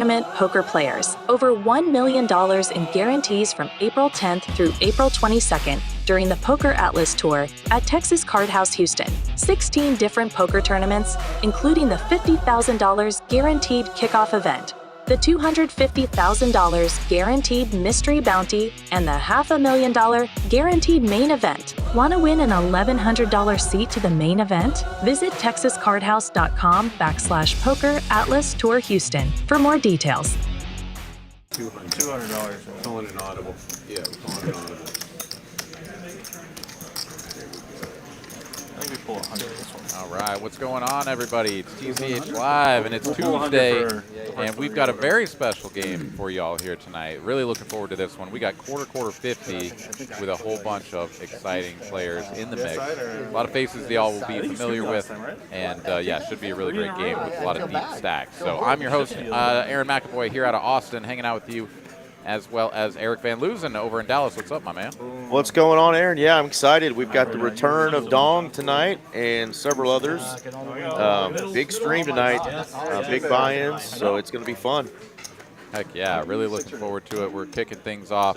tournament poker players. Over $1 million in guarantees from April 10th through April 22nd during the Poker Atlas Tour at Texas Card House Houston. 16 different poker tournaments, including the $50,000 guaranteed kickoff event, the $250,000 guaranteed mystery bounty, and the $500,000 guaranteed main event. Want to win an $1,100 seat to the main event? Visit texascardhouse.com/poker Atlas Tour Houston for more details. $200. Calling an audible. Yeah, calling an audible. I think we pull 100 this one. All right, what's going on, everybody? It's TCH Live, and it's Tuesday, and we've got a very special game for y'all here tonight. Really looking forward to this one. We got quarter 50 with a whole bunch of exciting players in the mix. A lot of faces y'all will be familiar with, and yeah, should be a really great game with a lot of deep stacks. So I'm your host, Aaron McAvoy, here out of Austin, hanging out with you, as well as Eric Van Loozen over in Dallas. What's up, my man? What's going on, Aaron? Yeah, I'm excited. We've got the return of Dong tonight and several others. Big stream tonight, big buy-ins, so it's going to be fun. Heck yeah, really looking forward to it. We're kicking things off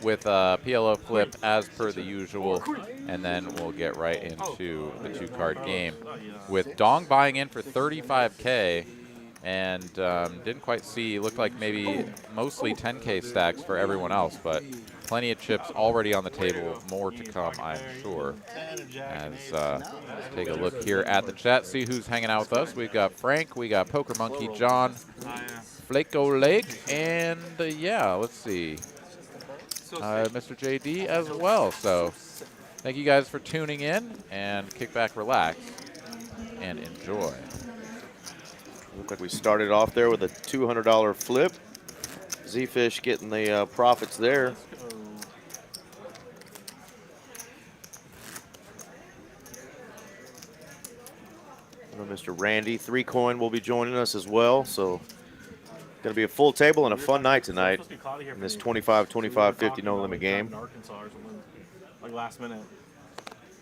with a PLO flip as per the usual, and then we'll get right into the two-card game with Dong buying in for 35K. And didn't quite see, looked like maybe mostly 10K stacks for everyone else, but plenty of chips already on the table, more to come, I'm sure. As let's take a look here at the chat, see who's hanging out with us. We've got Frank, we got Poker Monkey, John, Flaco Lake, and yeah, let's see, Mr. JD as well. So thank you guys for tuning in, and kick back, relax, and enjoy. Looked like we started off there with a $200 flip. Z-Fish getting the profits there. Mr. Randy, 3Coin, will be joining us as well. So going to be a full table and a fun night tonight in this 25-25-50 no limit game. Like last minute.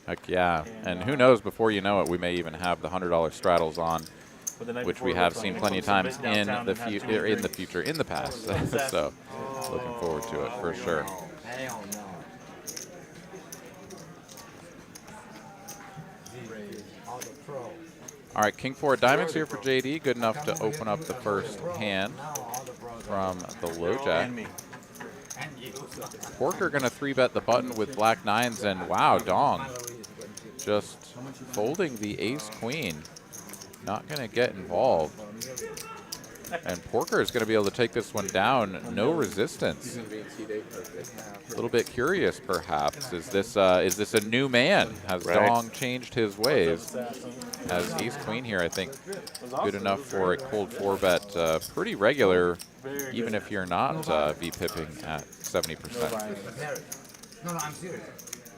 Heck yeah, and who knows, before you know it, we may even have the $100 straddles on, which we have seen plenty of times in the future, in the past. So looking forward to it for sure. All right, King 4 diamonds here for JD. Good enough to open up the first hand from the low jack. Porker gonna 3-bet the button with black nines, and wow, Dong just folding the ace queen. Not going to get involved. And Porker is going to be able to take this one down. No resistance. A little bit curious, perhaps. Is this a new man? Has Dong changed his ways? As ace queen here, I think, good enough for a cold 4-bet. Pretty regular, even if you're not V-pipping at 70%. No, I'm serious.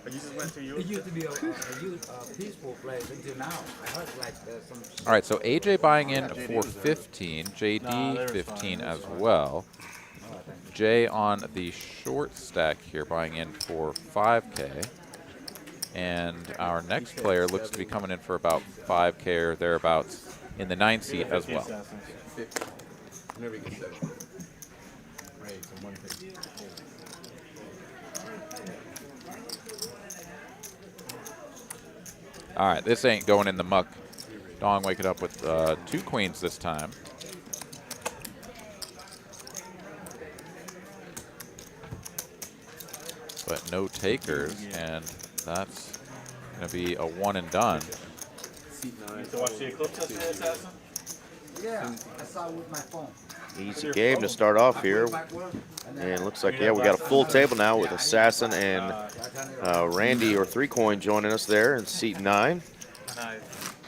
You just went to It used to be a peaceful place until now. I heard like some. All right, so AJ buying in for 15, JD 15 as well. Jay on the short stack here buying in for 5K. And our next player looks to be coming in for about 5K or thereabouts in the 9 seat as well. All right, this ain't going in the muck. Dong waking up with 2 queens this time. But no takers, and that's going to be a one and done. You to watch the eclipse yesterday, Assassin? Yeah, I saw it with my phone. Easy game to start off here. And looks like, yeah, we got a full table now with Assassin and Randy, or 3Coin, joining us there in seat 9.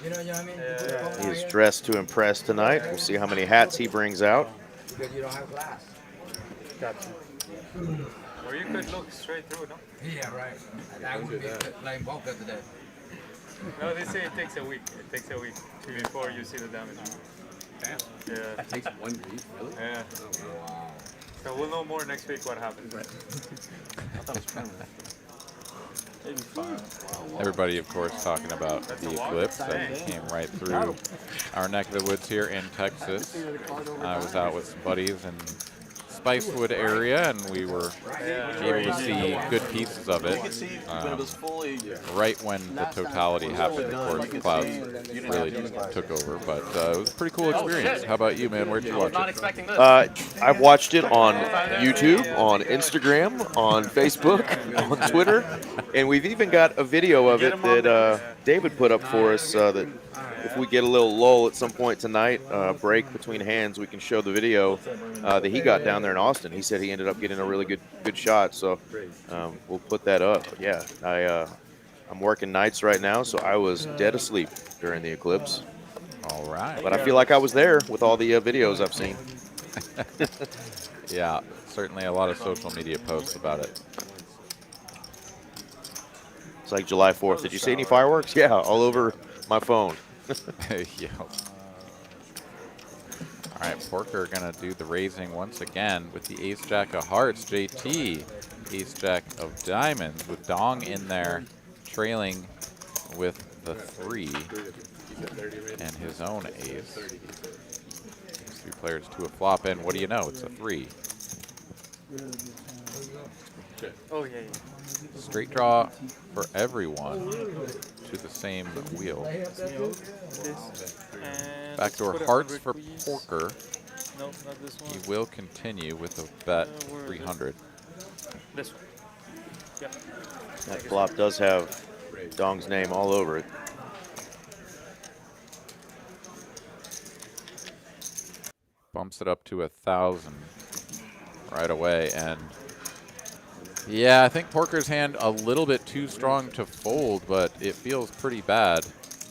You know what I mean? He is dressed to impress tonight. We'll see how many hats he brings out. Because you don't have glass. Gotcha. Or you could look straight through, no? Yeah, right. I would be playing poker today. No, they say it takes a week. It takes a week before you see the damage. Damn. Yeah. That takes 1 week, really? Yeah. So we'll know more next week what happened. Right. I thought it was permanent. Everybody, of course, talking about the eclipse that came right through our neck of the woods here in Texas. I was out with some buddies in Spicewood area, and we were able to see good pieces of it. Right when the totality happened, of course, the clouds really took over. But it was a pretty cool experience. How about you, man? Where'd you watch it? I've watched it on YouTube, on Instagram, on Facebook, on Twitter, and we've even got a video of it that David put up for us that if we get a little lull at some point tonight, break between hands, we can show the video that he got down there in Austin. He said he ended up getting a really good shot, so we'll put that up. But yeah, I'm working nights right now, so I was dead asleep during the eclipse. All right. But I feel like I was there with all the videos I've seen. Yeah, certainly a lot of social media posts about it. It's like July 4th. Did you see any fireworks? Yeah, all over my phone. Yeah. All right, Porker gonna do the raising once again with the ace jack of hearts. JT, ace jack of diamonds with Dong in there, trailing with the 3 and his own ace. 3 players to a flop, and what do you know? It's a 3. Oh, yeah. Straight draw for everyone to the same wheel. And Backdoor put a hearts 100, for please. Porker. Nope, not this one. He will continue with a bet 300. This one. Yep. That flop does have Dong's name all over it. Bumps it up to 1,000 right away, and yeah, I think Porker's hand a little bit too strong to fold, but it feels pretty bad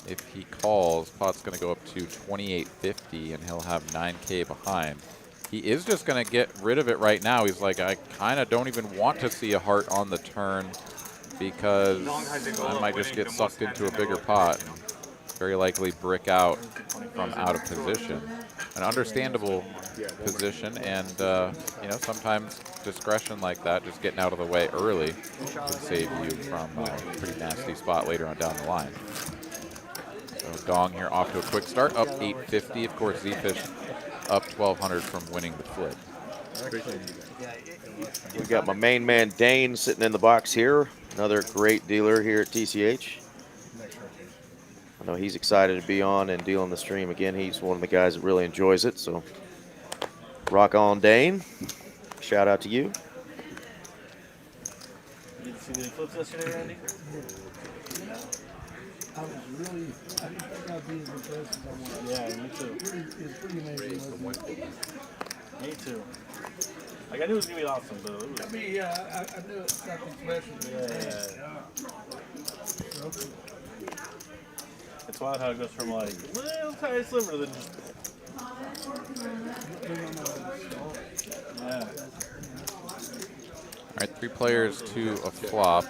if he calls. Pot's going to go up to 2850, and he'll have 9K behind. He is just going to get rid of it right now. He's like, I kind of don't even want to see a heart on the turn because I might just get sucked into a bigger pot and very likely brick out from out of position. An understandable position, and you know, sometimes discretion like that, just getting out of the way early, can save you from a pretty nasty spot later on down the line. So Dong here off to a quick start, up 850. Of course, Z-Fish up 1,200 from winning the flip. We got my main man Dane sitting in the box here, another great dealer here at TCH. I know he's excited to be on and deal on the stream again. He's one of the guys that really enjoys it, so rock on, Dane. Shout out to you. Did you see the eclipse yesterday, Randy? I didn't think I'd be as impressed as I was. Yeah, me too. It's pretty amazing, wasn't it? Me too. Like, I knew it was going to be awesome, but it was... I mean, yeah, I knew it's something special. It's wild how it goes from, like, little tiny sliver to then just... Yeah. All right, 3 players to a flop.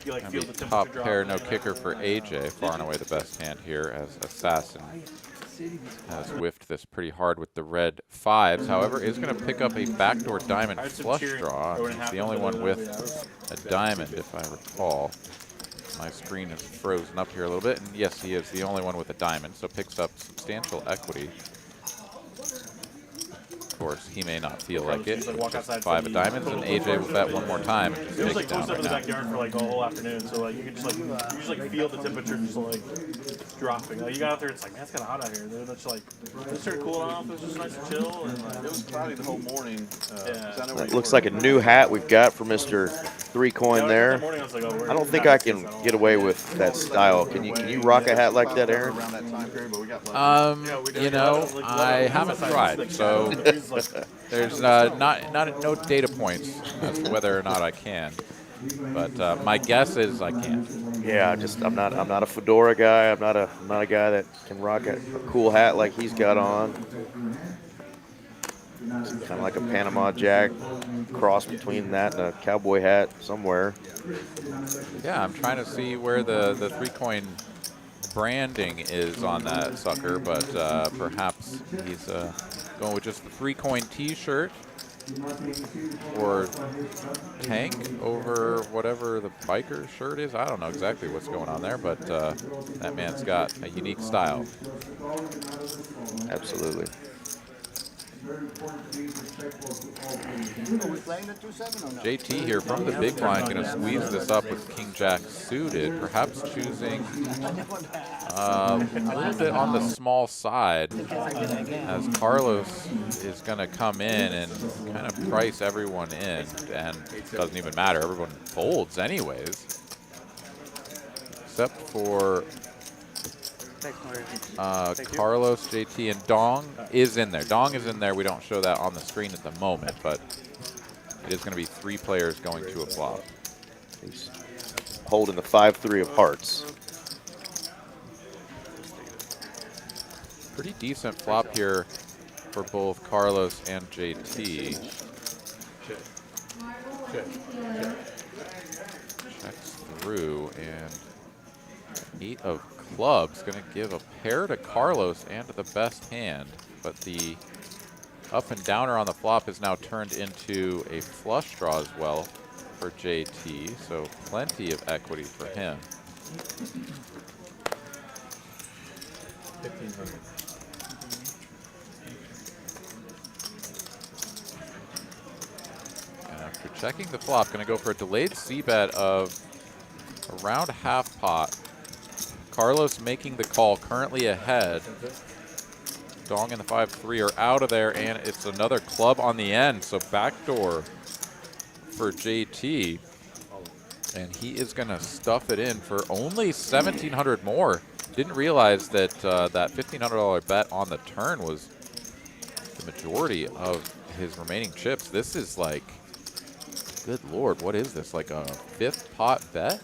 You, like, Gonna feel be the temperature top drop. pair, no kicker for AJ. Far and away the best hand here, as Assassin has whiffed this pretty hard with the red 5s. However, is going to pick up a backdoor diamond flush draw. He's the only one with a diamond, if I recall. My screen is frozen up here a little bit, and yes, he is the only one with a diamond, so picks up substantial equity. Of course, he may not feel like it, with just 5 of diamonds, and AJ will bet one more time and just It was take like it down close up in the right now. backyard for like a whole afternoon, so like you could just like you just like feel the temperature just like dropping. Like you got out there, it's like, man, it's kind of hot out here. Then it's like it started cooling off. It was just nice and chill, and like, It was cloudy the whole morning. That looks like a new hat we've got for Mr. 3 Coin there. I don't think I can get away with that style. Can you rock a hat like that, Aaron? Around that time period, but we got You know, I haven't tried, so there's no data points as to whether or not I can. But my guess is I can't. Yeah, I'm not a fedora guy. I'm not a guy that can rock a cool hat like he's got on. Kind of like a Panama Jack, cross between that and a cowboy hat somewhere. Yeah, I'm trying to see where the 3-coin branding is on that sucker, but perhaps he's going with just the 3-coin T-shirt or tank over whatever the biker shirt is. I don't know exactly what's going on there, but that man's got a unique style. Absolutely. JT here from the big blind, going to squeeze this up with King Jack suited, perhaps choosing a little bit on the small side, as Carlos is going to come in and kind of price everyone in, and it doesn't even matter. Everyone folds anyways, except for Carlos, JT, and Dong is in there. Dong is in there. We don't show that on the screen at the moment, but it is going to be 3 players going to a flop. He's holding the 5-3 of hearts. Pretty decent flop here for both Carlos and JT. Checks through, and 8 of clubs going to give a pair to Carlos and the best hand, but the up and downer on the flop is now turned into a flush draw as well for JT, so plenty of equity for him. 1500. And after checking the flop, going to go for a delayed c-bet of around half pot. Carlos making the call, currently ahead. Dong and the 5-3 are out of there, and it's another club on the end, so backdoor for JT. And he is going to stuff it in for only 1,700 more. Didn't realize that that $1,500 bet on the turn was the majority of his remaining chips. This is like, good Lord, what is this, like a 5th pot bet?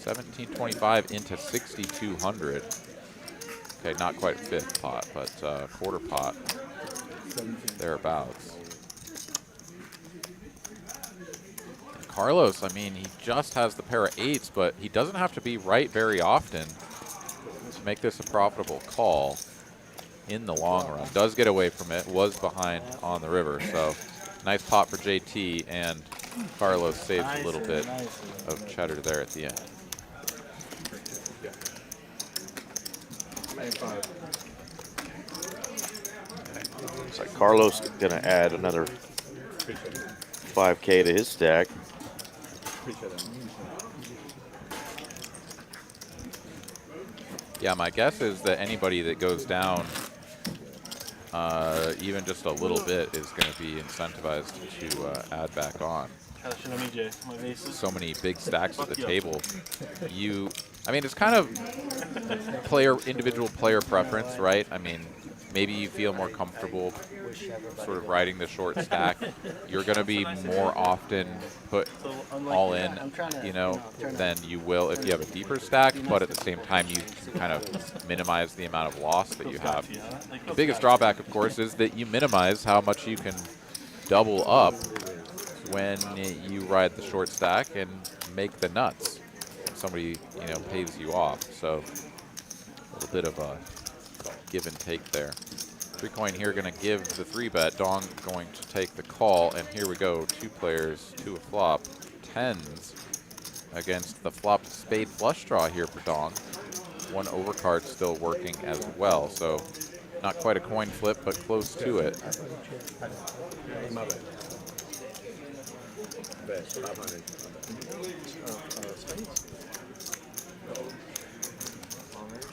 1725 into 6,200. Okay, not quite 5th pot, but quarter pot, thereabouts. And Carlos, I mean, he just has the pair of 8s, but he doesn't have to be right very often to make this a profitable call in the long run. Does get away from it, was behind on the river, so nice pot for JT, and Carlos saves a little bit of cheddar there at the end. Looks like Carlos is going to add another 5K to his stack. Yeah, my guess is that anybody that goes down even just a little bit is going to be incentivized to add back on. So many big stacks at the table. I mean, it's kind of individual player preference, right? I mean, maybe you feel more comfortable sort of riding the short stack. You're going to be more often put all in, you know, than you will if you have a deeper stack, but at the same time, you can kind of minimize the amount of loss that you have. The biggest drawback, of course, is that you minimize how much you can double up when you ride the short stack and make the nuts. Somebody, you know, pays you off. So a little bit of a give and take there. 3-coin here going to give the 3-bet. Dong going to take the call, and here we go. 2 players, 2 a flop. 10s against the flopped spade flush draw here for Dong. 1 overcard still working as well. So not quite a coin flip, but close to it.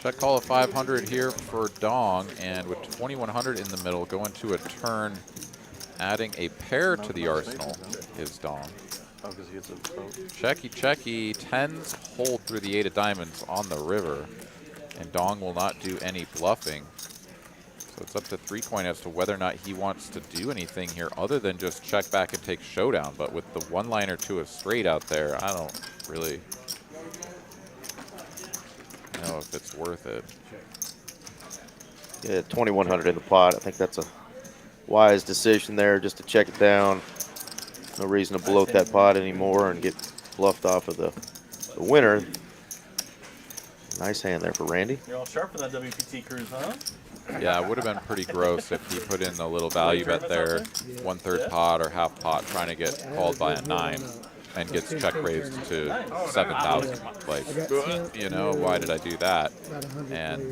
Check call of 500 here for Dong, and with 2,100 in the middle, going to a turn, adding a pair to the arsenal is Dong. Checky, checky. 10s hold through the 8 of diamonds on the river, and Dong will not do any bluffing. So it's up to 3-coin as to whether or not he wants to do anything here other than just check back and take showdown. But with the 1-liner to a straight out there, I don't really know if it's worth it. Yeah, 2,100 in the pot. I think that's a wise decision there, just to check it down. No reason to bloat that pot anymore and get bluffed off of the winner. Nice hand there for Randy. You're all sharp for that WPT cruise, huh? Yeah, it would have been pretty gross if he put in a little value bet there, 1/3 pot or half pot, trying to get called by a 9 and gets check raised to 7,000. Like, you know, why did I do that? And,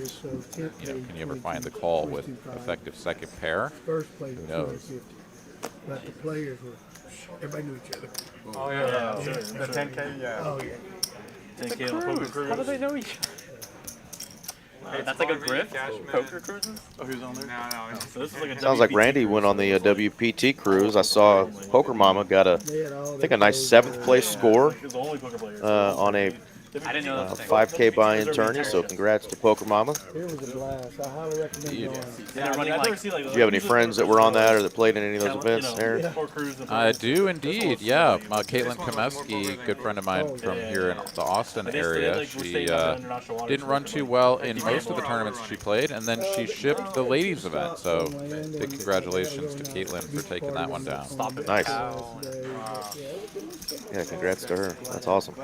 you know, can you ever find the call with effective second pair? First place, Who knows? 250. But the players were, everybody knew each other. Oh yeah, the 10K, yeah. Oh, yeah. 10K on poker cruise. How do they know each other? That's like a grift? Poker cruises? Oh, who's on there? No. So this is like a Sounds like WPT Randy went on the WPT cruise. I saw Poker Mama got a, They had all I think a nice 7th place score He's the only poker player. on a I didn't know that was a thing. 5K buy-in tourney. So congrats to Poker Mama. It was a blast. I highly recommend Yeah. going. Yeah, I've never seen like. Do you have any friends that were on that or that played in any of those events, Aaron? I do indeed, yeah. Caitlin Komeski, good friend of mine from here in the Austin area. She didn't run too well in most of the tournaments she played, and then she shipped the ladies event. So big congratulations to Caitlin for taking that one down. Nice. Yeah, congrats to her. That's awesome.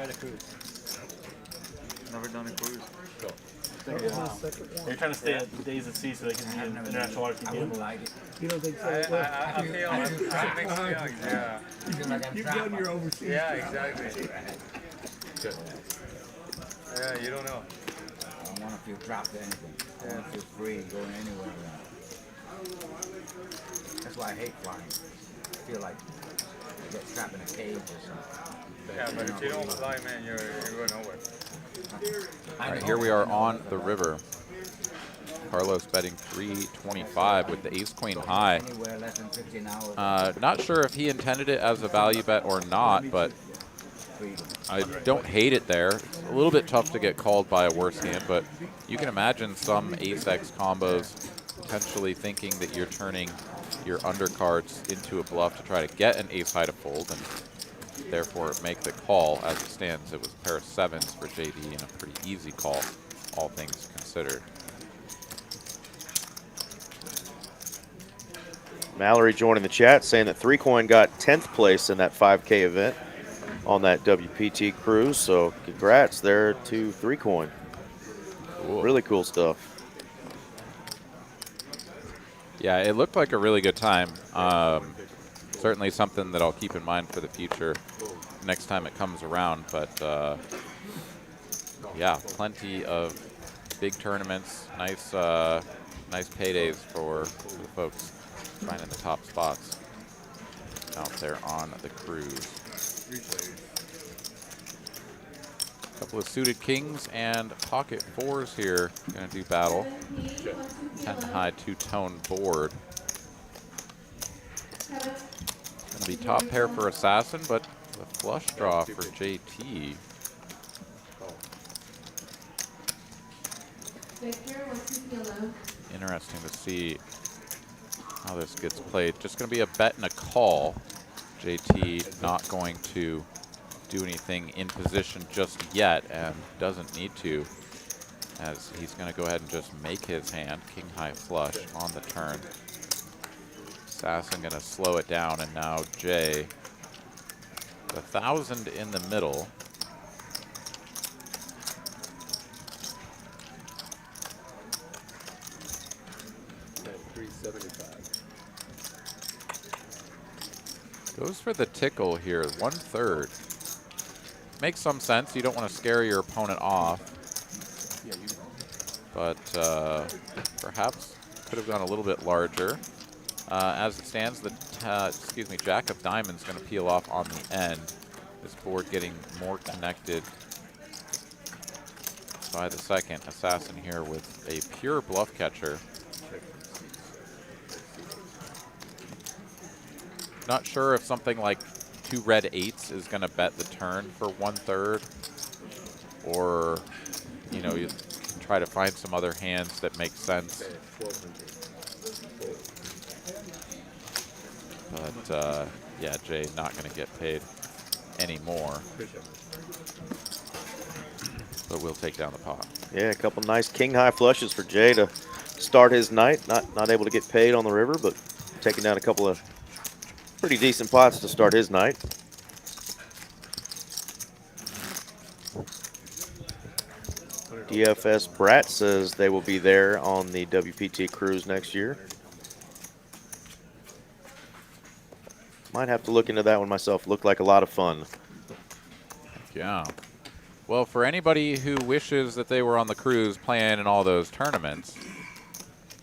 Never done a cruise. You're trying to stay at days at sea so they can be an international water team game. You don't think so? I feel I'm mixed feelings, yeah. You've done your overseas. Yeah, exactly. Yeah, you don't know. I don't want to feel trapped or anything. I want to feel free going anywhere around. That's why I hate flying. I feel like I get trapped in a cage or something. Yeah, but if you don't fly, man, you're going nowhere. All right, here we are on the river. Carlos betting 325 with the ace-queen high. Anywhere less than 15 hours. Not sure if he intended it as a value bet or not, but I don't hate it there. It's a little bit tough to get called by a worse hand, but you can imagine some ace-x combos potentially thinking that you're turning your undercards into a bluff to try to get an ace-high to fold, and therefore make the call. As it stands, it was a pair of 7s for JD and a pretty easy call, all things considered. Mallory joining the chat saying that 3Coin got 10th place in that 5K event on that WPT cruise. So congrats there to 3Coin. Cool. Really cool stuff. Yeah, it looked like a really good time. Certainly something that I'll keep in mind for the future next time it comes around. But yeah, plenty of big tournaments, nice paydays for the folks finding the top spots out there on the cruise. Couple of suited kings and pocket 4s here going to do battle. 10 high, 2-tone board. Going to be top pair for Assassin, but the flush draw for JT. Interesting to see how this gets played. Just going to be a bet and a call. JT not going to do anything in position just yet, and doesn't need to, as he's going to go ahead and just make his hand. King high flush on the turn. Assassin going to slow it down, and now Jay, the 1,000 in the middle. Goes for the tickle here, 1/3. Makes some sense. You don't want to scare your opponent off. But perhaps could have gone a little bit larger. As it stands, the Jack of Diamonds going to peel off on the end. This board getting more connected by the second. Assassin here with a pure bluff catcher. Not sure if something like 2 red 8s is going to bet the turn for 1/3, or, you know, you can try to find some other hands that make sense. But yeah, Jay not going to get paid anymore. But we'll take down the pot. Yeah, a couple nice king high flushes for Jay to start his night. Not able to get paid on the river, but taking down a couple of pretty decent pots to start his night. DFS Brat says they will be there on the WPT cruise next year. Might have to look into that one myself. Looked like a lot of fun. Yeah. Well, for anybody who wishes that they were on the cruise playing in all those tournaments,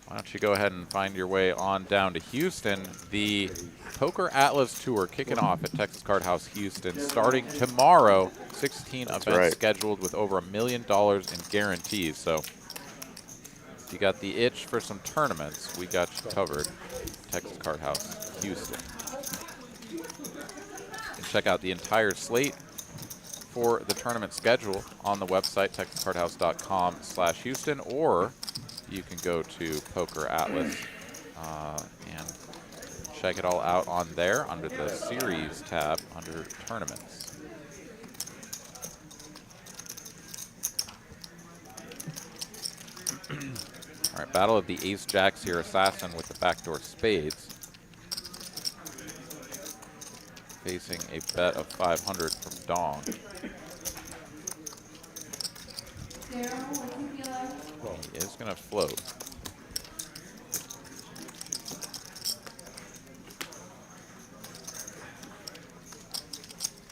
why don't you go ahead and find your way on down to Houston. The Poker Atlas Tour kicking off at Texas Card House Houston starting tomorrow. 16 events scheduled with over $1 million in guarantees. So if you got the itch for some tournaments, we got you covered. Texas Card House Houston. And check out the entire slate for the tournament schedule on the website, texascardhouse.com/Houston, or you can go to Poker Atlas and check it all out on there under the Series tab under Tournaments. All right, battle of the Ace-Jacks here. Assassin with the backdoor spades. Facing a bet of 500 from Dong. He is going to float.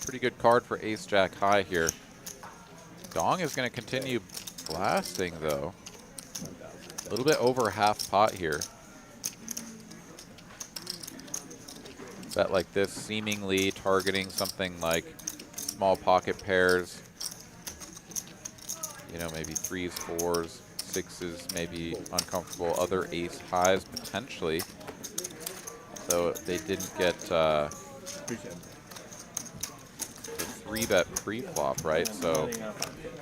Pretty good card for Ace-Jack high here. Dong is going to continue blasting, though. A little bit over half pot here. Bet like this, seemingly targeting something like small pocket pairs. You know, maybe 3s, 4s, 6s, maybe uncomfortable. Other ace highs potentially. Though they didn't get the 3-bet pre-flop, right? So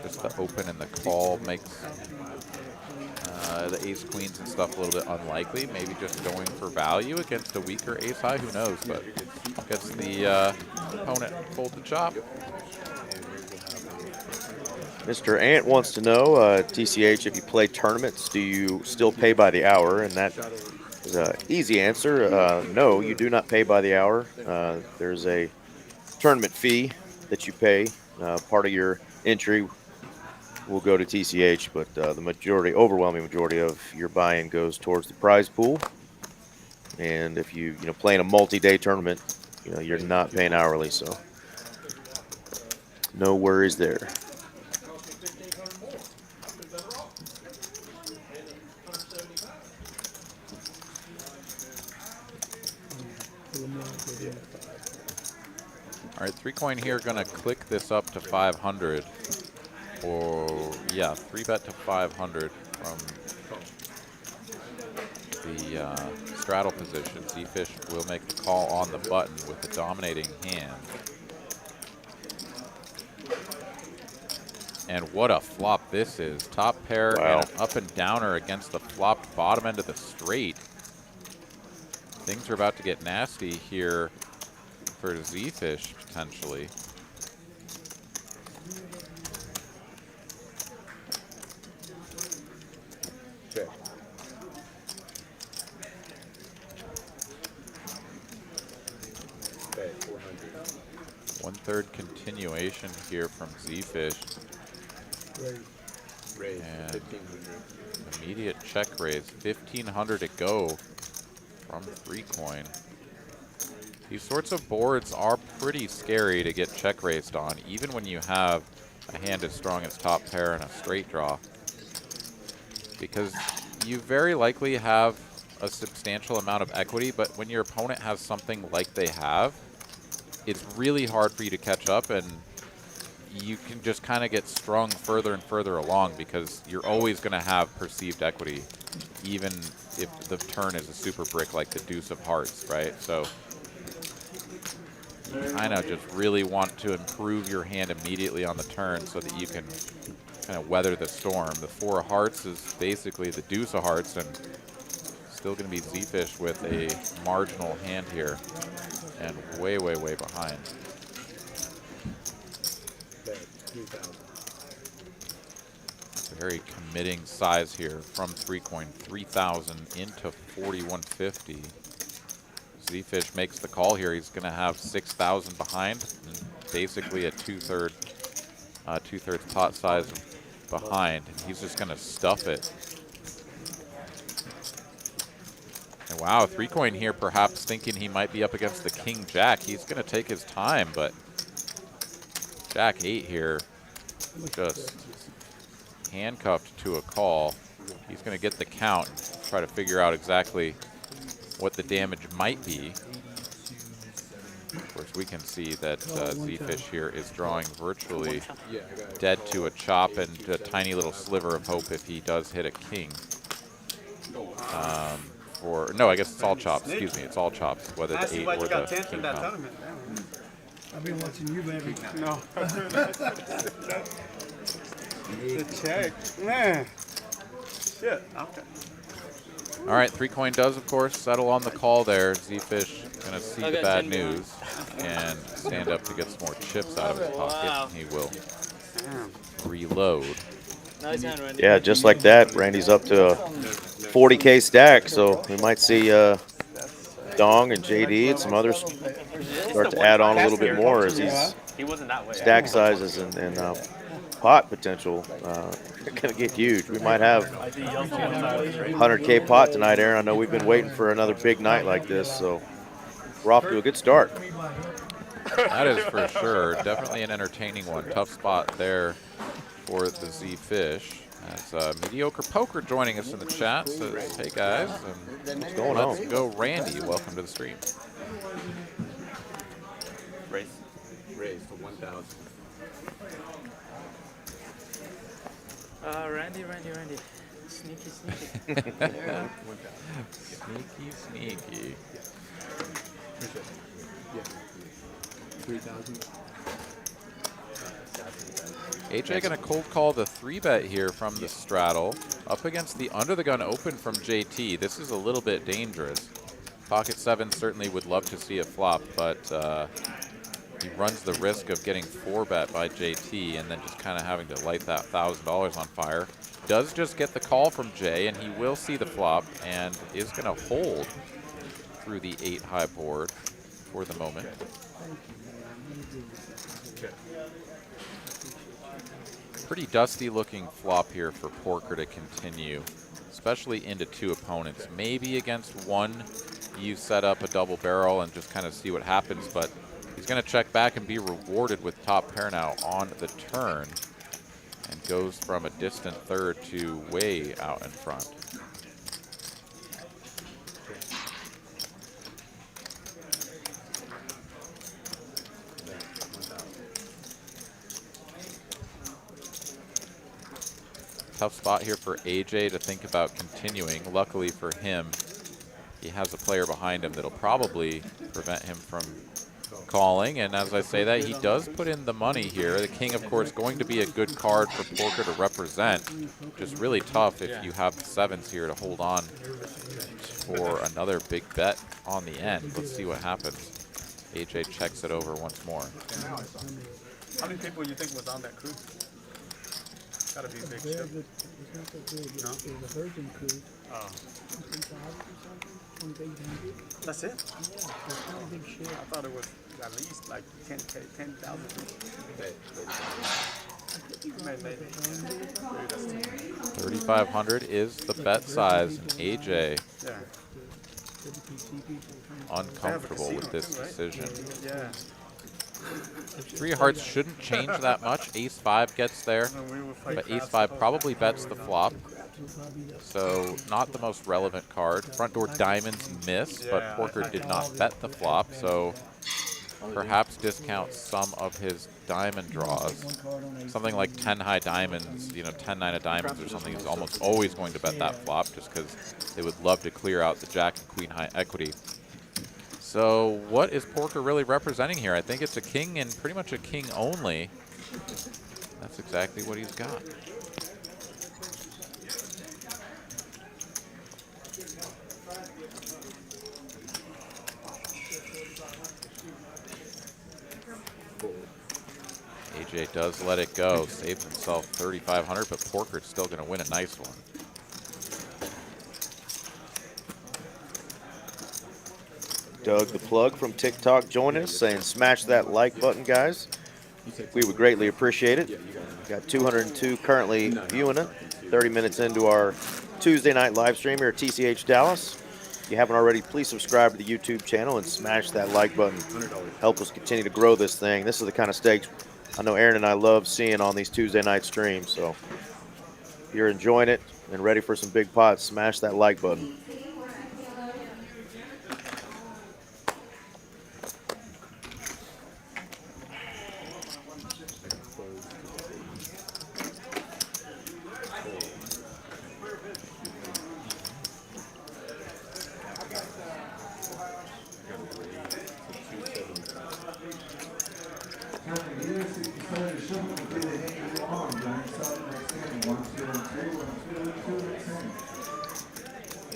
just the open and the call makes the ace queens and stuff a little bit unlikely. Maybe just going for value against a weaker ace high, who knows? But gets the opponent pulled the chop. Mr. Ant wants to know, TCH, if you play tournaments, do you still pay by the hour? And that is an easy answer. No, you do not pay by the hour. There's a tournament fee that you pay. Part of your entry will go to TCH, but the overwhelming majority of your buy-in goes towards the prize pool. And if you play in a multi-day tournament, you're not paying hourly, so no worries there. All right, 3-coin here, gonna click this up to 500. Or, yeah, 3-bet to 500 from the straddle position. Z-Fish will make the call on the button with the dominating hand. And what a flop this is. Top pair and an up and downer against the flopped bottom end of the straight. Things are about to get nasty here for Z-Fish, potentially. Check. 1/3 continuation here from Z-Fish. Raise. And 1,500. immediate check raise. 1,500 to go from 3-coin. These sorts of boards are pretty scary to get check raised on, even when you have a hand as strong as top pair and a straight draw. Because you very likely have a substantial amount of equity, but when your opponent has something like they have, it's really hard for you to catch up, and you can just kind of get strung further and further along because you're always going to have perceived equity, even if the turn is a super brick like the deuce of hearts, right? So you kind of just really want to improve your hand immediately on the turn so that you can kind of weather the storm. The 4 of hearts is basically the deuce of hearts, and still going to be Z-Fish with a marginal hand here and way, way, way behind. Very committing size here from 3-coin, 3,000 into 4,150. Z-Fish makes the call here. He's going to have 6,000 behind, and basically a two-thirds pot size behind, and he's just going to stuff it. And wow, 3-coin here, perhaps thinking he might be up against the king-jack. He's going to take his time, but jack-8 here, just handcuffed to a call. He's going to get the count and try to figure out exactly what the damage might be. Of course, we can see that Z-Fish here is drawing virtually dead to a chop and a tiny little sliver of hope if he does hit a king. No, I guess it's all chops. Excuse me, it's all chops, whether the 8 or the king comes. I've been watching you, baby. No. The check. Man. Shit. Okay. All right, 3-coin does, of course, settle on the call there. Z-Fish going to see the bad news and stand up to get some more chips out of his pocket. Wow. He will reload. Nice hand, Randy. Yeah, just like that, Randy's up to a 40K stack, so we might see Dong and JD and some others start to add on a little bit more as these stack sizes and pot potential going to get huge. We might have 100K pot tonight, Aaron. I know we've been waiting for another big night like this, so we're off to a good start. That is for sure. Definitely an entertaining one. Tough spot there for the Z-Fish. That's Mediocre Poker joining us in the chat. Says, hey guys, what's going on? Let's go, Randy. Welcome to the stream. Raise for 1,000. Randy. Sneaky. Sneaky. Yeah. 3,000. AJ going to cold call the 3-bet here from the straddle up against the under the gun open from JT. This is a little bit dangerous. Pocket 7 certainly would love to see a flop, but he runs the risk of getting 4-bet by JT and then just kind of having to light that $1,000 on fire. Does just get the call from Jay, and he will see the flop and is going to hold through the 8-high board for the moment. Pretty dusty looking flop here for Porker to continue, especially into 2 opponents. Maybe against 1, you set up a double barrel and just kind of see what happens, but he's going to check back and be rewarded with top pair now on the turn, and goes from a distant third to way out in front. Tough spot here for AJ to think about continuing. Luckily for him, he has a player behind him that'll probably prevent him from calling. And as I say that, he does put in the money here. The king, of course, going to be a good card for Porker to represent. Just really tough if you have the 7s here to hold on for another big bet on the end. Let's see what happens. AJ checks it over once more. How many people you think was on that cruise? Gotta be a big ship. It's not that big. It was a Virgin cruise. Oh. 2,800. That's it? Yeah, it's not a big ship. I thought it was at least like 10,000. Maybe. 3,500 is the bet size. And AJ Yeah. uncomfortable with this decision. Yeah. 3 hearts shouldn't change that much. Ace-5 gets there, but Ace-5 probably bets the flop. So not the most relevant card. Front door diamonds miss, but Porker did not bet the flop, so perhaps discount some of his diamond draws. Something like 10 high diamonds, 10-9 of diamonds or something is almost always going to bet that flop just because they would love to clear out the jack and queen high equity. So what is Porker really representing here? I think it's a king and pretty much a king only. That's exactly what he's got. AJ does let it go, saves himself 3,500, but Porker's still going to win a nice one. Doug the Plug from TikTok joined us saying smash that like button, guys. we would greatly appreciate it. Got 202 currently viewing it. 30 minutes into our Tuesday night live stream here at TCH Dallas. If you haven't already, please subscribe to the YouTube channel and smash that like button. Help us continue to grow this thing. This is the kind of stakes I know Aaron and I love seeing on these Tuesday night streams. So if you're enjoying it and ready for some big pots, smash that like button.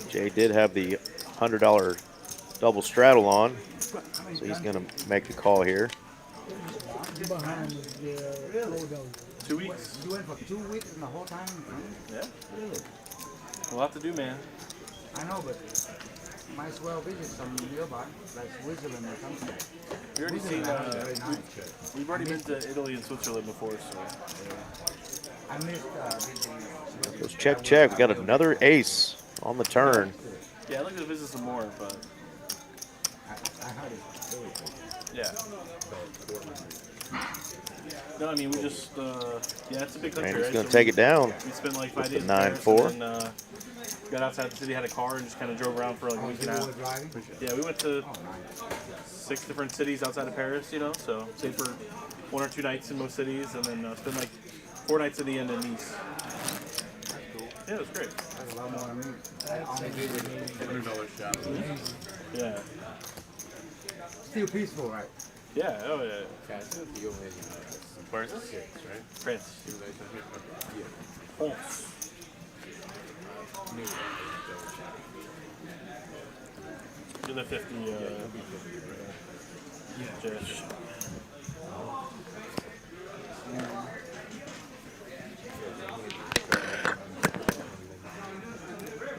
Jay did have the $100 double straddle on, so he's going to make the call here. Behind the 2 weeks. You went for 2 weeks and the whole time? Yeah. Really? We'll have to do, man. I know, but might as well visit some nearby, like Switzerland or something. We already seen. Very nice. We've already been to Italy and Switzerland before, so. I missed visiting. Goes check, check. We got another ace on the turn. Yeah, I'd like to visit some more, but I heard it's really cool. yeah. No, I mean we just yeah, it's a big country. Randy's Right? going to So take it down. We spent like 5 With days the in Paris 9-4. and then got outside the city, had a car, and just kind of drove around for like a week and a You half. were driving? Yeah, we went to Oh, nice. 6 different cities outside of Paris, you know, so stayed for 1 or 2 nights in most cities, and then spent like 4 nights at the end in Nice. Yeah, it was great. That's a lot more than me. I only visited. $100 shot. Yeah. Still peaceful, right? Yeah, oh yeah. Where is this? Right? France. France. Do the 50, Josh.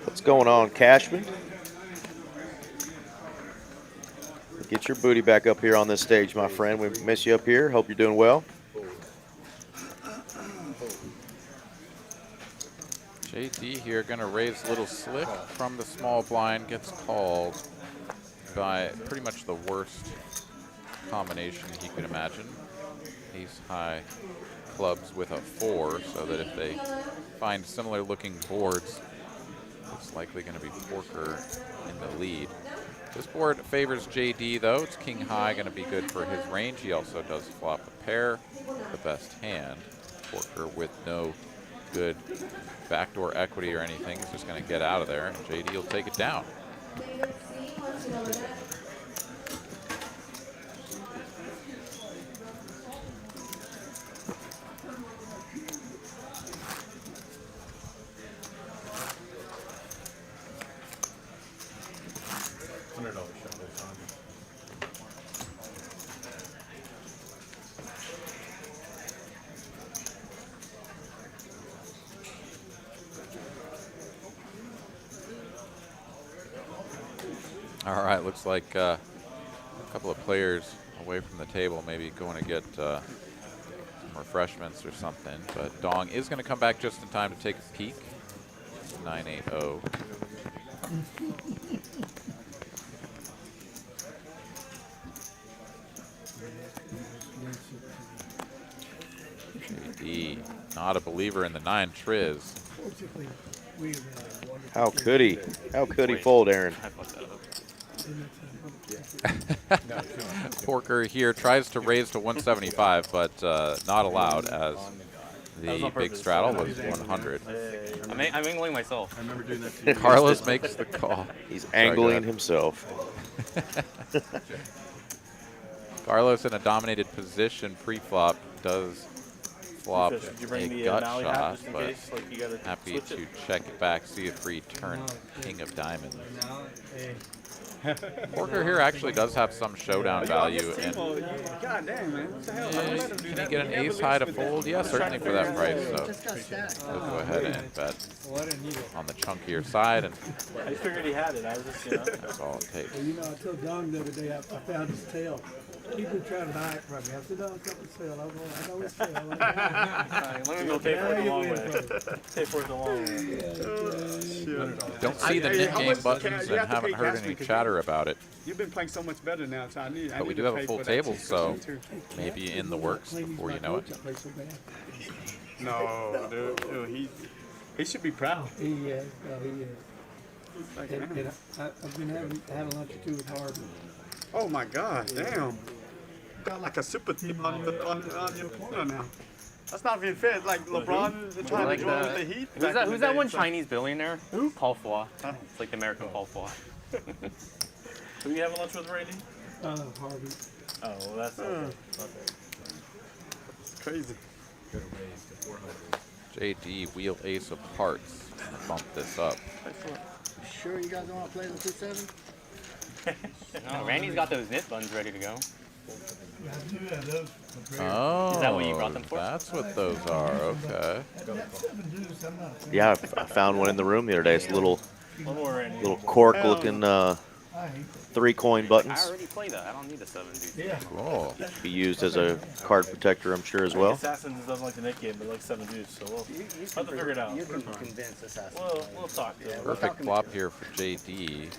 What's going on, Cashman? Get your booty back up here on this stage, my friend. We miss you up here. Hope you're doing well. JD here going to raise little slick from the small blind. Gets called by pretty much the worst combination he could imagine. Ace high clubs with a 4, so that if they find similar looking boards, it's likely going to be Porker in the lead. This board favors JD though. It's king high, going to be good for his range. He also does flop a pair, the best hand. Porker with no good backdoor equity or anything. He's just going to get out of there, and JD will take it down. $100 shot. That's on. All right, looks like a couple of players away from the table, maybe going to get some refreshments or something. But Dong is going to come back just in time to take a peek. 980. JD, not a believer in the 9 triz. Fortunately, we were like one. How could he? How could he fold, Aaron? Porker here tries to raise to 175, but not allowed as the on big purpose. straddle was 100. I'm angling myself. I remember doing that to you. Carlos makes the call. He's Sorry, go angling ahead. himself. Carlos in a dominated position pre-flop does flop Did you a bring the gut Mally hat shot, just in but case? Like you gotta happy switch to it? check it back, see if we turn king of diamonds. Hey. Porker here actually does have some showdown value, and God damn, man. What the hell? can he get an ace high to fold? Yeah, certainly for that price. So Just got stacked. we'll go ahead and bet Well, I didn't need it. on the chunkier side, and I just figured he had it. I was just, you know. that's all it takes. Well, you know, I told Don the other day I found his tail. People try to buy it from me. I said, no, it's not for sale. I know it's sale. Alright, let me go pay for it the long way. Pay for it the long way. Don't see the mid game buttons and haven't heard any chatter about it. You've been playing so much better now, so I need. But we do have a full table, so maybe in the works before you know it. No, dude, he should be proud. He is. No, he is. Like, And I've been having lunch or two with Harvey. oh my God, damn! Got like a super team on your corner now. That's not being fair. It's like LeBron trying Like to join with the Heat. Who's that one Chinese billionaire? Who? Paul Foy. It's like the American Paul Foy. Who you having lunch with, Randy? Harvey. Oh, well, that's okay. It's crazy. JD, wheel ace of hearts. Bump this up. Sure you guys don't want to play the 2-7? No, Randy's got those knit buns ready to go. Yeah, I do have those. Oh, Is that what you brought them for? That's what those are. Okay. Yeah, I found one in the room the other day. It's a little One more, Randy. little cork-looking I hate 3-coin I buttons. already play that. I don't need a 7, dude. Yeah. Cool. Be used as a card protector, I'm sure, as well. Assassins doesn't like the knit game, but likes 7 dudes, so we'll have to figure it out. You can convince Assassin. We'll talk to him. Perfect flop here for JD.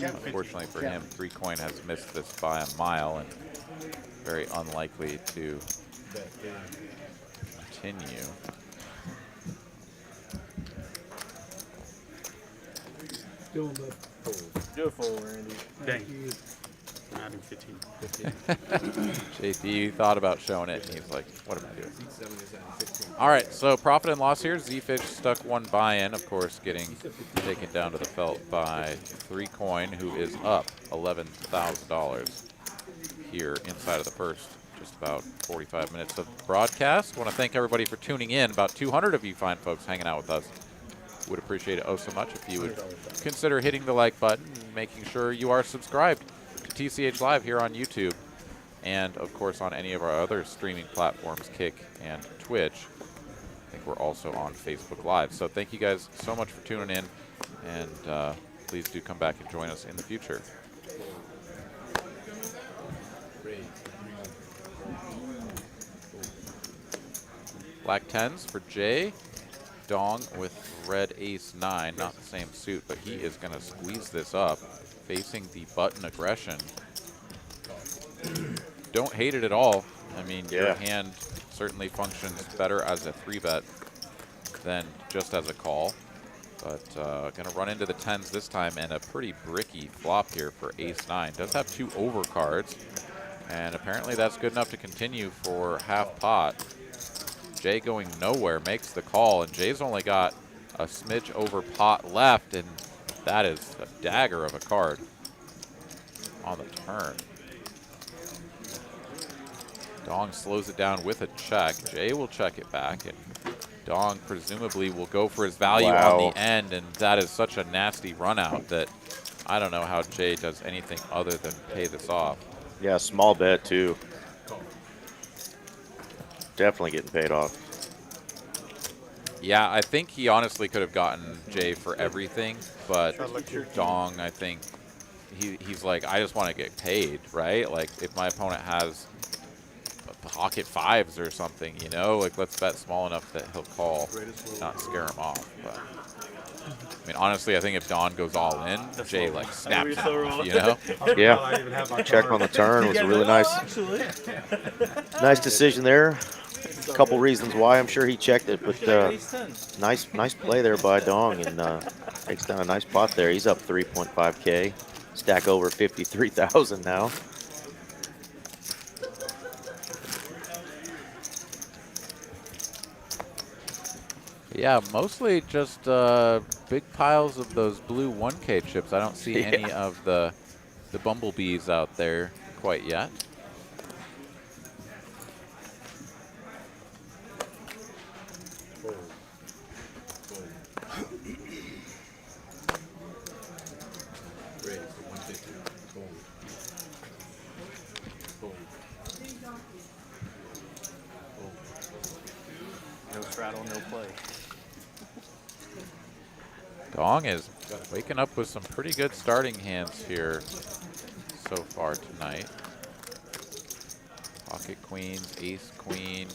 Unfortunately for him, 3-coin has missed this by a mile and very unlikely to continue. Doing the Do it for Randy. Dang. I do 15. JD thought about showing it, and he's like, what am I doing? All right, so profit and loss here. Z-Fish stuck one buy-in, of course, getting taken down to the felt by 3-coin, who is up $11,000 here inside of the first just about 45 minutes of broadcast. Want to thank everybody for tuning in. About 200 of you fine folks hanging out with us. Would appreciate it oh so much if you would consider hitting the like button and making sure you are subscribed to TCH Live here on YouTube and, of course, on any of our other streaming platforms, Kick and Twitch. I think we're also on Facebook Live. So thank you guys so much for tuning in, and please do come back and join us in the future. Black 10s for Jay. Dong with red ace 9, not the same suit, but he is going to squeeze this up, facing the button aggression. Don't hate it at all. I mean, your hand certainly functions better as a 3-bet than just as a call. But going to run into the 10s this time, and a pretty bricky flop here for ace 9. Does have 2 overcards, and apparently that's good enough to continue for half pot. Jay going nowhere, makes the call, and Jay's only got a smidge over pot left, and that is a dagger of a card on the turn. Dong slows it down with a check. Jay will check it back, and Dong presumably will go for his value on the end, and that is such a nasty run out that I don't know how Jay does anything other than pay this off. Yeah, small bet, too. Definitely getting paid off. Yeah, I think he honestly could have gotten Jay for everything, but Dong, I think he's like, I just want to get paid, right? Like, if my opponent has pocket 5s or something, you know, like, let's bet small enough that he'll call, not scare him off. But I mean, honestly, I think if Don goes all in, Jay like snaps it off, you know? Yeah, check on the turn was a really nice decision there. A couple reasons why I'm sure he checked it, but nice play there by Dong, and takes down a nice pot there. He's up 3.5K, stack over 53,000 now. Yeah, mostly just big piles of those blue 1K chips. I don't see any of the bumblebees out there quite yet. No straddle, no play. Dong is waking up with some pretty good starting hands here so far tonight. Pocket queens, ace queen,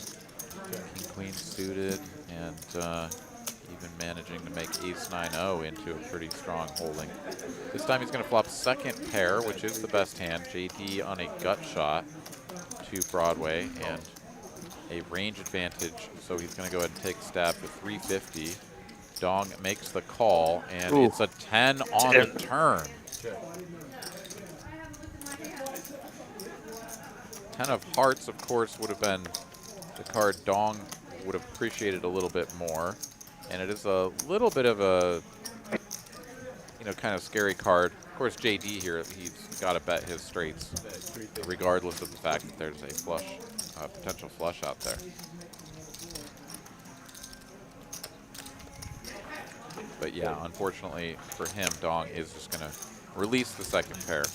king queen suited, and even managing to make ace 9-0 into a pretty strong holding. This time he's going to flop second pair, which is the best hand. JD on a gut shot to Broadway and a range advantage, so he's going to go ahead and take a stab for 350. Dong makes the call, and it's a 10 on the turn. 10 of hearts, of course, would have been the card Dong would have appreciated a little bit more. And it is a little bit of a, you know, kind of scary card. Of course, JD here, he's got to bet his straights, regardless of the fact that there's a flush, potential flush out there. But yeah, unfortunately for him, Dong is just going to release the second pair.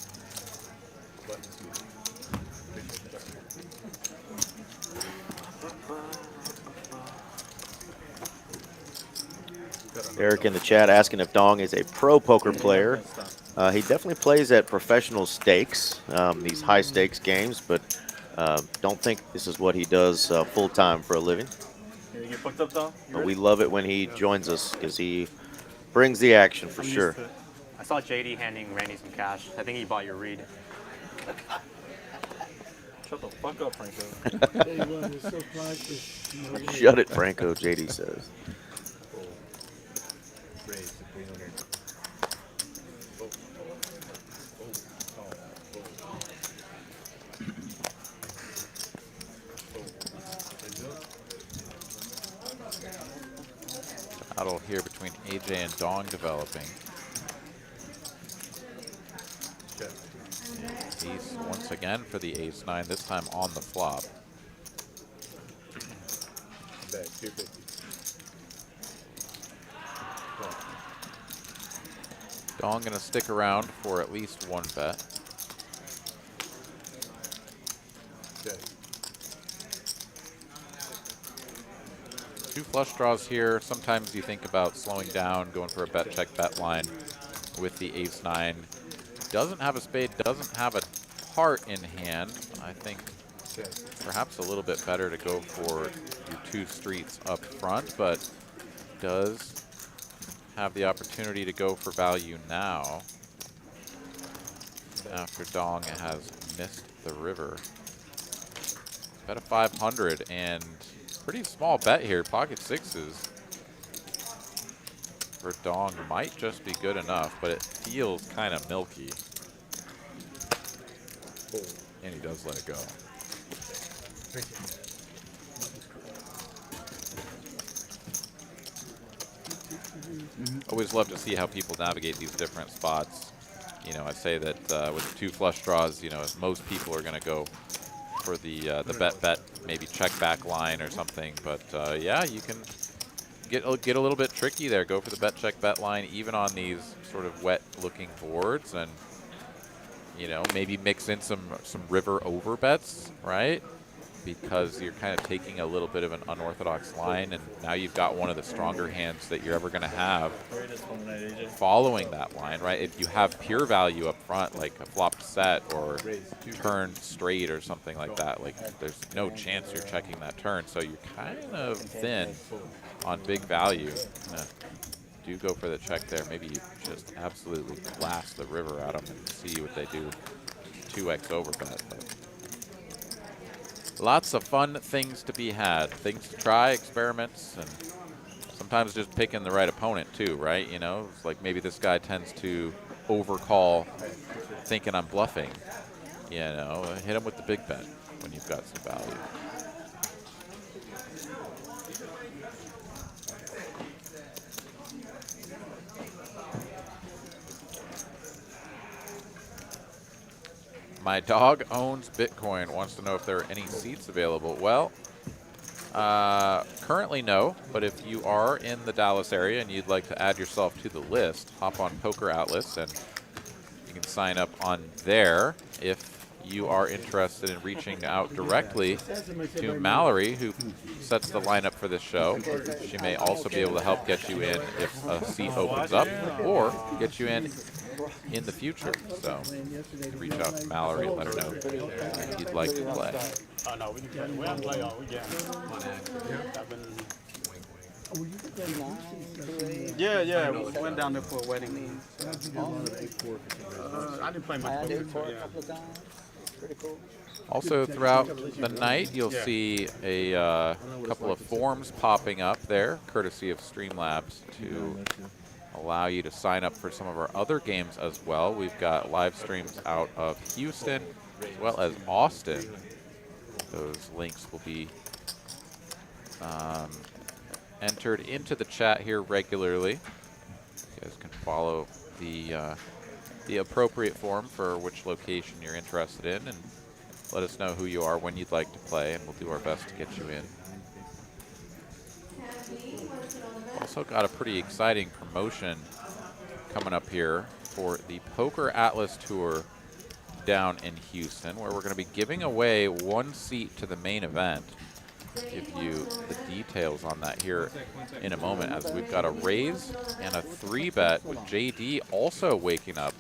Eric in the chat asking if Dong is a pro poker player. He definitely plays at professional stakes, these high stakes games, but don't think this is what he does full time for a living. You get fucked up, Dom? But we love it when he joins us because he brings the action for sure. I saw JD handing Randy some cash. I think he bought your read. Shut the fuck up, Franco. Shut it, Franco, JD says. Battle here between AJ and Dong developing. Ace once again for the ace-9, this time on the flop. Dong gonna stick around for at least one bet. Two flush draws here. Sometimes you think about slowing down, going for a bet check bet line with the ace-9. Doesn't have a spade, doesn't have a heart in hand. I think perhaps a little bit better to go for your two streets up front, but does have the opportunity to go for value now after Dong has missed the river. Bet a 500 and pretty small bet here. Pocket sixes for Dong might just be good enough, but it feels kind of milky. And he does let it go. Always love to see how people navigate these different spots. You know, I say that with two flush draws, you know, most people are going to go for the bet, maybe check back line or something. But yeah, you can get a little bit tricky there. Go for the bet check bet line, even on these sort of wet-looking boards, and you know, maybe mix in some river over bets, right? Because you're kind of taking a little bit of an unorthodox line, and now you've got one of the stronger hands that you're ever going to have following that line, right? If you have pure value up front, like a flopped set or turned straight or something like that, like there's no chance you're checking that turn, so you're kind of thin on big value. Do go for the check there. Maybe you just absolutely blast the river at them and see what they do. 2x over bet. But lots of fun things to be had, things to try, experiments, and sometimes just picking the right opponent too, right? You know, it's like maybe this guy tends to overcall thinking I'm bluffing. You know, hit him with the big bet when you've got some value. My dog owns Bitcoin, wants to know if there are any seats available. Well, currently no, but if you are in the Dallas area and you'd like to add yourself to the list, hop on Poker Atlas and you can sign up on there. If you are interested in reaching out directly to Mallory, who sets the lineup for this show, she may also be able to help get you in if a seat opens up, or get you in the future. So reach out to Mallory and let her know if you'd like to play. Oh no, we can play. We don't play all weekend. I've been. Oh, you could go to Yeah. We went down there for a wedding. I didn't play much poker. Yeah. Pretty cool. Also, throughout the night, you'll see a couple of forms popping up there, courtesy of Streamlabs, to allow you to sign up for some of our other games as well. We've got live streams out of Houston as well as Austin. Those links will be entered into the chat here regularly. You guys can follow the appropriate form for which location you're interested in, and let us know who you are, when you'd like to play, and we'll do our best to get you in. Also got a pretty exciting promotion coming up here for the Poker Atlas Tour down in Houston, where we're going to be giving away 1 seat to the main event. Give you the details on that here in a moment, as we've got a raise and a 3-bet with JD also waking up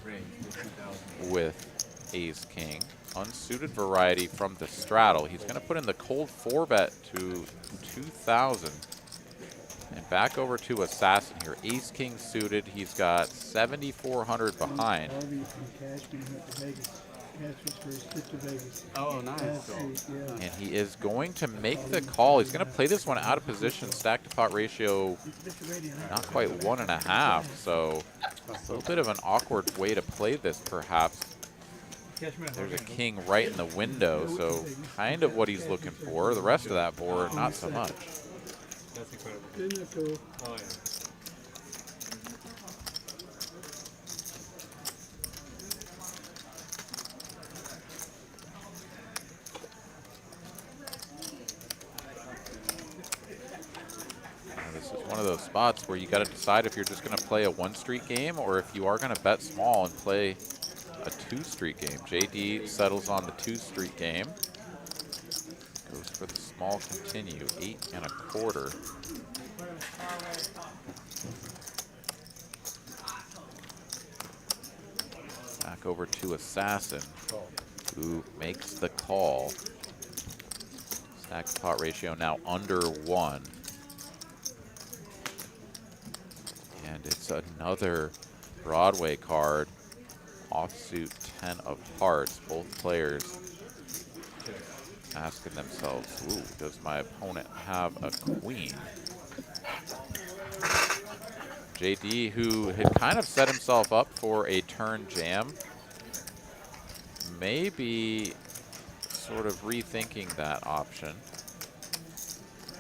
with Ace King. Unsuited variety from the straddle. He's going to put in the cold 4-bet to 2,000. And back over to Assassin here. Ace King suited. He's got 7,400 behind. Oh, nice. And he is going to make the call. He's going to play this one out of position. Stack to pot ratio not quite 1.5. So a little bit of an awkward way to play this, perhaps. There's a king right in the window, so kind of what he's looking for. The rest of that board, not so much. That's incredible. Isn't that cool? Oh, yeah. This is one of those spots where you got to decide if you're just going to play a 1-street game or if you are going to bet small and play a 2-street game. JD settles on the 2-street game. Goes for the small continue, 8 1/4. Back over to Assassin, who makes the call. Stack to pot ratio now under 1. And it's another Broadway card. Offsuit 10 of hearts. Both players asking themselves, ooh, does my opponent have a queen? JD, who had kind of set himself up for a turn jam, may be sort of rethinking that option.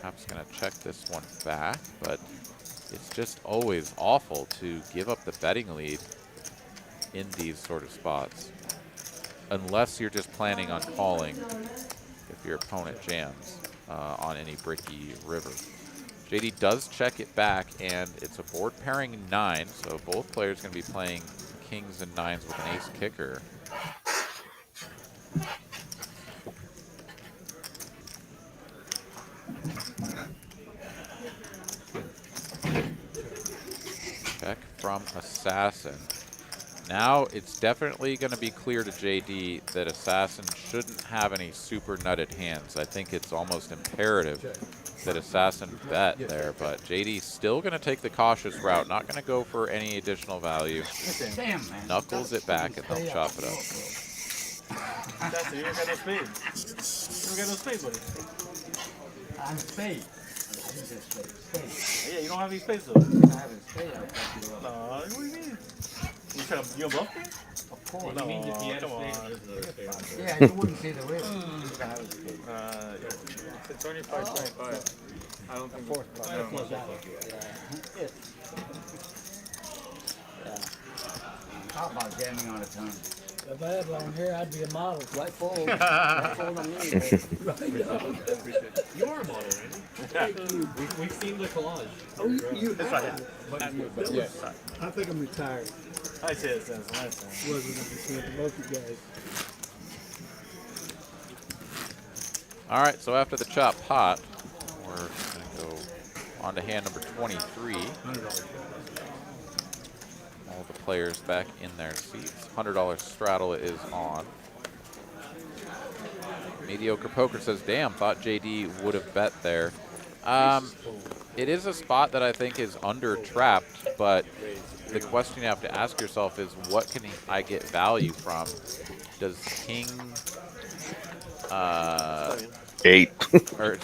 Perhaps going to check this one back, but it's just always awful to give up the betting lead in these sort of spots, unless you're just planning on calling if your opponent jams on any bricky river. JD does check it back, and it's a board pairing 9, so both players going to be playing kings and 9s with an ace kicker. Check from Assassin. Now it's definitely going to be clear to JD that Assassin shouldn't have any super nutted hands. I think it's almost imperative that Assassin bet there, but JD's still going to take the cautious route, not going to go for any additional value. Knuckles it back and they'll chop it up. That's it. You don't got no spade. You don't got no spade, buddy. I'm spade. I didn't say spade. Spade. Yeah, you don't have any spades though. I have a spade. I'll fuck you up. What do you mean? You trying to bluff me? Of course. No, come on. Yeah, you wouldn't see the risk. If I have a spade. It's only 5.5. I don't think How about jamming on a ton? If I had long hair, I'd be a model. Right forward. Right forward on me. you are a model, Randy. We've seen the collage. Oh, you It's right here. I think I'm retired. I say it since last time. Wasn't it? Both you guys. All right, so after the chop pot, we're going to go on to hand number 23. All the players back in their seats. $100 straddle is on. Mediocre Poker says, damn, thought JD would have bet there. It is a spot that I think is under-trapped, but the question you have to ask yourself is, what can I get value from? Does King... 8. or,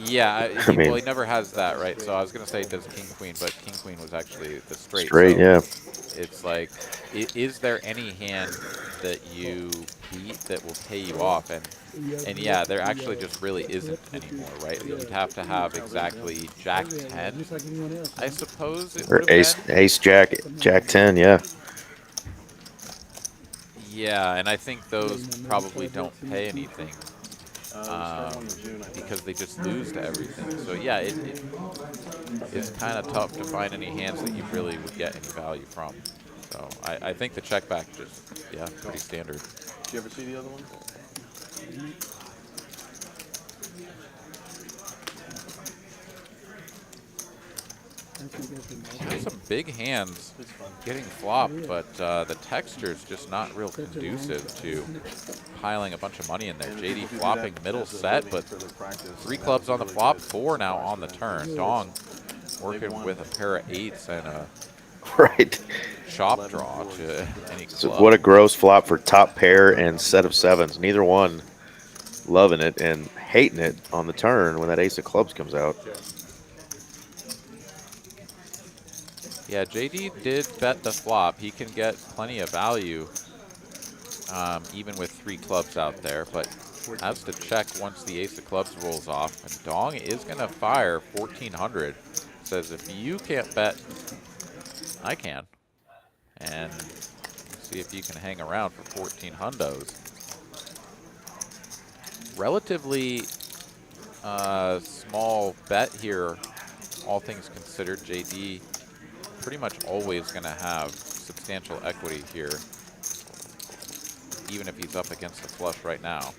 yeah, well, he never has that, right? So I was going to say does King Queen, but King Queen was actually the straight. Straight, so yeah. It's like, is there any hand that you beat that will pay you off? And yeah, there actually just really isn't anymore, right? You'd have to have exactly Jack 10, I suppose it Or would have been. Ace Jack 10, yeah. Yeah, and I think those probably don't pay anything. Because they just lose to everything. So yeah, it's kind of tough to find any hands that you really would get any value from. So I think the check back just, yeah, pretty standard. Did you ever see the other one? There's some big hands getting flopped, but the texture's just not real conducive to piling a bunch of money in there. JD flopping middle set, but 3 clubs on the flop, 4 now on the turn. Dong working with a pair of 8s and a chop draw to any club. So what a gross flop for top pair and set of 7s. Neither one loving it and hating it on the turn when that ace of clubs comes out. Yeah, JD did bet the flop. He can get plenty of value even with 3 clubs out there, but has to check once the ace of clubs rolls off. And Dong is going to fire 1,400. Says, if you can't bet, I can. And see if you can hang around for 14 hundos. Relatively small bet here, all things considered. JD pretty much always going to have substantial equity here, even if he's up against a flush right now.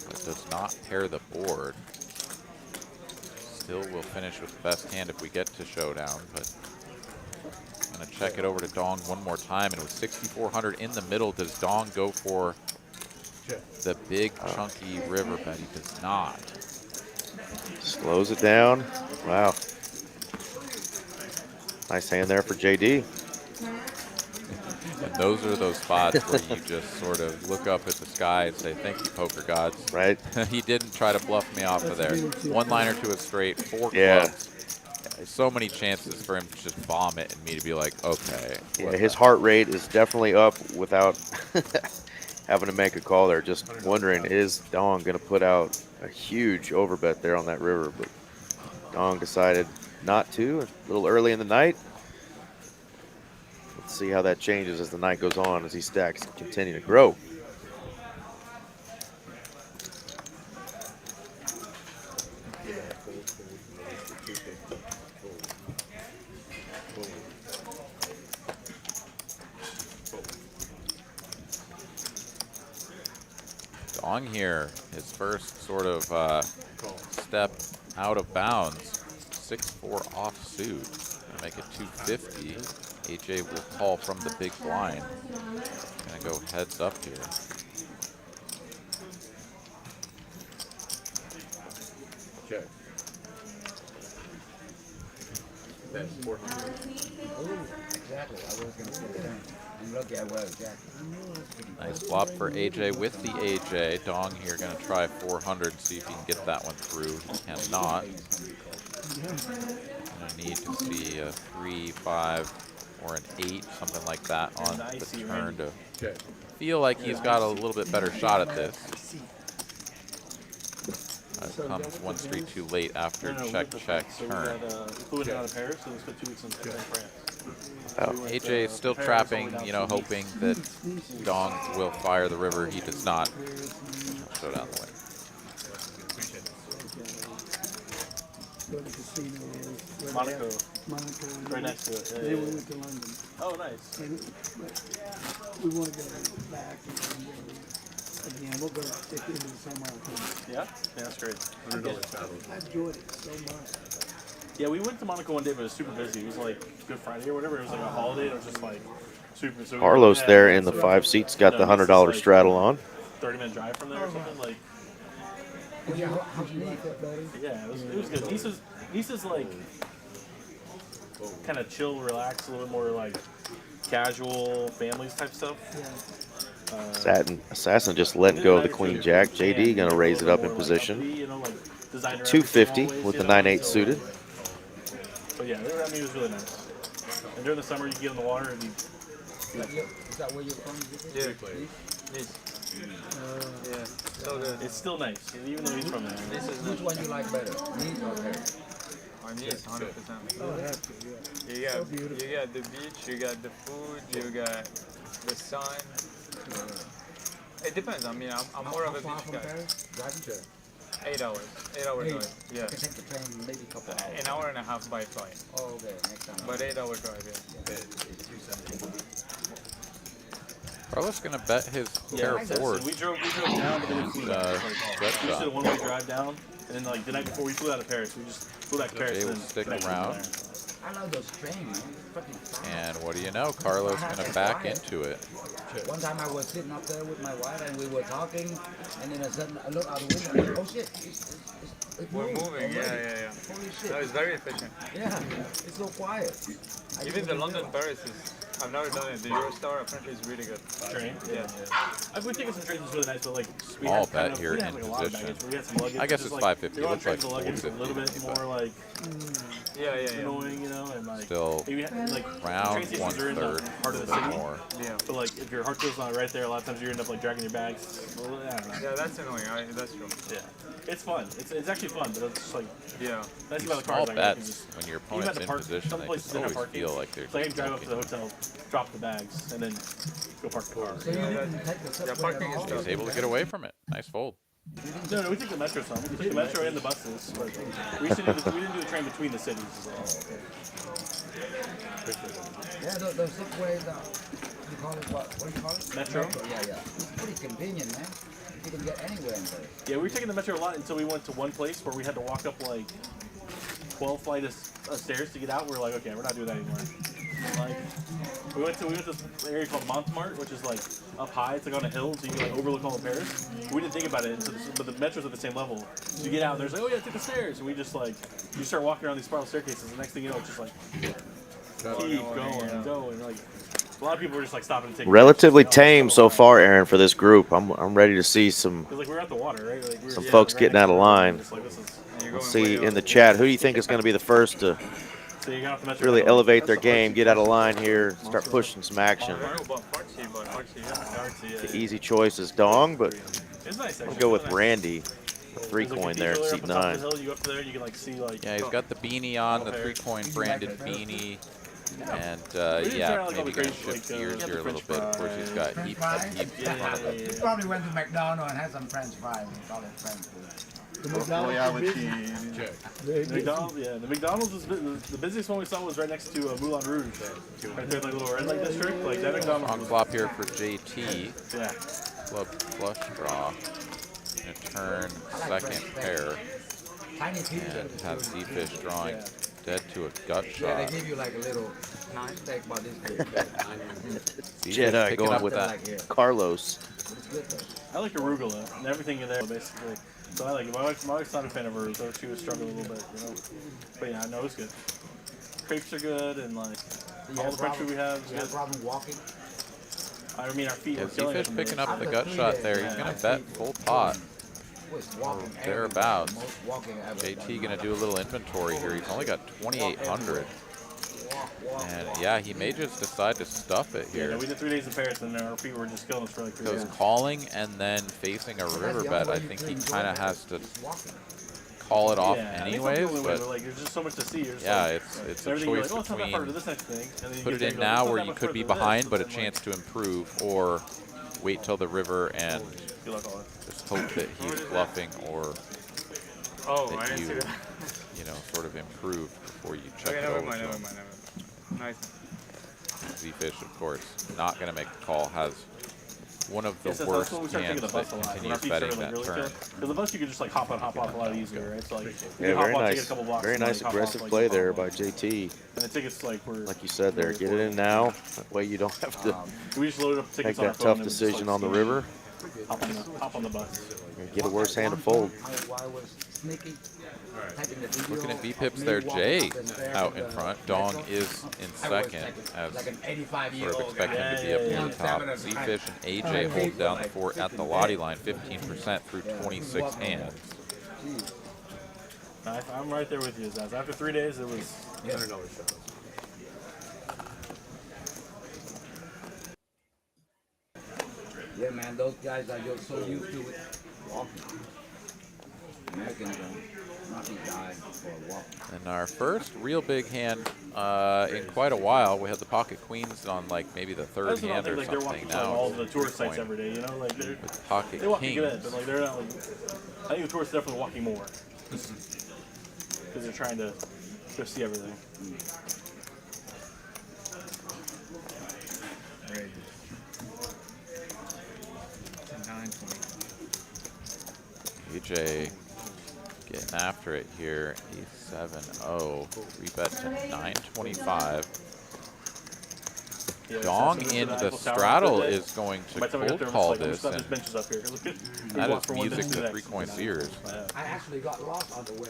But does not pair the board. Still will finish with the best hand if we get to showdown, but I'm going to check it over to Dong one more time. And with 6,400 in the middle, does Dong go for the big chunky river bet? He does not. Slows it down. Wow. Nice hand there for JD. And those are those spots where you just sort of look up at the sky and say, thank you, poker gods. Right. He didn't try to bluff me off of there. 1-liner to a straight, 4 Yeah. clubs. So many chances for him to just vomit and me to be like, okay. Yeah, his heart rate is definitely up without having to make a call there. Just wondering, is Dong going to put out a huge overbet there on that river? But Dong decided not to. A little early in the night. Let's see how that changes as the night goes on, as these stacks continue to grow. Dong here, his first sort of step out of bounds. 6-4 offsuit. Gonna make it 250. AJ will call from the big blind. Gonna go heads up here. Check. That's 400. Exactly. I was going to say that. I'm lucky I was, Jack. Nice flop for AJ with the AJ. Dong here gonna try 400, see if he can get that one through. He cannot. Gonna need to see a 3, 5, or an 8, something like that on the turn to feel like he's got a little bit better shot at this. Comes one street too late after check, turn. Flew in and out of Paris, so let's go 2 weeks in France. AJ is still trapping, you know, hoping that Dong will fire the river. He does not. I'll show down the way. Monaco. Right next to it. They went to London. Oh, nice. We want to go back again. We'll go take it into the summer. Yeah? Yeah, that's great. I enjoyed it so much. Yeah, we went to Monaco one day, but it was super busy. It was like Good Friday or whatever. It was like a holiday. It was just like Super. So Carlos there in the 5 seats got the $100 straddle on. 30-minute drive from there or something like. Yeah, how's Nice, buddy? Yeah, it was good. Nice is like kind of chill, relaxed, a little bit more like casual, families type stuff. Assassin just letting go of the Queen Jack. JD gonna raise it up in position. 250 with the 9/8 suited. But yeah, I mean, it was really nice. And during the summer, you get in the water and you. Is that where you're from? Yeah. Nice. Yeah. So good. It's still nice, even though he's from there. Which one you like better? Nice or Paris? Or Nice, 100%. You got the beach, you got the food, you got the sun. It depends. I mean, I'm more of a How far beach from guy. Paris? Driving to? 8 hours. 8 hours drive. You Yeah. can take the train maybe a couple hours. An hour and a half by flight. Oh, okay, next time. But 8 hour drive, yeah. Carlos gonna bet his pair forward. We drove down, but then we flew back. We just did a one-way drive down, and then like the night before we flew out of Paris, we just flew back to Paris. Jay will and stick then around. I love those trains, man. Fucking fast. And what do you know? Carlos gonna back into it. One time I was sitting up there with my wife and we were talking, and then I suddenly I looked out the window and I said, oh shit, it's We're moving, yeah. Holy shit. No, it's very efficient. Yeah, it's so quiet. Even the London Paris is, I've never done it. The Eurostar apparently is really good. Train? Yeah. I've been taking some trains is really nice, but like we Small had kind bet of, here we had in like a lot of position. baggage. We had some luggage. I guess just, it's like, 550. they It all looks trains like the luggage is a little bit 450, more like Yeah. annoying, you know, and like Still maybe like round train stations are in the 1/3 heart of the city. more. Yeah. But like if your Hartsville's not right there, a lot of times you end up like dragging your bags. Well, I don't know. Yeah, that's annoying. That's true. Yeah, it's fun. It's actually fun, but it's just like Yeah. nice about the Small cars. Like, I can bets just, when your even at opponent's the in park, position, some they places just didn't have always parking. feel like they're So I can drive up just to the hotel, drop the bags, and then go park the car. So you didn't take the subway parking at is all? He was able to get away from it. Nice fold. No, we took the metro some. We took the metro and the buses. But we didn't do the train between the cities. Yeah, the subway, you call it what? What do you call it? Metro? Yeah. It's pretty convenient, man. You can get anywhere in there. Yeah, we were taking the metro a lot until we went to one place where we had to walk up like 12 flights of stairs to get out. We're like, okay, we're not doing that anymore. Like, we went to this area called Montmartre, which is like up high. It's like on a hill, so you can like overlook all of Paris. We didn't think about it, but the metro's at the same level. So you get out, and there's like, oh yeah, take the stairs, and we just like you start walking around these spiral staircases. The next thing you know, it's just like keep going. Like a lot of people were just like stopping and taking. Relatively pictures. tame so far, Aaron, for this group. I'm ready to see some 'Cause, like we were at the water, right? Like, we were some just, folks right getting next out to of the line. Just like, this is, We'll see in the chat. Who do you think is going to be the first to so you got off the metro, really like, elevate their that's the game, get out of line here, start pushing some action? I don't know about Farsi, yeah. The easy choice is Dong, but It's nice. I'll Actually. go It's with really nice. Randy. The 3 There's a coin there, cathedral seat up on top of 9. the hill, you go up there, you can like see like. Yeah, he's got the beanie on, the 3-coin branded beanie. And yeah, maybe gonna shift gears here a little bit. Of course, he's got heap of You probably went to McDonald's and had some French fries and call it French food. The McDonald's is busy. The McDonald's was the busiest one we saw was right next to Moulin Rouge, right there, like little red light district, like that McDonald's. on flop here for JT. Yeah. Club flush draw. Gonna turn second pair Tiny pieces and of have the Z-fish drawing dead to a gut Yeah, shot. they give you like a little steak about this big. Z-fish Jedi picking going up with that. Carlos. It's good though. I like arugula and everything in there basically. So I like it. My wife's not a fan of arugula, so she was struggling a little bit, you know. But yeah, no, it's good. Crepes are good, and like all the French food we have is You have a good. problem walking? I mean, our feet Yeah, are killing us. Z-fish picking up the gut shot there. He's gonna bet full pot. What's walking? Thereabouts. Most walking ever. JT gonna do a little inventory here. He's only got 2,800. And yeah, he may just decide to stuff it Yeah, here. we did 3 days in Paris, and our feet were just killing us for like 3 Goes days. calling and then facing a river bet. I think he kind of has to call it off Yeah, I think that's the anyways, only way, but like there's just so much to see. You're just yeah, like, it's a everything you're choice like, oh, it's not that far to between this next thing. And then you put get it there, in you go, now it's where not you that could much be further than behind this, but a and then, chance to improve, or wait till the river and Good luck, all that. just hope that he's bluffing or Oh, I that didn't see you, that. you know, sort of improve before you check Okay, it never over. mind, to never him. mind, never mind. Nice. Z-fish, of course, not going to make a call, has one of the That's worst what we start taking hands the bus that a lot. When continues our feet betting started, that turn. Because the bus you could just like hop on, hop off a lot easier, right? So like, you Yeah, can hop very on, take nice. a couple blocks Very and, nice like, hop aggressive off, like, play some there ball. by JT. And the tickets like were Like you said there, really get it in affordable. now. That way you don't have to We just loaded up make tickets on our that phone tough and we just, decision like, on the scan river. it, hop on the bus. Get a worse hand to fold. Looking at V-pips there, Jay out in front. Dong is in second, as sort of expect him to be up near the top. Z-Fish and AJ hold down the fort at the Lottie line, 15% through 26 hands. I'm right there with you, Zaz. After 3 days, it was $100 shot. Yeah, man, those guys are just so used to it. Walking. Americans don't not be dying for a walk. And our first real big hand in quite a while. We had the pocket queens on like maybe the third That's what I hand think, or like they're something. walking to Now all it's the tourist sites point every day, you know, like they're with pocket they walk kings. good, but like they're not like I think the tourists are definitely walking more because they're trying to just see everything. AJ getting after it here. He's 7-0. Rebet to 925. Yeah, Dong so in the the Eiffel Tower straddle after that. is going to By the time we got cold there, call I'm just this, like, and there's benches up here. Look at, that walk is from one music bench to the 3 next. Coins ears. I actually got lost on the way.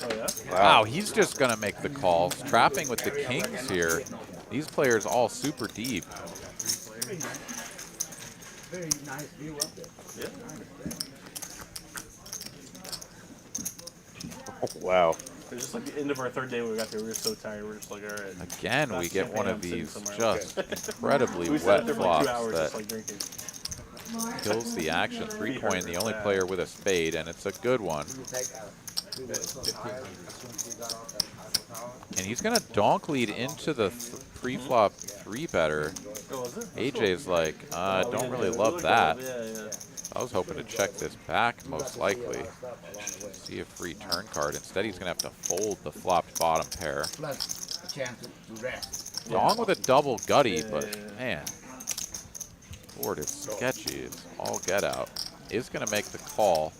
Oh yeah? Wow, he's just going to make the calls. Trapping with the kings here. These players all super deep. Very nice view up there. Yeah. Oh, wow. It was just like the end of our third day when we got there. We were so tired. We were just like, all right. Again, we get one of these just incredibly We sat wet there for like 2 flops hours that just like drinking. kills the action. 3 Coin, the only player with a spade, and it's a good one. And he's going to donk lead into the pre-flop 3-better. Oh, was it? AJ's like, I don't really love that. I was hoping to check this back, most likely. See a free turn card. Instead, he's going to have to fold the flopped bottom pair. Plus a chance to rest. Dong with a double gutty, but man, board is sketchy. It's all get out. Is going to make the call.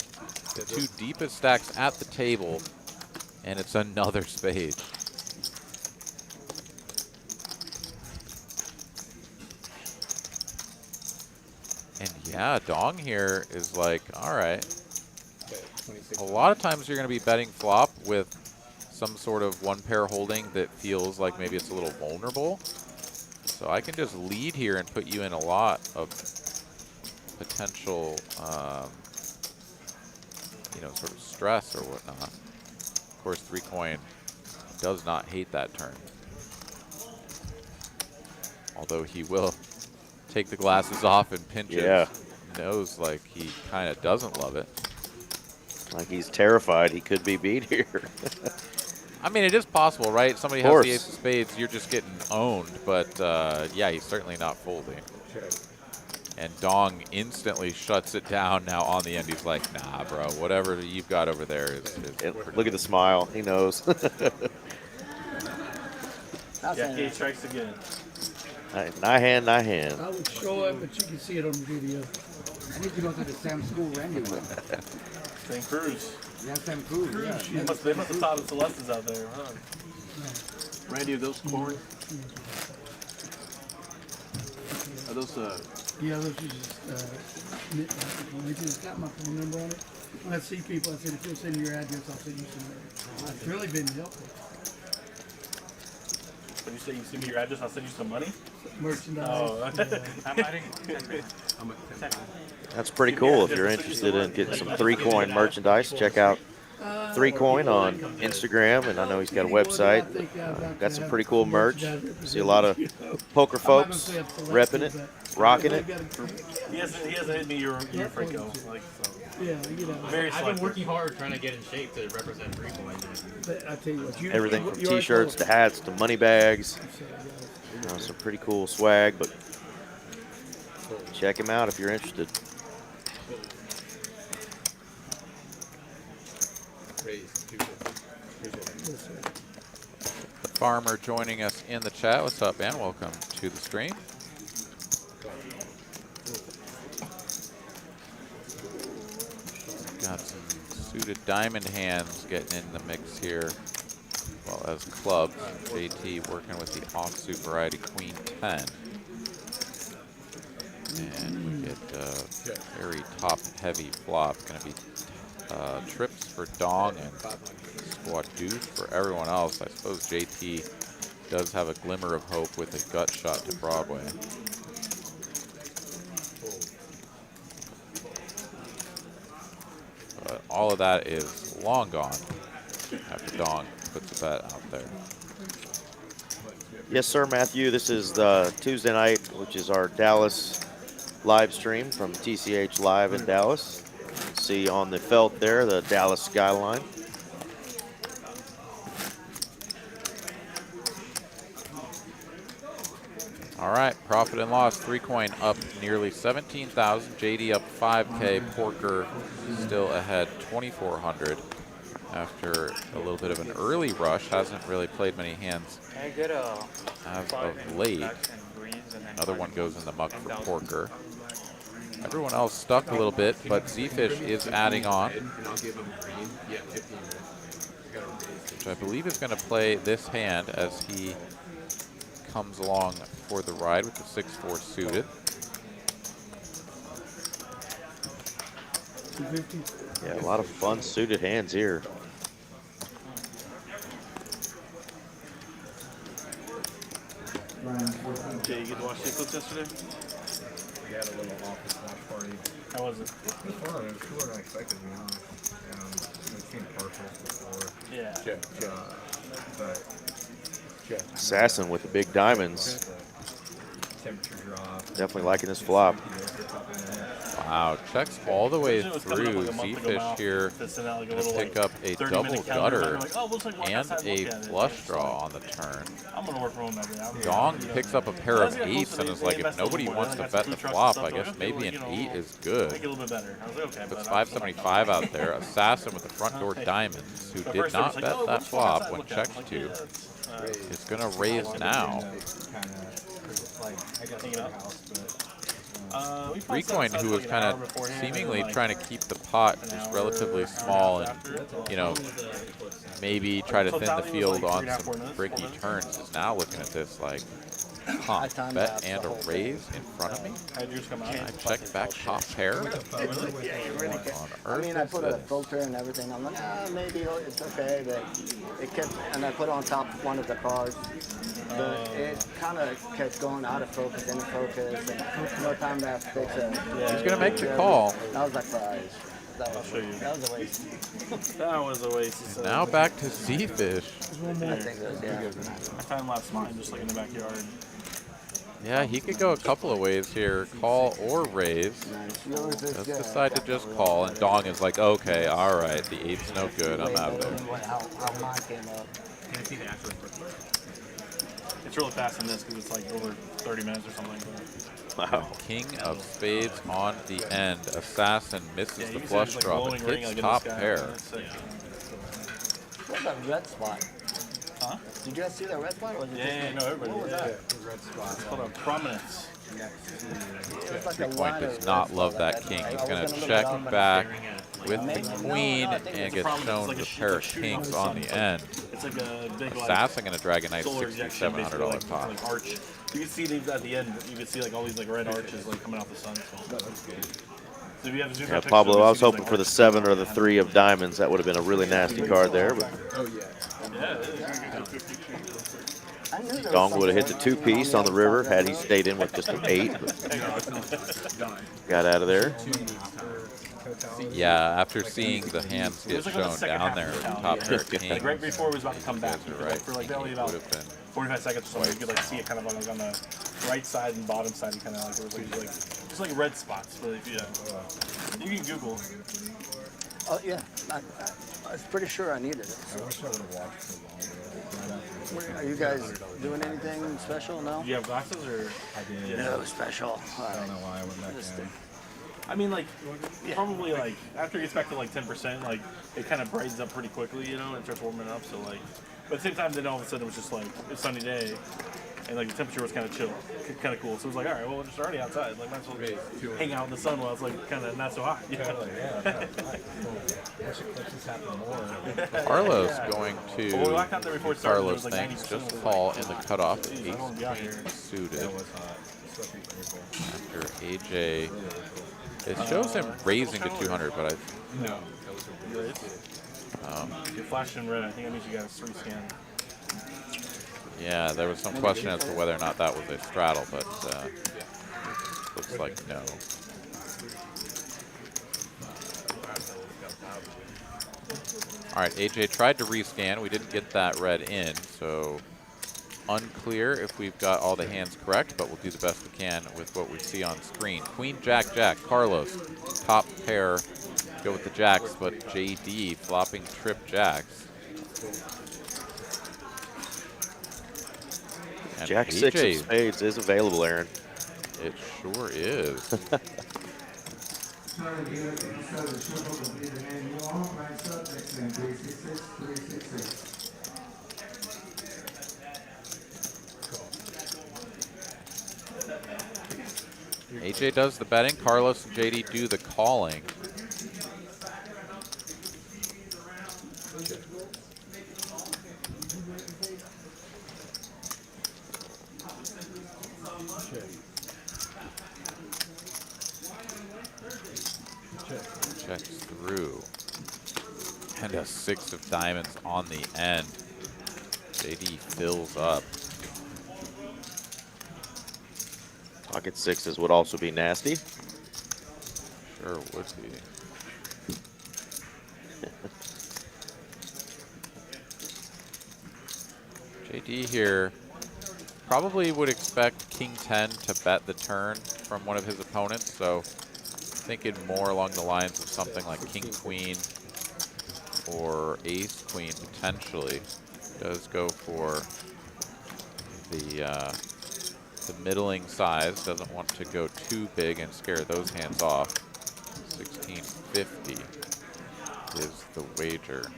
The 2 deepest stacks at the table, and it's another spade. And yeah, Dong here is like, all right. A lot of times you're going to be betting flop with some sort of 1-pair holding that feels like maybe it's a little vulnerable. So I can just lead here and put you in a lot of potential, you know, sort of stress or whatnot. Of course, 3 Coin does not hate that turn. Although he will take the glasses off and pinch his nose like he kind of doesn't love it. Like he's terrified he could be beat here. I mean, it is possible, right? Somebody has the ace of spades, you're just getting owned. But yeah, he's certainly not folding. And Dong instantly shuts it down now on the end. He's like, nah, bro, whatever you've got over there is Look at the smile. He knows. Yeah, 8 strikes again. Nine hand. I would show it, but you can see it on the video. I need to go to the same school Randy went. Same cruise. Yeah, same cruise. Yeah. They must have taught us the lessons out there, huh? Randy, are those corn? Are those Yeah, those are just, they just got my phone number on it. When I see people, I said, if you'll send me your address, I'll send you some money. It's really been helpful. When you say you send me your address, I'll send you some money? Merchandise. Oh. That's pretty cool. If you're interested in getting some 3 Coin merchandise, check out 3 Coin on Instagram, and I know he's got a website. Got some pretty cool merch. See a lot of poker folks repping it, rocking it. He hasn't hit me your Franco. Like, so. Yeah, you know. Very I've been working hard trying to get in shape to represent 3 Coin. I tell you what, Everything from T-shirts to hats to money bags. You know, some pretty cool swag, but check him out if you're interested. The farmer joining us in the chat. What's up, and welcome to the stream. Got some suited diamond hands getting in the mix here, as well as clubs. JT working with the offsuit variety Queen 10. And we get very top-heavy flop. Going to be trips for Dong and squad deuce for everyone else. I suppose JT does have a glimmer of hope with a gut shot to Broadway. But all of that is long gone after Dong puts a bet out there. Yes, sir, Matthew. This is the Tuesday night, which is our Dallas live stream from TCH Live in Dallas. See on the felt there, the Dallas skyline. All right, profit and loss, 3 coin up nearly 17,000. JD up 5K. Porker still ahead 2,400 after a little bit of an early rush. Hasn't really played many hands as of late. Another one goes in the muck for Porker. Everyone else stuck a little bit, but Z-Fish is adding on, which I believe is going to play this hand as he comes along for the ride with the 6-4 suited. Yeah, a lot of fun suited hands here. Jay, you get to watch the eclipse yesterday? We had a little office watch party. How was it? It was fun. It was cooler than I expected, to be honest. I've seen partials before. Yeah. But Assassin with the big diamonds. temperature drop. Definitely liking this flop. Wow, checks all the way It was coming up through. like a month ago Z-Fish now. here They sent out like a to little, pick like, up a 30-minute double calendar. gutter I'm like, oh, let's like walk and outside and a look at it. flush It's draw like, on the turn. I'm gonna work from home that day. Dong picks up a pair of eights and is like, if nobody wants to bet the flop, I guess maybe an 8 is good. Make it a little bit better. I was like, okay. Puts but I'm 575 out there. Assassin with the front door diamonds, who At did first I was not like, bet oh, that let's walk outside flop and when look at it. checked I'm like, to. yeah, it's, Is going to raise now. Recoin, who was kind of seemingly trying to keep the pot just relatively small and, you know, maybe try to thin the field on some bricky turns, is now looking at this like, huh, bet and a raise in front of me? How'd yours come out? I checked back top pair? Yeah, you really What can. on I earth mean, I is put a this? filter and everything. I'm like, maybe it's okay, but it kept, and I put on top one of the cards, but it kind of kept going out of focus, in focus, and no time to fix it. He's going to make the call. That was like fries. That was, show you. that was a waste. That was a waste. So Now back to Z-Fish. I think it was, yeah. I time lapsed mine just like in the backyard. Yeah, he could go a couple of ways here, call or raise. Nice. Yours is Let's good. decide to just call, and Dong is like, okay, all right, the 8's no good, I'm out of there. How mine came up. It's really fast in this because it's like over 30 minutes or something. But Wow. King of spades on the end. Assassin misses yeah, the you can see flush there's, like, draw, but glowing ring, hits like, in top the sky. pair. That's sick. What's that red spot? Huh? Did you guys see that red spot? Or was it Yeah, no, everybody. What was did. that? It's called a prominence. It was like a Recoin line does of not red love spot that like king. I He's was going to gonna look check it up, but back with Maybe- the no, queen I think and it's gets prominence. shown It's like the a pair of like shooting kings the on sun. the end. It's like a big like Assassin going to drag a nice solar ejection, basically, $6,700 like, pot. like arch. You can see these at the end. You can see like all these like red arches like coming off the sun. So if you have zoom Yeah, pictures, Pablo, you I can was see these, hoping like, for the arches 7 coming or the off 3 of diamonds. That would have been a really nasty card there. But I knew there was Dong would have hit the something 2-piece on the river had he stayed in with just an 8. But got out of there. Yeah, after seeing the hands It get was like on the shown second down half there, of the count, top yeah. pair Like kings, right before it was about to come back, you guys are right. for like Thinking only it about would have been 45 seconds or something, you could like see it kind of like on the right side and bottom side, and kind of like there was like just like red spots. But if you can Google. Oh yeah, I was pretty sure I needed it. I wish I would have watched for longer. Are you guys doing anything special? No. Do you have glasses or? I did. No special. I don't know why I went back Just- in. I mean, like probably like after it gets back to like 10%, like it kind of brightens up pretty quickly, you know, and starts warming up. So like, but at the same time, then all of a sudden it was just like a sunny day. and like the temperature was kind of chill, kind of cool. So it was like, all right, well, we're just already outside. Like, might as well hang out in the sun while it's like kind of not so hot. Yeah. Carlos going to Well, we walked out there before it started, Carlos it was like things 90% just was call like, in the cutoff. geez, I Ace don't wanna be out here. queen suited. After AJ, it shows him raising to 200, but I. No. You're flashing red. I think I need you guys to rescan. Yeah, there was some question as to whether or not that was a straddle, but looks like no. All right, AJ tried to rescan. We didn't get that red in, so unclear if we've got all the hands correct, but we'll do the best we can with what we see on screen. Queen, Jack, Jack, Carlos, top pair. Go with the jacks, but JD flopping trip jacks. And Jack AJ, 6 of spades is available, Aaron. It sure is. AJ does the betting. Carlos and JD do the calling. Checks through. And a 6 of diamonds on the end. JD fills up. Pocket sixes would also be nasty. Sure would be. JD here probably would expect King 10 to bet the turn from one of his opponents, so thinking more along the lines of something like King Queen or Ace Queen potentially. Does go for the middling size, doesn't want to go too big and scare those hands off. 1650 is the wager.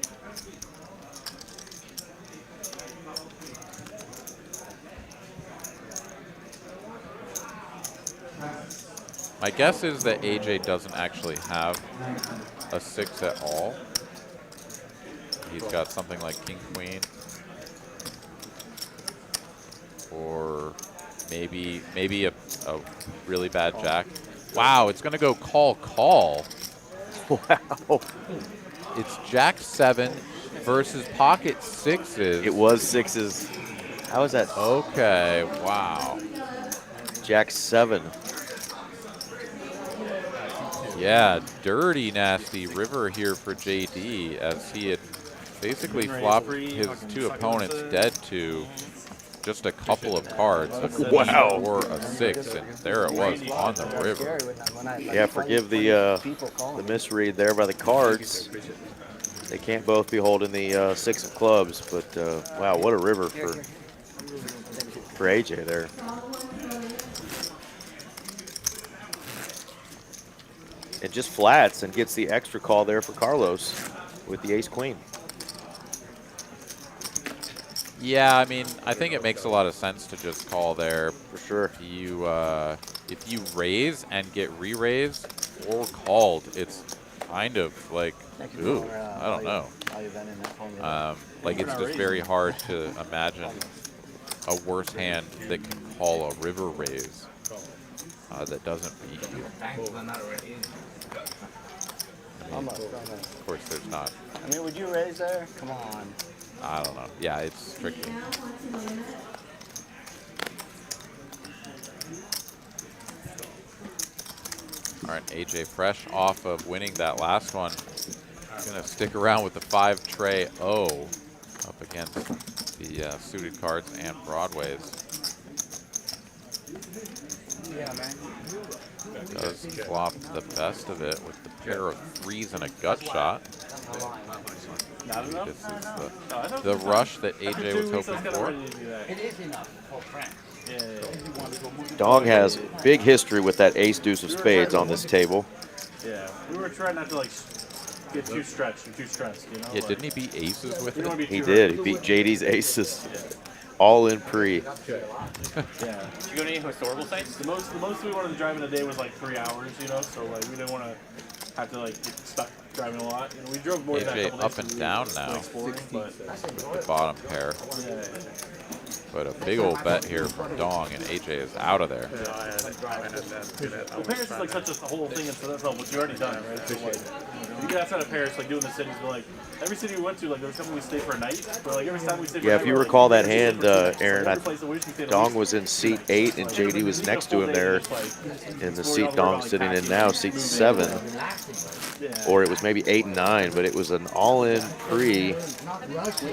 My guess is that AJ doesn't actually have a 6 at all. He's got something like King Queen, or maybe a really bad jack. Wow, it's gonna go call call. Wow. It's Jack 7 versus pocket sixes. It was sixes. How is that? Okay, wow. Jack 7. Yeah, dirty, nasty river here for JD, as he had basically flopped his two opponents dead to just a couple of cards. Wow. Or a 6, and there it was on the river. Yeah, forgive the misread there by the cards. They can't both be holding the 6 of clubs, but wow, what a river for AJ there. It just flats and gets the extra call there for Carlos with the ace queen. Yeah, I mean, I think it makes a lot of sense to just call there. For sure. If you raise and get re-raised or called, it's kind of like, ooh, I don't know. Like, it's just very hard to imagine a worse hand that can call a river raise that doesn't beat you. Of course, there's not. I mean, would you raise there? Come on. I don't know. Yeah, it's tricky. All right, AJ fresh off of winning that last one. Gonna stick around with the 5 tray O up against the suited cards and Broadways. Yeah, man. Does flop the best of it with the pair of 3s and a gut shot. Not enough? This is the rush that AJ was hoping for. It is enough for Frank. Dong has big history with that ace deuce of spades on this table. Yeah, we were trying not to like get too stretched or too stressed, you know? Yeah, didn't he beat aces with it? He did. He beat JD's aces. all-in pre. Yeah. Did you go to any historical sites? The most we wanted to drive in a day was like 3 hours, you know. So like we didn't want to have to like get stuck driving a lot. You know, we drove more than that a AJ couple up days and we down went now. exploring, but The bottom pair. yeah. But a big old bet here from Dong, and AJ is out of there. Well, Paris is like such a whole thing in itself, which you already done, right? So like, you get outside of Paris, like doing the cities, but like every city we went to, like there was something we stayed for a night. But like every time we stayed for a Yeah, night, if you we're recall like, that we hand, stayed for 2 nights. Aaron, Every place that we usually stayed at Dong least- was in seat 8, and JD was next to him there in the seat Dong's sitting in now, seat 7. Or it was maybe 8 and 9, but it was an all-in pre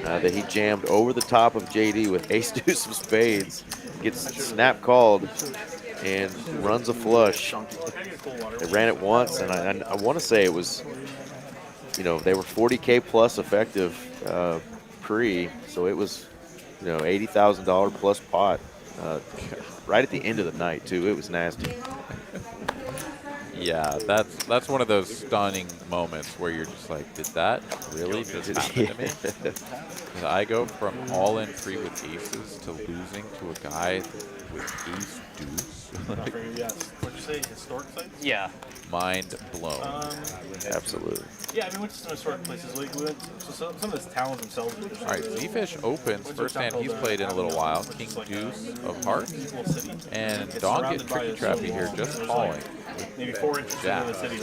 that he jammed over the top of JD with ace deuce of spades, gets snap called, and runs a flush. They ran it once, and I want to say it was, you know, they were 40K plus effective pre, so it was, you know, $80,000 plus pot right at the end of the night too. It was nasty. Yeah, that's one of those stunning moments where you're just like, did that really just happen to me? Did I go from all in free with aces to losing to a guy with ace deuce? Like, Yes. What'd you say? Historic sites? Yeah. mind blown. Absolutely. Yeah, I mean, we went to some historic places. Like, we went to some of the towns themselves. All right, Z-Fish opens. First hand he's played in a little while. King Deuce of Hearts. And Dong get tricky trappy here, just calling. Maybe 4 inches into the city,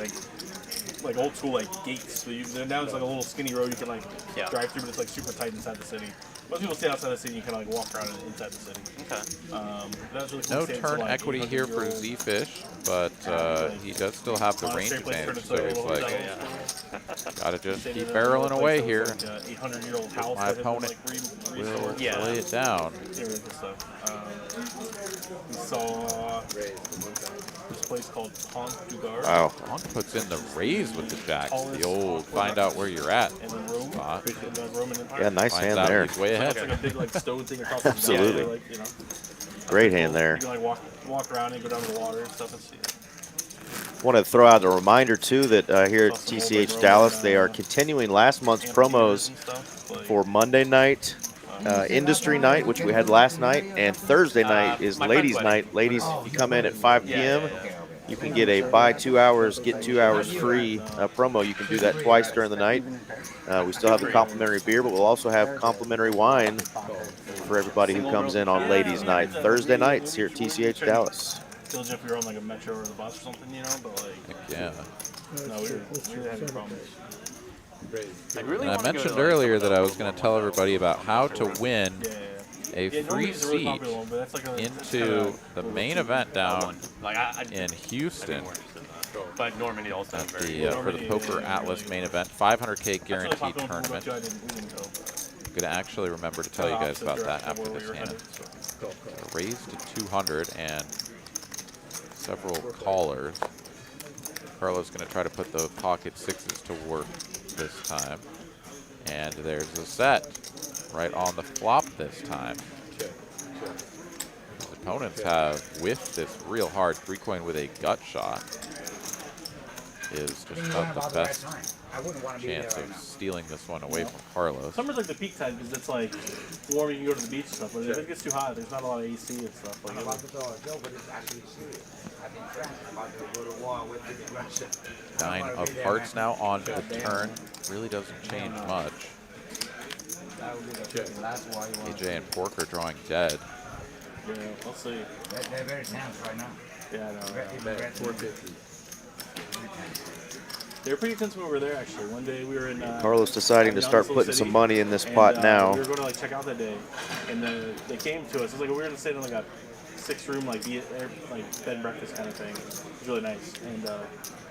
like old school, like gates. So now it's like a little skinny road you can like drive through, but it's like super tight inside the city. Most people stay outside the city. You can like walk around inside the city. Okay. That was really cool. No turn equity here for Z-Fish, but he does still have the range advantage, so he's like, gotta just keep barreling away here. 800-year-old house. My opponent will lay it down. We saw this place called Honk du Gard. Wow. Honk puts in the raise with the jacks, the old find out where you're at spot. Yeah, nice Finds hand out there. he's way ahead. It's like a big like stone thing across the Absolutely. like, you know. Great hand there. You can like walk around and go down to the water and stuff and see it. Want to throw out a reminder too that here at TCH Dallas they are continuing last month's promos for Monday night, industry night, which we had last night, and Thursday night is ladies' night. Ladies, if you come in at 5 p.m., you can get a buy 2 hours, get 2 hours free promo. You can do that twice during the night. We still have the complimentary beer, but we'll also have complimentary wine for everybody who comes in on ladies' night. Thursday nights here at TCH Dallas. Feels if we were on like a metro or the bus or something, you know, but like, Yeah. no, we were having problems. And I mentioned earlier that I was going to tell everybody about how to win a free seat into the main event down in Houston But Normandy also has very for the Poker Atlas main event, 500K guaranteed tournament. I'm going to actually remember to tell you guys about that after this hand. Raised to 200 and several callers. Carlo's going to try to put the pocket sixes to work this time. And there's a set right on the flop this time. His opponents have whiffed this real hard. 3-coin with a gut shot is just about the best chance of stealing this one away from Carlos. Summer's like the peak time because it's like warm, you can go to the beach and stuff. But if it gets too hot, there's not a lot of AC and stuff. Like, Nine of hearts now on the turn. Really doesn't change much. AJ and Porker drawing dead. Yeah, we'll see. They're very tense right now. Yeah, I know. Red 450. They were pretty tense when we were there, actually. One day we were in... Carlos deciding to start putting some money in this pot now. We were going to like check out that day, and they came to us. It was like we were going to stay in like a 6-room like bed and breakfast kind of thing. It was really nice. And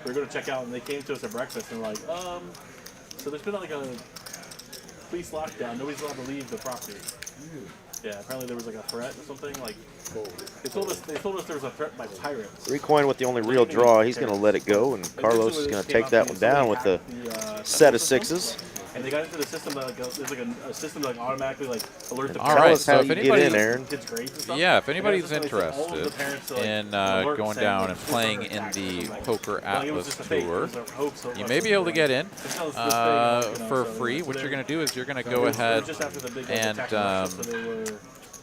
we were going to check out, and they came to us at breakfast and were like, so there's been like a police lockdown. Nobody's allowed to leave the property. Yeah, apparently there was like a threat or something. Like they told us there was a threat by pirates. 3-coin with the only real draw. He's going to let it go, and Carlos is going to take that one down with a set of sixes. And they got into the system that like there's like a system that like automatically like alert the All Tell right, us how so if you anybody, get in, Aaron. Yeah, if anybody's interested in going down and playing in the Poker Atlas Tour, you may be able to get in for free. What you're going to do is you're going to go ahead and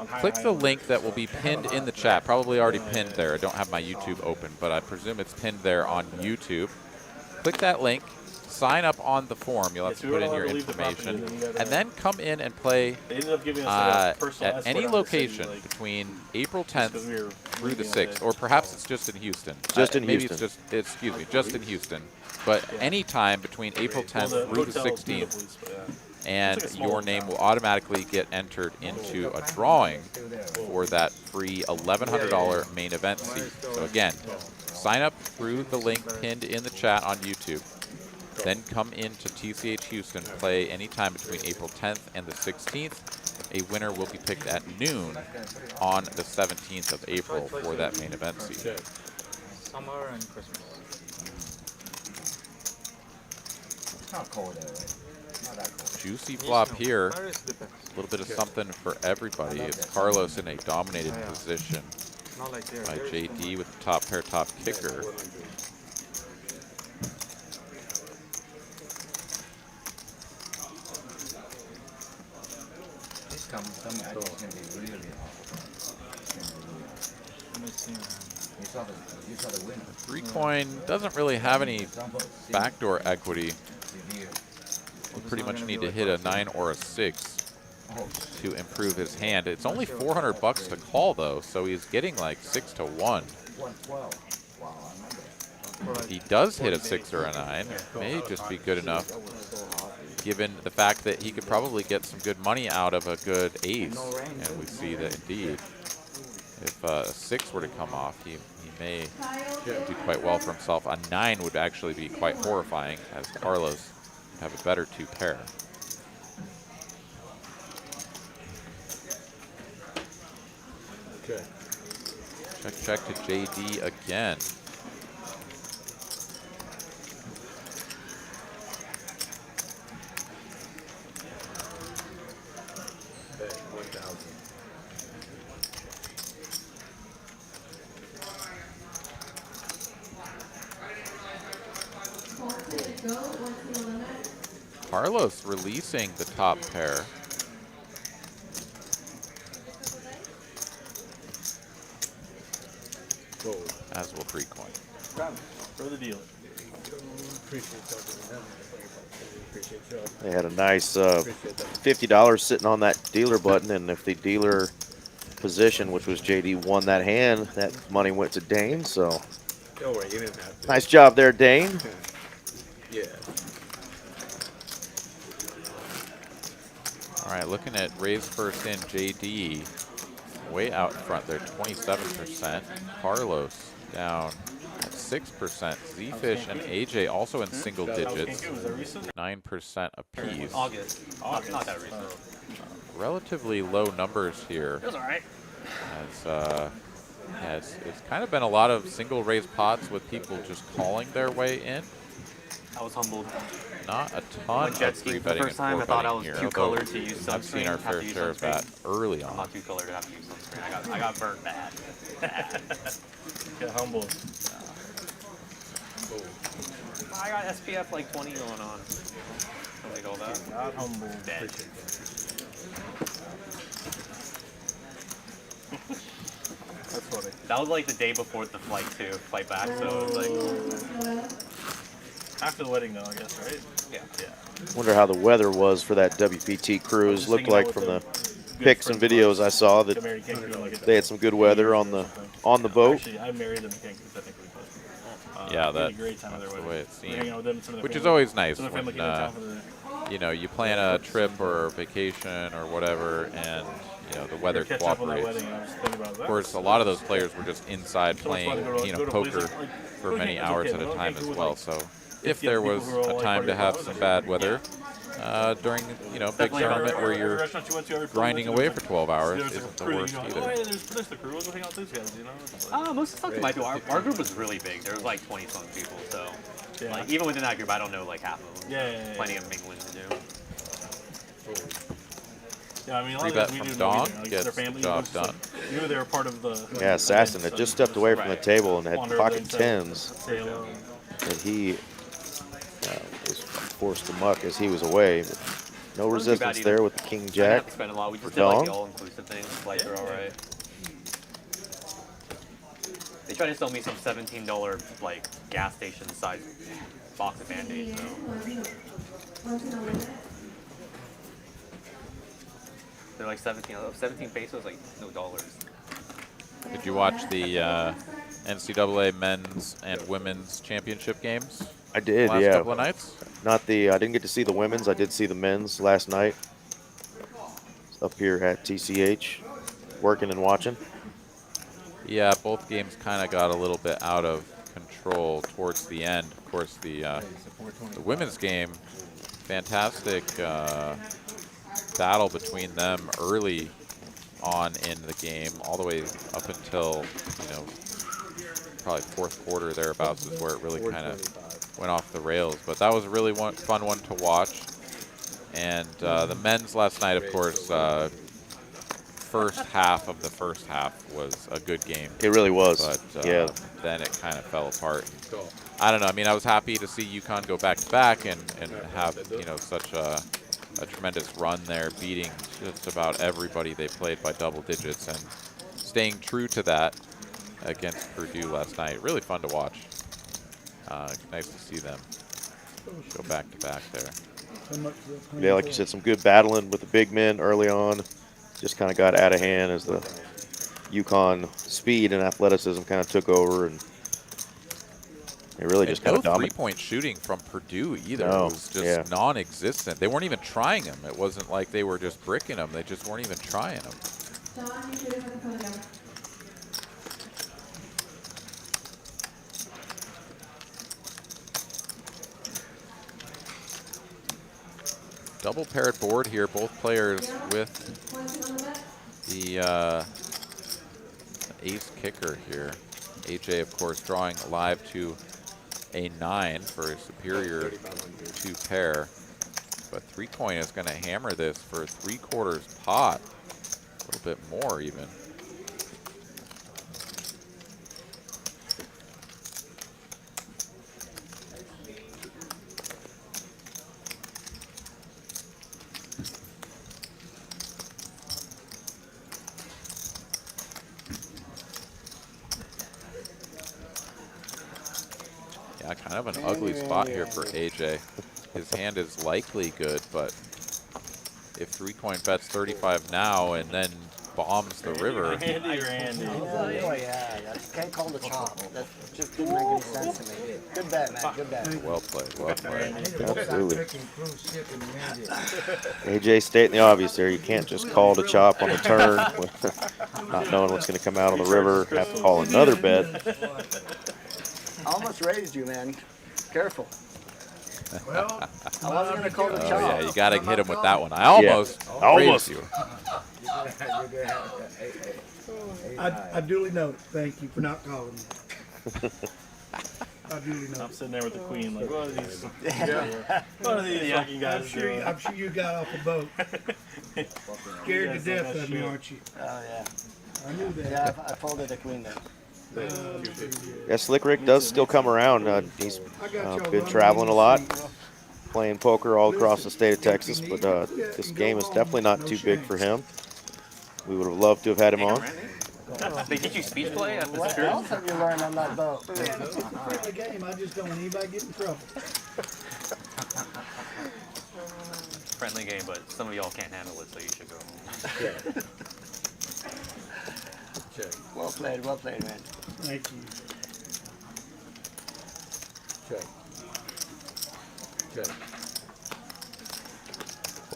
click the link that will be pinned in the chat. Probably already pinned there. I don't have my YouTube open, but I presume it's pinned there on YouTube. Click that link. Sign up on the form. You'll have to put in your information. And then come in and play at any location between April 10th through the 6th. Or perhaps it's just in Houston. Just in maybe Houston. It's just, excuse me, just in Houston. But any time between April 10th through the 16th. And your name will automatically get entered into a drawing for that free $1,100 main event seat. So again, sign up through the link pinned in the chat on YouTube. Then come into TCH Houston, play anytime between April 10th and the 16th. A winner will be picked at noon on the 17th of April for that main event seat. Summer and Christmas. It's not cold there, right? Not that cold. Juicy flop here. A little bit of something for everybody. It's Carlos in a dominated position by JD with the top pair, top kicker. Some I think it's gonna be really hot. You saw the winner. 3-coin doesn't really have any backdoor equity. We pretty much need to hit a 9 or a 6 to improve his hand. It's only $400 to call though, so he's getting like 6 to 1. 112. Wow, I remember. If he does hit a 6 or a 9, it may just be good enough, given the fact that he could probably get some good money out of a good ace. And we see that indeed, if a 6 were to come off, he may do quite well for himself. A 9 would actually be quite horrifying, as Carlos would have a better 2 pair. Okay. Check to JD again. Carlos releasing the top pair. As will 3-coin. For the dealer. They had a nice $50 sitting on that dealer button, and if the dealer position, which was JD, won that hand, that money went to Dane. So Don't worry, you didn't have to. nice job there, Dane. Yeah. All right, looking at raise first in, JD way out in front there, 27%. Carlos down at 6%. Z-Fish and AJ also in single digits, 9% apiece. August. Not that recent. Relatively low numbers here. It was all right. As it's kind of been a lot of single raise pots with people just calling their way in. I was humbled. Not a ton When jet of skiing free for the betting first and time, I four thought I betting was here. too although colored to use sunscreen. I've seen our have fair to use share of sunscreen. that early I'm on. not too colored to have to use sunscreen. I got burnt bad. Get humble. I got SPF like 20 going on. Don't need all that. Not humble. Dead. That's funny. That was like the day before the flight too, flight back. So it was like After the wedding, though, I guess, right? Yeah. Wonder how the weather was for that WPT cruise. Looked like from the pics and videos I saw that they had some good weather on the boat. Actually, I married them in Cancun, technically. Yeah, we had a that's great time of their the wedding. way it We were hanging out with them, some seemed. of their Which is family- always nice some of their when, family came in town for the- you know, you plan a trip or vacation or whatever, and you know the weather catch up on that cooperates. wedding, and I was thinking about that. Of course, a lot of those players were just inside So much fun playing, to go to- you go know, to a place poker like- for go many to Cancun, hours okay, at a go to time Cancun as with, well. like, So, 50 if there people was who are all, a like, time to partying have with some us, bad yeah. weather during, you know, big Definitely tournament where you're restaurant you went to every grinding place, away there's for like- 12 hours, there's isn't the crew, worst you know, either. Oh, yeah, there's the crew. Let's go hang out with those guys, you know? It's like- most of the folks in my group, our group was really big. There was like 20-some people, so Yeah. like even within that group, I don't know like half of them. Yeah. Plenty of mingling to do. Yeah, I mean, a lot Free of bet guys we from knew Dong either. Like, gets their the family job was just, done. like, knew they were part of the. Yeah, Assassin had just stepped away from the table and had wandered pocket into tens, Salem. and he was forced to muck as he was away. But No Wasn't too bad resistance either. there with the king I didn't jack. have to spend a lot. We for just did like the Dong. all-inclusive thing. Flights are all right. They tried to sell me some $17 like gas station size box of Band-Aids. So. They're like 17 pesos, like no dollars. Did you watch the NCAA men's and women's championship games? I did, last yeah. couple of nights? Not the, I didn't get to see the women's. I did see the men's last night. Up here at TCH, working and watching. Yeah, both games kind of got a little bit out of control towards the end. Of course, the women's game, fantastic battle between them early on in the game, all the way up until, you know, probably fourth quarter thereabouts is where it really kind of went off the rails. But that was a really fun one to watch. And the men's last night, of course, first half of the first half was a good game. It really was. But yeah. Then it kind of fell apart. And I don't know. I mean, I was happy to see UConn go back to back and have, you know, such a tremendous run there, beating just about everybody they played by double digits and staying true to that against Purdue last night. Really fun to watch. Nice to see them go back to back there. Yeah, like you said, some good battling with the big men early on. Just kind of got out of hand as the UConn speed and athleticism kind of took over, and they really just kind of no dominated. three-point shooting from Purdue either. No, It was just non-existent. They weren't even trying them. It wasn't like they were just bricking them. They just weren't even trying them. Double paired board here, both players with the ace kicker here. AJ, of course, drawing live to a 9 for a superior 2 pair. But 3-point is going to hammer this for 3/4 pot. A little bit more even. Yeah, kind of an ugly spot here for AJ. His hand is likely good, but if 3-point bets 35 now and then bombs the river. Randy. Oh, yeah, that's can't call the chop. That just didn't make any sense to me. Good bet, man. Good bet. Well played, well played. Absolutely. AJ stating the obvious there. You can't just call the chop on the turn with not knowing what's going to come out on the river. Have to call another bet. I almost raised you, man. Careful. Well, I wasn't going to call the Oh chop. yeah, you got to hit him with that one. I almost raised you. I duly note. Thank you for not calling me. I duly I'm note. sitting there with the queen, like, what are these? What are these fucking guys doing? I'm sure you got off the boat. Scared to death of me, aren't you? Oh, yeah. I knew that. Yeah, I folded the queen there. Yeah, Slick Rick does still come around. He's been traveling a lot, playing poker all across the state of Texas, but this game is definitely not too big for him. We would have loved to have had him on. They teach you speech play at the What Superior? else have you learned on that boat? It's a friendly game. I just don't want anybody get in trouble. Friendly game, but some of y'all can't handle it, so you should go home. Well played, man. Thank you.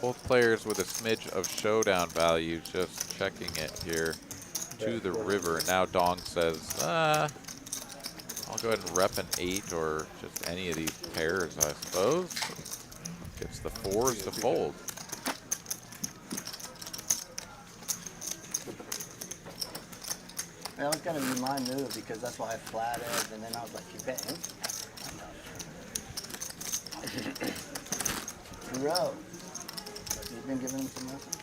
Both players with a smidge of showdown value, just checking it here to the river. Now Dong says, I'll go ahead and rep an 8 or just any of these pairs, I suppose. Gets the 4s to fold. That was going to be my move because that's why I flatted, and then I was like, you betting? Bro, you've been giving him some lessons?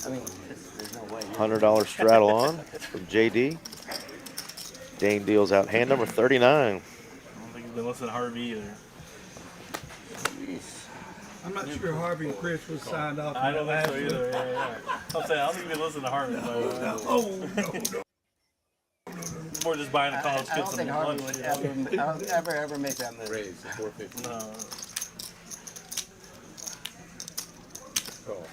I mean, there's no way. $100 straddle on from JD. Dane deals out hand number 39. I don't think he's been listening to Harvey either. Jeez. I'm not sure Harvey and Chris was signed off. I don't think so either. Yeah. I'm saying I don't think we listen to Harvey. No. More just buying a college I kid don't some think lunch. Harvey would ever make that move. Raise to 450. No. Call.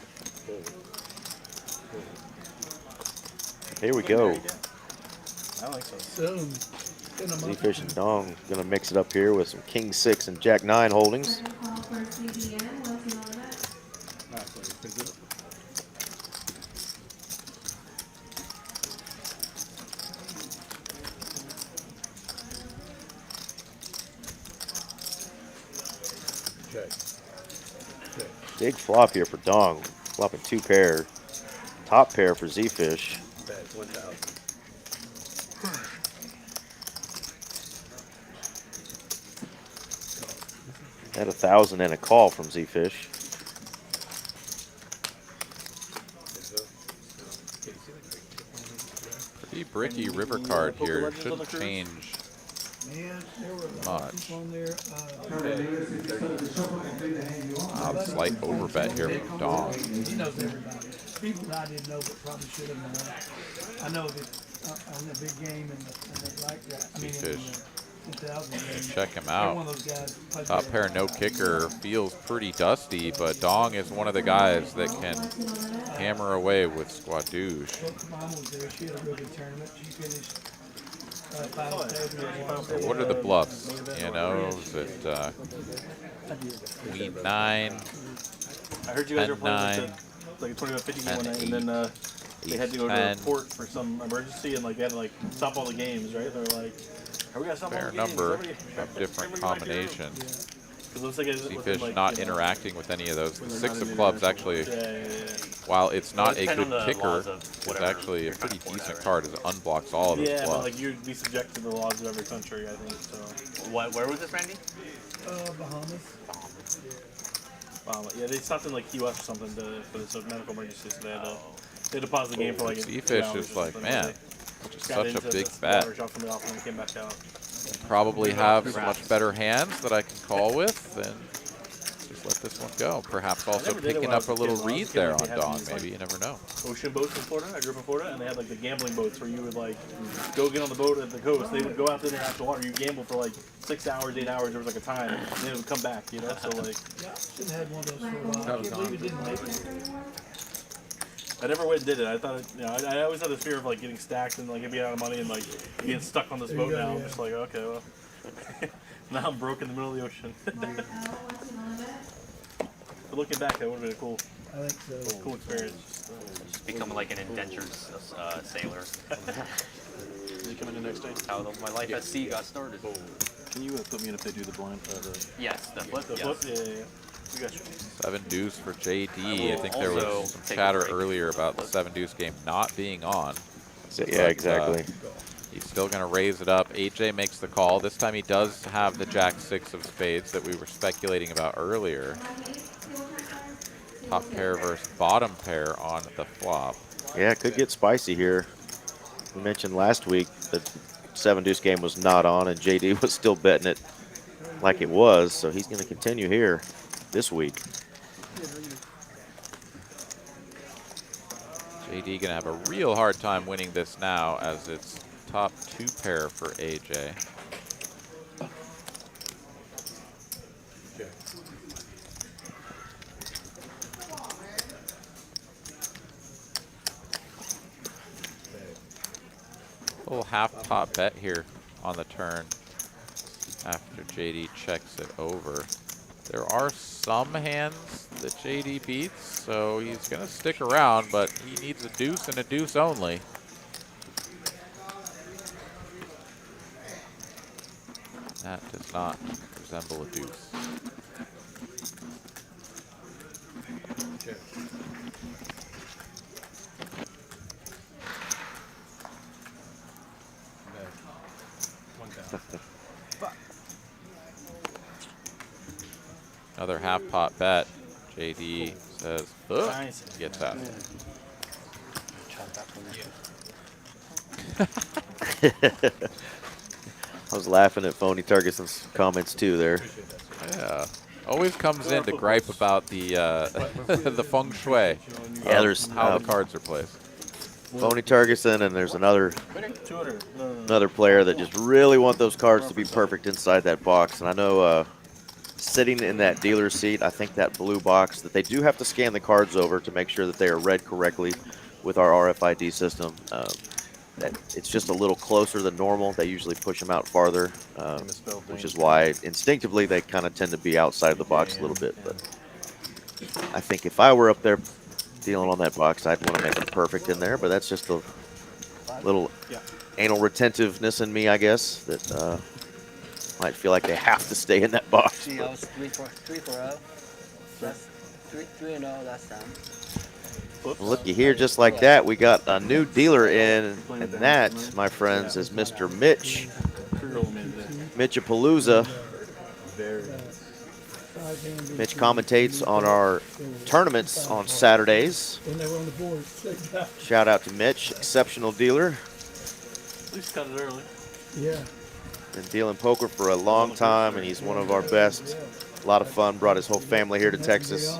Here we go. I don't think so. Soon. In a month. Z-Fish and Dong gonna mix it up here with some King 6 and Jack 9 holdings. Big flop here for Dong. Flopping 2 pair. Top pair for Z-Fish. That's 1,000. At 1,000 and a call from Z-Fish. Pretty bricky river card here. Shouldn't change Man, there were a lot of much. people on there. Slight overbet here from Dong. He knows everybody. People that I didn't know but probably should have known. I know that on the big game and the like that. I mean, in Z-Fish. the 2000 game. Check him They're out. one of those guys who plays Top there. pair no kicker feels pretty dusty, but Dong is one of the guys that can hammer away with Squadouche. Look, Mom was there. She had a real good tournament. She finished final third. So what are the bluffs? You know, is it Queen 9? I heard you guys were 10-9, playing like a 25-50 game one night, and then they had to go to a 10. port for some emergency, and like they had to like stop all the games, right? They were like, "Are we gonna stop all Fair the games? number Everybody- of different everybody do it?" combinations. 'Cause it looks like it's within, Z-Fish like, not you know, interacting with any of those. The when they're 6 not of in clubs the- actually, Yeah. while it's not a depend on good the kicker, laws of it's whatever actually a you're trying pretty to point decent at, card as it unblocks all of those Yeah, but bluffs. like you'd be subject to the laws of every country, I think. So, Where was this, Randy? Bahamas. yeah, they stopped in like Key West or something for this medical emergency, so they had to pause the game for like a few Z-Fish hours is or like, something. man, They just got such into a big this bet. water shot from the off and then came back out. Probably have some much better hands that I can call with, and just let this one go. Perhaps also never did it picking when I up a was a little kid. When I was read a kid, there like, on they had Dong, these, like, maybe, you never know. Ocean boats in Florida. I grew up in Florida, and they had like the gambling boats where you would like go get on the boat at the coast. They would go out to the international water. You gamble for like 6 hours, 8 hours. There was like a time, and then it would come back. You know, so like Yeah, should have had one of those for a while. I can't believe it didn't make it. I never went and did it. I thought, I always had this fear of like getting stacked and like being out of money and like being stuck on this There boat you go, now. I'm yeah. just like, okay, well, now I'm broke in the middle of the ocean. But looking back, that would have been a cool I think so. Cool experience. Just become like an indentured sailor. You coming in next day? That's how my life at sea got started. Can you put me in if they do the blind? Yes, the flip. The Yes. flip, yeah. You got you. 7 deuce for JD. I think there also was some take a chatter break. earlier about the 7 deuce game not being on. So, yeah, But, exactly. He's still going to raise it up. AJ makes the call. This time he does have the Jack 6 of spades that we were speculating about earlier. Top pair versus bottom pair on the flop. Yeah, it could get spicy here. We mentioned last week the 7 deuce game was not on, and JD was still betting it like it was, so he's going to continue here this week. JD going to have a real hard time winning this now, as it's top 2 pair for AJ. Little half pot bet here on the turn after JD checks it over. There are some hands that JD beats, so he's going to stick around, but he needs a deuce and a deuce only. That does not resemble a deuce. Another half pot bet. JD says, ugh, Nice. gets out. I was laughing at Phony Turgeson's comments too there. Yeah. Always comes in to gripe about the the feng shui. Yeah, there's how the cards are placed. Phony Turgeson, and there's another player that just really want those cards to be perfect inside that box. And I know sitting in that dealer seat, I think that blue box that they do have to scan the cards over to make sure that they are read correctly with our RFID system. That it's just a little closer than normal. They usually push them out farther, which is why instinctively they kind of tend to be outside of the box a little bit. But I think if I were up there dealing on that box, I'd want to make them perfect in there. But that's just a little anal retentiveness in me, I guess, that might feel like they have to stay in that box. See, I was 3-4-0. That's 3-0 last time. Looky here, just like that, we got a new dealer in, and that, my friends, is Mr. Mitch. Mitchapalooza. Mitch commentates on our tournaments on Saturdays. When they were on the board. Shout out to Mitch, exceptional dealer. At least cut it early. Yeah. Been dealing poker for a long time, and he's one of our best. A lot of fun. Brought his whole family here to Texas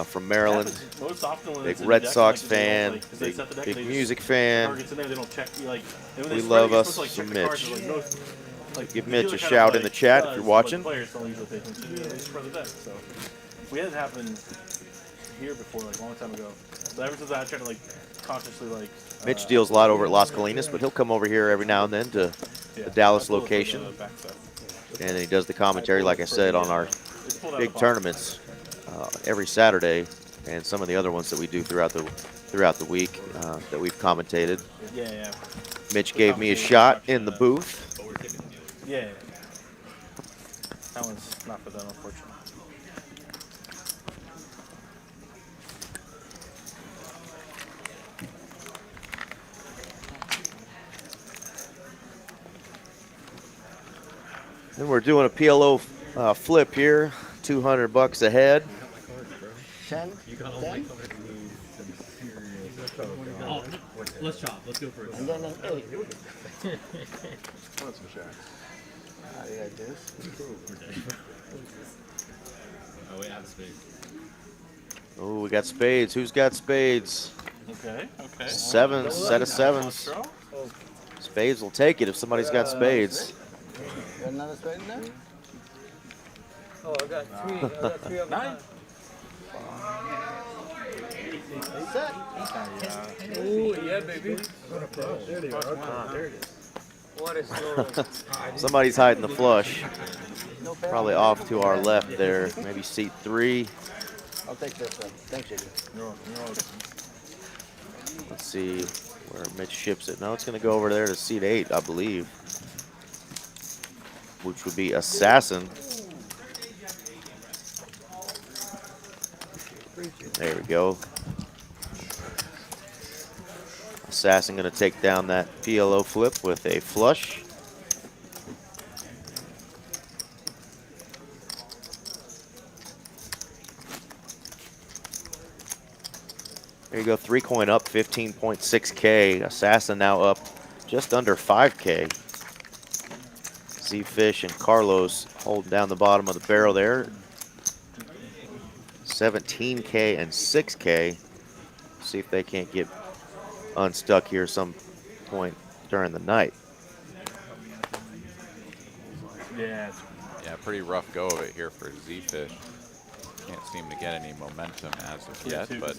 from Maryland. Big Red Sox fan, big music fan. We love us some Mitch. Give Mitch a shout in the chat if you're watching. Players don't usually pay attention to it for the bet. So we had it happen here before, like a long time ago. So ever since I tried to like consciously like. Mitch deals a lot over at Las Colinas, but he'll come over here every now and then to the Dallas location, and he does the commentary, like I said, on our big tournaments every Saturday, and some of the other ones that we do throughout the week that we've commentated. Yeah. Mitch gave me a shot in the booth. Yeah. That one's not for them, unfortunately. Then we're doing a PLO flip here, $200 a head. 10? Oh, let's chop. Let's go for it. And then an 8. That's a shot. How do you guys do this? Oh, we have spades. Oh, we got spades. Who's got spades? Okay. Sevens, set of sevens. Spades will take it if somebody's got spades. Got another spade in there? Oh, I got three of them. Set. Oh, yeah, baby. What is Somebody's hiding the flush. Probably off to our left there. Maybe seat 3. I'll take this one. Thanks, JD. Let's see where Mitch ships it. No, it's going to go over there to seat 8, I believe, which would be Assassin. There we go. Assassin going to take down that PLO flip with a flush. There you go, 3 coin up, 15.6K. Assassin now up just under 5K. Z-Fish and Carlos holding down the bottom of the barrel there. 17K and 6K. See if they can't get unstuck here some point during the night. Yeah, pretty rough go of it here for Z-Fish. Can't seem to get any momentum as of yet, but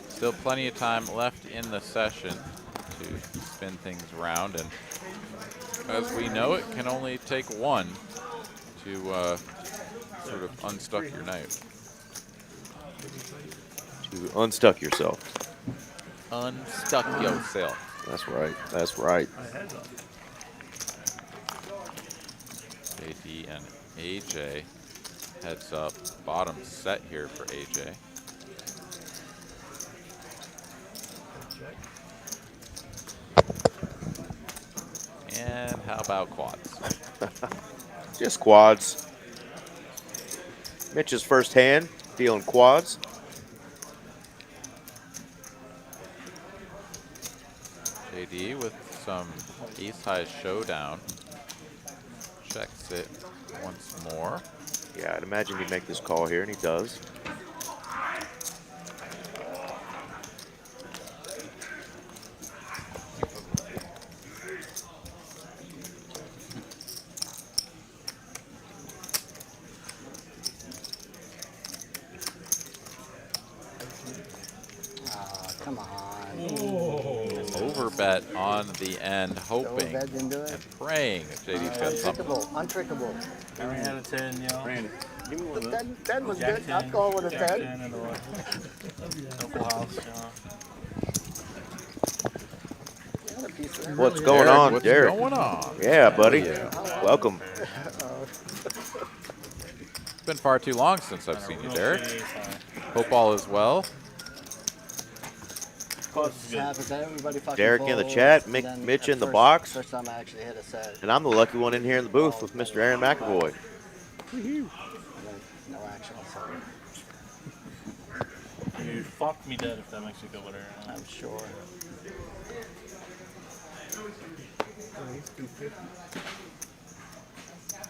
still plenty of time left in the session to spin things around. And as we know, it can only take one to sort of unstuck your knife. To unstuck yourself. Unstuck yourself. That's right. That's right. JD and AJ heads up. Bottom set here for AJ. And how about quads? Just quads. Mitch's first hand, dealing quads. JD with some ace-high showdown. Checks it once more. Yeah, I'd imagine he'd make this call here, and he does. Come on. Overbet on the end, hoping Overbet didn't do it? and praying that JD's got something. Untrickable. 9 out of 10, yo. Randy, give me one of those. 10 was Jack good. 10, I'm going with a Jack 10. 10 and the local house, What's going Derek, on, what's Derek? going on? Yeah, buddy. Yeah. Welcome. It's been far too long since I've seen you, Derek. Hope all is well. Everybody fucking Derek in the folds, chat, and Mick, then Mitch at in the first- box, First time I actually hit a set. and I'm the lucky one in here in the booth with Mr. Aaron McAvoy. No action. So You'd fuck me dead if that makes you feel better. I'm sure.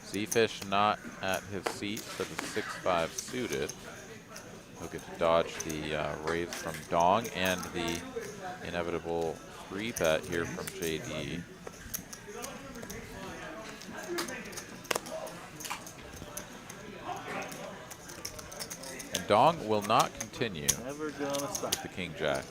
Z-Fish not at his seat for the 6-5 suited. He'll get to dodge the raise from Dong and the inevitable free bet here from JD. And Dong will not continue Never gonna stop. the King Jack.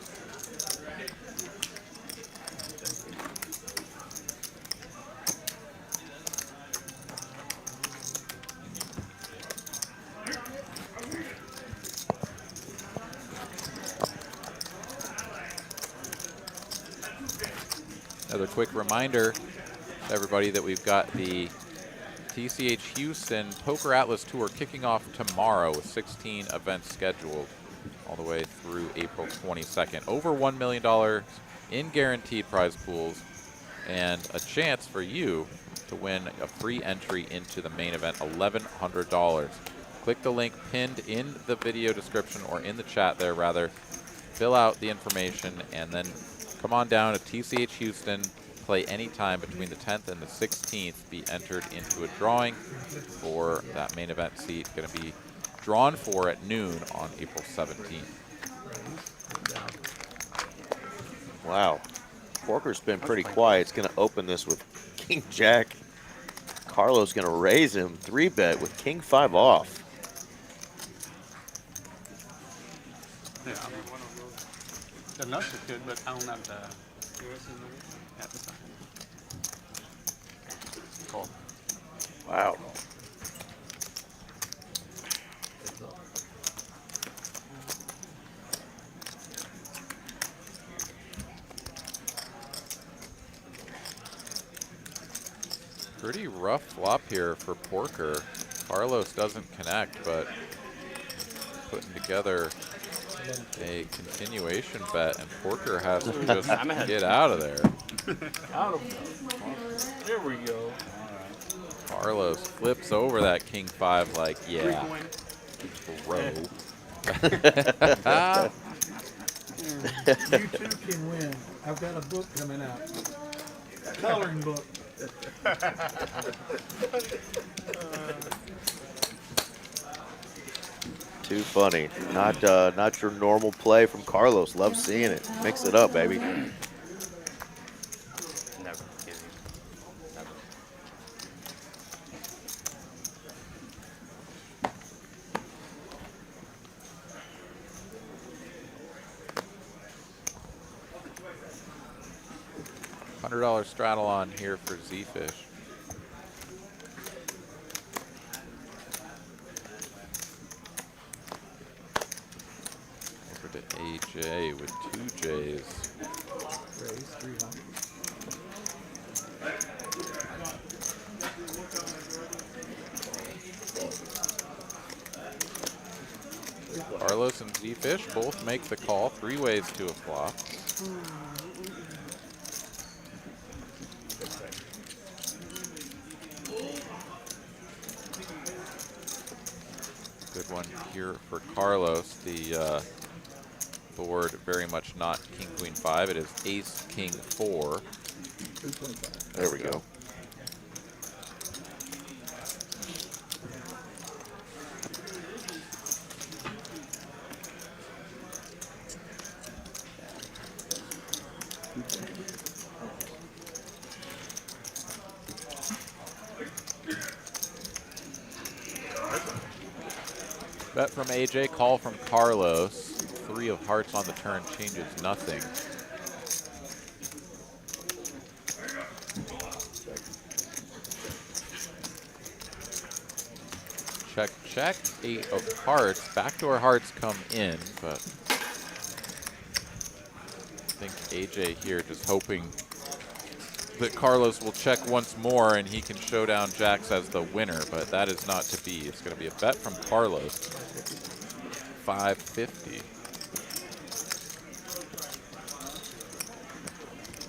Another quick reminder to everybody that we've got the TCH Houston Poker Atlas Tour kicking off tomorrow with 16 events scheduled all the way through April 22nd. Over $1 million in guaranteed prize pools and a chance for you to win a free entry into the main event, $1,100. Click the link pinned in the video description or in the chat there rather. Fill out the information and then come on down to TCH Houston, play anytime between the 10th and the 16th, be entered into a drawing for that main event seat. Going to be drawn for at noon on April 17th. Wow. Porker's been pretty quiet. It's going to open this with King Jack. Carlos going to raise him 3-bet with King 5 off. Yeah, I mean, one of those. The nuts are good, but I don't have the. Yeah, this one. Cool. Wow. Pretty rough flop here for Porker. Carlos doesn't connect, but putting together a continuation bet, and Porker has to just get out of there. Out of there. There we go. Carlos flips over that King 5 like, yeah, bro. You too can win. I've got a book coming out. A coloring book. Too funny. Not your normal play from Carlos. Love seeing it. Mix it up, baby. Never give you. Never. $100 straddle on here for Z-Fish. Over to AJ with 2 J's. Raise 300. Carlos and Z-Fish both make the call, 3 ways to a flop. Good one here for Carlos. The board very much not King Queen 5. It is Ace King 4. There we go. Bet from AJ, call from Carlos. 3 of hearts on the turn changes nothing. Check, check. 8 of hearts. Backdoor hearts come in, but I think AJ here just hoping that Carlos will check once more and he can show down jacks as the winner, but that is not to be. It's going to be a bet from Carlos. 550.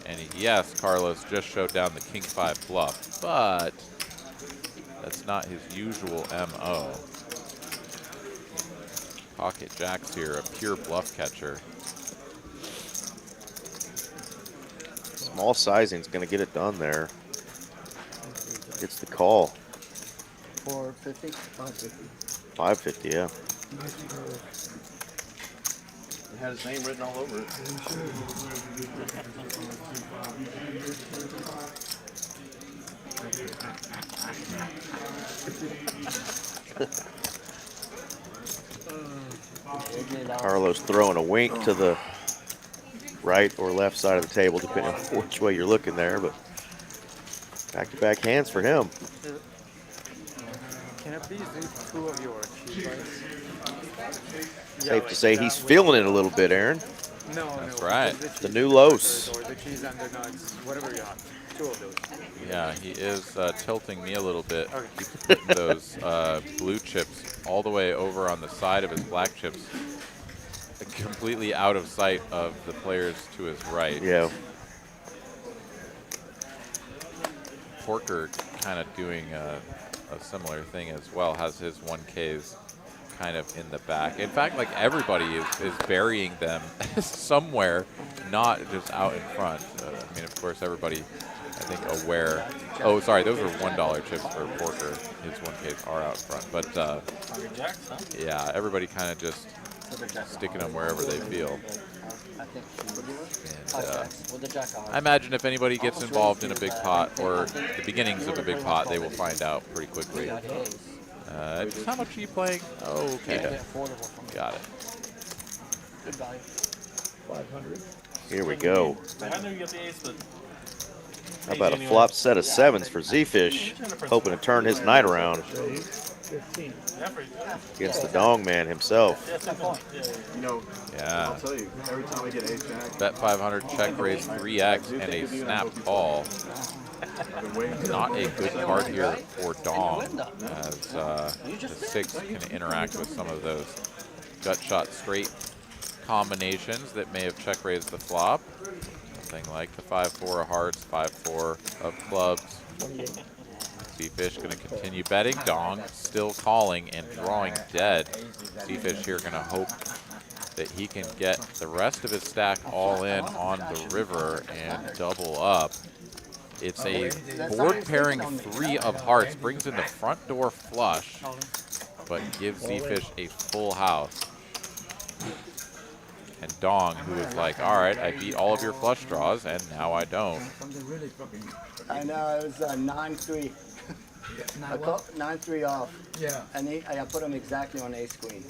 And yes, Carlos just showed down the King 5 bluff, but that's not his usual MO. Pocket jacks here, a pure bluff catcher. Small sizing's going to get it done there. Gets the call. 450? 550. 550, yeah. It had his name written all over it. Carlos throwing a wink to the right or left side of the table, depending on which way you're looking there, but back-to-back hands for him. Can I please do 2 of your cheese? Safe to say he's feeling it a little bit, Aaron. No, That's no. right. The new Los. Or the cheese and the nuts, whatever you have. 2 of those. Yeah, he is tilting me a little bit. Okay. He's putting those blue chips all the way over on the side of his black chips, completely out of sight of the players to his right. Yeah. Porker kind of doing a similar thing as well, has his 1Ks kind of in the back. In fact, like everybody is burying them somewhere, not just out in front. I mean, of course, everybody, I think, aware. Oh, sorry, those are $1 chips for Porker. His 1Ks are out front. But yeah, everybody kind of just sticking them wherever they feel. And, I imagine if anybody gets involved in a big pot or the beginnings of a big pot, they will find out pretty quickly. Just how much are you playing? Oh, okay. Got it. Good value. 500. Here we go. I knew you got the ace, but How about a flop set of 7s for Z-Fish, hoping to turn his night around against the Dong Man himself. You know, Yeah. I'll tell you, every time I get ace jack, Bet 500, check raise 3x, and a snap call. Not a good card here for Dong, as the 6 can interact with some of those gut shot straight combinations that may have check raised the flop. Something like the 5-4 of hearts, 5-4 of clubs. Z-Fish going to continue betting. Dong still calling and drawing dead. Z-Fish here going to hope that he can get the rest of his stack all in on the river and double up. It's a board pairing 3 of hearts, brings in the front door flush, but gives Z-Fish a full house. And Dong, who is like, all right, I beat all of your flush draws, and now I don't. I know, it was 9-3. 9-3 off. Yeah. And I put him exactly on ace queen.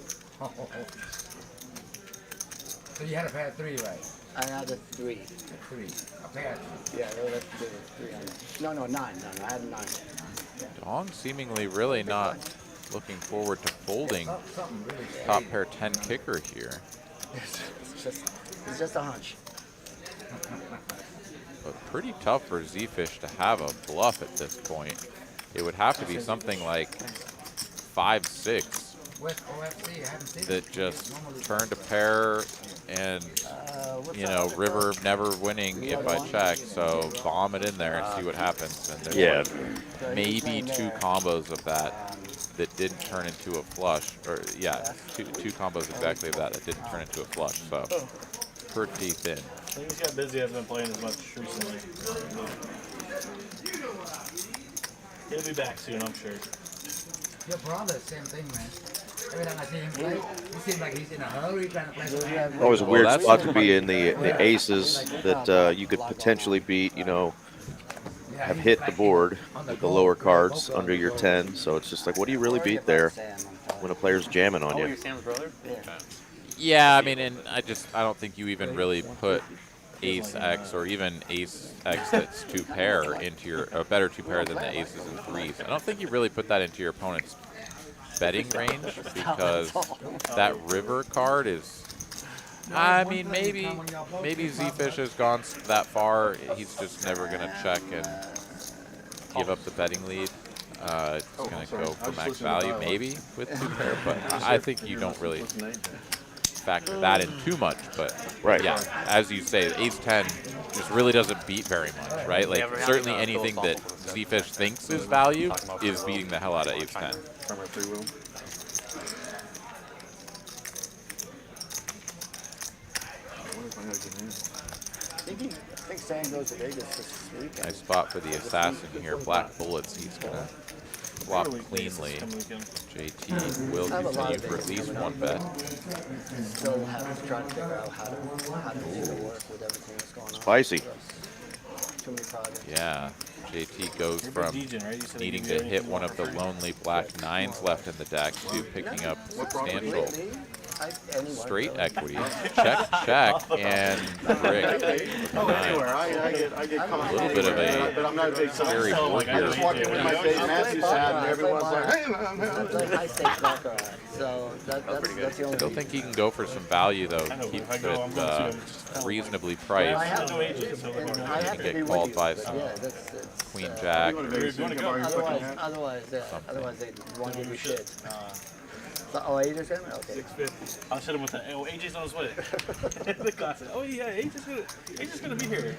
So you had a pair of 3, right? I had a 3. 3. A pair. Yeah, that's 3 on it. No, 9. No, I had 9. Yeah. Dong seemingly really not looking forward to folding top pair 10 kicker here. It's just a hunch. But pretty tough for Z-Fish to have a bluff at this point. It would have to be something like 5-6 that just turned a pair and, you know, river never winning if I check. So bomb it in there and see what happens. And there's like maybe 2 combos of that didn't turn into a flush. Or yeah, two combos exactly of that didn't turn into a flush. So pretty thin. I think he's got busy, hasn't been playing as much recently. He'll be back soon, I'm sure. Your brother, same thing, man. Every time I see him play, he seems like he's in a hurry trying to play some hand. Always a weird spot to be in the aces that you could potentially beat, you know, have hit the board with the lower cards under your 10. So it's just like, what do you really beat there? when a player's jamming on Oh, you. you're Sam's brother? Yeah. Okay. Yeah, I mean, and I don't think you even really put ace X or even ace X that's two pair into your, a better two pair than the aces and threes. I don't think you really put that into your opponent's betting range because that river card is, I mean, maybe Z-Fish has gone that far. He's just never going to check and give up the betting lead. It's going to go for max value maybe with two pair, but I think you don't really factor that in too much. But yeah, as you say, ace-10 just really doesn't beat very much, right? Like certainly anything that Z-Fish thinks is value is beating the hell out of ace-10. I think Sam goes to Vegas this weekend. Nice spot for the assassin here. Black bullets. He's going to flop cleanly. JT will continue for at least one bet. Still trying to figure out how to make it work with everything that's going on. Spicy. Too many projects. Yeah. JT goes from needing to hit one of the lonely black nines left in the deck to picking up substantial straight equity. Check, check, and brick. Oh, anywhere. I get caught. A little bit of but I'm not a big scary board I here. just walk in with my Dave Matthews hat, and everyone's like, hey, I play high stakes baccarat, so that's the only. Still think he can go for some value though. Keeps it reasonably priced. I have Can to get be called with by you. some Yeah, that's queen jack. Otherwise, they won't give you shit. So, oh, AJ's coming? Okay. I'll hit him with that. Oh, AJ's on his way. The classic. Oh yeah, AJ's gonna be here.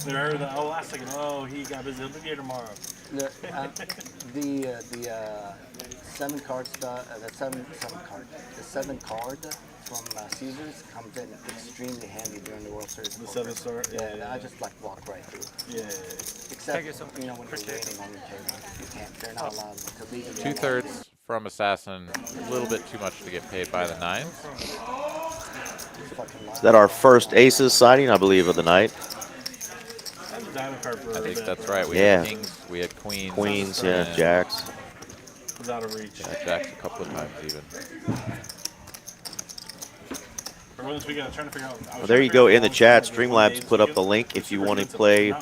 They're last second. Oh, he got busy. He'll be here tomorrow. The 7 card stuff, the 7 card from Caesars comes in extremely handy during the World Series. The 7-star. Yeah, I just like walk right through. Yeah. Except when you're waiting on your table, you can't. They're not allowed to leave it. 2/3 from assassin. A little bit too much to get paid by the nines. Is that our first aces sighting, I believe, of the night? I think that's right. We Yeah. had kings, we had queens. Queens, yeah, and jacks. Was out of reach. Jacks a couple of times even. Well, there you go in the chat. Streamlabs put up the link if you want to play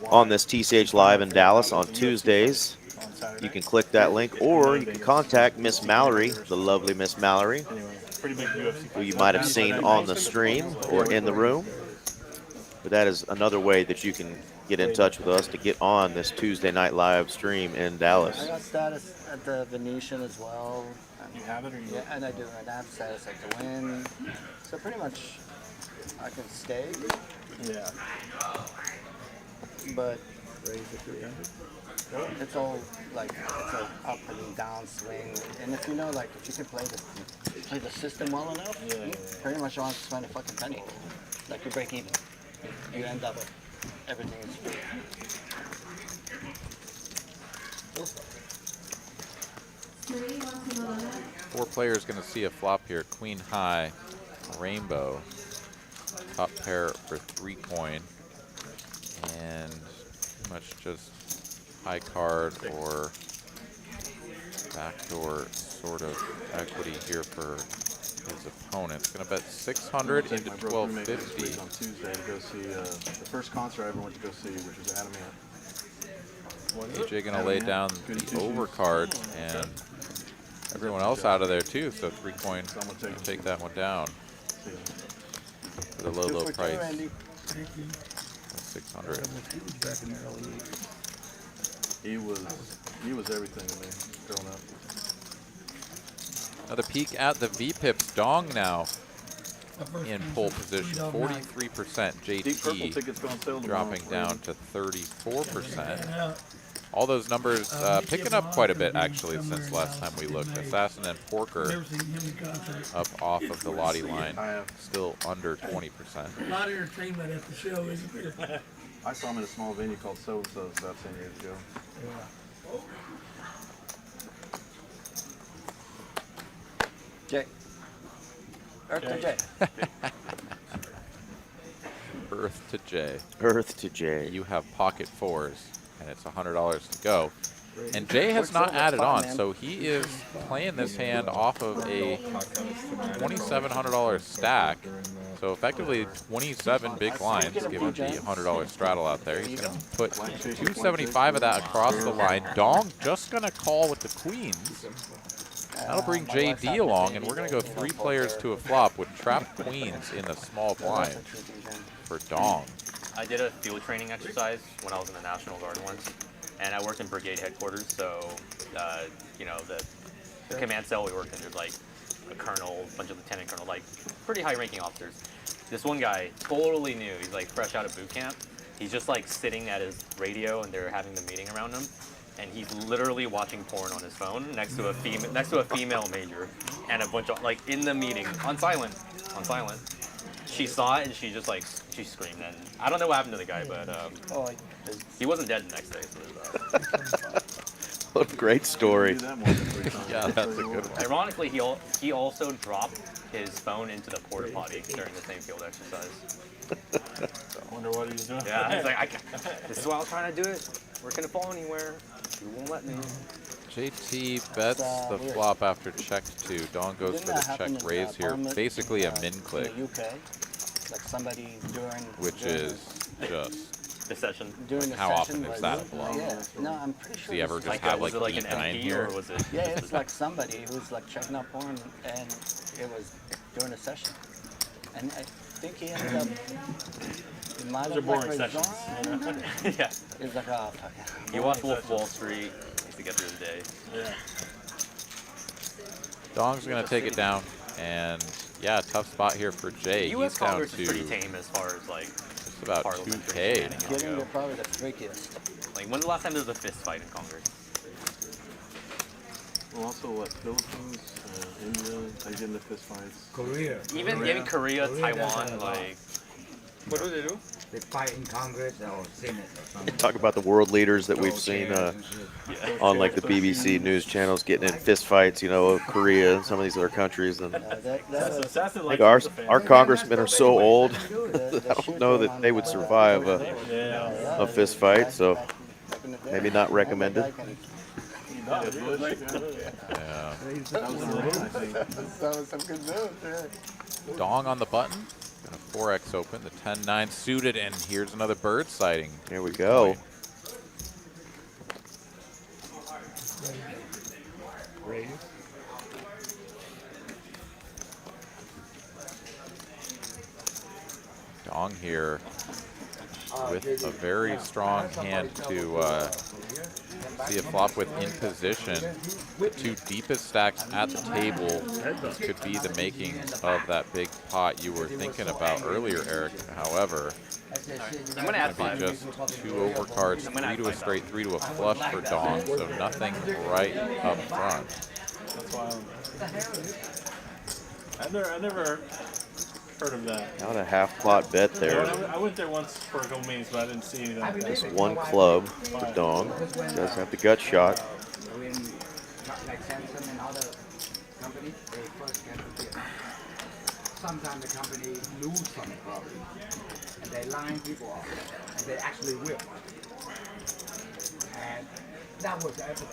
on this TCH Live in Dallas on Tuesdays. You can click that link, or you can contact Miss Mallory, the lovely Miss Mallory, who you might have seen on the stream or in the room. But that is another way that you can get in touch with us to get on this Tuesday night live stream in Dallas. I got status at the Venetian as well. You have it, or you? Yeah, and I do. And I have status at the Win. So pretty much, I can stay. Yeah. But it's all like it's an up and down swing. And if you know, like if you can play the system well enough, you pretty much don't have to spend a fucking penny. Like you break even. You end up everything is free. 4 players going to see a flop here. Queen high, rainbow, top pair for 3 coin, and pretty much just high card or backdoor sort of equity here for his opponent. It's going to bet 600 into 1250. On Tuesday to go see the first concert I ever went to go see, which was Adamant. AJ going to lay down the overcard and everyone else out of there too, so 3 coin going to take that one down for the low price. 600. He was everything to me growing up. Another peek at the VPIPs. Dong now in pole position, 43%. JT dropping down to 34%. All those numbers picking up quite a bit actually since last time we looked. Assassin and Porker up off of the Lottie line, still under 20%. A lot of entertainment at the show, isn't there? I saw him in a small venue called So-and-So's about 10 years ago. Jay. Earth to Jay. Earth to J. Earth to J. You have pocket 4s, and it's $100 to go. And Jay has Works not over, added fine, on, man. so he is playing this hand off of a $2,700 stack. So effectively 27 big blinds, given the $100 straddle out there. He's going to put 275 of that across the line. Dong just going to call with the queens. That'll bring JD along, and we're going to go 3 players to a flop with trapped queens in the small blind for Dong. I did a field training exercise when I was in the National Guard once, and I worked in brigade headquarters. So, you know, the command cell we worked in, there's like a colonel, a bunch of lieutenant colonel, like pretty high-ranking officers. This one guy, totally new. He's like fresh out of boot camp. He's just like sitting at his radio, and they're having the meeting around him, and he's literally watching porn on his phone next to a female major, and a bunch of like in the meeting on silent. She saw it and she just like she screamed, and I don't know what happened to the guy, but he wasn't dead the next day. So What a great story. Yeah, that's a good one. ironically, he also dropped his phone into the porta potty during the same field exercise. I wonder what he was doing. Yeah, he's like, this is why I was trying to do it. We're gonna fall anywhere. You won't let me. JT bets the flop after check 2. Dong goes for the check raise here. Basically a min click, In the UK, like somebody during which is just The session. during the how session often is was- that a flop? Yeah, no, I'm pretty sure. Do you ever it's just like, have was like it like an 8-9 MP here? or was it? yeah, it's like somebody who's like checking out porn, and it was during a session, and I think he ended up. It might Those are have boring like sessions. resigned. Yeah. It was like, oh, fuck it. He watched Wolf of Wall Street to get through the day. Yeah. Dong's going to take it down, and yeah, tough spot here for Jay. U.S. He's down Congress is pretty to tame as far as like just about parliamentary 2K. shenanigans Getting go. there probably the freakiest. Like when's the last time there was a fist fight in Congress? Well, also what, Philippines, India, they get into fist fights. Korea. Even Korea, Taiwan, like. What do they do? They fight in Congress or Senate or something. Talk about the world leaders that we've seen on like the BBC news channels getting in fist fights, you know, of Korea and some of these other countries. And I think our congressmen are so old that I don't know that they would survive a fist fight, so maybe not recommended. Yeah. That was some good news, yeah. Dong on the button. Gonna 4x open, the 10-9 suited, and here's another bird sighting. Here we go. Dong here with a very strong hand to see a flop with in position. The 2 deepest stacks at the table could be the makings of that big pot you were thinking about earlier, Eric. However, I'm gonna add it's going 5. to be just 2 overcards, 3 to a straight, 3 to a flush for Dong, so nothing right up front. That's wild. I never heard of that. Not a half pot bet there. I went there once for a couple meetings, but I didn't see anything. Just 1 club to Dong. Does have the gut shot. When, like Samsung and other companies, they first get to get. Sometimes the company lose some property, and they line people off, and they actually whip. And that was at the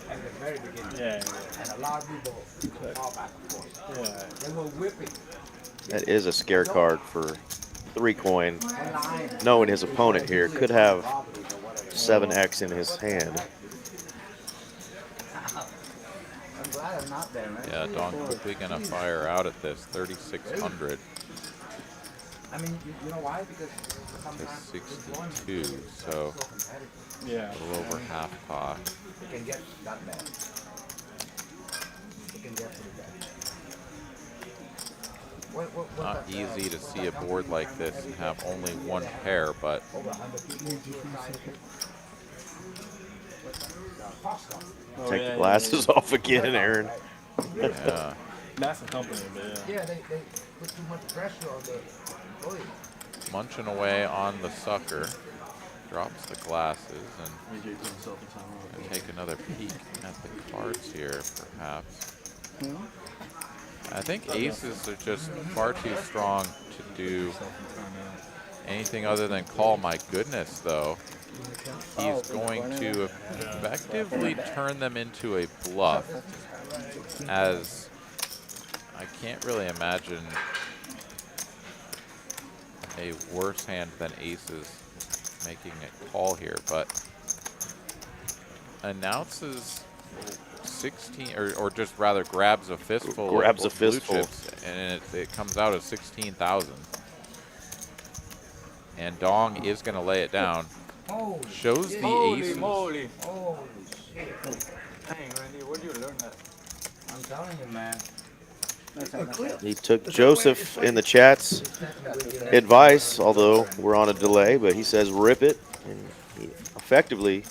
very beginning. Yeah. And a lot of people fall back and forth. Yeah. They were whipping. That is a scare card for 3 coin. Knowing his opponent here could have 7x in his hand. I'm glad I'm not there, man. Yeah, Dong quickly going to fire out at this, 3,600 I mean, you know why? Because to sometimes 62, so Yeah. a little over half pot. it can get that bad. It can get pretty bad. Not easy to see a board like this and have only 1 pair, but Take the glasses off again, Aaron. yeah. Massive company, but yeah. Yeah, they put too much pressure on the employee. Munching away on the sucker. Drops the glasses and AJ put himself in time out. take another peek at the cards here, perhaps. I think aces are just far too strong to do anything other than call. My goodness, though. he's going to effectively turn them into a bluff, as I can't really imagine a worse hand than aces making a call here, but announces 16, or just rather grabs a fistful Grabs a of blue fistful. chips, and it comes out as 16,000. And Dong is going to lay it down. Shows the aces. Moly. Holy shit. Dang, Randy, where do you learn that? I'm telling you, man. He took Joseph in the chat's advice, although we're on a delay, but he says rip it, and he effectively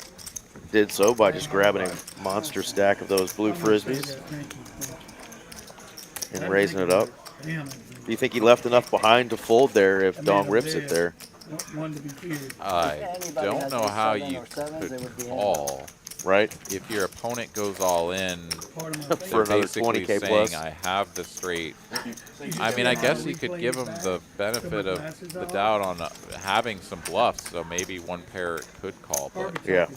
did so by just grabbing a monster stack of those blue frisbees and raising it up. Do you think he left enough behind to fold there if Dong rips it there? One to be feared. I don't know how you could call. Right? If your opponent goes all in, For another basically 20K saying, plus. I have the straight. I mean, I guess you could give him the benefit of the doubt on having some bluffs, so maybe one pair could call, but Yeah.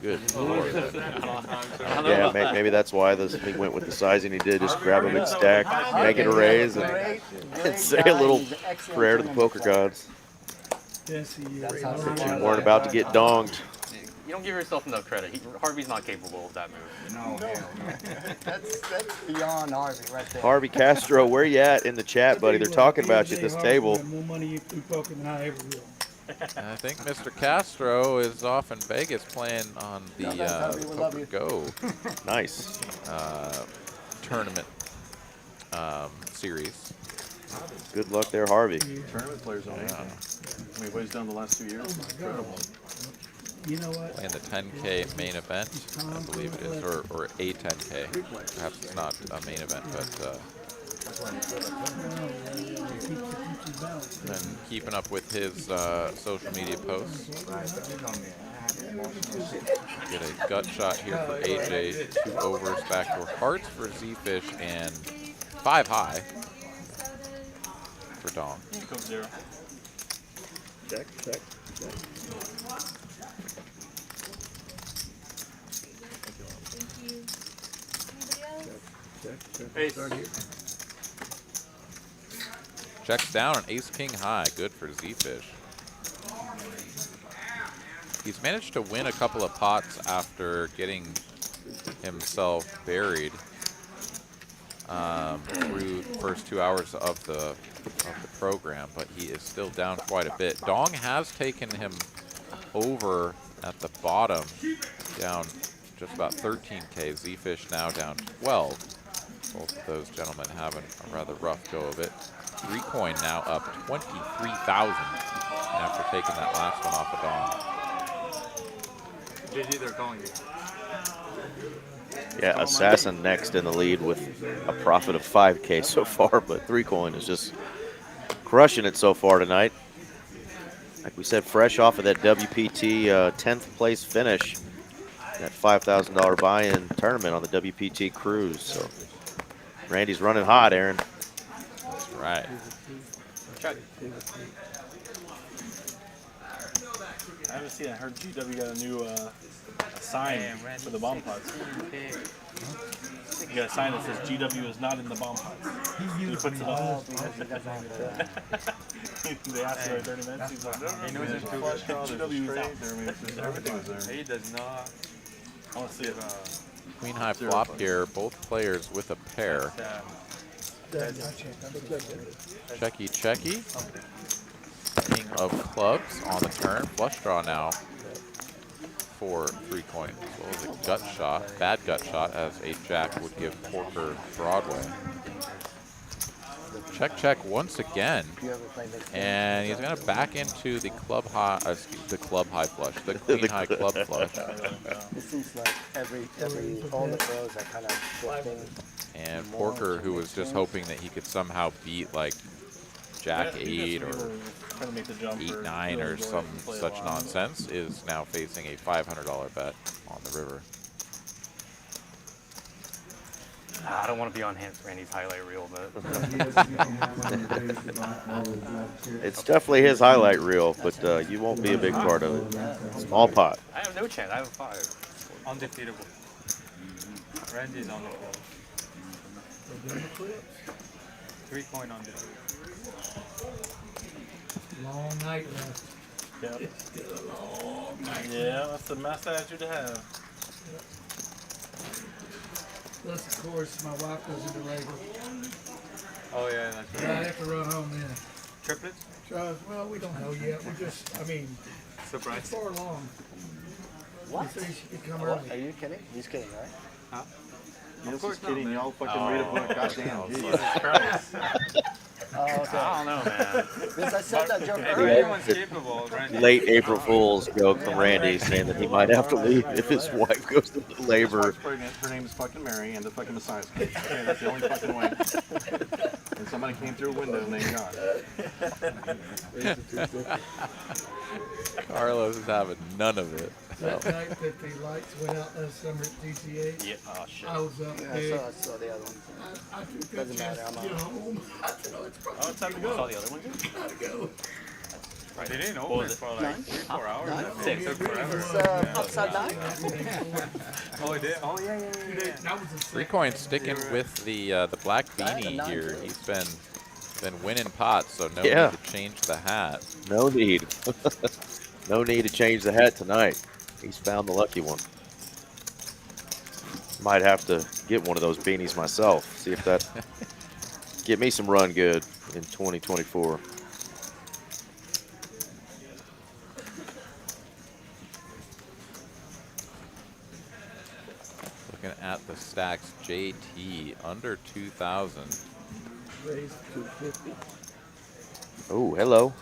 good lord. Yeah, maybe that's why he went with the sizing he did. Just grab a big stack, make it a raise, and say a little prayer to the poker gods. Yes, he is. You weren't about to get donged. You don't give yourself enough credit. Harvey's not capable of that move. No, that's beyond Harvey right there. Harvey Castro, where you at in the chat, buddy? They're talking about you at this table. More money through poker than I ever will. I think Mr. Castro is off in Vegas playing on the Poker Go Nice tournament series. Good luck there, Harvey. Tournament players only. Yeah. I mean, what he's done the last 2 years. Incredible. You know what? Playing the 10K main event, I believe it is, or a 10K. Perhaps it's not a main event, but been keeping up with his social media posts. Get a gut shot here for AJ, 2 overs, backdoor hearts for Z-Fish, and 5 high for Dong. Check, check, check. Checks down an ace-king high, good for Z-Fish. He's managed to win a couple of pots after getting himself buried through the first 2 hours of the program, but he is still down quite a bit. Dong has taken him over at the bottom, down just about 13K. Z-Fish now down 12. Both of those gentlemen having a rather rough go of it. 3-coin now up 23,000 after taking that last one off of Dong. JD, they're calling you. Yeah, Assassin next in the lead with a profit of 5K so far, but 3-coin is just crushing it so far tonight. Like we said, fresh off of that WPT 10th place finish, that $5,000 buy-in tournament on the WPT cruise. So Randy's running hot, Aaron. That's right. I haven't seen it. I heard GW got a new sign for the bomb pots. You got a sign that says GW is not in the bomb pots. He puts it up. They asked him every 30 minutes. He's like, no, He knows it's too much. GW is out. Everything was there. He does not. I want to see it. Queen high flop here, both players with a pair. Checky, checky. King of clubs on the turn. Flush draw now for 3-coin. As well as a gut shot, bad gut shot, as a jack would give Porker Broadway. Check, check once again, and he's going to back into the club high, the queen high club flush. It seems like all the pros are kind of flipping. And Porker, who was just hoping that he could somehow beat like Jack 8 or 8-9 or some such nonsense, is now facing a $500 bet on the river. I don't want to be on Randy's highlight reel, but It's definitely his highlight reel, but you won't be a big part of it. Small pot. I have no chance. I have 5. Undefeatable. Randy's undefeatable. 3-coin undefeatable. Long night left. Yep. It's still a long night. Yeah, that's the best attitude to have. Plus, of course, my wife goes into labor. Oh yeah, that's I right. have to run home then. Triplets? Well, we don't know yet. We just, I mean, Surprise. it's far along. What? You say she could come What? early. Are you kidding? He's kidding, right? Huh? Yes, course he's kidding. not, man. Y'all fucking read a book. Goddamn. Jesus Christ. Oh, okay. I don't know, man. Because I said that joke earlier. Everyone's capable of Randy. Late April Fool's joke from Randy saying that he might have to leave if his wife goes into His labor. wife's pregnant. Her name is fucking Mary, and the fucking Messiah's coming. Okay, that's the only fucking way. And somebody came through a window, and thank God. Carlos is having none of it. That night that the lights went out last summer at TCH, Yeah. Oh shit. I was up Yeah, big. I saw the other one. I took Doesn't pictures, matter, I'm get out. home. I said, oh, it's probably it's time to I go. saw the other one too. time to go. They didn't What open was it? for like 3-4 hours. Nine? I think. It took forever. It's upside down. Oh, it did? Oh, yeah. That was a 3-coin sticking with the black beanie here. He's been winning pots, so no Yeah. need to change the hat. No need. No need to change the hat tonight. He's found the lucky one. Might have to get one of those beanies myself. See if that get me some run good in 2024. Looking at the stacks, JT under 2,000. raised 250. Oh, hello.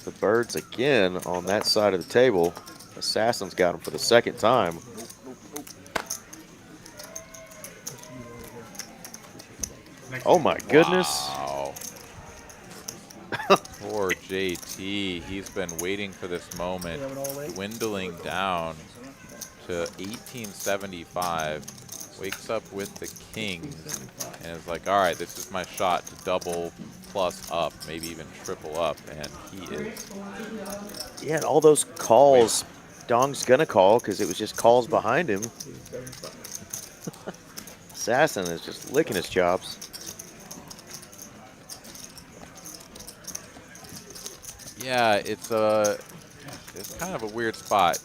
The birds again on that side of the table. Assassin's got him for the second time. Oh my goodness. Wow. Poor JT. He's been waiting for this moment, dwindling down to 1875. Wakes up with the kings and is like, all right, this is my shot to double plus up, maybe even triple up, and he is. Yeah, and all those calls Dong's gonna call because it was just calls behind him. Assassin is just licking his chops. Yeah, it's kind of a weird spot.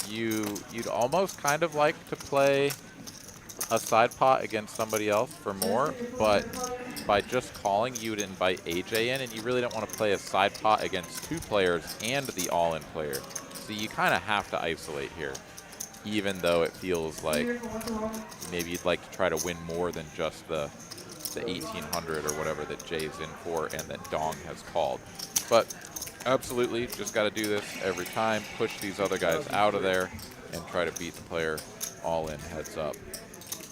You'd almost kind of like to play a side pot against somebody else for more, but by just calling, you'd invite AJ in, and you really don't want to play a side pot against 2 players and the all-in player. So you kind of have to isolate here, even though it feels like maybe you'd like to try to win more than just the 1800 or whatever that Jay's in for and that Dong has called. But absolutely, just got to do this every time, push these other guys out of there, and try to beat the player all in heads up,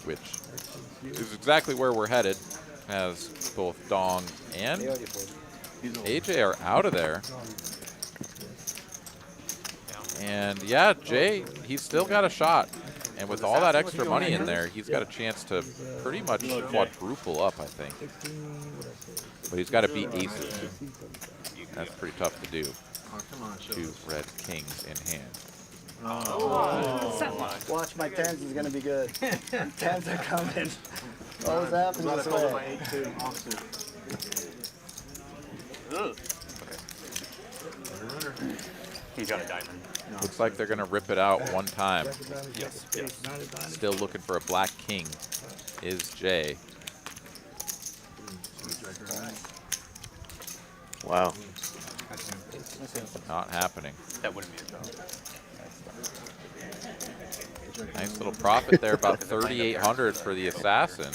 which is exactly where we're headed, as both Dong and AJ are out of there. And yeah, Jay, he's still got a shot. And with all that extra money in there, he's got a chance to pretty much quadruple up, I think. But he's got to beat aces. That's pretty tough to do. 2 red kings in hand. Watch, my tens is gonna be good. Tens are coming. What was happening this way? He's got a diamond. Looks like they're going to rip it out one time. Yes. Still looking for a black king is Jay. Wow. Not happening. That wouldn't be a job. Nice little profit there, about 3,800 for the assassin.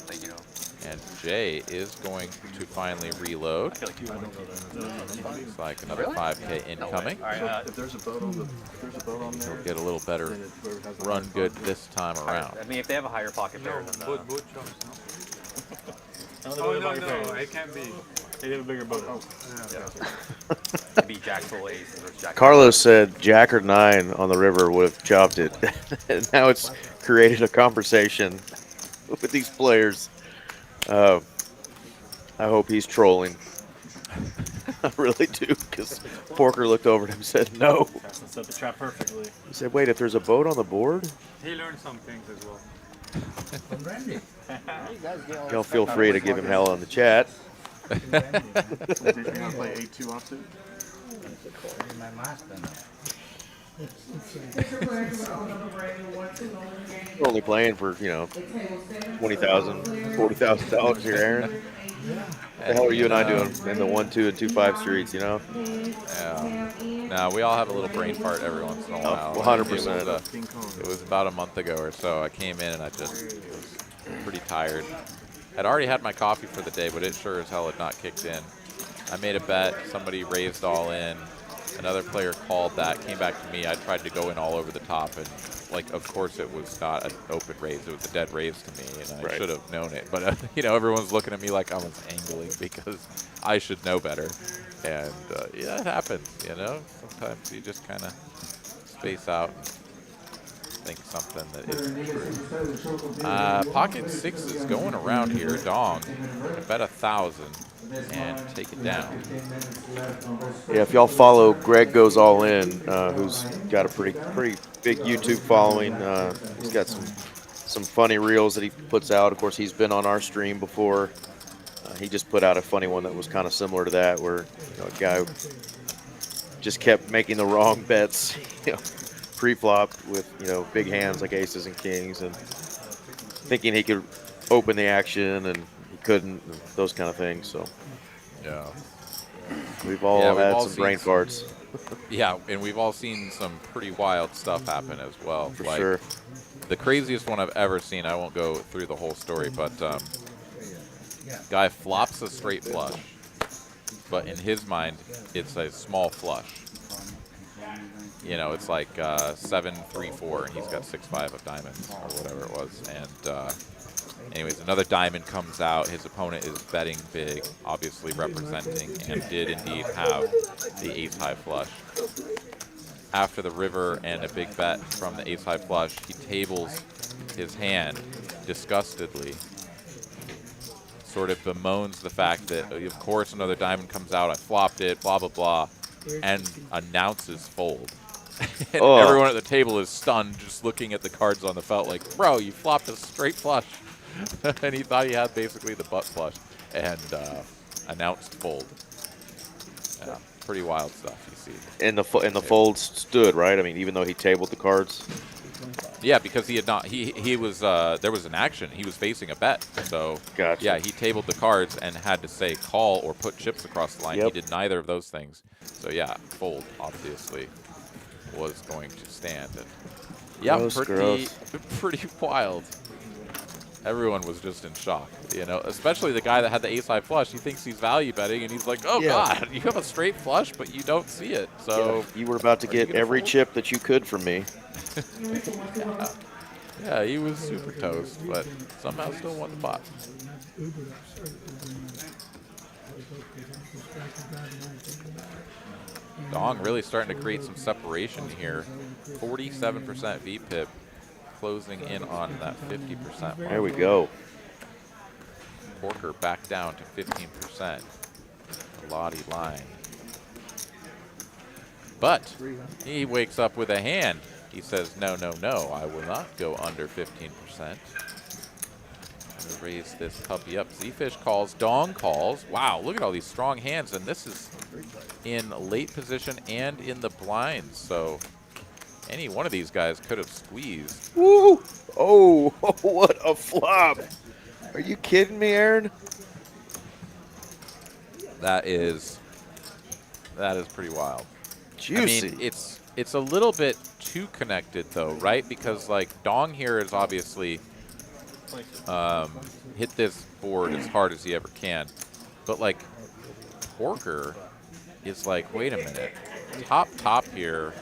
Like, you know. And Jay is going to finally reload. I feel like you want to Looks like another 5K incoming. All right. If there's a boat on there, He'll get a little better then whoever has the run highest good boat this time around. I mean, if they have a higher pocket pair than the... Oh, no, it can't be. They have a bigger boat. It'd be Jack full ace versus Jack. Carlos said Jack or 9 on the river would have chopped it. And now it's created a conversation with these players. I hope he's trolling. I really do, because Porker looked over at him and said no. That's set the trap perfectly. He said, wait, if there's a boat on the board? He learned some things as well. Y'all feel free to give him hell in the chat. You want to play 8-2 offsuit? We're only playing for, $20,000, $40,000 here, Aaron. What the hell are you and I doing in the 1, 2, and 2, 5 streets, Yeah. No, we all have a little brain fart every once in a while. 100%. It was about a month ago or so. I came in and I was pretty tired. I'd already had my coffee for the day, but it sure as hell had not kicked in. I made a bet. Somebody raised all in. Another player called that, came back to me. I tried to go in all over the top, and of course it was not an open raise. It was a dead raise to me, and I should have known it. But everyone's looking at me like I was angling because I should know better. And yeah, it happens. Sometimes you just kind of space out and think something that isn't true. Pocket 6 is going around here. Dong, I bet 1,000 and take it down. Yeah, if y'all follow Greg Goes All In, who's got a pretty big YouTube following. He's got some funny reels that he puts out. Of course, he's been on our stream before. He just put out a funny one that was kind of similar to that, where a guy just kept making the wrong bets, pre-flop with big hands like aces and kings, and thinking he could open the action, and he couldn't, and those kind of things. So yeah, we've all had some brain farts. Yeah, and we've all seen some pretty wild stuff happen as well. For sure. The craziest one I've ever seen, I won't go through the whole story, but guy flops a straight flush, but in his mind, it's a small flush. It's like 7, 3, 4, and he's got 6, 5 of diamonds or whatever it was. And anyways, another diamond comes out. His opponent is betting big, obviously representing, and did indeed have the ace-high flush. After the river and a big bet from the ace-high flush, he tables his hand disgustedly. Sort of bemoans the fact that, of course, another diamond comes out. I flopped it, blah, blah, blah, and announces fold. And everyone at the table is stunned, just looking at the cards on the felt like, bro, you flopped a straight flush. And he thought he had basically the butt flush and announced fold. Yeah, pretty wild stuff you see. And the fold stood, right? I mean, even though he tabled the cards. Yeah, because he had not. He was there was an action. He was facing a bet. So gotcha. Yeah, he tabled the cards and had to say call or put chips across the line. Yep. He did neither of those things. So yeah, fold obviously was going to stand. And yeah, pretty wild. Everyone was just in shock, especially the guy that had the ace-high flush. He thinks he's value betting, and he's like, oh, God, you have a straight flush, but you don't see it. So you were about to get every chip that you could from me. Yeah, he was super toast, but somehow still won the pot. Dong really starting to create some separation here. 47% VPIP. Closing in on that 50% mark. There we go. Porker back down to 15%. Lottie line. But he wakes up with a hand. He says, no, no, no, I will not go under 15%. I'm going to raise this puppy up. Z-Fish calls, Dong calls. Wow, look at all these strong hands, and this is in late position and in the blinds, so any one of these guys could have squeezed. Woo! Oh, what a flop. Are you kidding me, Aaron? That is pretty wild. Juicy. I mean, it's a little bit too connected, though, right? Because, like, Dong here is obviously hit this board as hard as he ever can. But, like, Porker is like, wait a minute. Top here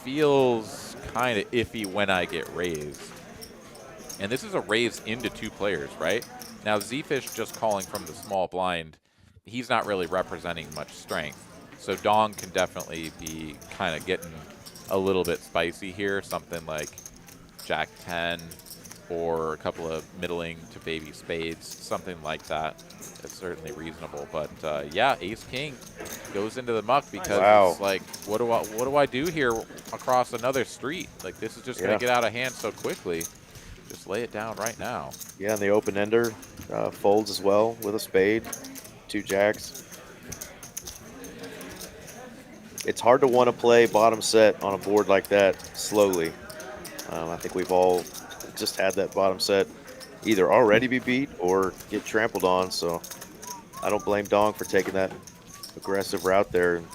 feels kind of iffy when I get raised. And this is a raise into two players, right? Now, Z-Fish just calling from the small blind he's not really representing much strength. So Dong can definitely be kind of getting a little bit spicy here, something like Jack 10 or a couple of middling to baby spades, something like that. It's certainly reasonable. But yeah, Ace King goes into the muck because it's like, what do I do here across another street? Like, this is just going to get out of hand so quickly. Just lay it down right now. Yeah, and the open ender folds as well with a spade, 2 jacks. It's hard to want to play bottom set on a board like that slowly. I think we've all just had that bottom set either already be beat or get trampled on, so I don't blame Dong for taking that aggressive route there and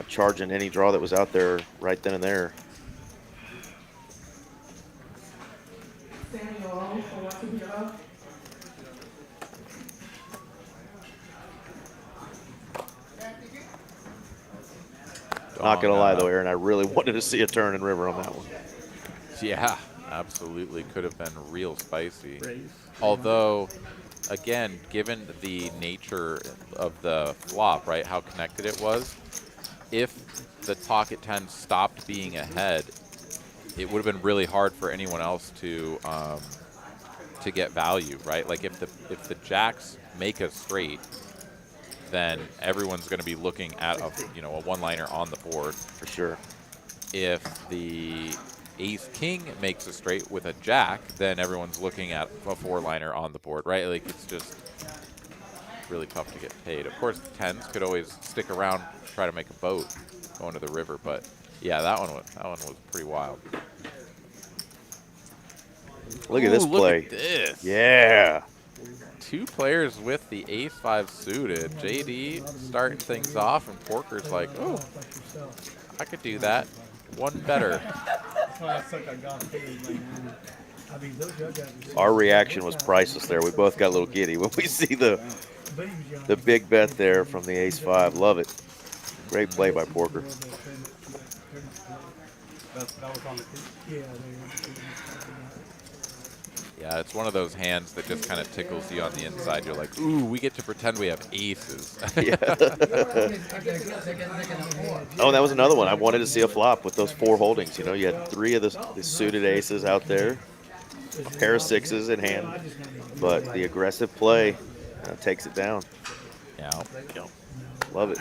charging any draw that was out there right then and there. Not gonna lie though, Aaron, I really wanted to see a turn and river on that one. Yeah, absolutely could have been real spicy. Although, again, given the nature of the flop, right, how connected it was, if the pocket 10 stopped being ahead, it would have been really hard for anyone else to get value, right? Like if the jacks make a straight, then everyone's going to be looking at a one-liner on the board for sure. If the Ace King makes a straight with a jack, then everyone's looking at a 4-liner on the board, right? Like it's just really tough to get paid. Of course, 10s could always stick around, try to make a boat going to the river, but yeah, that one was pretty wild. Look at this play. Look at this. Yeah. 2 players with the ace-5 suited. JD starting things off, and Porker's like, oh, I could do that. One better. Our reaction was priceless there. We both got a little giddy when we see the big bet there from the ace-5. Love it. Great play by Porker. Yeah, it's one of those hands that just kind of tickles you on the inside. You're like, ooh, we get to pretend we have aces. Oh, that was another one. I wanted to see a flop with those 4 holdings. You know, you had 3 of the suited aces out there, a pair of 6s in hand, but the aggressive play takes it down. Yeah. Love it.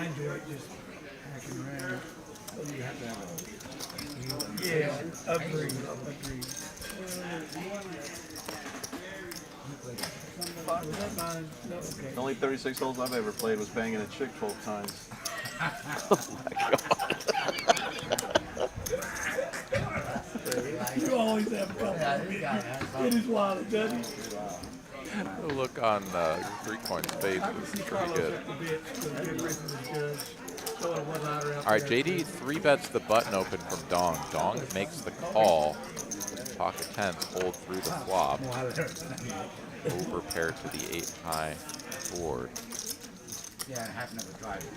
Yeah, agreed. The only 36 holes I've ever played was banging a chick 12 times. Oh my God. You always have a couple. It is wild, doesn't it? The look on 3-coin's face is pretty good. All right, JD 3-bets the button open from Dong. Dong makes the call. Pocket 10s hold through the flop. Over pair to the 8-high board. Yeah, half never tried it.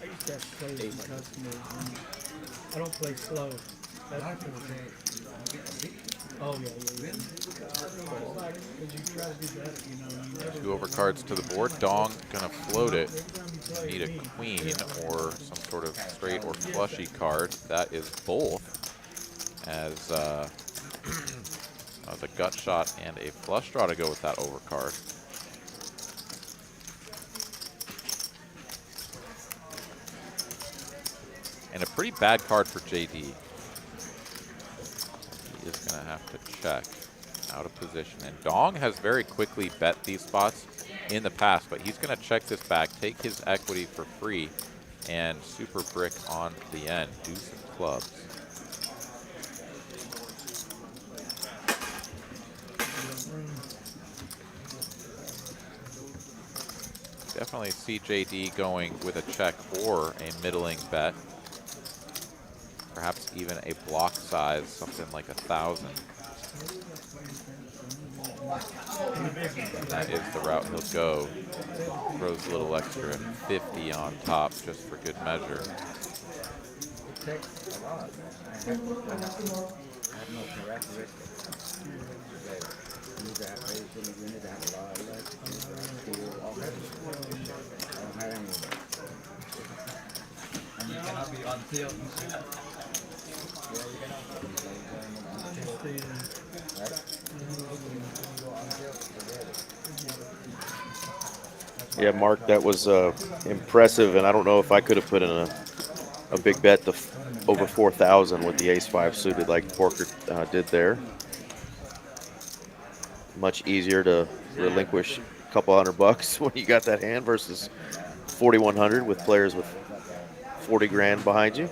I used to have to play with some customers. I don't play slow. Oh, yeah. 2 overcards to the board. Dong gonna float it. Need a queen or some sort of straight or flushy card. That is both. As a gut shot and a flush draw to go with that overcard. And a pretty bad card for JD. He is going to have to check out of position. And Dong has very quickly bet these spots in the past, but he's going to check this back, take his equity for free, and super brick on the end. Deuce of clubs. Definitely see JD going with a check or a middling bet. Perhaps even a block size, something like 1,000. That is the route he'll go. Throws a little extra 50 on top just for good measure. have no characteristics. You need to have patience, you need to have a lot of luck, you need to have skill, all that. I don't have any of that. And you cannot be on tilt. Yeah, you cannot. Yeah, Mark, that was impressive, and I don't know if I could have put in a big bet to over 4,000 with the ace-5 suited like Porker did there. Much easier to relinquish a couple $100 when you got that hand versus 4,100 with players with 40 grand behind you.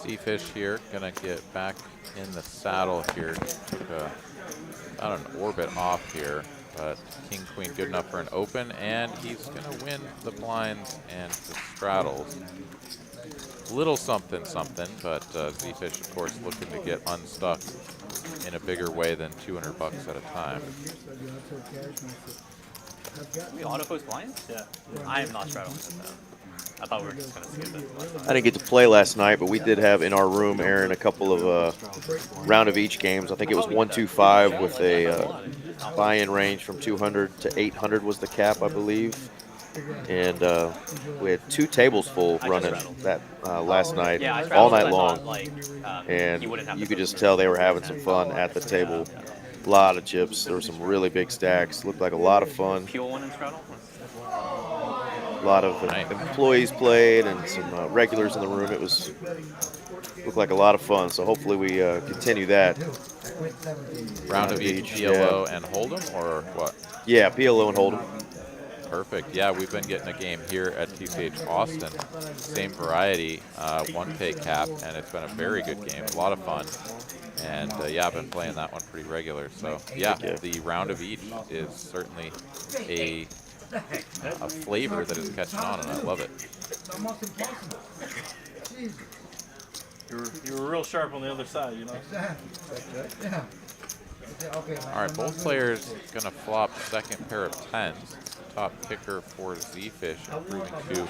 Z-Fish here, gonna get back in the saddle here. Took about an orbit off here, but King Queen good enough for an open, and he's gonna win the blinds and the straddles. Little something something, but Z-Fish of course looking to get unstuck in a bigger way than $200 at a time. We auto post blinds? Yeah. I am not straddling this now. I thought we were just going to skip it. I didn't get to play last night, but we did have in our room, Aaron, a couple of round of each games. I think it was 125 with a buy-in range from 200 to 800 was the cap, I believe. And we had 2 tables full running that last night, all night long. And you could just tell they were having some fun at the table. A lot of chips. There were some really big stacks. Looked like a lot of fun. Peel one in straddle? A lot of employees played and some regulars in the room. It looked like a lot of fun. So hopefully we continue that. Round of each PLO and Hold'em, or what? Yeah, PLO and Hold'em. Perfect. Yeah, we've been getting a game here at TCH Austin. Same variety, 1-pay cap, and it's been a very good game. A lot of fun. And yeah, I've been playing that one pretty regular. So yeah, the round of each is certainly a flavor that is catching on, and I love it. You were real sharp on the other side, you know? All right, both players gonna flop second pair of 10s. Top kicker for Z-Fish, improving to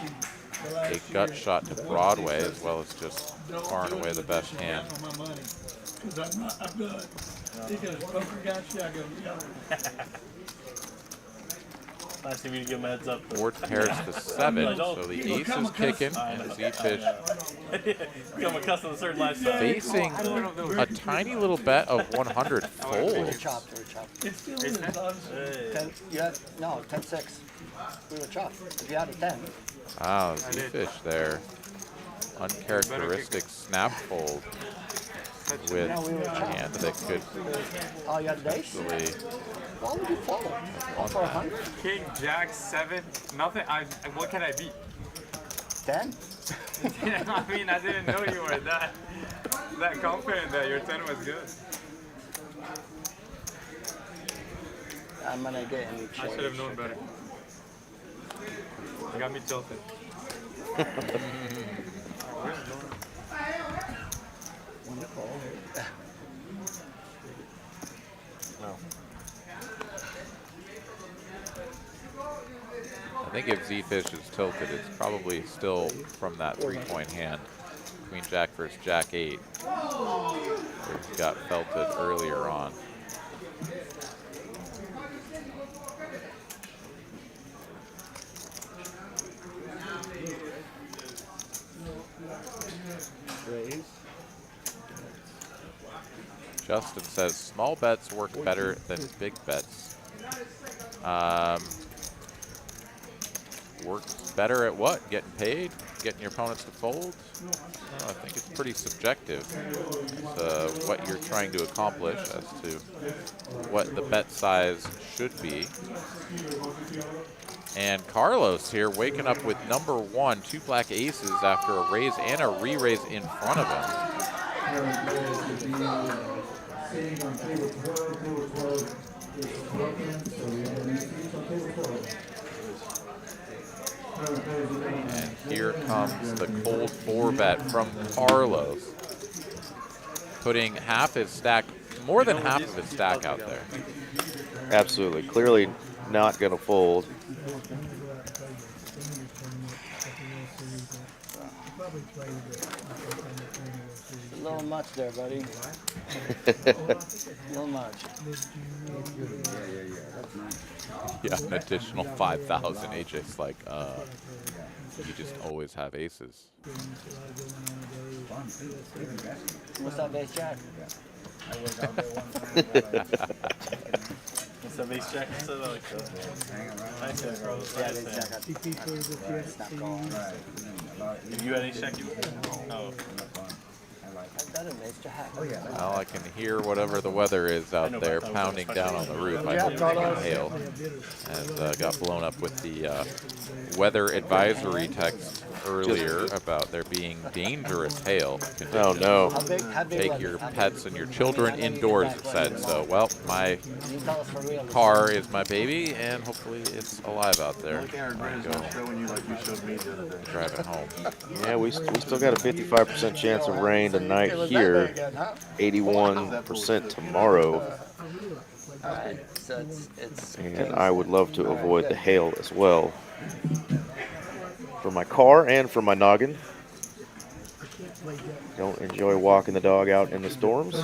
a gut shot to Broadway, as well as just far and away the best hand. I'm good. Because poker guy, I go, Nice of you to give him a heads up. 4 pairs to 7, so the ace is kicking, and Z-Fish Become accustomed to a certain lifestyle. facing a tiny little bet of 100 folds. It's still in the odds. 10, you had, no, 10-6. We were chopped. If you had a 10. Wow, Z-Fish there. Uncharacteristic snap fold with a hand that could Oh, you had a ace? actually. Why would you follow? All for 100? King, Jack, 7, nothing. What can I beat? 10? I mean, I didn't know you were that confident that your 10 was good. I'm gonna get any I should have known better. You got me tilted. I think if Z-Fish is tilted, it's probably still from that 3-point hand. Queen Jack versus Jack 8, where he got felted earlier on. Justin says small bets work better than big bets. Works better at what? Getting paid? Getting your opponents to fold? I think it's pretty subjective. It's, what you're trying to accomplish as to what the bet size should be. And Carlos here waking up with number 1, 2 black aces after a raise and a re-raise in front of him. And here comes the cold 4 bet from Carlos, putting half his stack more than half of his stack out there. Absolutely. Clearly not going to fold. A little much there, buddy. A little much. Yeah, an additional 5,000. AJ's like, you just always have aces. What's up, base jack? What's up, ace jack? What's up, like the nice hand rolls? Yeah, base jack. If you had ace jack, you oh. Well, I can hear whatever the weather is out there pounding down on the roof. I hope it can hail. And got blown up with the weather advisory text earlier about there being dangerous hail conditions. Oh, no. Take your pets and your children indoors, it said. So, well, my car is my baby, and hopefully it's alive out there. Drive it home. Yeah, we still got a 55% chance of rain tonight here, 81% tomorrow. And I would love to avoid the hail as well. For my car and for my noggin. Don't enjoy walking the dog out in the storms.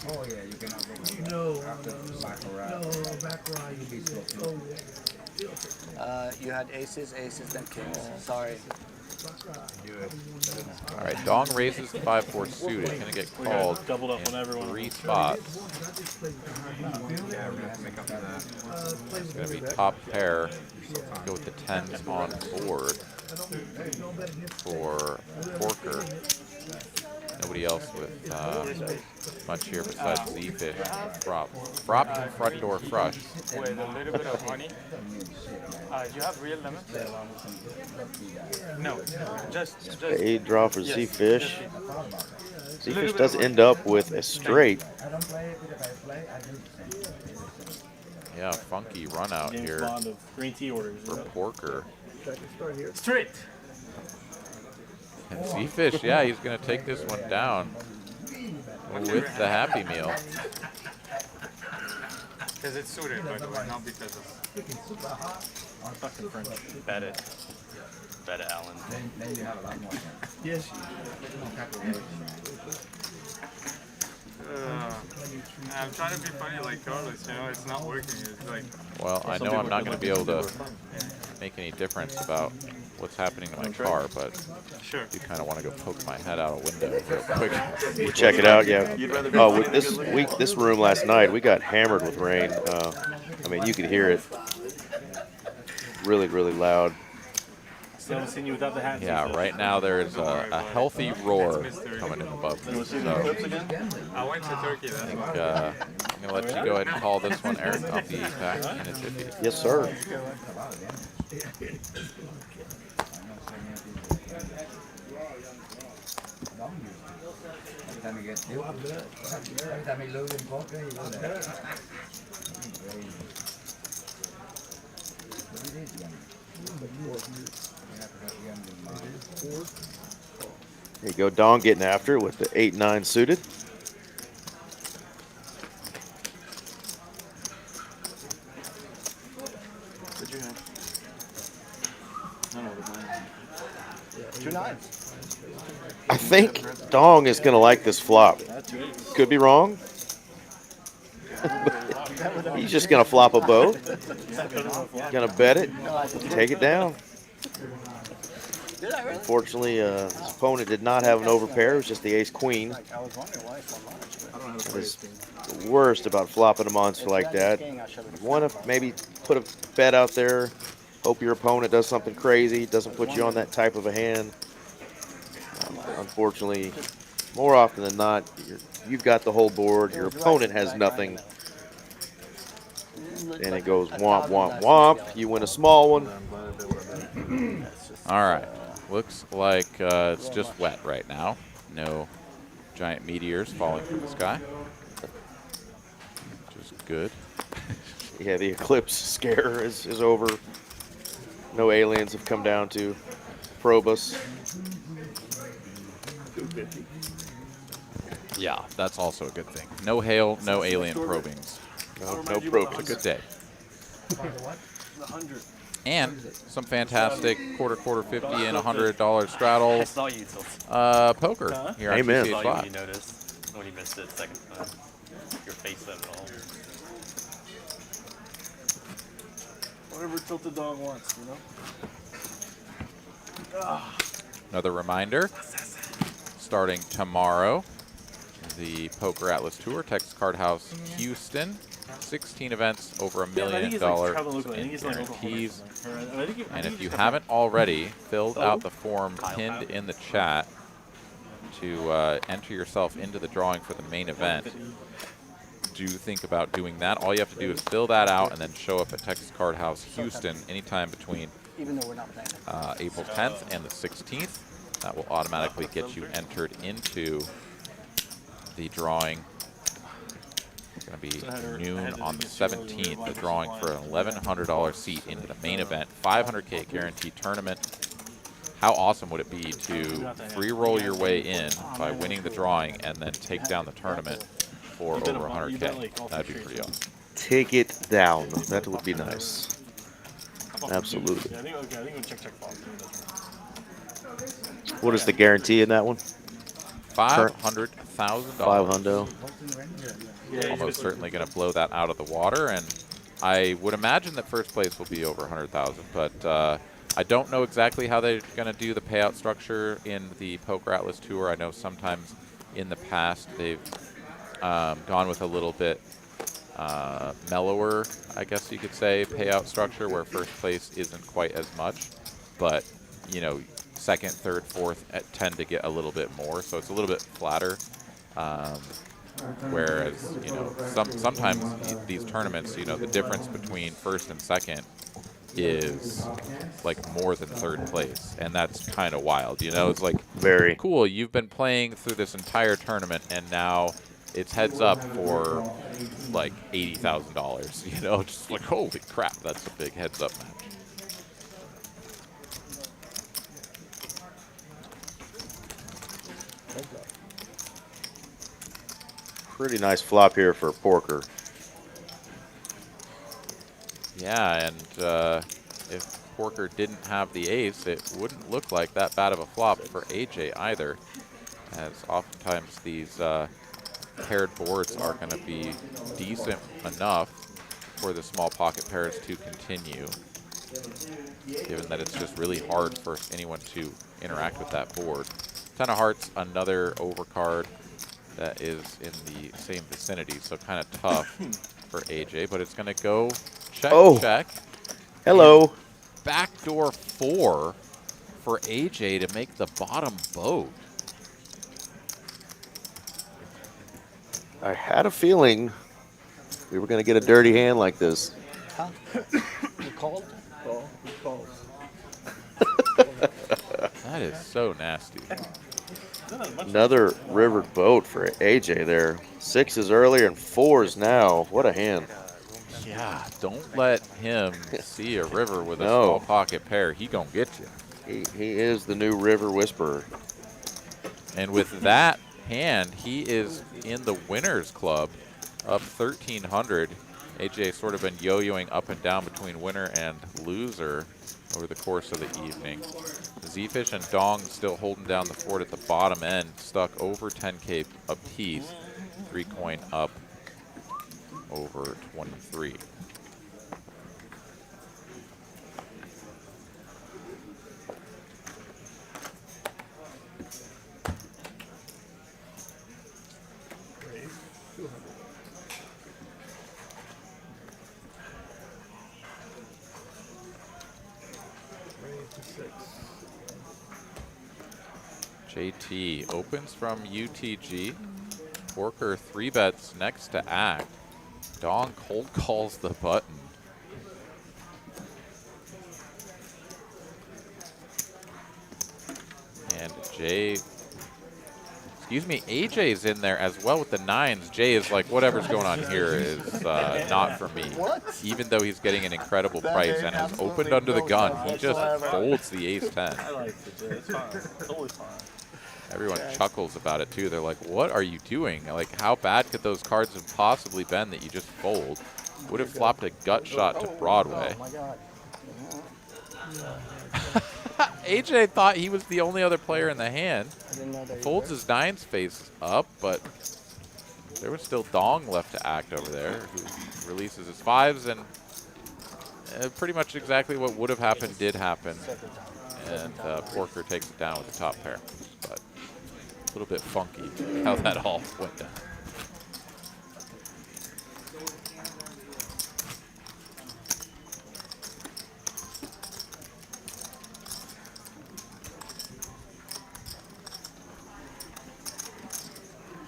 Oh yeah, you cannot go back ride. You had aces, then kings. Sorry. All right, Dong raises 5-4 suited. Going to get called doubled up in on everyone. 3 spots. It's going to be top pair. Go with the 10s on board for Porker. Nobody else with much here besides Z-Fish. Frop and front door frush. With a little bit of honey. Do you have real lemon? No, just Spade draw for Z-Fish. Z-Fish does end up with a straight. Yeah, funky run out here green tea orders for Porker. Straight. And Z-Fish, yeah, he's going to take this one down with the Happy Meal. because it's suited, by the way, not because of fucking French. Bet it. Bet it, Alan. Then you have a lot more. Yes. I'm trying to be funny like Carlos, you know, it's not working. It's like. Well, I know I'm not going to be able to make any difference about what's happening to my car, but sure. you kind of want to go poke my head out a window real quick. Check it out, yeah. Oh, with this room last night, we got hammered with rain. I mean, you could hear it really, really loud. Still haven't seen you without the hat. Yeah, right now there's a healthy roar coming in above me. So I went to Turkey. I think I'm going to let you go ahead and call this one, Eric. I'll be back in a jiffy. Yes, sir. Every time you get every time you lose in poker, you go there. There you go, Dong getting after it with the 8-9 suited. What'd you have? I don't know. 2 9s. I think Dong is going to like this flop. Could be wrong. He's just going to flop a boat. Going to bet it. Take it down. Unfortunately, his opponent did not have an overpair. It was just the ace-queen. I was wondering why so much. I don't have That is the worst about flopping a monster like that. You want to maybe put a bet out there. Hope your opponent does something crazy. Doesn't put you on that type of a hand. Unfortunately, more often than not, you've got the whole board. Your opponent has nothing. And it goes womp, womp, womp. You win a small one. All right. Looks like it's just wet right now. No giant meteors falling from the sky. Which is good. Yeah, the eclipse scare is over. No aliens have come down to probe us. 250. Yeah, that's also a good thing. No hail, no alien probings. No probing. It's a good day. The 100. And some fantastic quarter 50 and $100 straddle I saw you tilt. poker here on Amen. I saw TCH you when Live. you noticed when you missed it second time. Your face said it all. Whatever tilted dog wants, you know? Another reminder, starting tomorrow, the Poker Atlas Tour, Texas Card House, Houston. 16 events, over $1 million in guarantees. And if you haven't already filled out the form pinned in the chat to enter yourself into the drawing for the main event, do think about doing that. All you have to do is fill that out and then show up at Texas Card House, Houston, anytime between April 10th and the 16th. That will automatically get you entered into the drawing. It's going to be noon on the 17th, the drawing for an $1,100 seat into the main event, 500K guaranteed tournament. How awesome would it be to free roll your way in by winning the drawing and then take down the tournament for over 100K? That'd be pretty awesome. Take it down. That would be nice. Absolutely. Yeah, I think we'll check fall. What is the guarantee in that one? $500,000. 500. Almost certainly going to blow that out of the water, and I would imagine that first place will be over 100,000. But I don't know exactly how they're going to do the payout structure in the Poker Atlas Tour. I know sometimes in the past they've gone with a little bit mellower, I guess you could say, payout structure where first place isn't quite as much, but you know, second, third, fourth tend to get a little bit more, so it's a little bit flatter. Whereas, you know, sometimes these tournaments, you know, the difference between first and second is like more than third place, and that's kind of wild. You know, it's like very cool. You've been playing through this entire tournament, and now it's heads up for like $80,000. You know, just like holy crap, that's a big heads up match. Pretty nice flop here for Porker. Yeah, and if Porker didn't have the ace, it wouldn't look like that bad of a flop for AJ either, as oftentimes these paired boards are going to be decent enough for the small pocket pairs to continue, given that it's just really hard for anyone to interact with that board. 10 of hearts, another overcard that is in the same vicinity, so kind of tough for AJ, but it's going to go check, check. Hello. Backdoor 4 for AJ to make the bottom boat. I had a feeling we were going to get a dirty hand like this. Huh? You called? Call. That is so nasty. Another rivered boat for AJ there. 6s earlier and 4s now. What a hand. Yeah, don't let him see a river with a small pocket pair. He gonna get you. He is the new river whisperer. And with that hand, he is in the winners club, up 1,300. AJ sort of been yo-yoing up and down between winner and loser over the course of the evening. Z-Fish and Dong still holding down the fort at the bottom end, stuck over 10K apiece. 3 coin up over 23. JT opens from UTG. Porker 3 bets next to act. Dong cold calls the button. And Jay is Excuse me, AJ's in there as well with the 9s. Jay is like, whatever's going on here is not for me. Even though he's getting an incredible price and has opened under the gun, he just folds the ace-10. I like it, Jay. It's fine. Totally fine. Everyone chuckles about it too. They're like, what are you doing? Like, how bad could those cards have possibly been that you just fold? Would have flopped a gut shot to Broadway. Oh my God. AJ thought he was the only other player in the hand. I didn't know that. Folds his 9s face up, but there was still Dong left to act over there, who releases his 5s, and pretty much exactly what would have happened did happen. And Porker takes it down with the top pair. But a little bit funky how that all went down.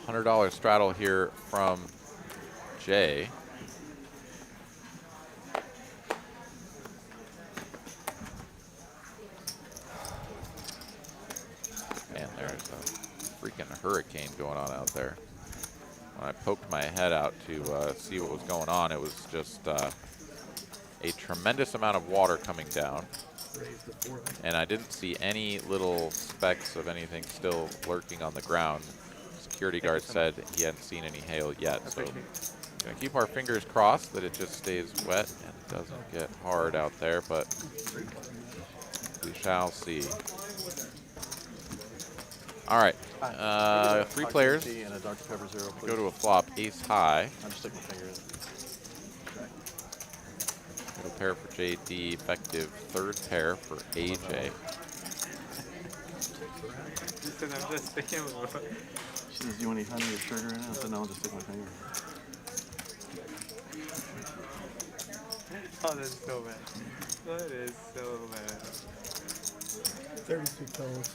$100 straddle here from Jay. Man, there's a freaking hurricane going on out there. When I poked my head out to see what was going on, it was just a tremendous amount of water coming down. And I didn't see any little specks of anything still lurking on the ground. Security guard said he hadn't seen any hail yet, so gonna keep our fingers crossed that it just stays wet and doesn't get hard out there, but we shall see. All right, 3 players. And a Dr. Pepper Zero, Go to a flop, ace high. I'm just sticking my finger in. Middle pair for JD, effective 3rd pair for AJ. I'm just thinking. She says, do you want any honey or sugar in it? I said, no, I'll just stick my finger. Oh, that's so bad. That is so bad. 36 holes.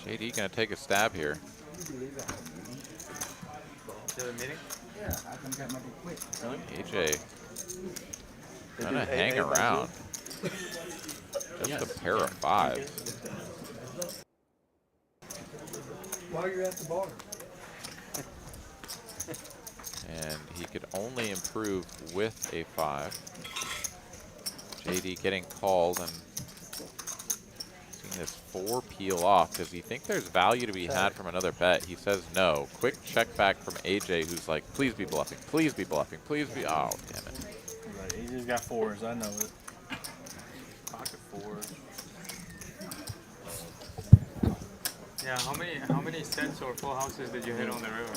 JD gonna take a stab here. The meeting? Yeah, I think that might be quick. AJ gonna hang around. Just a pair of 5s. While you're at the bar. And he could only improve with a 5. JD getting called and seeing this 4 peel off. Does he think there's value to be had from another bet? He says no. Quick check back from AJ, who's like, please be bluffing, please be bluffing, please be. Oh, damn it. Right, he just got 4s. I know it. Pocket 4s. Yeah, how many sets or full houses did you hit on the river?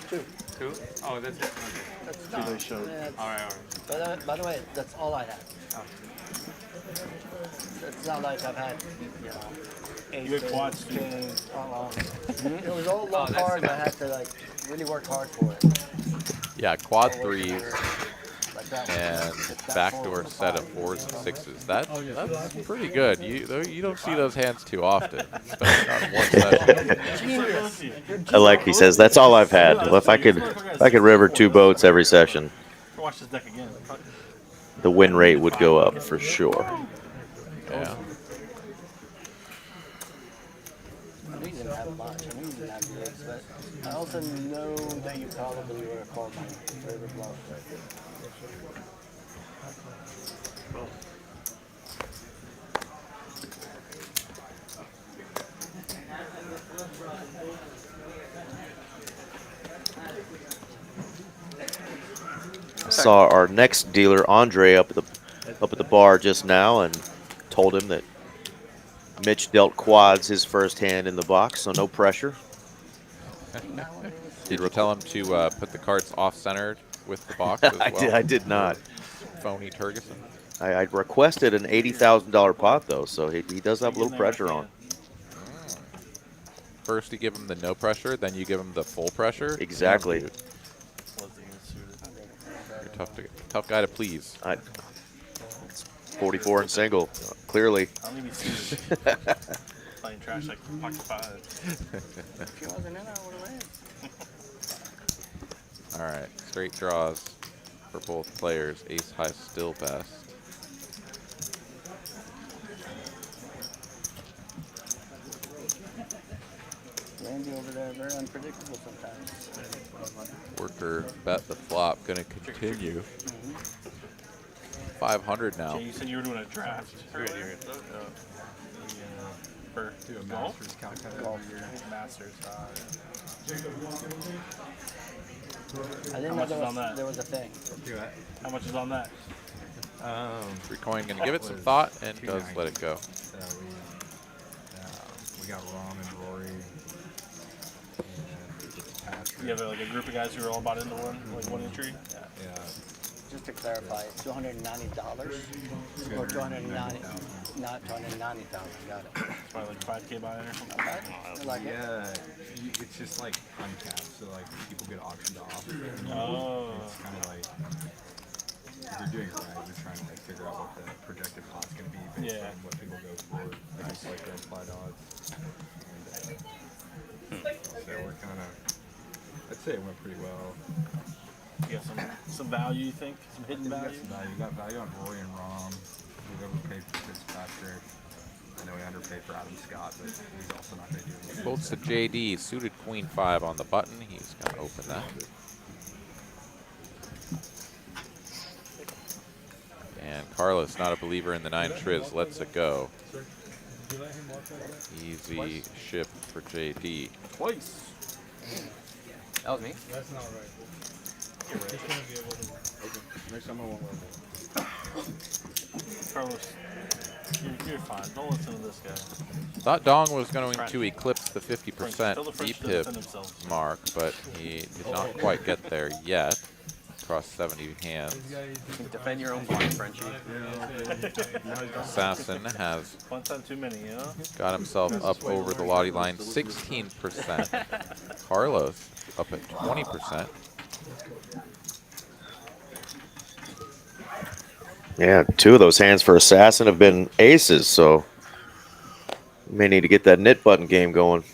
2. 2? Oh, that's it. Okay. That's They showed. All right. By the way, that's all I had. Oh. It's not like I've had, You had quads too. kings. It was all low that's cards. I fine. had to really work hard for it. Yeah, quad 3s Like that and one. backdoor set of 4s and 6s. That's pretty good. You don't see those hands too often, especially not in one session. I like he says that's all I've had. Well, if I could river 2 boats every session, Watch this deck again. the win rate would go up for sure. Yeah. I didn't have much. I didn't have this, but I also know that you probably would have called my favorite bluff right there. I saw our next dealer, Andre, up at the bar just now, and told him that Mitch dealt quads his first hand in the box, so no pressure. Did you tell him to put the cards off-centered with the box as well? I did not. Phony Turgeson. I requested an $80,000 pot, though, so he does have a little pressure on. First you give him the no pressure, then you give him the full pressure. Exactly. Damn, dude. You're tough guy to please. It's 44 and single, clearly. I'll leave you suited. Playing trash like pocket 5. If he wasn't in, I would have won. All right, straight draws for both players. Ace high still best. Randy over there, very unpredictable sometimes. Worker bet the flop, gonna continue. 500 now. Jay, you said you were doing a draft earlier. For Do a golf? master's calculator Golf. every year. Masters. I didn't How know much there is was, on that? there was a thing. Do that. How much is on that? 3 coin, gonna give it some thought and does let it go. We got Rom and Rory. And Patrick. You have like a group of guys who are all about into one entry? Yeah. Just to clarify, it's $290 or 290, not 290,000. Got it. It's probably like 5K buy-in or something. Okay. I like it. Yeah, it's just like uncapped, so like people get auctioned off. Oh. It's kind of like if you're doing it right, you're trying to like figure out what the projected pot's gonna be based on what people go for. I just like the implied odds. So we're kind of, I'd say it went pretty well. You got some value, you think? Some hidden We got value? some value. We got value on Rory and Rom. We've overpaid for Fitzpatrick. I know we underpaid for Adam Scott, but he's also not going to do anything. Folds to JD, suited queen 5 on the button. He's gonna open that. And Carlos, not a believer in the 9 triz, lets it go. Easy ship for JD. Twice. That was me. That's not right. He's gonna be able to. Okay. Next time I won't let him. Carlos, you're fine. Don't listen to this guy. Thought Dong was going to eclipse the 50% Tell the French to VPIP defend themselves. mark, but he did not quite get there yet. Across 70 hands. Defend your own blind, Frenchie. Assassin has One time too many, you know? got himself up over the Lottie line 16%. Carlos up at 20%. Yeah, 2 of those hands for Assassin have been aces, so we may need to get that knit button game going.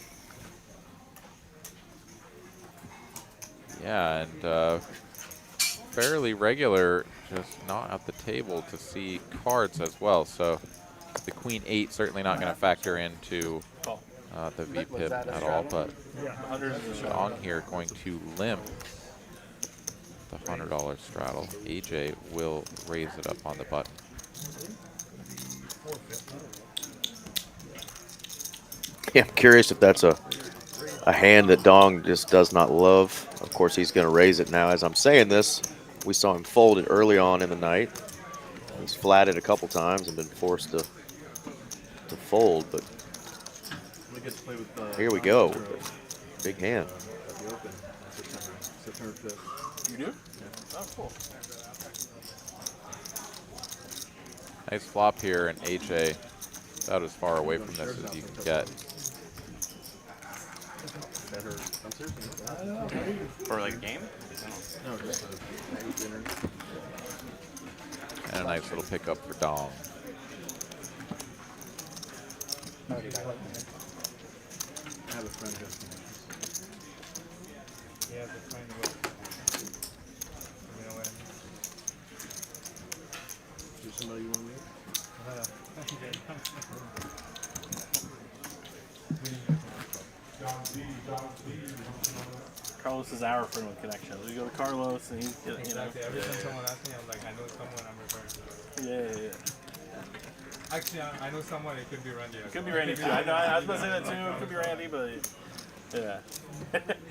Yeah, and fairly regular, just not at the table to see cards as well. So the queen 8 certainly not going to factor into the VPIP at all, but on here going to limp the $100 straddle. AJ will raise it up on the button. Yeah, I'm curious if that's a hand that Dong just does not love. Of course, he's going to raise it now. As I'm saying this, we saw him fold it early on in the night. He's flatted a couple times and been forced to fold, but here we go. Big hand. You do? Oh, cool. Nice flop here, and AJ about as far away from this as you can get. For like a game? No, just a dinner. And a nice little pickup for Dong. I have a friend who has connections. Yeah, the kind of. You know what I mean? Is somebody you want to meet? Carlos is our friend with connections. We go to Carlos and he's, you know. Exactly. Every time someone asks me, I'm like, I know someone I'm referring to. Yeah. Actually, I know someone. It could be Randy. It could be Randy too. I was about to say that too. It could be Randy, but yeah.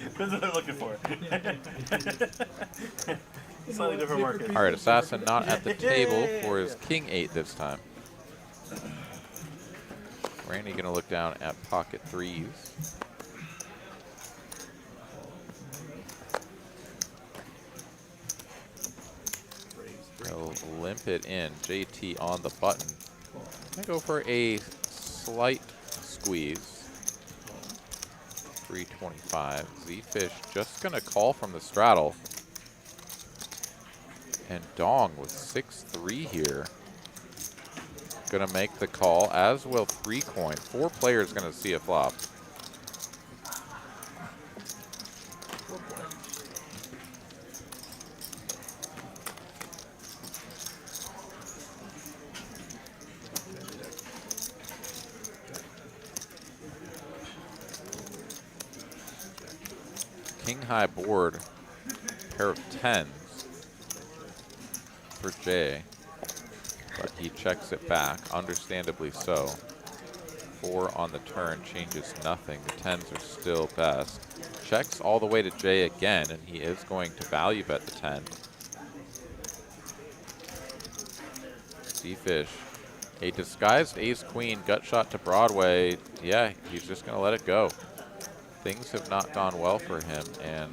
Depends what they're looking for. Slightly different market. All right, Assassin not at the table for his king 8 this time. Randy gonna look down at pocket 3s. He'll limp it in. JT on the button. Gonna go for a slight squeeze. 325. Z-Fish just gonna call from the straddle. And Dong with 6-3 here. Gonna make the call, as will 3 coin. 4 players gonna see a flop. king high board, pair of 10s for Jay, but he checks it back, understandably so. 4 on the turn changes nothing. The 10s are still best. Checks all the way to Jay again, and he is going to value bet the 10. C-Fish, a disguised ace-queen, gut shot to Broadway. Yeah, he's just going to let it go. Things have not gone well for him, and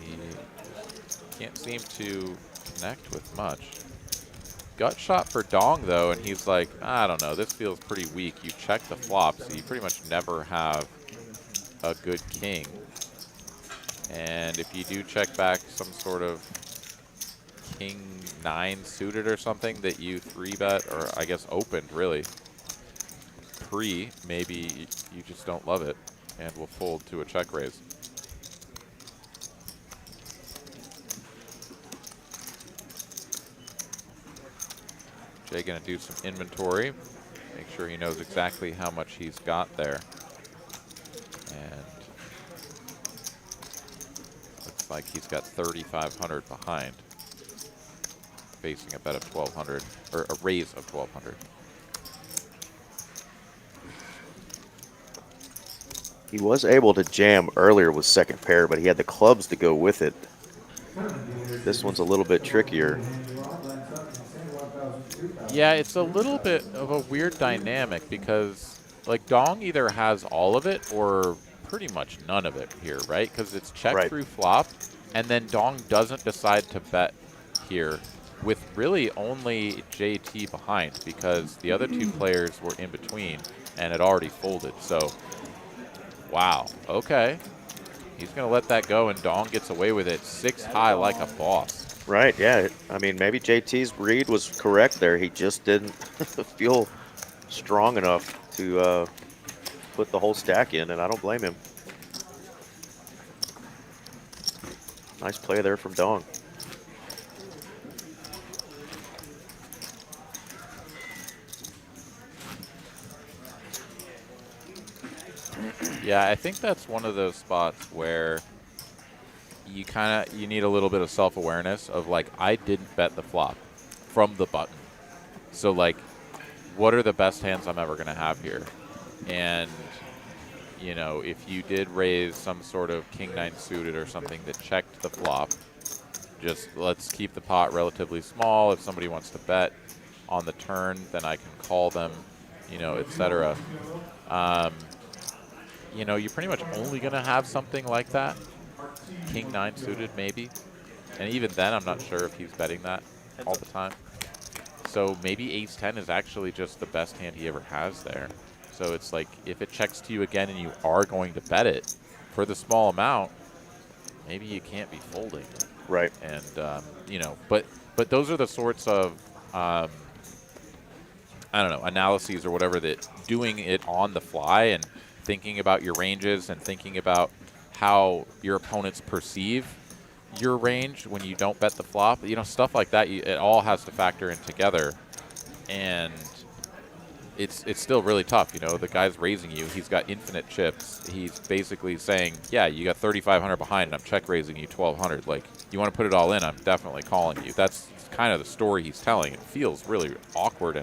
he can't seem to connect with much. Gut shot for Dong, though, and he's like, I don't know, this feels pretty weak. You check the flop, so you pretty much never have a good king. And if you do check back some sort of king 9 suited or something that you 3-bet, or I guess opened, really, maybe you just don't love it and will fold to a check raise. Jay gonna do some inventory, make sure he knows exactly how much he's got there. And looks like he's got 3,500 behind, facing a bet of 1,200, or a raise of 1,200. He was able to jam earlier with second pair, but he had the clubs to go with it. This one's a little bit trickier. Yeah, it's a little bit of a weird dynamic because, like, Dong either has all of it or pretty much none of it here, right? Because it's check through flop, and then Dong doesn't decide to bet here with really only JT behind because the other 2 players were in between and had already folded. So, wow, okay. He's going to let that go, and Dong gets away with it 6 high like a boss. Right, yeah. I mean, maybe JT's read was correct there. He just didn't feel strong enough to put the whole stack in, and I don't blame him. Nice play there from Dong. Yeah, I think that's one of those spots where you need a little bit of self-awareness of, like, I didn't bet the flop from the button. So, like, what are the best hands I'm ever going to have here? And, you know, if you did raise some sort of king 9 suited or something that checked the flop, just let's keep the pot relatively small. If somebody wants to bet on the turn, then I can call them, you know, etc. You know, you're pretty much only going to have something like that. King 9 suited, maybe. And even then, I'm not sure if he's betting that all the time. So maybe ace 10 is actually just the best hand he ever has there. So it's like, if it checks to you again and you are going to bet it for the small amount, maybe you can't be folding. Right. And, you know, but those are the sorts of, I don't know, analyses or whatever, that doing it on the fly and thinking about your ranges and thinking about how your opponents perceive your range when you don't bet the flop, you know, stuff like that, it all has to factor in together. And it's still really tough, you know. The guy's raising you, he's got infinite chips. He's basically saying, yeah, you got 3,500 behind and I'm check raising you 1,200. Like, you want to put it all in, I'm definitely calling you. That's kind of the story he's telling. It feels really awkward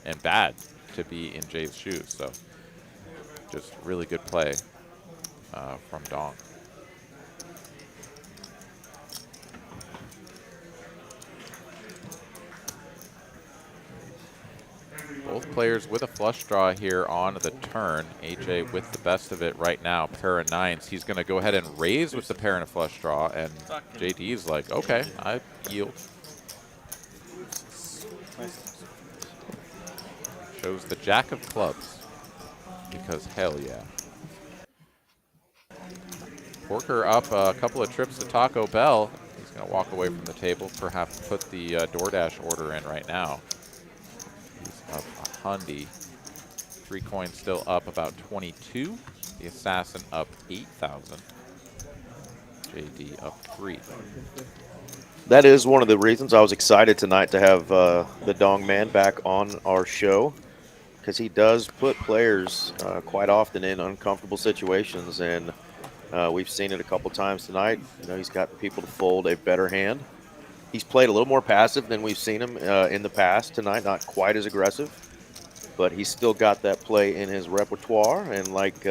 and bad to be in Jay's shoes. So just really good play from Dong. Both players with a flush draw here on the turn. AJ with the best of it right now, pair of 9s. He's going to go ahead and raise with the pair and a flush draw, and JD's like, okay, I yield. Shows the jack of clubs, because hell yeah. Porker up a couple of trips to Taco Bell. He's going to walk away from the table, perhaps put the DoorDash order in right now. He's up a hundy. 3 coins still up about 22. The Assassin up 8,000. JD up 3. That is one of the reasons I was excited tonight to have the Dong Man back on our show, because he does put players quite often in uncomfortable situations, and We've seen it a couple times tonight. You know, he's got people to fold a better hand. He's played a little more passive than we've seen him in the past tonight, not quite as aggressive, but he's still got that play in his repertoire. And like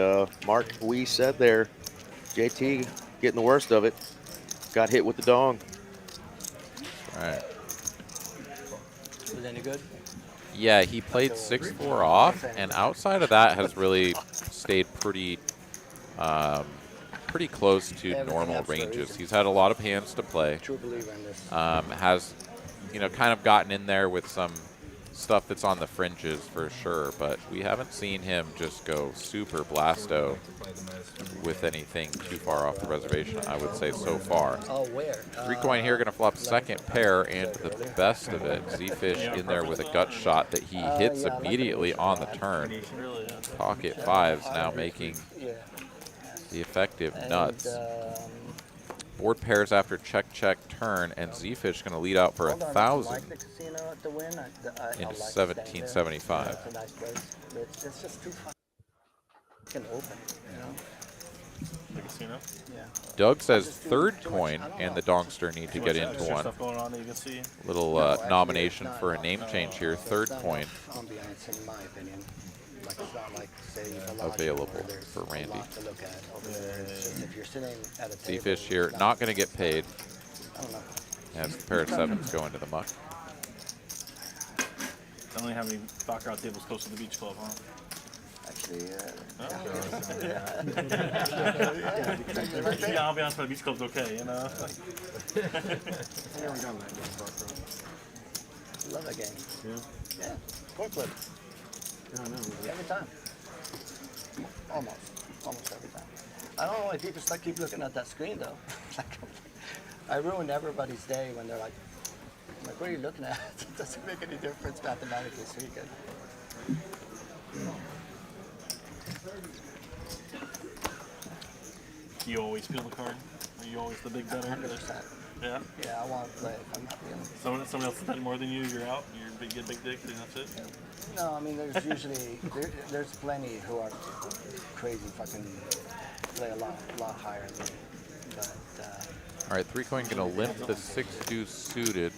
Mark Wee said there, JT getting the worst of it, got hit with the dong. All right. Was it any good? Yeah, he played 6-4 off, and outside of that has really stayed pretty pretty close to normal ranges. He's had a lot of hands to play. True believer in this. Has, you know, kind of gotten in there with some stuff that's on the fringes for sure, but we haven't seen him just go super blasto with anything too far off the reservation, I would say, so far. Oh, where? 3 coin here, going to flop second pair, and the best of it, Z-Fish in there with a gut shot that he hits immediately on the turn. Pocket fives now making the effective nuts. Board pairs after check, check, turn, and Z-Fish going to lead out for 1,000 into 1775. It's a nice place. It's just too fucking open, you know? The casino? Yeah. Doug says third coin and the Dongster need to get into one. Stuff going on that you can see. Little nomination for a name change here. Third coin Ambiance, in my opinion. Like, it's not like, say, available for Randy. to look at over there. It's just if you're sitting at a table, Z-Fish here, not going to get paid. I don't know. As the pair of sevens go into the muck. They only have any baccarat tables close to the beach club, huh? Actually, Yeah, I'll be honest, the beach club's okay, you know? Love that game. Yeah. Coin flip. Every time. Almost every time. I don't know why people keep looking at that screen though. I ruined everybody's day when they're like, what are you looking at? It doesn't make any difference mathematically speaking. You always feel the card? Are you always the big better? 100%. Yeah? Yeah, I want to play if I'm not feeling. Somebody else spending more than you, you're out. You're get big dick, and that's it? No, I mean, there's usually, there's plenty who are crazy fucking play a lot higher than me. But, all right, 3 coin going to limp the 6-2 suited.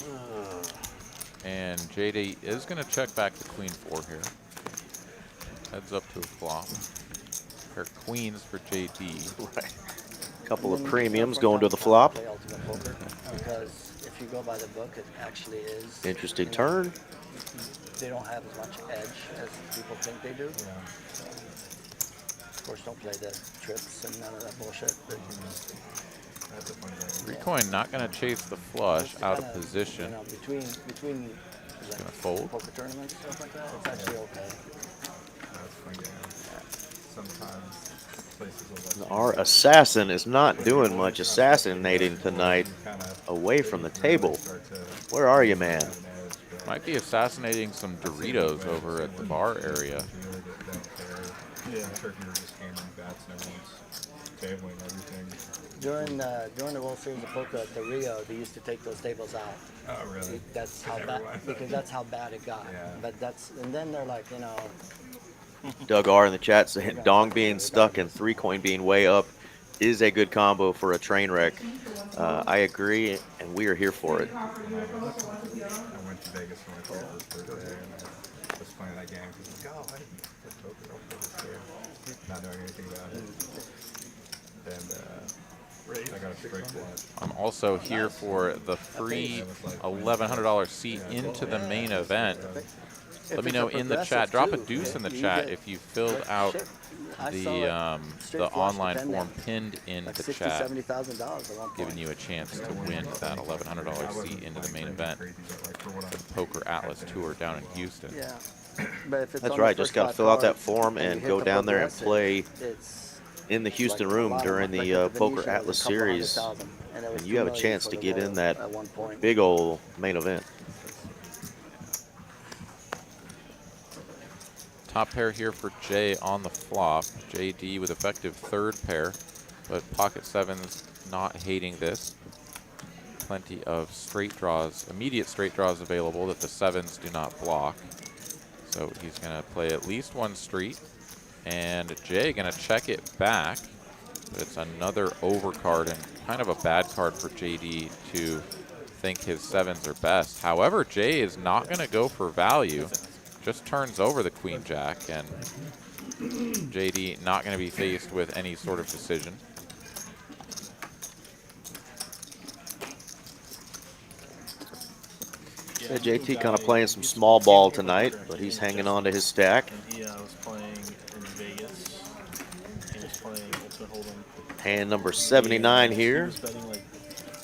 And JD is going to check back the queen 4 here. Heads up to a flop. Pair of queens for JD. Right. Couple of premiums going to the flop. play ultimate poker because if you go by the book, it actually is. Interesting turn. They don't have as much edge as people think they do. So, of course, don't play the trips and none of that bullshit. But, 3 coin not going to chase the flush out of position. You know, between Just going to fold. poker tournaments and stuff like that, it's actually okay. Sometimes places will Our assassin is not doing much assassinating tonight away from the table. Where are you, man? Might be assassinating some Doritos over at the bar area. Yeah. I'm sure if you were just hammering bats and everyone's tabling everything. During the World Series of Poker at the Rio, they used to take those tables out. Oh, really? That's how bad, because that's how bad it got. Yeah. But and then they're like, you know. Doug R in the chat saying dong being stuck and 3 coin being way up is a good combo for a train wreck. I agree, and we are here for it. I went to Vegas for my father's birthday, and I was playing that game because I was like, oh, I didn't play poker. I'll play this game. Not knowing anything about it. And I got a straight flush. I'm also here for the free $1,100 seat into the main event. Let me know in the chat. Drop a deuce in the chat if you filled out the online form pinned in the chat, giving you a chance to win that $1,100 seat into the main event for the Poker Atlas Tour down in Houston. Yeah. But if it's That's on right. the Just first got to 5 fill out that cards form and you go hit the down there and progressive, play it's in the Houston like room bottom, during like the a Poker Venetian Atlas was a couple Series, 100,000, and it was and you have a 2 million chance for to the get whole in that at one point. big old main event. Top pair here for Jay on the flop. JD with effective third pair, but pocket sevens not hating this. Plenty of straight draws, immediate straight draws available that the sevens do not block. So he's going to play at least one street, and Jay going to check it back But it's another overcard and kind of a bad card for JD to think his 7s are best. However, Jay is not going to go for value. Just turns over the queen jack, and JD not going to be faced with any sort of decision. Yeah, JT kind of playing some small ball tonight, but he's hanging on to his stack. And he was playing in Vegas. He was playing Ultimate Hold'em. Hand number 79 He here. was betting like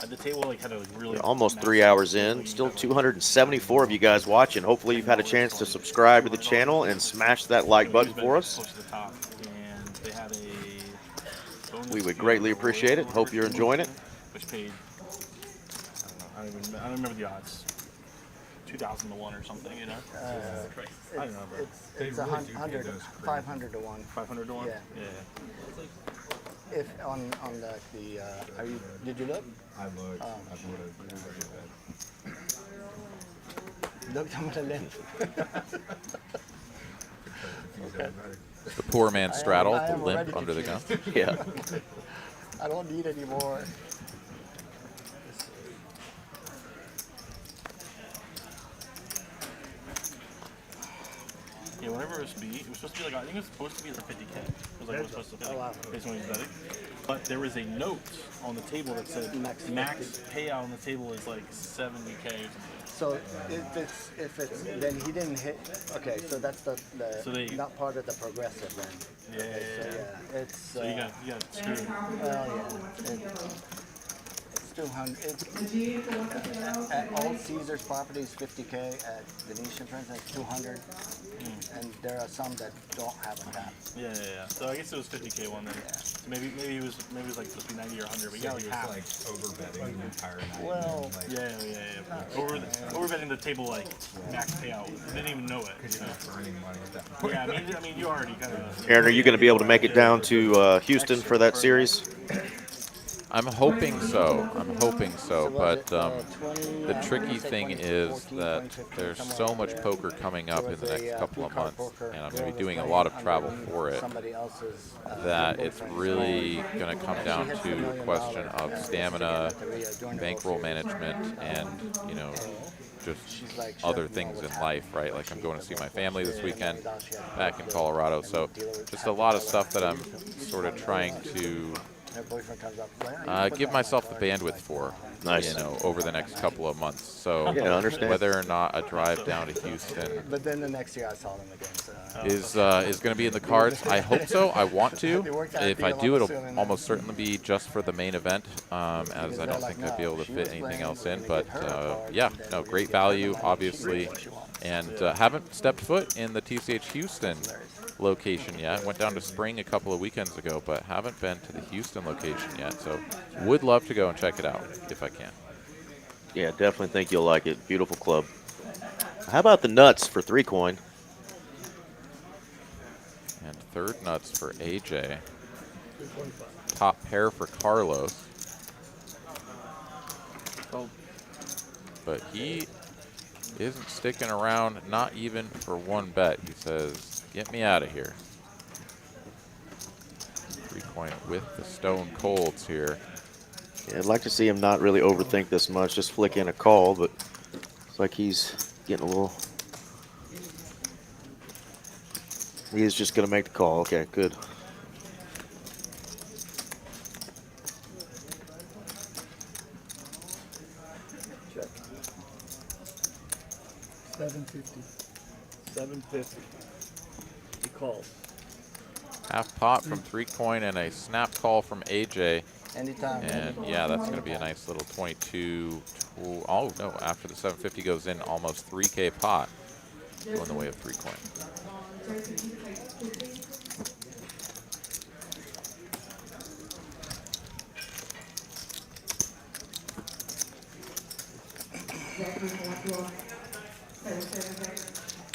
at the table, like had a really Almost 3 hours in. Still 274 of you guys watching. Hopefully you've had a chance to subscribe to the channel and smash that like button for us. close to the top, and they had a bonus We would greatly appreciate it. Hope you're enjoying it. which paid I don't remember the odds. 2,000 to 1 or something, you know? I don't know, bro. It's 100, 500 to 1. 500 to 1? Yeah. If on the are you, did you look? I looked. Looked on the left. The poor man straddled, I the am limp already under the gun. confused. Yeah. I don't need any more. Yeah, whatever it was supposed to be like, I think it was supposed to be like 50K. It was like, it was supposed to be Oh, wow. like, based on what he was betting. But there was a note on the table that said max payout on the table is like 70K or something. So if it's then he didn't hit. Okay, so that's the So they- not part of the progressive then. Yeah, So yeah, it's. So you got screwed. Well, yeah. It's 200. At all Caesar's properties, 50K. At Venetian, for instance, 200. And there are some that don't have a cap. Yeah. So I guess it was 50K one then. Yeah. So maybe it was like supposed to be 90 or 100, but you got like half. Like over betting the entire night. Well, like, Yeah. Over betting the table like max payout. Didn't even know it. You know? earning money at that point. Yeah, I mean you already kind of. Aaron, are you going to be able to make it down to Houston for that series? I'm hoping so. But the 20, tricky say thing 22, is 14, that 20, 15, there's somewhere so around much there. poker coming up in the There was next a, couple of three-card months, poker. and I'm going Girl to be was doing a playing lot of travel under for it, somebody else's, that it's boyfriend's really phone. going to come down She hits to $1 a million question of at stamina, during the bankroll whole series. management, and, you know, just She's like, other "Chef, things you know in what's life, happening." right? Like I'm going to see my family this $1 weekend million she had back in to Colorado, and so the dealer would just have a to lot of tell stuff her, that I'm "Please, sort of please, trying please." to Her boyfriend comes up, "Well, you can put give that on myself the my card." bandwidth for, Nice. you know, over the next couple of months. So Yeah, I understand. whether or not a drive down to Houston But then the next year I saw them again. So. is going to be in the cards. I hope so. I want to. It worked out If I deal, do, I'm it'll assuming. almost certainly be just for the main event, as Because I they're don't like, think I'd be "No, able to she fit was anything playing, else we're in. gonna But give her a card, yeah, and then no, we great give her the value, money, she obviously, gets what she wants. and haven't stepped foot in the TCH Houston location yet. Went down to Spring a couple of weekends ago, but haven't been to the Houston location yet. So would love to go and check it out if I can. Yeah, definitely think you'll like it. Beautiful club. How about the nuts for 3 coin? And third nuts for AJ. Top pair for Carlos. But he isn't sticking around, not even for one bet. He says, get me out of here. 3 coin with the stone colds here. Yeah, I'd like to see him not really overthink this much, just flick in a call, but it's like he's getting a little... He is just going to make the call. Okay, good. Check. 750. 750. He calls. Half pot from 3 coin and a snap call from AJ. Anytime. And yeah, that's going to be a nice little 22. Oh no, after the 750 goes in, almost 3K pot going the way of 3 coin.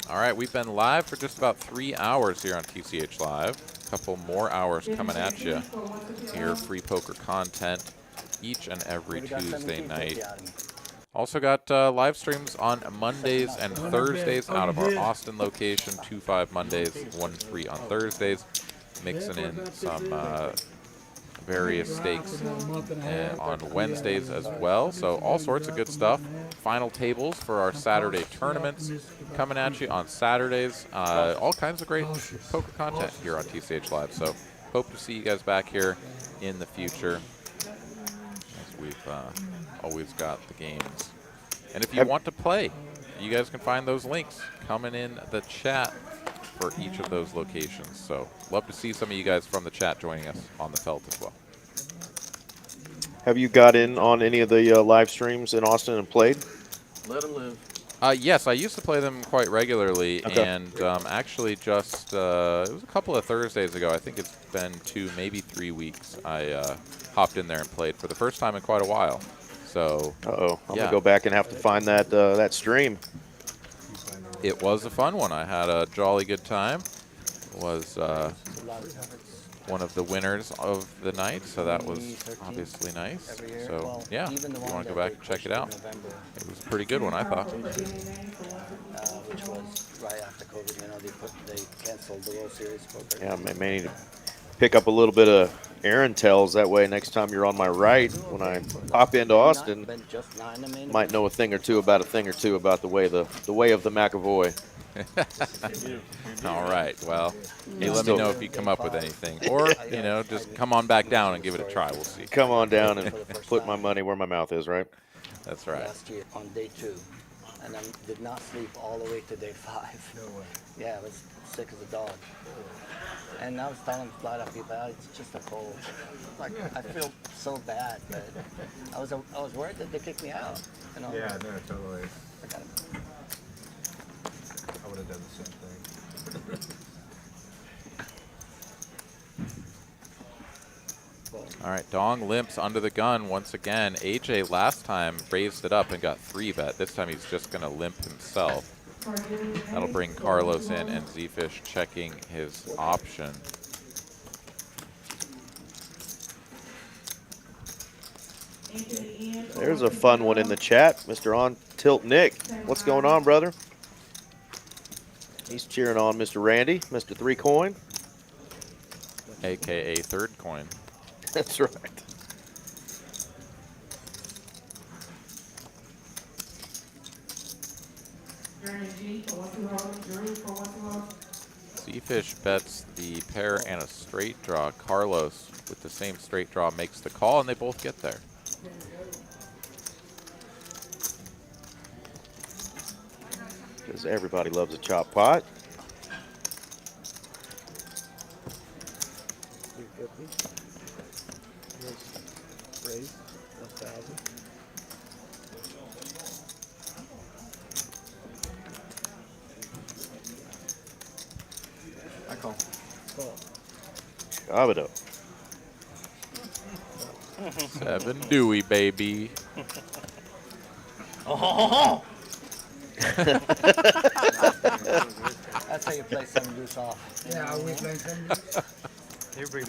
All right, we've been live for just about 3 hours here on TCH Live. A couple more hours coming at you here. Free poker content each and every Tuesday night. Also got live streams on Mondays and Thursdays out of our Austin location. 2-5 Mondays, 1-3 on Thursdays. Mixing in some various stakes on Wednesdays as well. So all sorts of good stuff. Final tables for our Saturday tournaments coming at you on Saturdays. All kinds of great poker content here on TCH Live. So hope to see you guys back here in the future, as we've always got the games. And if you want to play, you guys can find those links coming in the chat for each of those locations. So love to see some of you guys from the chat joining us on the felt as well. Have you got in on any of the live streams in Austin and played? Let them live. Yes, I used to play them quite regularly, Okay. and actually just, it was a couple of Thursdays ago, I think it's been 2, maybe 3 weeks, I hopped in there and played for the first time in quite a while. So, I'm gonna go back and have to find that that stream. It was a fun one. I had a jolly good time. Was one of the winners of the night, so that was obviously nice. So yeah, if you want to go back and check it out, it was a pretty good one, I thought. Which was right after COVID. You know, they canceled the World Series poker. Yeah, I may need to pick up a little bit of Aaron tells. That way, next time you're on my right, when I pop into Austin, might know a thing or two about the way of the McAvoy. All right. Well, hey, let me know if you come up with anything, or you know, just come on back down and give it a try. We'll see. Come on down and put my money where my mouth is, right? That's right. Last year on day 2, and I did not sleep all the way to day 5. No way. Yeah, I was sick as a dog. And I was telling flat out people, it's just a cold. Like I feel so bad, but I was worried that they kicked me out. You know? Yeah, no, totally. I got it. I would have done the same thing. All right, Dong limps under the gun once again. AJ last time raised it up and got 3-bet. This time he's just going to limp himself. That'll bring Carlos in, and Z-Fish checking his option. There's a fun one in the chat. Mr. On Tilt Nick. What's going on, brother? He's cheering on Mr. Randy, Mr. 3 Coin. AKA Third Coin. That's right. Z-Fish bets the pair and a straight draw. Carlos, with the same straight draw, makes the call, and they both get there. Because everybody loves a chop pot. I call. Cabo. 7 Dewey, baby. Oh. That's how you play 7 deuce off. Yeah, are we playing 7 deuce?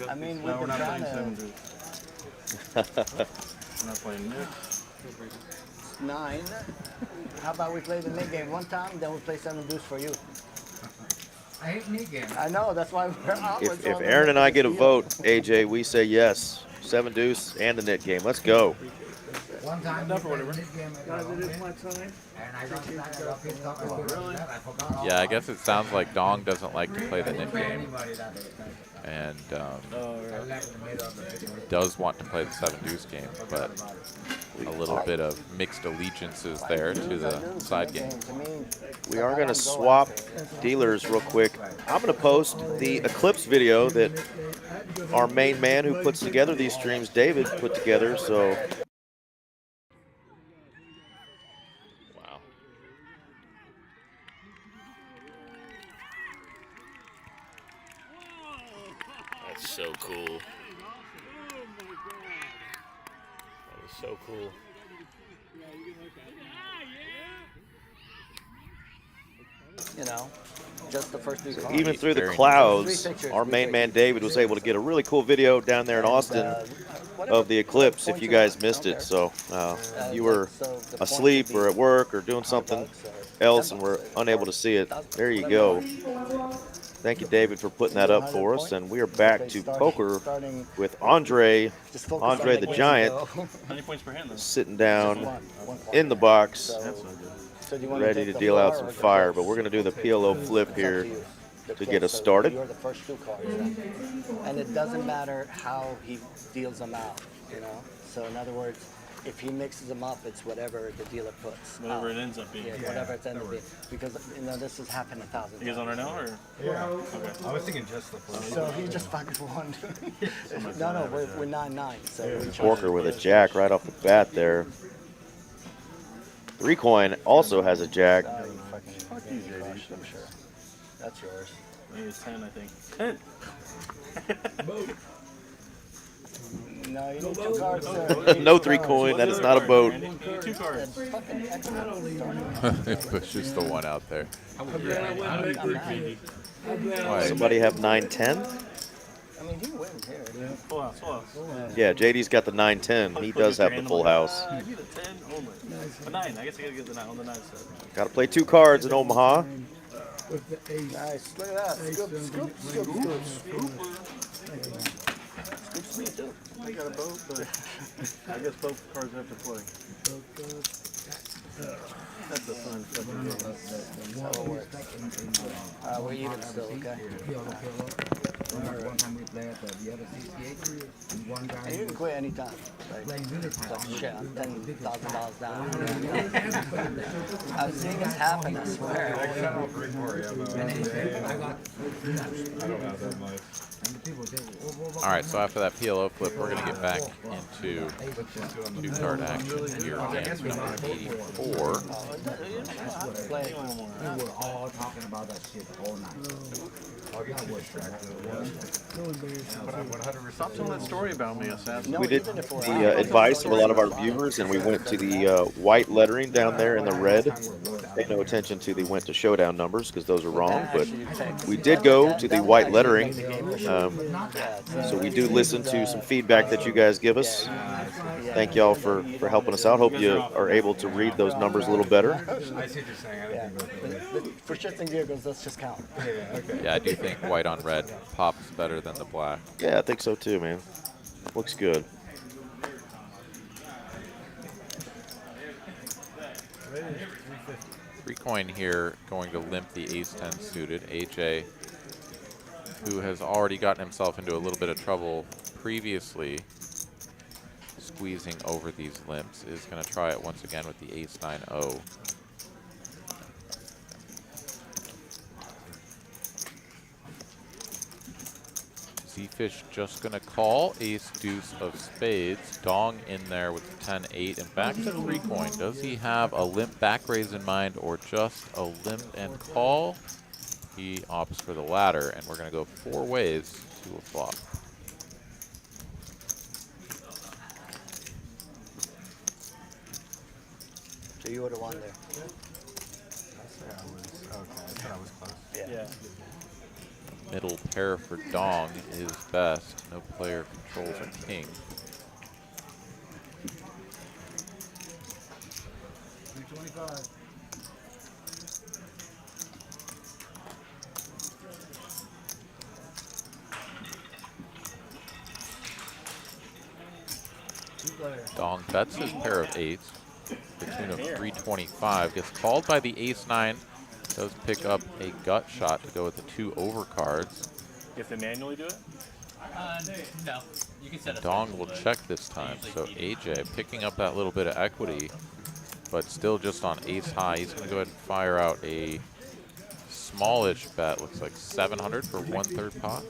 I mean, No, we're not playing trying 7 to deuce. We're not playing Nick. 9. How about we play the mid game one time, then we play 7 deuce for you. I hate mid games. I know, that's why we're out. If Aaron and I get a vote, AJ, we say yes. 7 deuce and the net game. Let's go. One time, Enough or whatever. Guys, it is my time. And I got pissed off. I forgot all Yeah, I about guess it sounds like Dong doesn't like to play the net game, anybody that and I left in the middle of the video. does want to play the 7 deuce game, but a little bit of mixed allegiances there to the side game. We are going to swap dealers real quick. I'm going to post the Eclipse video that our main man who puts together these streams, David, put together. So, wow. That's so cool. That is so cool. You know, just the first 3 cards. Even through the Very clouds, nice. our main man David was able to get a really cool video down there in Austin of the eclipse if you guys missed it. So you were asleep or at work or doing something else and were unable to see it. There you go. Thank you, David, for putting that up for us. And we are back to poker with Andre the Giant, How many points per hand, though? sitting down in the box, ready to deal out some fire. But we're going to do the PLO flip here to get us started. You're the first 2 cards, and it doesn't matter how he deals them out, you know. So in other words, if he mixes them up, it's whatever the dealer puts. Whatever it ends up being. Yeah, whatever it's ends up being. Because you know this has happened 1,000 times. You guys on right now, or? Yeah. Okay. I was thinking just the flip. So he just fucking won. No, we're 9-9. So Porker with a jack right off the bat there. 3 coin also has a jack. Fuck you, JD. I'm sure. That's yours. Maybe it's 10, I think. 10. No, you need 2 cards, sir. No 3 coin. That is not a boat. I need 2 cards. It pushes the 1 out there. Somebody have 9-10? I mean, he wins here. Full house, full house. Yeah, JD's got the 9-10. He does have the full house. I need a 10 only. A 9. I guess I gotta get the 9 on the 9 side. Got to play 2 cards in Omaha. With the ace. Nice. Look at that. Scoop. Scoops me too. I got a boat, but I guess both cards have to play. That's a fun fucking game. That's how it works. We're even still, okay? Remember one time we played at the other TCH, and one guy And you can quit anytime. Like, shit, I'm $10,000 down. I've seen this happen, I swear. I don't have that much. All right, so after that PLO flip, we're going to get back into 2-card action here. Game number 84. We were all talking about that shit all night. Stop telling that story about me, Assassin. We did the advice of a lot of our viewers, and we went to the white lettering down there in the red. Pay no attention to the went to showdown numbers because those are wrong, but we did go to the white lettering. So we do listen to some feedback that you guys give us. Thank y'all for helping us out. Hope you are able to read those numbers a little better. I see what you're saying. For shits and giggles, let's just count. Yeah, I do think white on red pops better than the black. Yeah, I think so too, man. Looks good. Three coin here going to limp the ace-10 suited. AJ, who has already gotten himself into a little bit of trouble previously squeezing over these limps, is going to try it once again with the ace-9-0. Z-Fish just going to call ace-deuce of spades. Dong in there with the 10-8 and back to 3 coin. Does he have a limp back raise in mind or just a limp and call? He opts for the latter, and we're going to go 4 ways to a flop. So you would have won there. I was close. Yeah. Middle pair for Dong is best. No player controls a king. Dong bets his pair of eights to the tune of 325. Gets called by the ace-9. Does pick up a gut shot to go with the 2 overcards. You have to manually do it? No. You can set it. Dong will check this time. So AJ picking up that little bit of equity, but still just on ace high. He's going to go ahead and fire out a smallish bet. Looks like 700 for 1/3 pot.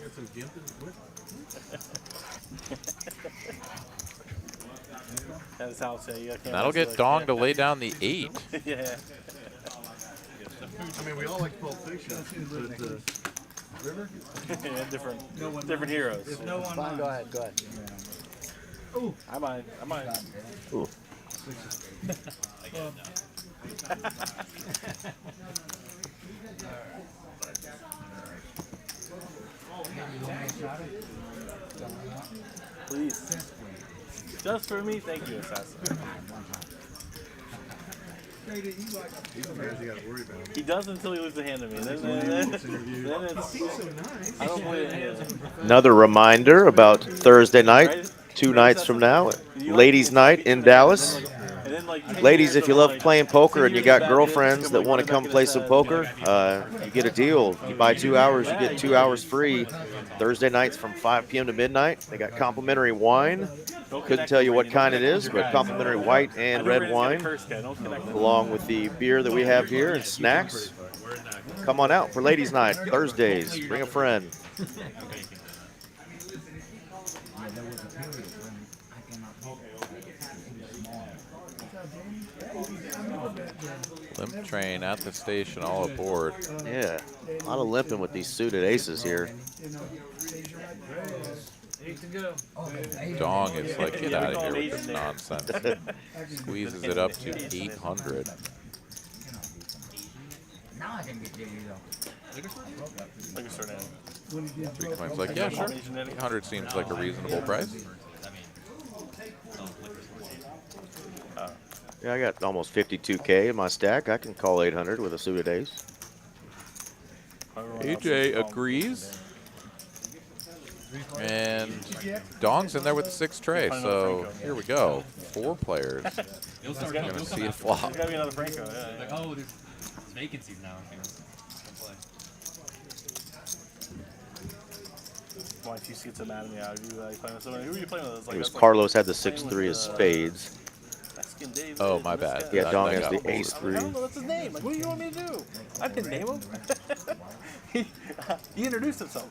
That's how I'll say you. And that'll get Dong to lay down the 8. Yeah. I mean, we all like Pulp Fiction, but River? Yeah, different heroes. Fine, go ahead. Ooh. I might. Ooh. Please. Just for me, thank you, Assassin. He does until he loses a hand to me. Then it's. I don't believe it. Another reminder about Thursday night, 2 nights from now, Ladies' Night in Dallas. Ladies, if you love playing poker and you got girlfriends that want to come play some poker, you get a deal. You buy 2 hours, you get 2 hours free. Thursday nights from 5 p.m. to midnight. They got complimentary wine. Couldn't tell you what kind it is, but complimentary white and red wine, along with the beer that we have here and snacks. Come on out for Ladies' Night, Thursdays. Bring a friend. Limp train at the station, all aboard. Yeah, a lot of limping with these suited aces here. Dong is like, get out of here with this nonsense. Squeezes it up to 800. Three coins like, yeah, sure. 800 seems like a reasonable price. Yeah, I got almost 52K in my stack. I can call 800 with a suited ace. AJ agrees. And Dong's in there with the 6 tray, so here we go. 4 players. We're going to see it flop. There's got to be another Franco, yeah. Like, oh, there's vacancies now. Why if you get so mad at me, I'd be like playing with somebody. Who are you playing with? It was Carlos had the 6-3 of spades. Oh, my bad. Yeah, Dong has the ace-3. I don't know what's his name. Like, what do you want me to do? I didn't name him. He introduced himself.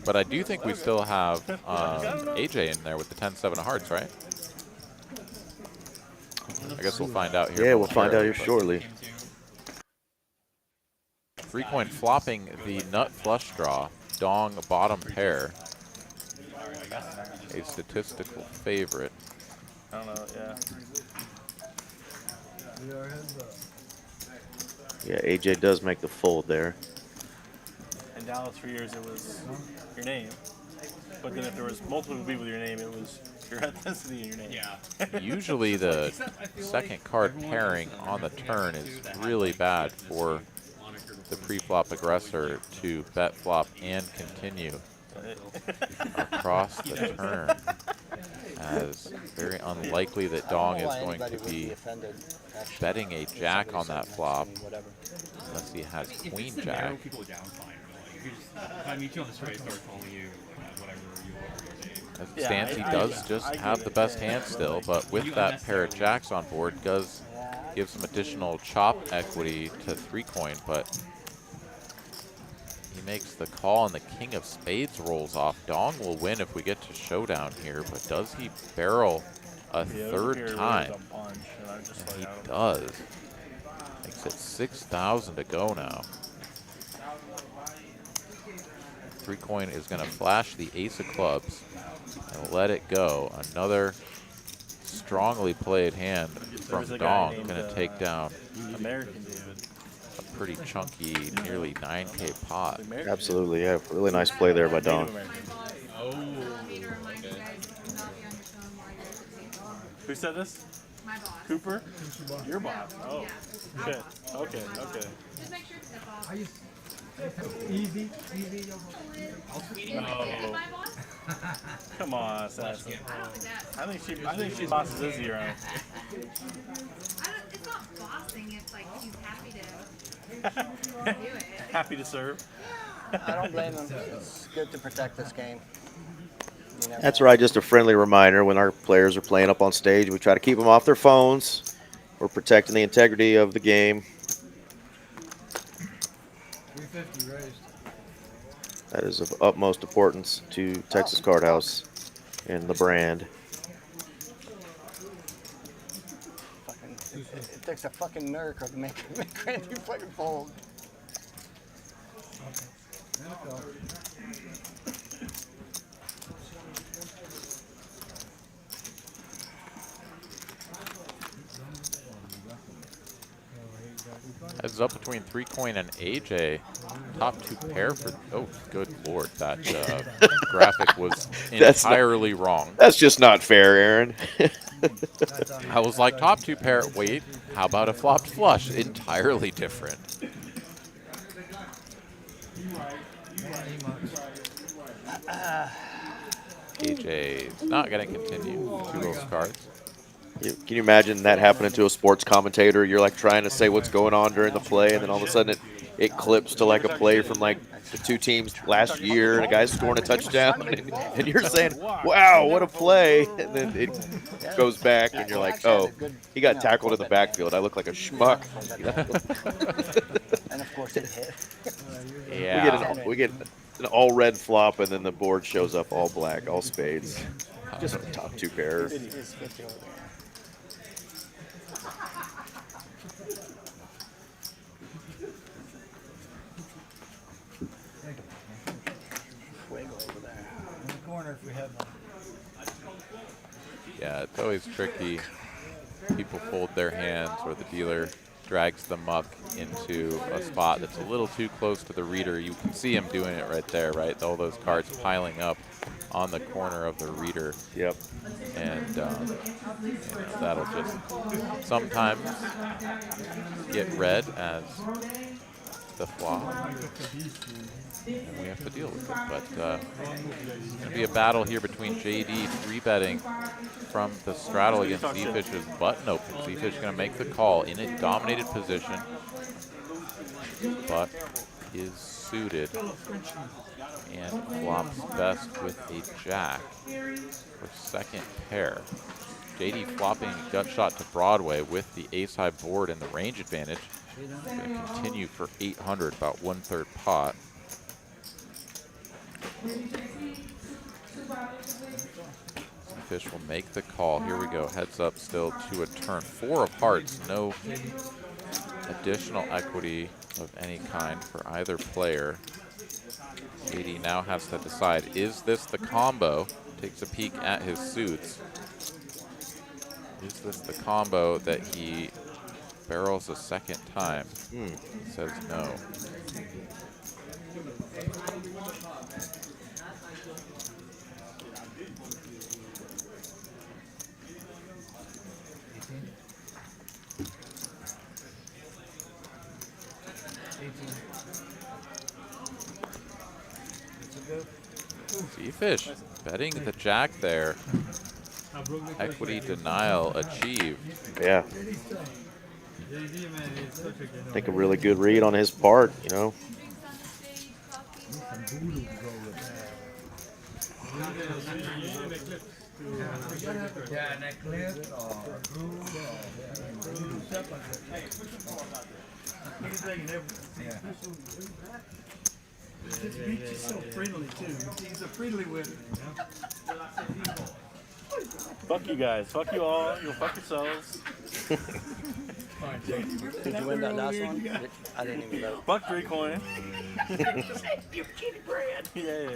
But I do think we still have AJ in there with the 10-7 of hearts, right? I guess we'll find out here. Yeah, we'll find out here shortly. 3 coin flopping the nut flush draw. Dong bottom pair. A statistical favorite. I don't know, yeah. Yeah, AJ does make the fold there. In Dallas for years it was your name. But then if there was multiple people with your name, it was your ethnicity and your name. Yeah. Usually the second card pairing on the turn is really bad for the pre-flop aggressor to bet flop and continue across the turn. As very unlikely that Dong is going to be betting a jack on that flop unless he has queen jack. If I meet you on the straight, start calling you whatever you are. As it stands, he does just have the best hand still, but with that pair of jacks on board, does give some additional chop equity to 3 coin, but he makes the call and the king of spades rolls off. Dong will win if we get to showdown here, but does he barrel a third time? And he does. Makes it 6,000 to go now. 3 coin is going to flash the ace of clubs and let it go. Another strongly played hand from Dong. Going to take down American David. A pretty chunky, nearly 9K pot. Absolutely, yeah. Really nice play there by Dong. Who said this? My boss. Cooper? Your boss. Oh. Shit. Okay, okay. Just make sure to step off. Easy. Oh. Come on, Sassy. I think she bosses Izzy around. It's not bossing, it's like he's happy to do it. Happy to serve. I don't blame him. It's good to protect this game. That's right, just a friendly reminder when our players are playing up on stage, we try to keep them off their phones. We're protecting the integrity of the game. 350 raised. That is of utmost importance to Texas Card House and the brand. It takes a fucking miracle to make Randy fucking fold. Heads up between 3 coin and AJ. top 2 pair for, oh, good lord, that graphic was entirely wrong. That's just not fair, Aaron. I was like, top 2 pair, wait, how about a flopped flush? Entirely different. AJ's not going to continue 2 those cards. Can you imagine that happening to a sports commentator? You're like trying to say what's going on during the play, and then all of a sudden it clips to like a play from like the 2 teams last year, and a guy's scoring a touchdown, and you're saying, wow, what a play. And then it goes back, and you're like, oh, he got tackled in the backfield. I look like a schmuck. And of course it hit. Yeah. We get an all red flop, and then the board shows up all black, all spades. Just a top 2 pair. Yeah, it's always tricky. People fold their hands, or the dealer drags the muck into a spot that's a little too close to the reader. You can see him doing it right there, right? All those cards piling up on the corner of the reader. Yep. And you know, that'll just sometimes get read as the flop, and we have to deal with it. But it's going to be a battle here between JD 3-betting from the straddle against Z-Fish's button open. Z-Fish going to make the call in a dominated position, but is suited and flops best with a jack for second pair. JD flopping a gut shot to Broadway with the ace-high board and the range advantage. Going to continue for 800, about 1/3 pot. Fish will make the call. Here we go. Heads up still to a turn. 4 of hearts. No additional equity of any kind for either player. JD now has to decide, is this the combo? Takes a peek at his suits. Is this the combo that he barrels a second time? Says no. Z-Fish betting the jack there. Equity denial achieved. Yeah. I think a really good read on his part, you know. Yeah, an eclipse or This beach is so friendly too. He's a friendly winner. Fuck you guys. Fuck you all. You'll fuck yourselves. Did you win that last one? I didn't even know. Fuck 3 coin. You kitty brand. Yeah.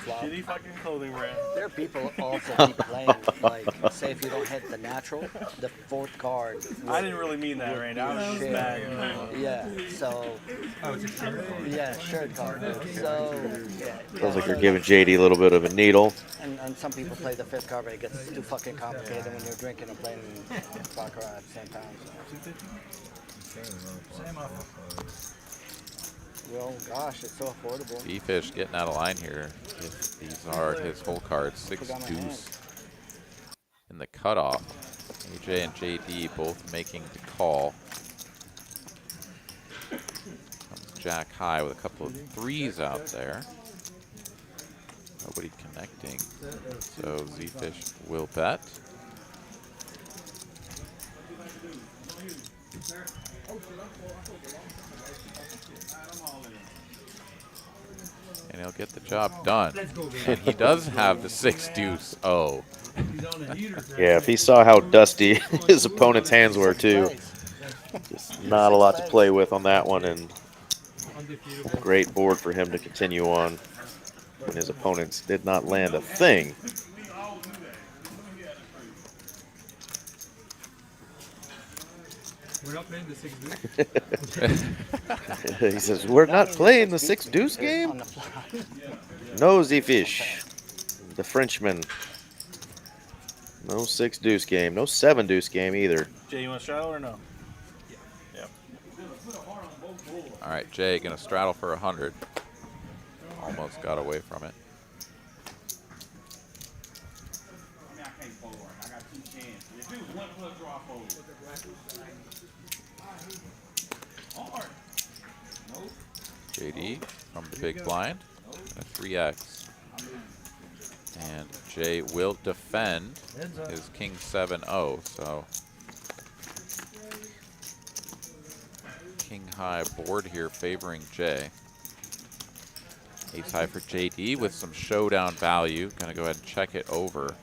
Shitty fucking clothing brand. There are people also keep playing, like, say if you don't hit the natural, the 4th card. I didn't really mean that, Randy. I was just mad. Yeah, so. Yeah, shirt card. So, yeah. Sounds like you're giving JD a little bit of a needle. And some people play the 5th card, but it gets too fucking complicated when you're drinking and playing baccarat at the same time. Well, gosh, it's so affordable. Z-Fish getting out of line here. These are his whole cards. 6 deuce in the cutoff. AJ and JD both making the call. Comes jack high with a couple of 3s out there. Nobody connecting. So Z-Fish will bet. And he'll get the job done. And he does have the 6 deuce. Oh. Yeah, if he saw how dusty his opponent's hands were too. Just not a lot to play with on that one, and great board for him to continue on when his opponents did not land a thing. We're not playing the 6 deuce. He says, we're not playing the 6 deuce game? No, Z-Fish. The Frenchman. No 6 deuce game. No 7 deuce game either. Jay, you want to straddle or no? Yeah. All right, Jay gonna straddle for 100. Almost got away from it. JD from the big blind, a 3x. And Jay will defend his King 7-0, so King high board here favoring Jay. Ace high for JD with some showdown value. Gonna go ahead and check it over.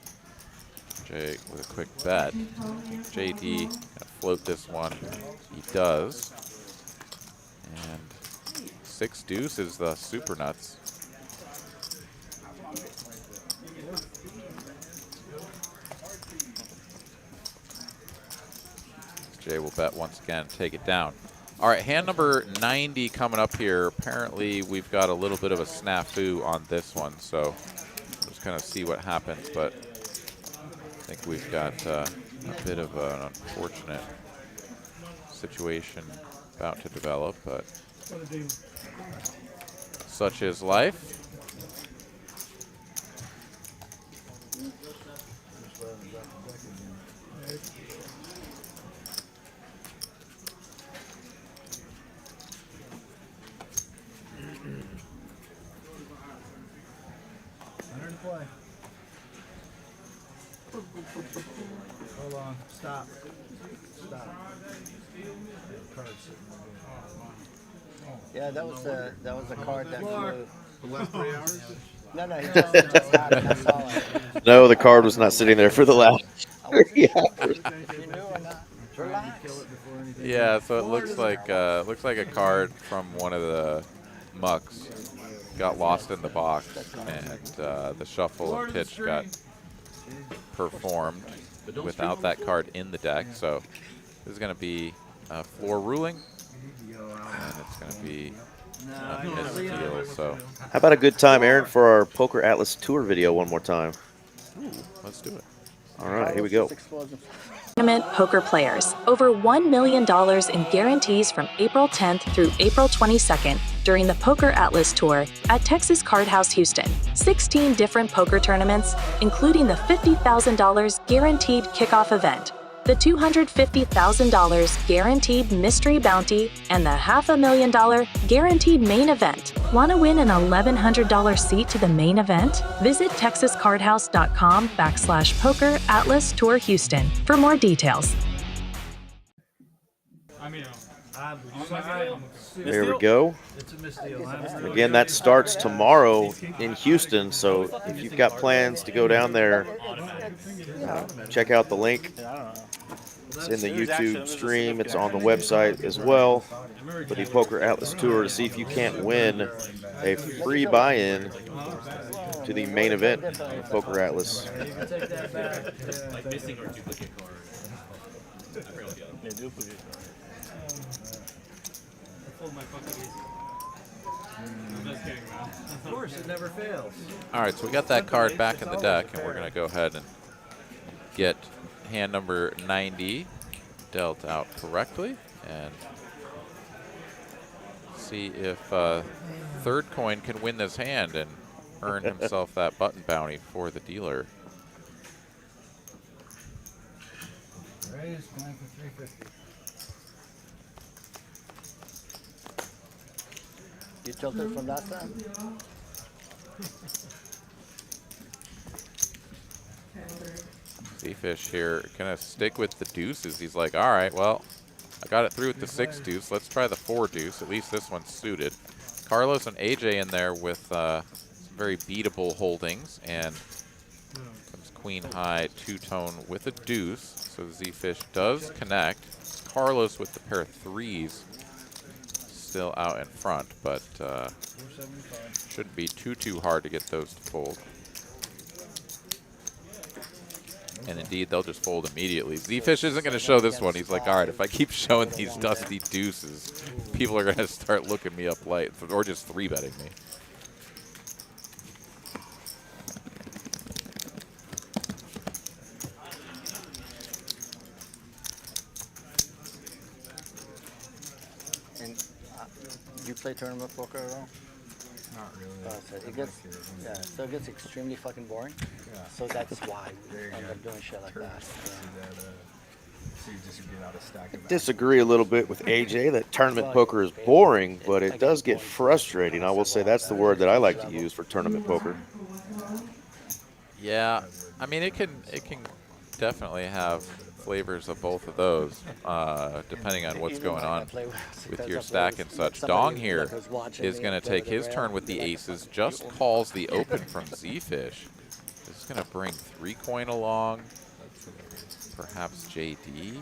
Jay with a quick bet. JD gonna float this one. He does. And 6 deuce is the super nuts. Jay will bet once again, take it down. All right, hand number 90 coming up here. Apparently, we've got a little bit of a snafu on this one, so just kind of see what happens. But I think we've got a bit of an unfortunate situation about to develop, but such is life. Hold on. Stop. Stop. Yeah, that was a card that flew. The last 3 hours? No, he just had it. That's all. No, the card was not sitting there for the last 3 hours. You knew or not? Relax. Yeah, so it looks like a card from one of the mucks got lost in the box, and the shuffle and pitch got performed without that card in the deck. So this is going to be a floor ruling, and it's going to be a misdeal. So How about a good time, Aaron, for our Poker Atlas Tour video one more time? ooh, let's do it. All right, here we go. Tournament poker players. Over $1 million in guarantees from April 10th through April 22nd during the Poker Atlas Tour at Texas Card House Houston. 16 different poker tournaments, including the $50,000 guaranteed kickoff event, the $250,000 guaranteed mystery bounty, and the $500,000 guaranteed main event. Want to win an $1,100 seat to the main event? Visit texascardhouse.com/Poker Atlas Tour Houston for more details. I mean, There we go. It's a misdeal. Again, that starts tomorrow in Houston, so if you've got plans to go down there, check out the link. It's in the YouTube stream. It's on the website as well for the Poker Atlas Tour to see if you can't win a free buy-in to the main event of Poker Atlas. like missing or duplicate card. I forgot the other. Yeah, duplicate card. I pulled my fucking easy. I'm just kidding, man. Of course, it never fails. All right, so we got that card back in the deck, and we're going to go ahead and get hand number 90 dealt out correctly and see if third coin can win this hand and earn himself that button bounty for the dealer. Raise, going for 350. You tilted from that side? Z-Fish here gonna stick with the deuces. He's like, all right, well, I got it through with the 6 deuce. Let's try the 4 deuce. At least this one's suited. Carlos and AJ in there with some very beatable holdings, and comes queen high 2-tone with a deuce. So Z-Fish does connect. Carlos with the pair of 3s still out in front, but shouldn't be too hard to get those to fold. And indeed, they'll just fold immediately. Z-Fish isn't going to show this one. He's like, all right, if I keep showing these dusty deuces, people are going to start looking me up late, or just 3-betting me. And do you play tournament poker at all? Not really. So it gets, so it gets extremely fucking boring. Yeah. So that's why we There you end go. up doing shit like that. So you just get out a stack of Disagree a little bit with AJ that tournament poker is boring, but it does get frustrating. I will say that's the word that I like to use for tournament poker. Yeah, I mean, it can definitely have flavors of both of those, depending on what's going on with your stack and such. Dong here is going to take his turn with the aces, just calls the open from Z-Fish. This is going to bring 3-coin along, perhaps JD.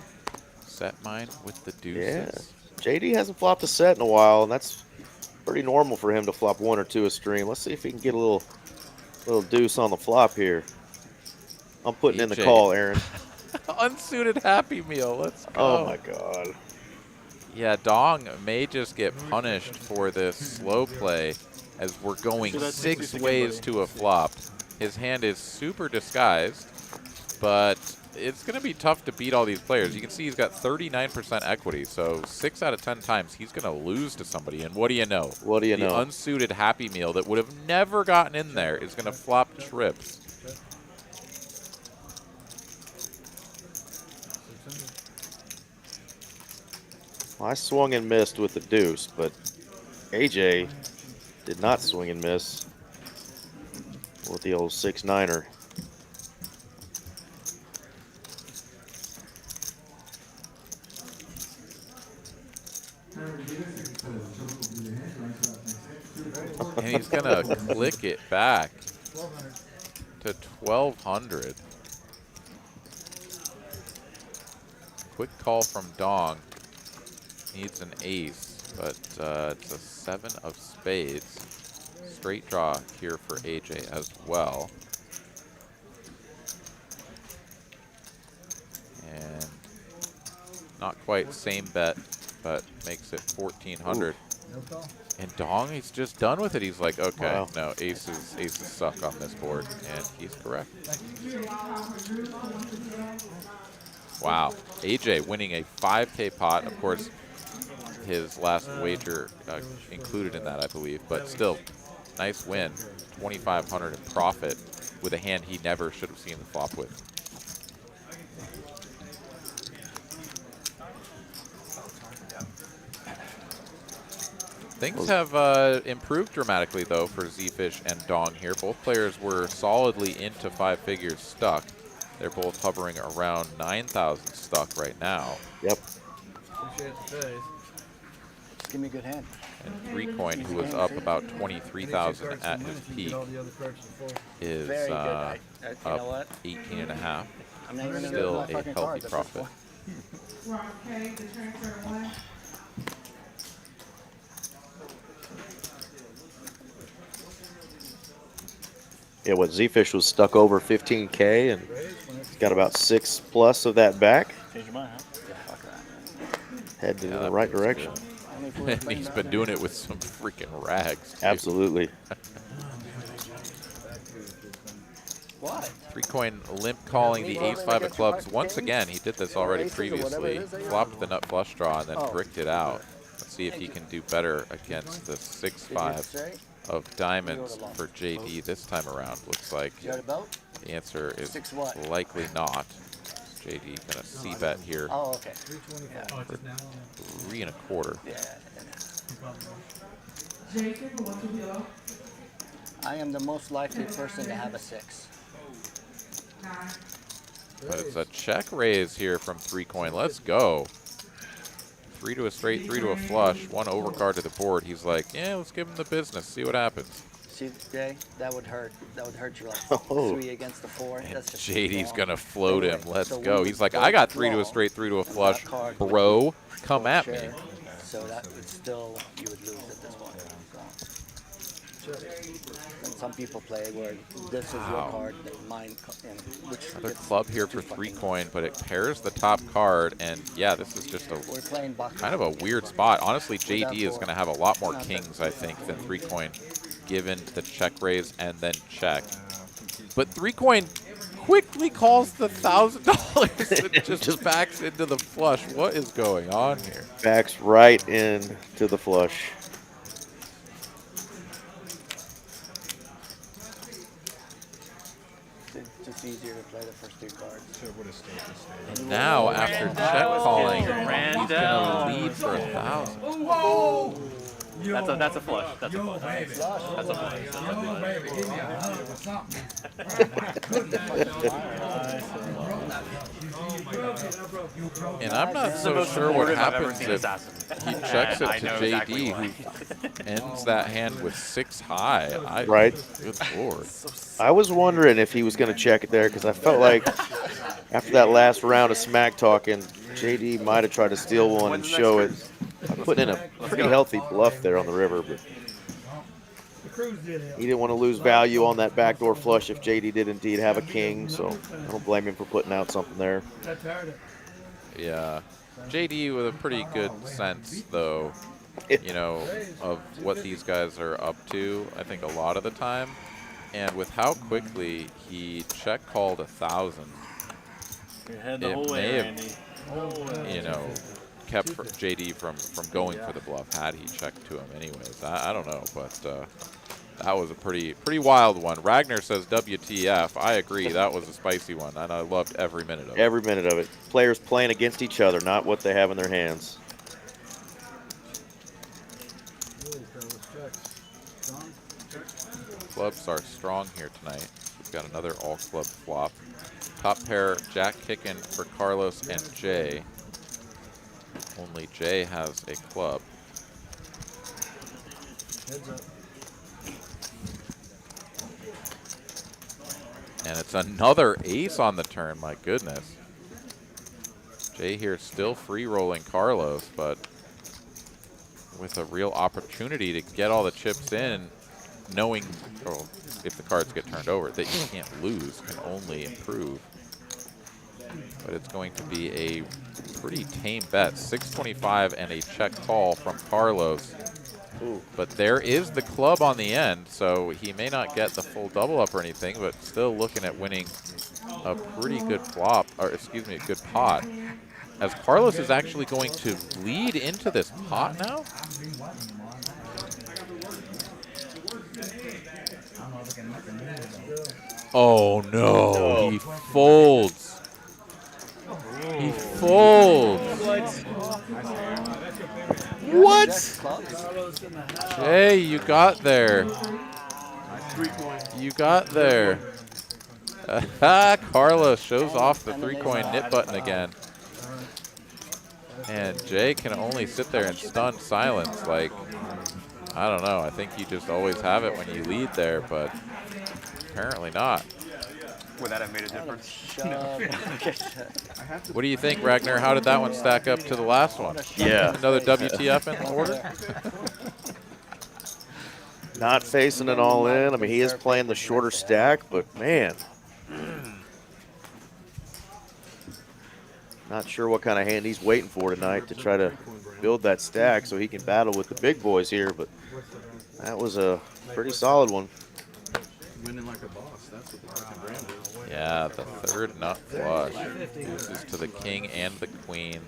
Set mine with the deuces. Yeah, JD hasn't flopped a set in a while, and that's pretty normal for him to flop 1 or 2 a stream. Let's see if he can get a little deuce on the flop here. I'm putting in the call, Aaron. Unsuited Happy Meal. Let's go. Oh my God. Yeah, Dong may just get punished for this slow play as we're going 6 ways to a flop. His hand is super disguised, but it's going to be tough to beat all these players. You can see he's got 39% equity, so 6 out of 10 times he's going to lose to somebody. And what do you know? What do you know? The unsuited Happy Meal that would have never gotten in there is going to flop trips. Well, I swung and missed with the deuce, but AJ did not swing and miss with the old 6-9er. And he's going to click it back to 1,200. Quick call from Dong. Needs an ace, but it's a 7 of spades. Straight draw here for AJ as well. And not quite same bet, but makes it 1,400. And Dong, he's just done with it. He's like, okay, no, aces suck on this board, and he's correct. Wow, AJ winning a 5K pot. Of course, his last wager included in that, I believe, but still, nice win. 2,500 in profit with a hand he never should have seen the flop with. Things have improved dramatically, though, for Z-Fish and Dong here. Both players were solidly into 5 figures stuck. They're both hovering around 9,000 stuck right now. Yep. Appreciate the face. Just give me a good hand. And 3-coin, who was up about 23,000 at his peak, is up 18.5. Still a healthy profit. Yeah, what Z-Fish was stuck over 15K and got about 6+ of that back. Change your mind, huh? Heading in the right direction. And he's been doing it with some freaking rags, too. Absolutely. What? 3-coin limp calling the ace-5 of clubs. Once again, he did this already previously. Flopped the nut flush draw and then bricked it out. Let's see if he can do better against the 6-5 of diamonds for JD this time around. Looks like the answer is likely not. JD gonna c-bet here. Oh, okay. For 3.25. I am the most likely person to have a 6. But it's a check raise here from 3-coin. Let's go. 3 to a straight, 3 to a flush, 1 overcard to the board. He's like, yeah, let's give him the business, see what happens. See, Jay, that would hurt. That would hurt you like 3 against the 4. And That's just JD's going to float him. Let's go. He's like, I got 3 to a straight, 3 to a flush. Bro, come at me. So that would still, you would lose at this point. And some people play where this is your card, and mine, and which Another gets club here too for 3 fucking- coin, but it pairs the top card, and yeah, this is just We're playing box. kind of a weird spot. Honestly, We're down JD is four. going to have a lot more Not kings, that- I think, than 3 coin, given the check raise and then check. But 3 coin quickly calls the $1,000 and just backs into the flush. What is going on here? Backs right into the flush. It's just easier to play the first 2 cards. And now, after check calling, he's going to Randall. lead for 1,000. That's a flush. That's a flush. That's a flush. And I'm not This is the so most sure what supportive I've ever happens seen if Assassin. he checks it I to know JD, exactly why. who ends that hand with 6 high. Right. Good lord. I was wondering if he was going to check it there because I felt like after that last round of smack talking, JD might have tried to steal one and show it. I put in a pretty healthy bluff there on the river, but he didn't want to lose value on that backdoor flush if JD did indeed have a king, so I don't blame him for putting out something there. Yeah. JD with a pretty good sense, though, you know, of what these guys are up to, I think, a lot of the time. And with how quickly he check called 1,000, Your head the it whole may way, have, Randy. you know, kept JD from going for the bluff had he checked to him anyways. I don't know, but that was a pretty wild one. Ragnar says WTF. I agree. That was a spicy one, and I loved every minute of it. Every minute of it. Players playing against each other, not what they have in their hands. Clubs are strong here tonight. We've got another all-club flop. Top pair, Jack kicking for Carlos and Jay. Only Jay has a club. Heads up. And it's another ace on the turn, my goodness. Jay here still free-rolling Carlos, but with a real opportunity to get all the chips in, knowing, oh, if the cards get turned over, that you can't lose, can only improve. But it's going to be a pretty tame bet. 625 and a check call from Carlos. Ooh. But there is the club on the end, so he may not get the full double up or anything, but still looking at winning a pretty good flop, or excuse me, a good pot. As Carlos is actually going to lead into this pot now. Oh no, he folds. He folds. What? Jay, you got there. You got there. Carlos shows off the 3-coin nip button again. And Jay can only sit there in stunned silence. Like, I don't know. I think you just always have it when you lead there, but apparently not. Would that have made a difference? What do you think, Ragnar? How did that one stack up to the last one? Yeah. Another WTF in order? Not facing it all in. I mean, he is playing the shorter stack, but man. Not sure what kind of hand he's waiting for tonight to try to build that stack so he can battle with the big boys here, but that was a pretty solid one. Winning like a boss. That's what the fucking brand is. Yeah, the third nut flush. Deuces to the king and the queen.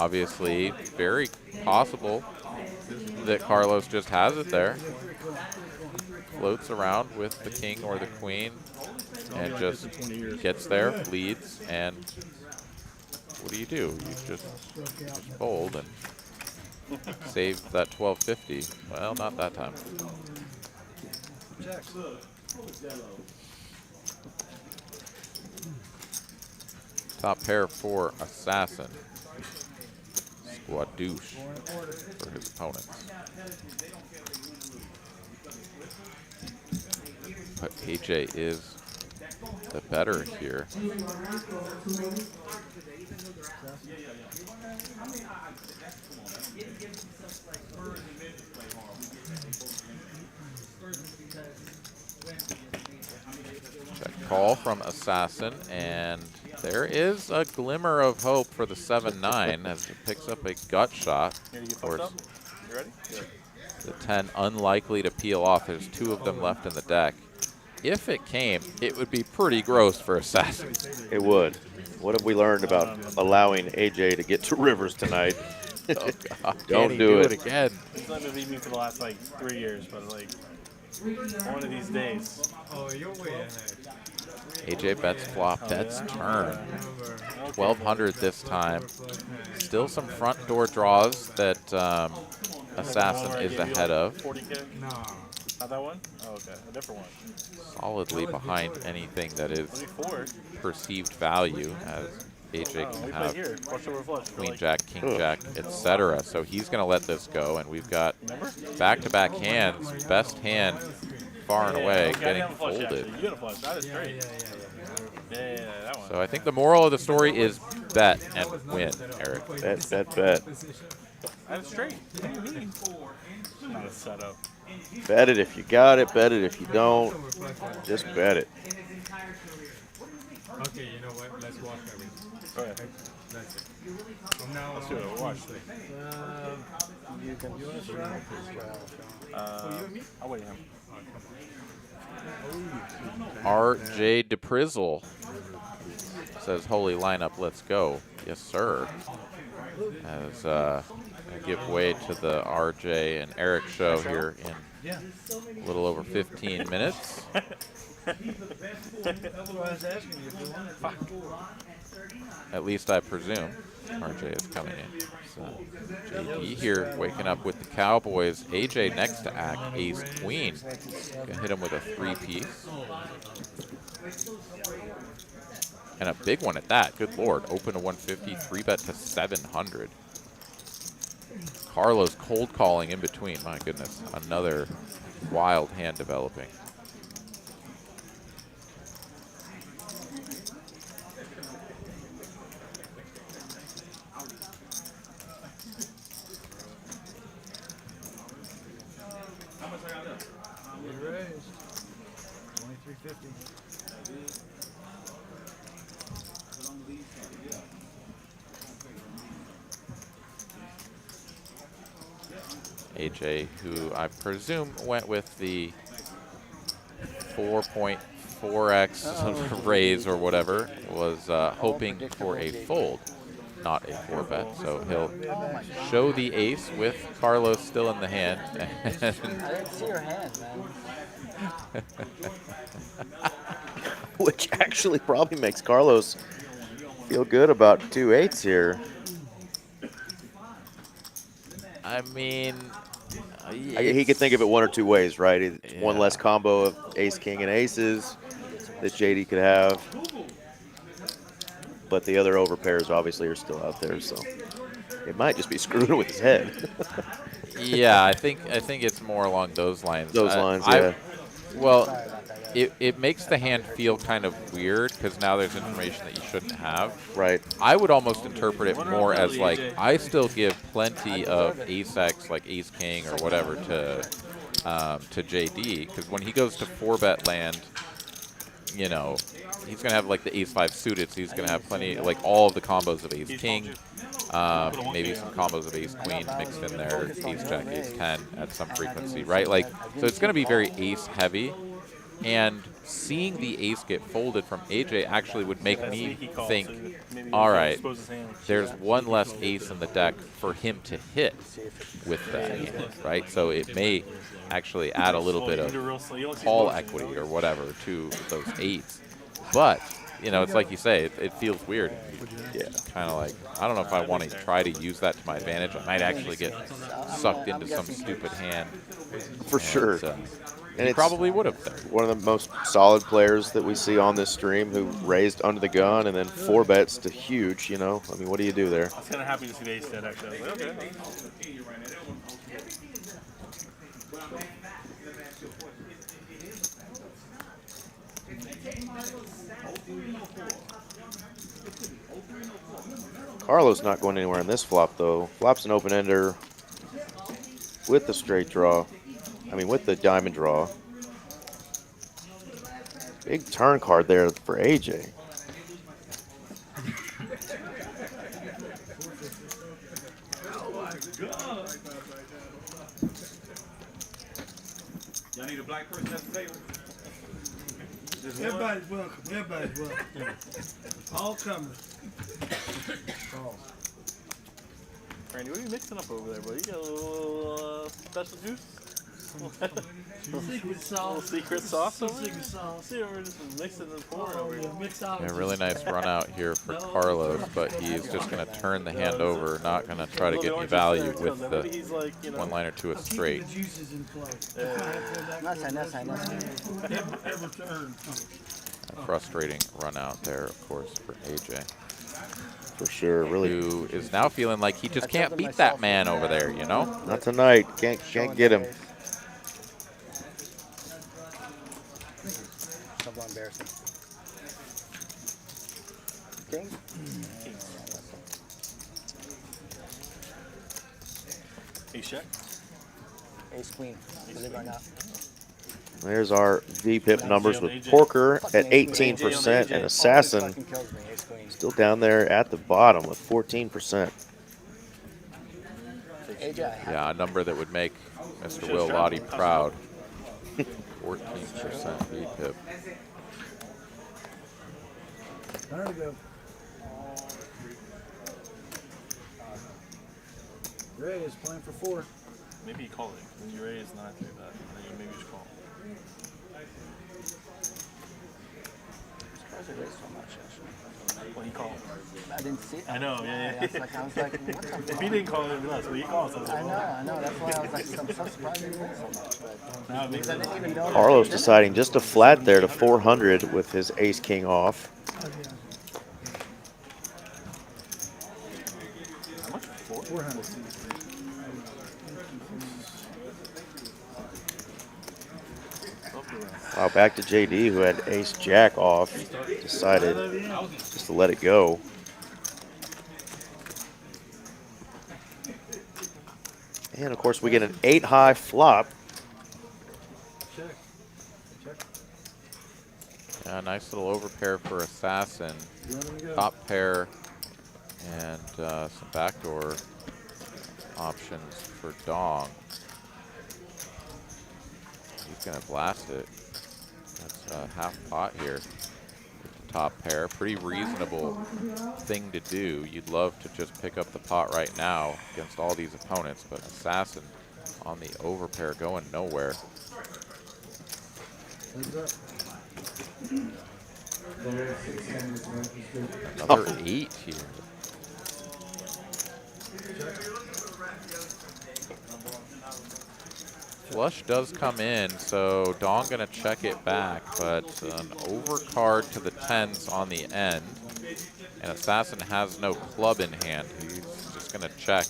Obviously, very possible that Carlos just has it there. Floats around with the king or the queen and just gets there, leads, and what do? You just fold and save that 1250. Well, not that time. Top pair for Assassin. Squadouche for his opponents. But AJ is the better here. Check call from Assassin, and there is a glimmer of hope for the 7-9 as it picks up a gut shot. Of course, You ready? Good. the 10 unlikely to peel off. There's 2 of them left in the deck. If it came, it would be pretty gross for Assassin. It would. What have we learned about allowing AJ to get to rivers tonight? Oh, God. Don't do it again. He's not gonna beat me for the last like 3 years, but like one of these days. Oh, you're way ahead. AJ bets flop. That's turn. 1,200 this time. Still some front door draws that Assassin is ahead of. 40K? No. Not that one? Oh, okay. A different one. Solidly behind anything that is 24. perceived value, as AJ Oh, can we play have here. Flush over flush. for queen like- jack, king jack, etc. So he's going to let this go, and we've got back-to-back hands. Best hand far and away okay, I getting haven't flushed yet, folded. actually. You got a flush. That is great. Yeah, that one. So I think the moral of the story is bet and win, Eric. Bet. That's straight. What do you mean? Not a setup. Bet it if you got it. Bet it if you don't. Just bet it. Okay, you know what? Let's walk everything. Go ahead. That's it. From now Let's on, do it. Watch. You can use rank as well. I'll wait him. RJ DePrizzle says, "Holy lineup, let's go." Yes, sir. As I give way to the RJ and Eric show here in a little over 15 minutes. At least I presume RJ is coming in. So JD here waking up with the Cowboys. AJ next to act, ace queen. Gonna hit him with a 3-piece. And a big one at that. Good lord. Open to 150, 3-bet to 700. Carlos cold calling in between. My goodness. Another wild hand developing. Raised. 2350. AJ, who I presume went with the 4.4x raise or whatever, was hoping for a fold, not a 4-bet. So he'll show the ace with Carlos still in the hand. I didn't see your hand, man. Which actually probably makes Carlos feel good about 2-8s here. I mean, He could think of it one or two ways, right? It's one less combo of ace, king, and aces that JD could have. But the other overpairs obviously are still out there, so it might just be screwing with his head. Yeah, I think it's more along those lines. Those lines, yeah. Well, it makes the hand feel kind of weird because now there's information that you shouldn't have. Right. I would almost interpret it more as like I still give plenty of ace X, like ace king or whatever, to JD, because when he goes to 4-bet land, you know, he's gonna have like the ace 5 suited, so he's gonna have plenty, like all of the combos of ace king, maybe some combos of ace queen mixed in there, ace jack, ace 10 at some frequency, right? Like, so it's gonna be very ace heavy. And seeing the ace get folded from AJ actually would make me think, all right, there's one less ace in the deck for him to hit with that hand, right? So it may actually add a little bit of call equity or whatever to those eights. But, you know, it's like you say, it feels weird. Yeah, kind of like, I don't know if I want to try to use that to my advantage. I might actually get sucked into some stupid hand. For sure. And he probably would have. One of the most solid players that we see on this stream who raised under the gun and then 4-bets to huge, you know. I mean, what do you do there? I was kind of happy to see the ace dead, actually. I was like, okay. Carlos not going anywhere in this flop, though. Flop's an open-ender with the straight draw. I mean, with the diamond draw. Big turn card there for AJ. Y'all need a black person at the table? Everybody's welcome. Everybody's welcome. All comers. Randy, what are you mixing up over there, bro? You got a little special juice? Secret sauce. Little secret sauce over Secret there? sauce. See, we're just mixing and pouring over here. Yeah, really nice run out here for Carlos, but he's just going to turn the hand over, not going to try to get any value with the one line or two a straight. Juices in play. Nice. Every turn. A frustrating run out there, of course, for AJ. For sure, really. Who is now feeling like he just can't beat that man over there, you know? Not tonight. Can't get him. Somewhat embarrassing. King? Ace check? Ace queen. Believe it or not. There's our VPIP numbers with Porker at 18% and Assassin still down there at the bottom with 14%. Yeah, a number that would make Mr. Will Lottie proud. 14% VPIP. There we go. Ray is playing for 4. Maybe you call it. When you're ready, it's not too bad. Then you maybe just call. Surprised it raised so much, actually. Well, he called. I didn't see it. I know, yeah. I was like, what the fuck? If he didn't call it, that's what he called. So I know. That's why I was like, I'm so surprised it raised so much. But because I didn't even know. Carlos deciding just to flat there to 400 with his ace king off. How much? 400. Wow, back to JD, who had ace jack off, decided just to let it go. And of course, we get an 8-high flop. Yeah, nice little overpair for Assassin. Top pair and some backdoor options for Dong. He's going to blast it. That's half pot here with the top pair. Pretty reasonable thing to do. You'd love to just pick up the pot right now against all these opponents, but Assassin on the overpair going nowhere. Another 8 here. Flush does come in, so Dong gonna check it back, but an overcard to the 10s on the end. And Assassin has no club in hand. He's just gonna check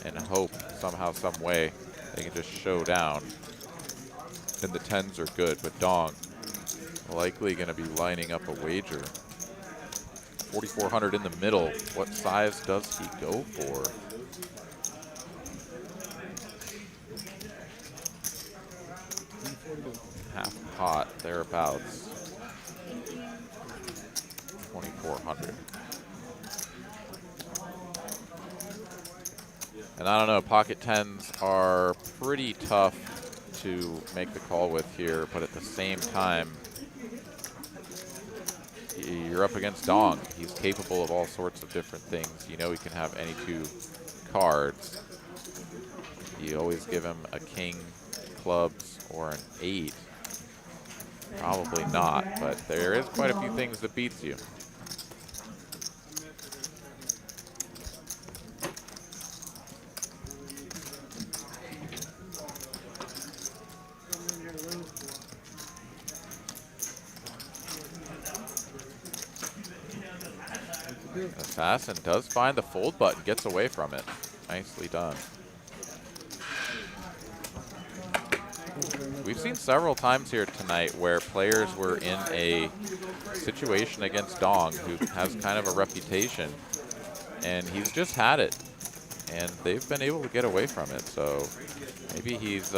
and hope somehow, some way they can just show down. And the 10s are good, but Dong likely gonna be lining up a wager. 4,400 in the middle. What size does he go for? Half pot, thereabouts. 2,400. And I don't know, pocket 10s are pretty tough to make the call with here, but at the same time, you're up against Dong. He's capable of all sorts of different things. You know he can have any 2 cards. You always give him a king, clubs, or an 8. Probably not, but there is quite a few things that beats you. Assassin does find the fold button, gets away from it. Nicely done. We've seen several times here tonight where players were in a situation against Dong, who has kind of a reputation, and he's just had it, and they've been able to get away from it. So maybe he's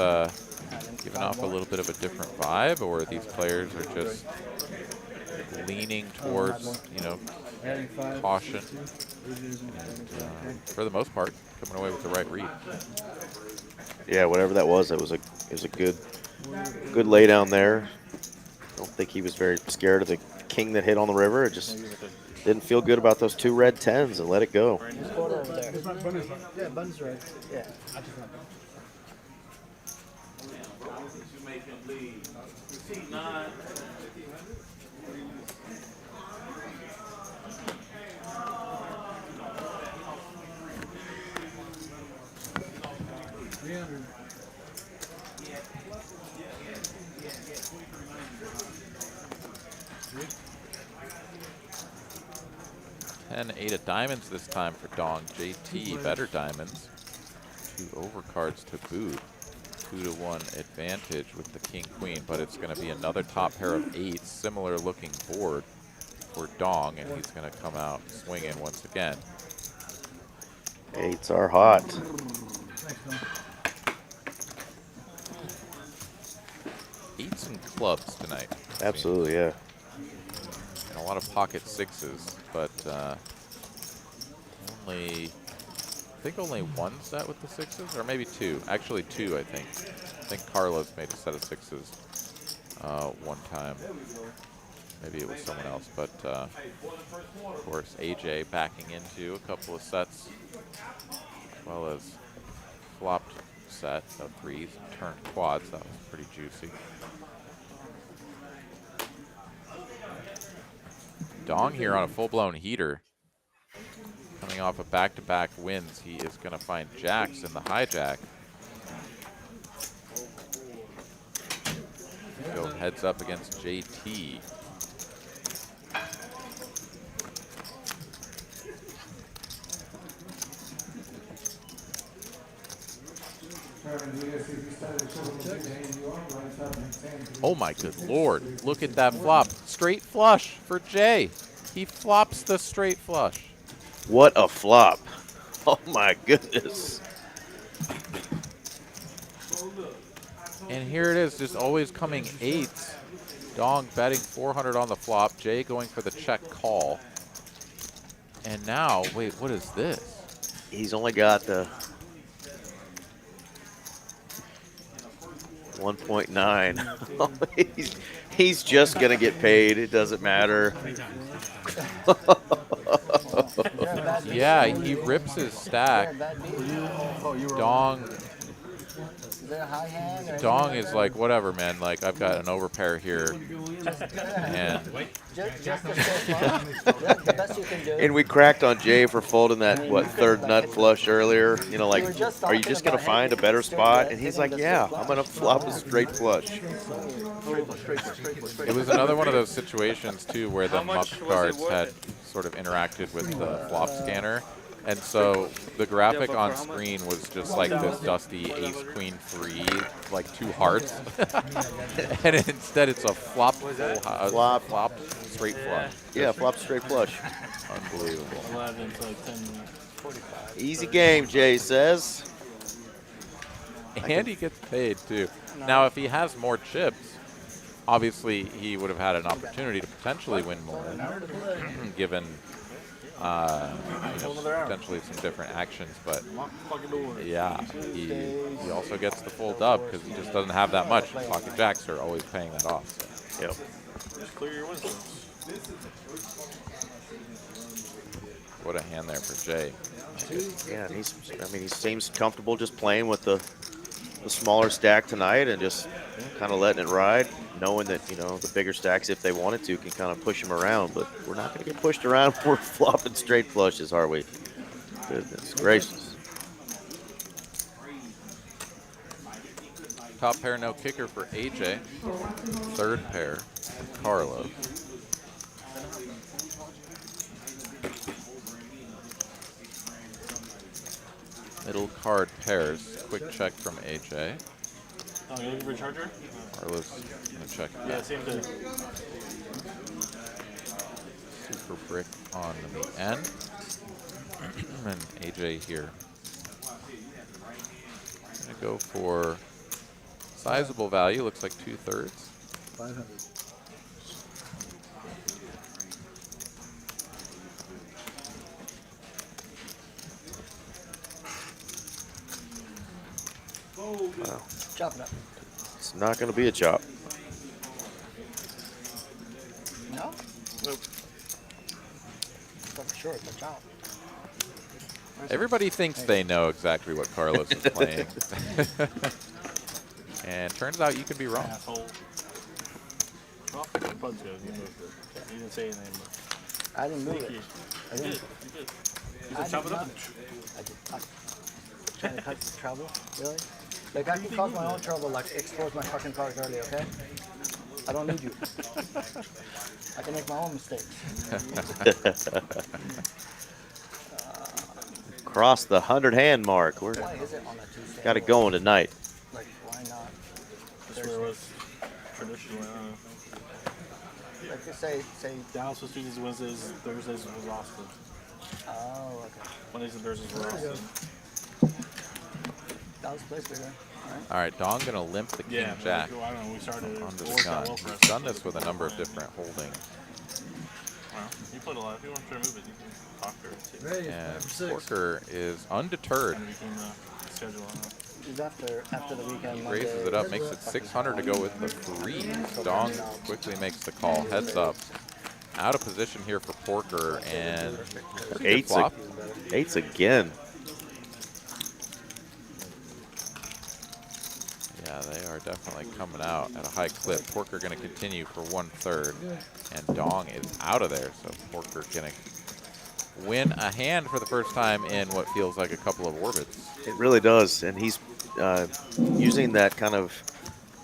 giving off a little bit of a different vibe, or these players are just leaning towards, you know, caution, and for the most part, coming away with the right read. Yeah, whatever that was, it was a good lay down there. I don't think he was very scared of the king that hit on the river. It just didn't feel good about those 2 red 10s and let it go. Yeah, Bun's right. Yeah. And 8 of diamonds this time for Dong. JT, better diamonds. 2 overcards to boot. 2-1 advantage with the king queen, but it's going to be another top pair of 8s, similar looking board for Dong, and he's going to come out swinging once again. 8s are hot. Eights and clubs tonight. Absolutely, yeah. And a lot of pocket 6s, but I think only 1 set with the 6s, or maybe 2. Actually 2, I think. I think Carlos made a set of 6s one time. Maybe it was someone else, but of course AJ backing into a couple of sets, as well as flopped set of 3s, turned quads. That was pretty juicy. Dong here on a full-blown heater. Coming off of back-to-back wins, he is going to find jacks in the hijack. Go heads up against JT. Oh my good lord, look at that flop. Straight flush for Jay. He flops the straight flush. What a flop. Oh my goodness. And here it is, just always coming 8s. Dong betting 400 on the flop. Jay going for the check call. And now, wait, what is this? He's only got the 1.9. he's just going to get paid. It doesn't matter. Yeah, he rips his stack. Dong is like, whatever, man. Like, I've got an overpair here. And we cracked on Jay for folding that, what, 3rd nut flush earlier. You know, like, are you just going to find a better spot? And he's like, yeah, I'm going to flop a straight flush. It was another one of those situations, too, where the muck cards had sort of interacted with the flop scanner. And so the graphic on screen was just like this dusty ace, queen, 3, like 2 hearts. And instead it's a flop, flop straight flush. Yeah, flop straight flush. Unbelievable. 11 to 10:45. Easy game, Jay says. And he gets paid, too. Now, if he has more chips, obviously he would have had an opportunity to potentially win more, given potentially some different actions, but yeah, he also gets the full dub because he just doesn't have that much. Pocket jacks are always paying that off. So. Yep. Just clear your wisdom. What a hand there for Jay. Yeah, and he seems comfortable just playing with the smaller stack tonight and just kind of letting it ride, knowing that, you know, the bigger stacks, if they wanted to, can kind of push him around. But we're not going to get pushed around if we're flopping straight flushes, are we? Goodness gracious. Top pair, no kicker for AJ. 3rd pair, Carlos. Middle card pairs. Quick check from AJ. Oh, you looking for a charger? Carlos gonna check. Yeah, same thing. Super brick on the end. And AJ here. Gonna go for Sizable value, looks like 2/3. 500. Wow. Chop it up. It's not going to be a chop. No? Nope. For sure, it's a chop. Everybody thinks they know exactly what Carlos is playing. And turns out you can be wrong. Asshole. Oh, the bud's good. You moved it. You didn't say anything. But I didn't move it. I you didn't. did. You did. You I said chop did it up. not. I did not. Trying to cut the trouble? Really? Like, I can cause my own trouble, like, expose my fucking cards early, okay? I don't need you. I can make my own mistakes. Cross the 100-hand mark. We're Why is it on a Tuesday? got it going tonight. Like, why not? That's where it was traditionally. Like, just say, Dallas was Tuesdays, Wednesdays, Thursdays was Austin. oh, okay. Mondays and Thursdays were There you Austin. Dallas plays bigger. All right, Dong gonna limp the king Yeah, jack I don't know. We started. onto It the worked gun. out well for us. He's done this with a number of different holdings. Well, you played a lot. If you want to try to move it, you can talk to her. See. And Porker is undeterred. Kind of became the schedule. I don't know. He's after the weekend. He raises it up, makes it 600 to go with the freeze. Dong quickly makes the call, heads up. Out of position here for Porker, and Eights, eights again. Yeah, they are definitely coming out at a high clip. Porker going to continue for 1/3, and Dong is out of there. So Porker going to win a hand for the first time in what feels like a couple of orbits. It really does, and he's using that kind of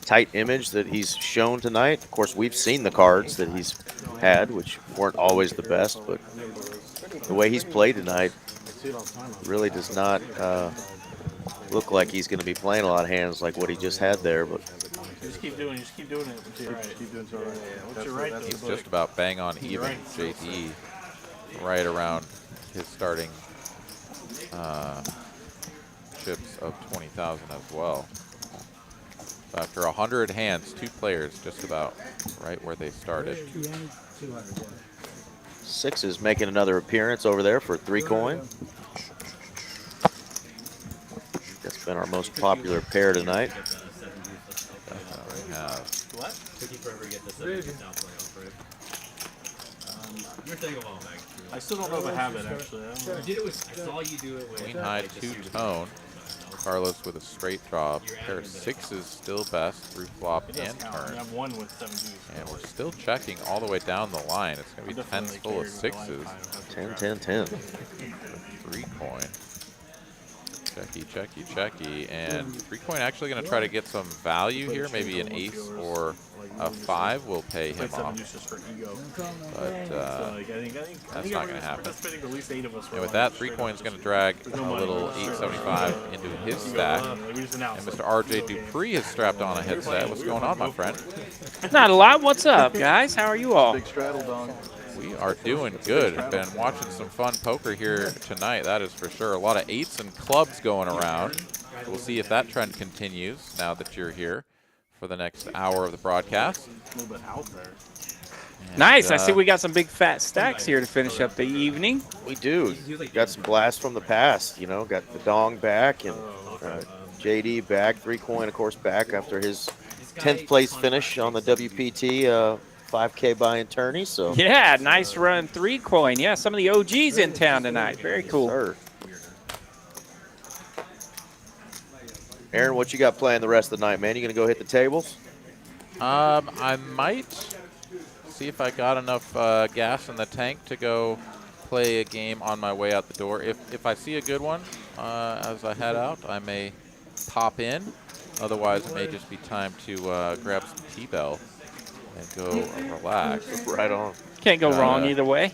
tight image that he's shown tonight. Of course, we've seen the cards that he's had, which weren't always the best, but the way he's played tonight really does not look like he's going to be playing a lot of hands like what he just had there. But Just keep doing it. Just keep doing it. Until you're right. Keep doing it. Until right. What's your right? He's just about bang on even. Right. JD right around his starting chips of 20,000 as well. So after 100 hands, 2 players just about right where they started. 200. Six is making another appearance over there for 3 coin. That's been our most popular pair tonight. Definitely have. What? Took you forever to get this playoff, right? You're saying a while back. I still don't know if I have it actually. I don't know. I did it with. I saw you do it with. Queen high 2-tone. Carlos with a straight draw. Pair of 6s still best through flop It does and count. turn. I have one with 7 Gs. And we're still checking all the way down the line. It's going to be 10s full of 6s. 10, 10, 10. 3 coin. Checky, checky, checky. And 3 coin actually going to try to get some value here. Maybe an ace or a 5 will pay him off. But that's not going to happen. And with that, 3 coin's going to drag a little 875 into his stack. And Mr. RJ Dupree has strapped on a headset. What's going on, my friend? Not a lot. What's up, guys? How are you all? Big straddle, Don. We are doing good. Been watching some fun poker here tonight, that is for sure. A lot of 8s and clubs going around. We'll see if that trend continues now that you're here for the next hour of the broadcast. A little bit out there. And, Nice. I see we got some big fat stacks here to finish up the evening. We do. Got some blasts from the past, you know. Got the Dong back and JD back. 3 coin, of course, back after his 10th place finish on the WPT 5K buy-in tourney. So Yeah, nice run. 3 coin. Yeah, some of the OGs in town tonight. Very cool. Sir. Aaron, what you got playing the rest of the night, man? You gonna go hit the tables? I might see if I got enough gas in the tank to go play a game on my way out the door. If I see a good one as I head out, I may pop in. Otherwise, it may just be time to grab some T-Bell and go relax. Right on. Can't go wrong either way.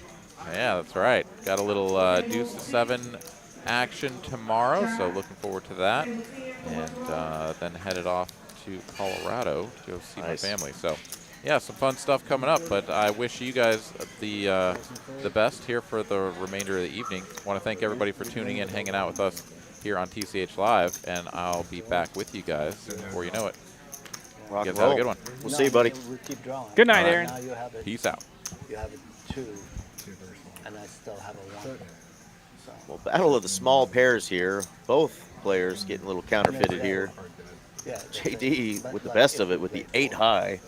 Yeah, that's right. Got a little deuce to 7 action tomorrow, so looking forward to that. And then headed off to Colorado to go see my family. So, yeah, some fun stuff coming up. But I wish you guys the best here for the remainder of the evening. Want to thank everybody for tuning in, hanging out with us here on TCH Live, and I'll be back with you guys before you know it. Rock You and guys have a roll. good one. We'll see you, buddy. We keep drawing. Good night, All right. Aaron. Now you have it. Peace out. You have it 2, and I still have a 1. So. Well, battle of the small pairs here. Both players getting a little counterfeited here. Yeah, JD with the best of it with the 8 high.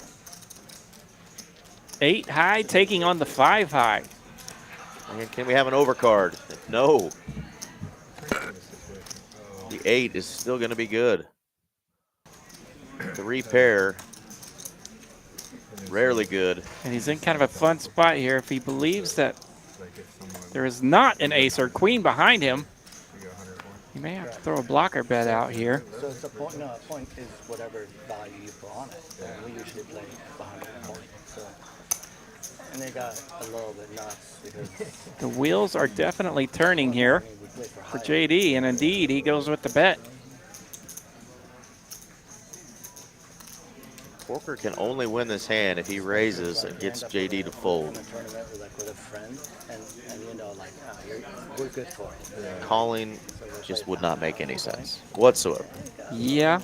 8 high taking on the 5 high. And can we have an overcard? No. The 8 is still going to be good. 3 pair. Rarely good. And he's in kind of a fun spot here. If he believes that there is not an ace or queen behind him, he may have to throw a blocker bet out here. So it's a point. No, a point is whatever value you put on it. And we usually play 100 points. So, and they got a little bit nuts because The wheels are definitely turning here for JD, and indeed he goes with the bet. Porker can only win this hand if he raises and gets JD to fold. in a tournament with a friend, and you know, like, we're good for it. Calling just would not make any sense whatsoever. Yeah.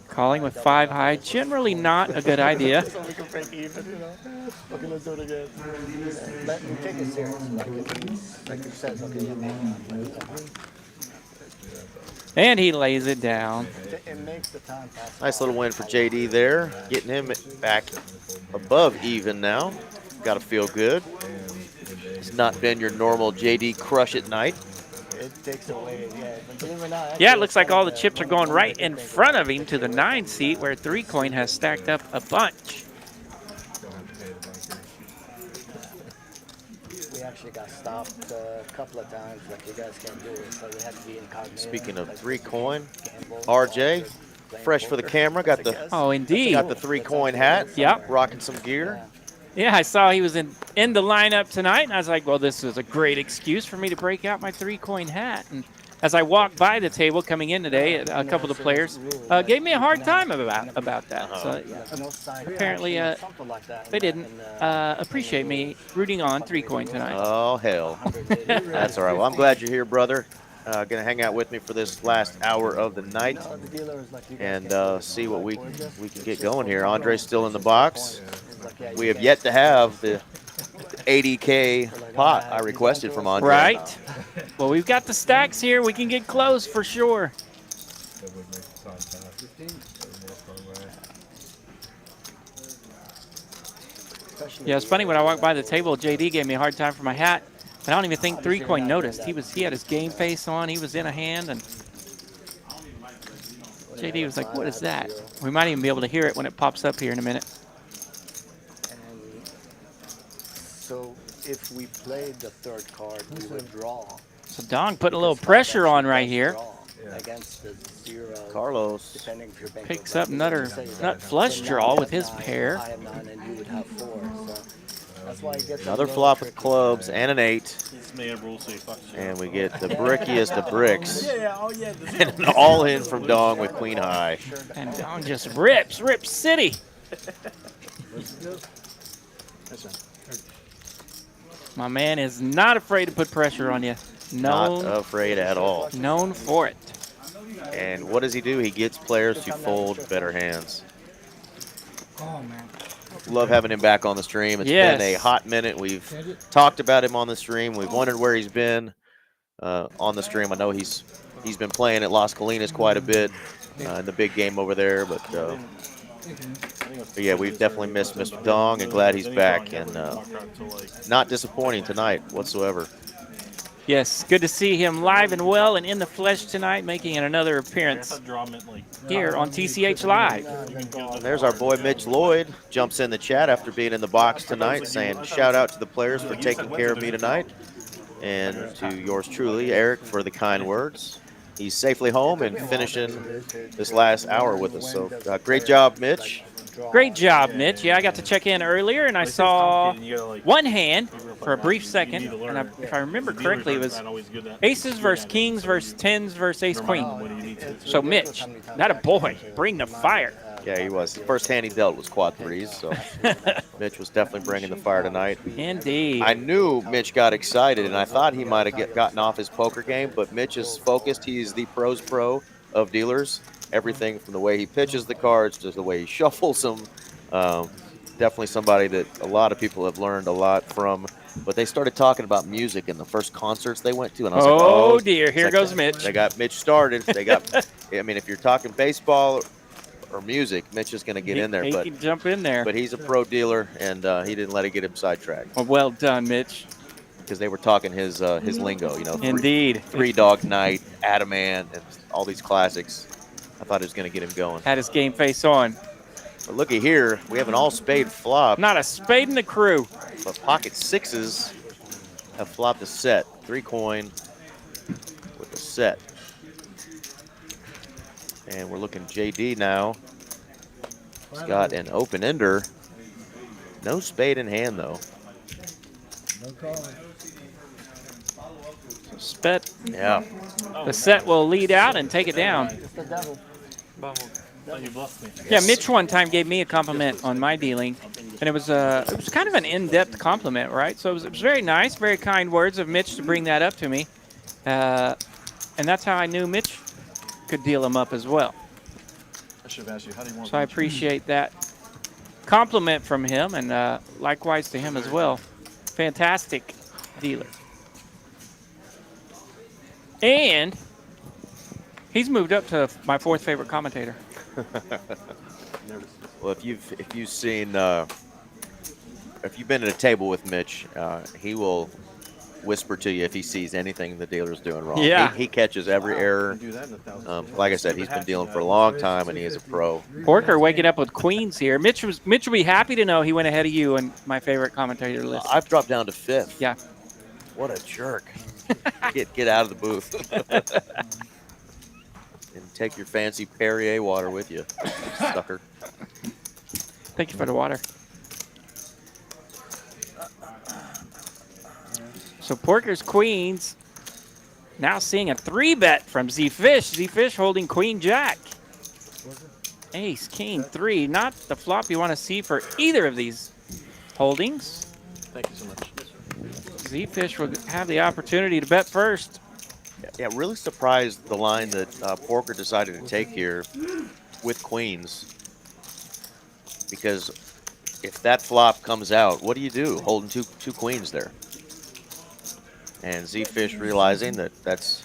Calling with 5 high, generally not a good idea. So we can break even, you know. Okay, let's do it again. Let me take it serious. Like you said, okay, yeah. And he lays it down. It makes the time pass. Nice little win for JD there. Getting him back above even now. Got to feel good. It's not been your normal JD crush at night. It takes away, yeah. But believe it or not, Yeah, it looks like all the chips are going right in front of him to the 9 seat where 3 coin has stacked up a bunch. we actually got stopped a couple of times, like you guys can't do it, so we had to be incognito. Speaking of 3 coin, RJ, fresh for the camera, got the indeed. got the 3 coin hat. Yep. Rocking some gear. Yeah, I saw he was in the lineup tonight, and I was like, well, this is a great excuse for me to break out my 3 coin hat. And as I walked by the table coming in today, a couple of the players gave me a hard time about that. So yeah, apparently they didn't appreciate me rooting on 3 coin tonight. Oh, hell. That's all right. Well, I'm glad you're here, brother. Going to hang out with me for this last hour of the night and see what we can get going here. Andre's still in the box. We have yet to have the 80K pot I requested from Andre. Right. Well, we've got the stacks here. We can get close for sure. Yeah, it's funny when I walked by the table, JD gave me a hard time for my hat. I don't even think 3 coin noticed. He had his game face on. He was in a hand, and JD was like, "What is that?" We might even be able to hear it when it pops up here in a minute. So if we played the 3rd card, we would draw. So Dong putting a little pressure on right here. Against the 0. Carlos depending if you're banking picks up another nut flush draw with his pair. I have 9 and you would have 4. So that's why he gets Another flop with clubs and an 8. This man rules, so he fucks you. And we get the brickiest of bricks. Oh yeah. And an all in from Dong with queen high. And Dong just rips city. My man is not afraid to put pressure on you. Not afraid at all. Known for it. And what does he do? He gets players to fold better hands. Oh, man. Love having him back on the stream. It's Yes. been a hot minute. We've talked about him on the stream. We've wondered where he's been on the stream. I know he's been playing at Las Colinas quite a bit in the big game over there. But yeah, we've definitely missed Mr. Dong and glad he's back. And not disappointing tonight whatsoever. Yes, good to see him live and well and in the flesh tonight, making another appearance here on TCH Live. There's our boy Mitch Lloyd. Jumps in the chat after being in the box tonight, saying shout out to the players for taking care of me tonight. And to yours truly, Eric, for the kind words. He's safely home and finishing this last hour with us. So great job, Mitch. Great job, Mitch. Yeah, I got to check in earlier, and I saw one hand for a brief second. And if I remember correctly, it was aces versus kings versus tens versus ace queen. So, Mitch, that a boy. Bring the fire. Yeah, he was. The first hand he dealt was quad threes, so Mitch was definitely bringing the fire tonight. Indeed. I knew Mitch got excited, and I thought he might have gotten off his poker game, but Mitch is focused. He's the pros pro of dealers. everything from the way he pitches the cards to the way he shuffles them. Definitely somebody that a lot of people have learned a lot from. But they started talking about music in the first concerts they went to, and I was like, "Oh dear, here goes Mitch." They got Mitch started. They got. I mean, if you're talking baseball or music, Mitch is going to get in there. He But can jump in there. But he's a pro dealer, and he didn't let it get him sidetracked. Well done, Mitch. Because they were talking his lingo, you know. Indeed. Three Dog Night, Adamant, and all these classics. I thought it was going to get him going. Had his game face on. But looky here, we have an all-spade flop. Not a spade in the crew. But pocket sixes have flopped a set. 3 coin with a set. And we're looking JD now. He's got an open-ender. No spade in hand, though. No call. Spet. Yeah. The set will lead out and take it down. It's the devil. You bluffed me. Yeah, Mitch one time gave me a compliment on my dealing, and it was kind of an in-depth compliment, right? So it was very nice, very kind words of Mitch to bring that up to me, and that's how I knew Mitch could deal him up as well. I should have asked you, how do you want So I appreciate that compliment from him, and likewise to him as well. Fantastic dealer. And he's moved up to my 4th favorite commentator. Well, if you've seen if you've been at a table with Mitch, he will whisper to you if he sees anything the dealer's doing wrong. Yeah. He catches every error. Like I said, he's been dealing for a long time, and he is a pro. Porker waking up with queens here. Mitch will be happy to know he went ahead of you on my favorite commentator list. I've dropped down to 5th. Yeah. What a jerk. Get out of the booth. And take your fancy Perrier water with you, sucker. Thank you for the water. So Porker's queens now seeing a 3-bet from Z-Fish. Z-Fish holding queen jack. Ace, king, 3. Not the flop you want to see for either of these holdings. Thank you so much. Z-Fish will have the opportunity to bet first. Yeah, really surprised the line that Porker decided to take here with queens. Because if that flop comes out, what do you do holding two queens there? And Z-Fish realizing that that's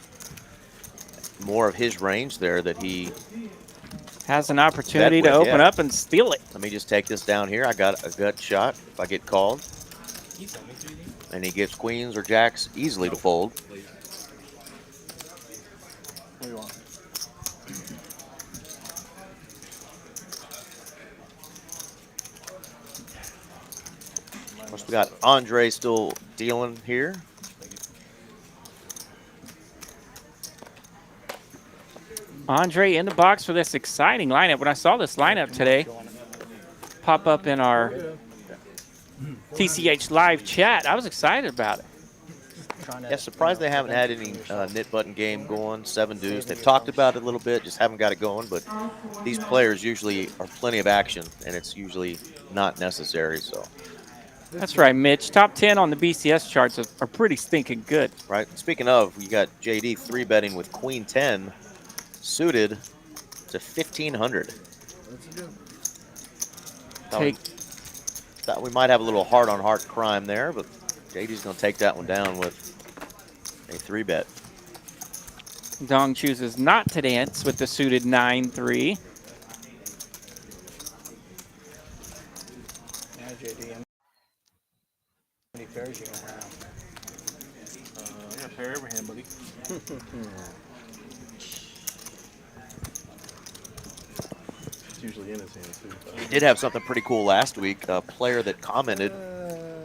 more of his range there, that he has an opportunity to open up and steal it. Let me just take this down here. I got a gut shot if I get called. And he gives queens or jacks easily to fold. What do you want? Of course, we got Andre still dealing here. Andre in the box for this exciting lineup. When I saw this lineup today pop up in our TCH live chat, I was excited about it. Yeah, surprised they haven't had any knit button game going, 7 deuce. They've talked about it a little bit, just haven't got it going. But these players usually are plenty of action, and it's usually not necessary. So that's right, Mitch. Top 10 on the BCS charts are pretty stinking good. Right. Speaking of, you got JD 3-betting with queen 10 suited to 1,500. Thought we might have a little heart-on-heart crime there, but JD's going to take that one down with a 3-bet. Dong chooses not to dance with the suited 9-3. Yeah, JD, how many pairs you gonna have? I got a pair every hand, buddy. It's usually in his hand, too. He did have something pretty cool last week. A player that commented,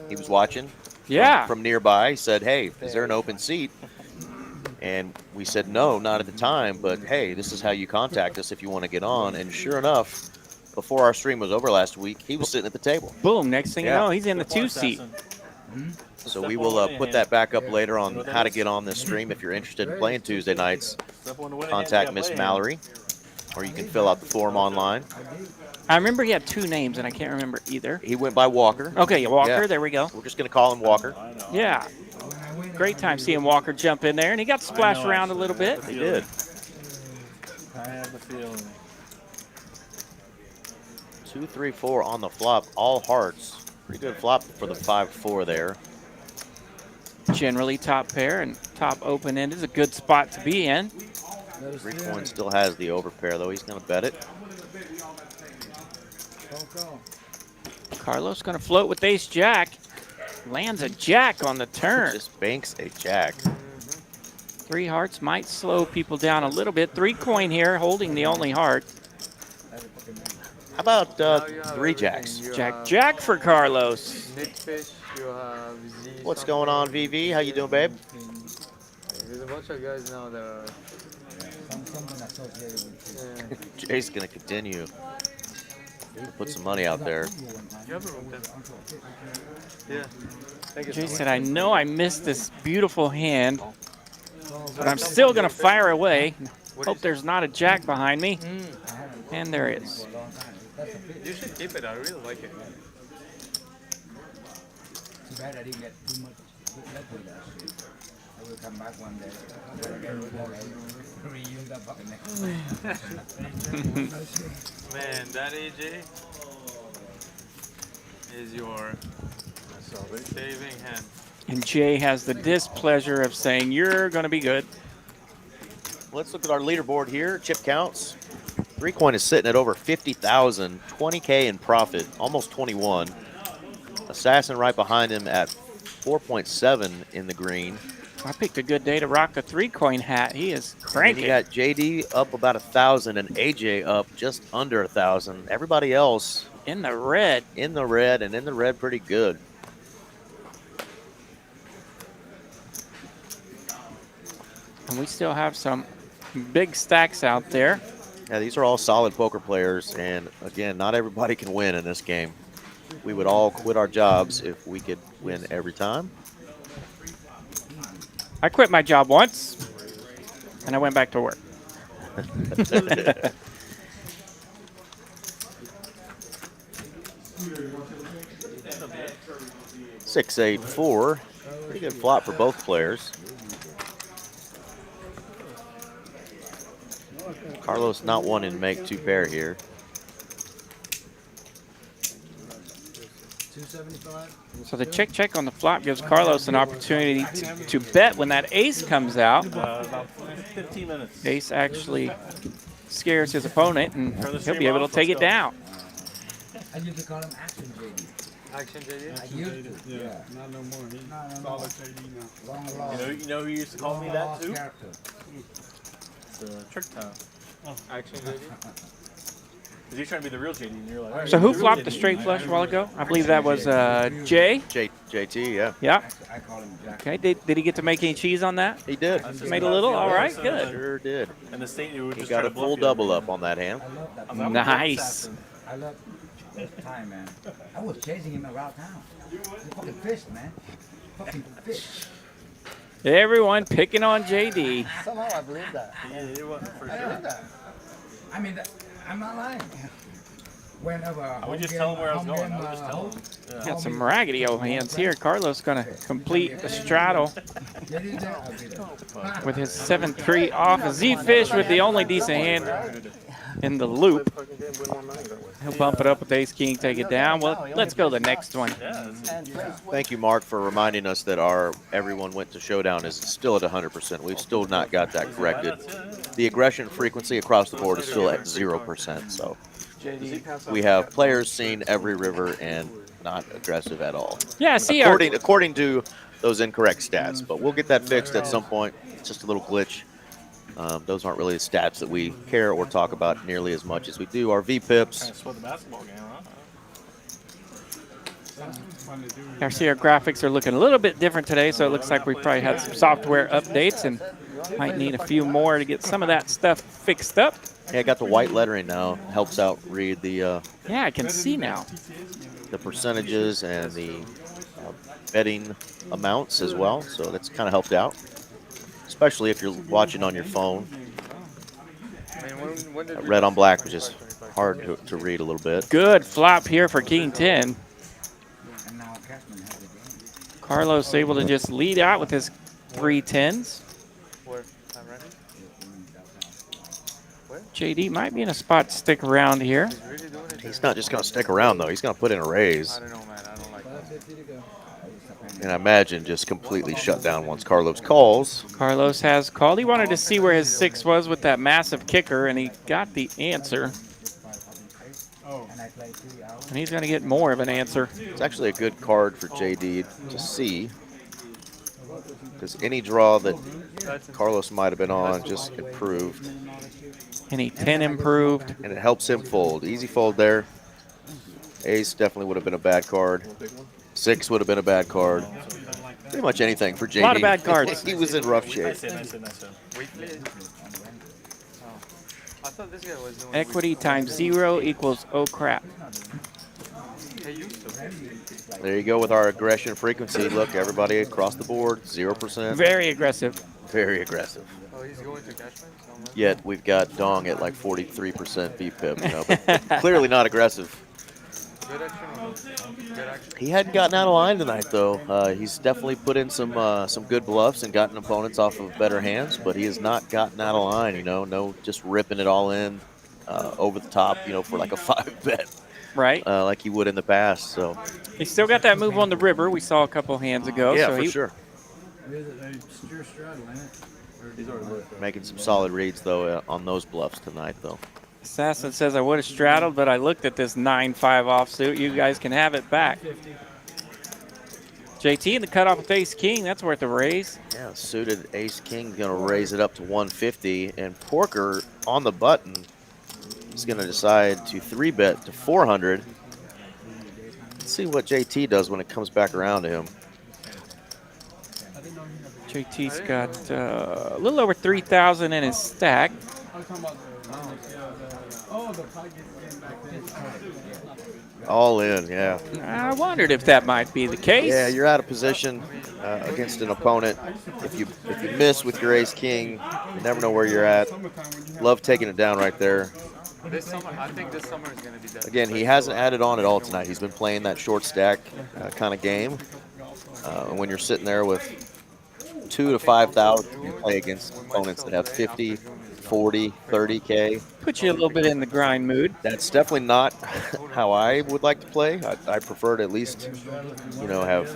he was watching from nearby, said, hey, is there an open seat? And we said, no, not at the time, but hey, this is how you contact us if you want to get on. And sure enough, before our stream was over last week, he was sitting at the table. Boom, next thing you know, he's in the 2 seat. So we will put that back up later on how to get on this stream. If you're interested in playing Tuesday nights, contact Miss Mallory, or you can fill out the form online. I remember he had 2 names, and I can't remember either. He went by Walker. Okay, Walker, Yeah. there we go. We're just going to call him Walker. Yeah. Great time seeing Walker jump in there, and he got splashed around a little bit. He did. I have the feeling. 2, 3, 4 on the flop, all hearts. Pretty good flop for the 5-4 there. Generally top pair and top open end is a good spot to be in. 3 coin still has the overpair though. He's going to bet it. Carlos going to float with ace jack. Lands a jack on the turn. Just banks a jack. 3 hearts might slow people down a little bit. 3 coin here, holding the only heart. How about 3 jacks? Jack for Carlos. What's going on, VV? How you doing, babe? There's a bunch of guys now that are... Jay's going to continue. Put some money out there. Yeah. Jay said, I know I missed this beautiful hand, but I'm still going to fire away. Hope there's not a jack behind me. And there is. You should keep it. I really like it. Too bad I didn't get too much luck with that shit. I will come back one day. Reuse that fucking next. Man, that AJ is your saving hand. And Jay has the displeasure of saying, you're going to be good. Let's look at our leaderboard here. Chip counts. 3 coin is sitting at over 50,000, 20K in profit, almost 21. Assassin right behind him at 4.7 in the green. I picked a good day to rock the 3 coin hat. He is cranking. You got JD up about 1,000 and AJ up just under 1,000. Everybody else in the red. In the red, and in the red pretty good. And we still have some big stacks out there. Yeah, these are all solid poker players, and again, not everybody can win in this game. We would all quit our jobs if we could win every time. I quit my job once, and I went back to work. 6-8-4. Pretty good flop for both players. Carlos not wanting to make 2 pair here. 275. So the check on the flop gives Carlos an opportunity to bet when that ace comes out. About 15 minutes. Ace actually scares his opponent, and he'll be able to take it down. I used to call him Action JD. Action JD? I used to. Yeah, not no more. He's solid JD now. You know who used to call me that too? Character. The trick time. Action JD? Because you're trying to be the real JD, and you're like, all right, So who you're the real flopped the JD. straight flush a while ago? I believe that was Jay. JT, yeah. Yeah. I call him Jack. Okay. Did he get to make any cheese on that? He did. Made a little. All right. Good. Sure did. And the state would He just got try a to bluff full you. double up on that hand. I love that. I'm not Nice. assassin. I love this time, man. I was chasing him around town. He fucking fished, man. Fucking fish. Everyone picking on JD. Somehow I believe that. Yeah, it wasn't for I sure. believe that. I mean, I'm not lying. Whenever I would just tell him where I was going. I would just tell him. Yeah. Got some raggedy old hands here. Carlos going to complete the straddle with his 7-3 off. A Z-fish with the only decent hand in the loop. He'll bump it up with ace-king, take it down. Well, let's go to the next one. Thank you, Mark, for reminding us that our everyone went to showdown is still at 100%. We've still not got that corrected. The aggression frequency across the board is still at 0%. So we have players seen every river and not aggressive at all. Yeah, see, according to those incorrect stats. But we'll get that fixed at some point. It's just a little glitch. Those aren't really the stats that we care or talk about nearly as much as we do our VPIPs. Kind of split the basketball game, huh? I see our graphics are looking a little bit different today, so it looks like we probably had some software updates and might need a few more to get some of that stuff fixed up. Yeah, I got the white lettering now. Helps out read the yeah, I can see now. The percentages and the betting amounts as well, so that's kind of helped out, especially if you're watching on your phone. Red on black was just hard to read a little bit. Good flop here for King 10. Carlos able to just lead out with his 3 10s. JD might be in a spot to stick around here. He's not just going to stick around, though. He's going to put in a raise. I don't know, man. I don't like that. And I imagine just completely shut down once Carlos calls. Carlos has called. He wanted to see where his 6 was with that massive kicker, and he got the answer. And he's going to get more of an answer. It's actually a good card for JD to see, because any draw that Carlos might have been on just improved. Any 10 improved. And it helps him fold. Easy fold there. Ace definitely would have been a bad card. 6 would have been a bad card. Pretty much anything for JD. A lot of bad cards. He was in rough shape. I thought this guy was doing Equity times 0 equals oh crap. There you go with our aggression frequency. Look, everybody across the board, 0%. Very aggressive. Very aggressive. Oh, he's going to Cashman? Yet we've got Dong at like 43% VPIP, you know, but clearly not aggressive. Good action. Good action. He hadn't gotten out of line tonight, though. He's definitely put in some good bluffs and gotten opponents off of better hands, but he has not gotten out of line, you know, no just ripping it all in over the top, you know, for like a 5-bet. Right. Like he would in the past, so. He still got that move on the river we saw a couple hands ago. Yeah, so for sure. Making some solid reads, though, on those bluffs tonight, though. Assassin says, I would have straddled, but I looked at this 9-5 offsuit. You guys can have it back. JT in the cutoff with ace-king. That's worth a raise. Yeah, suited ace-king going to raise it up to 150. And Porker on the button is going to decide to 3-bet to 400. Let's see what JT does when it comes back around to him. JT's got a little over 3,000 in his stack. All in, yeah. I wondered if that might be the case. Yeah, you're out of position against an opponent. If you miss with your ace-king, you never know where you're at. Love taking it down right there. This summer, I think this summer is going to be that. Again, he hasn't added on at all tonight. He's been playing that short stack kind of game. And when you're sitting there with 2,000 to 5,000, you play against opponents that have 50, 40, 30K. Put you a little bit in the grind mood. That's definitely not how I would like to play. I prefer to at least, you know, have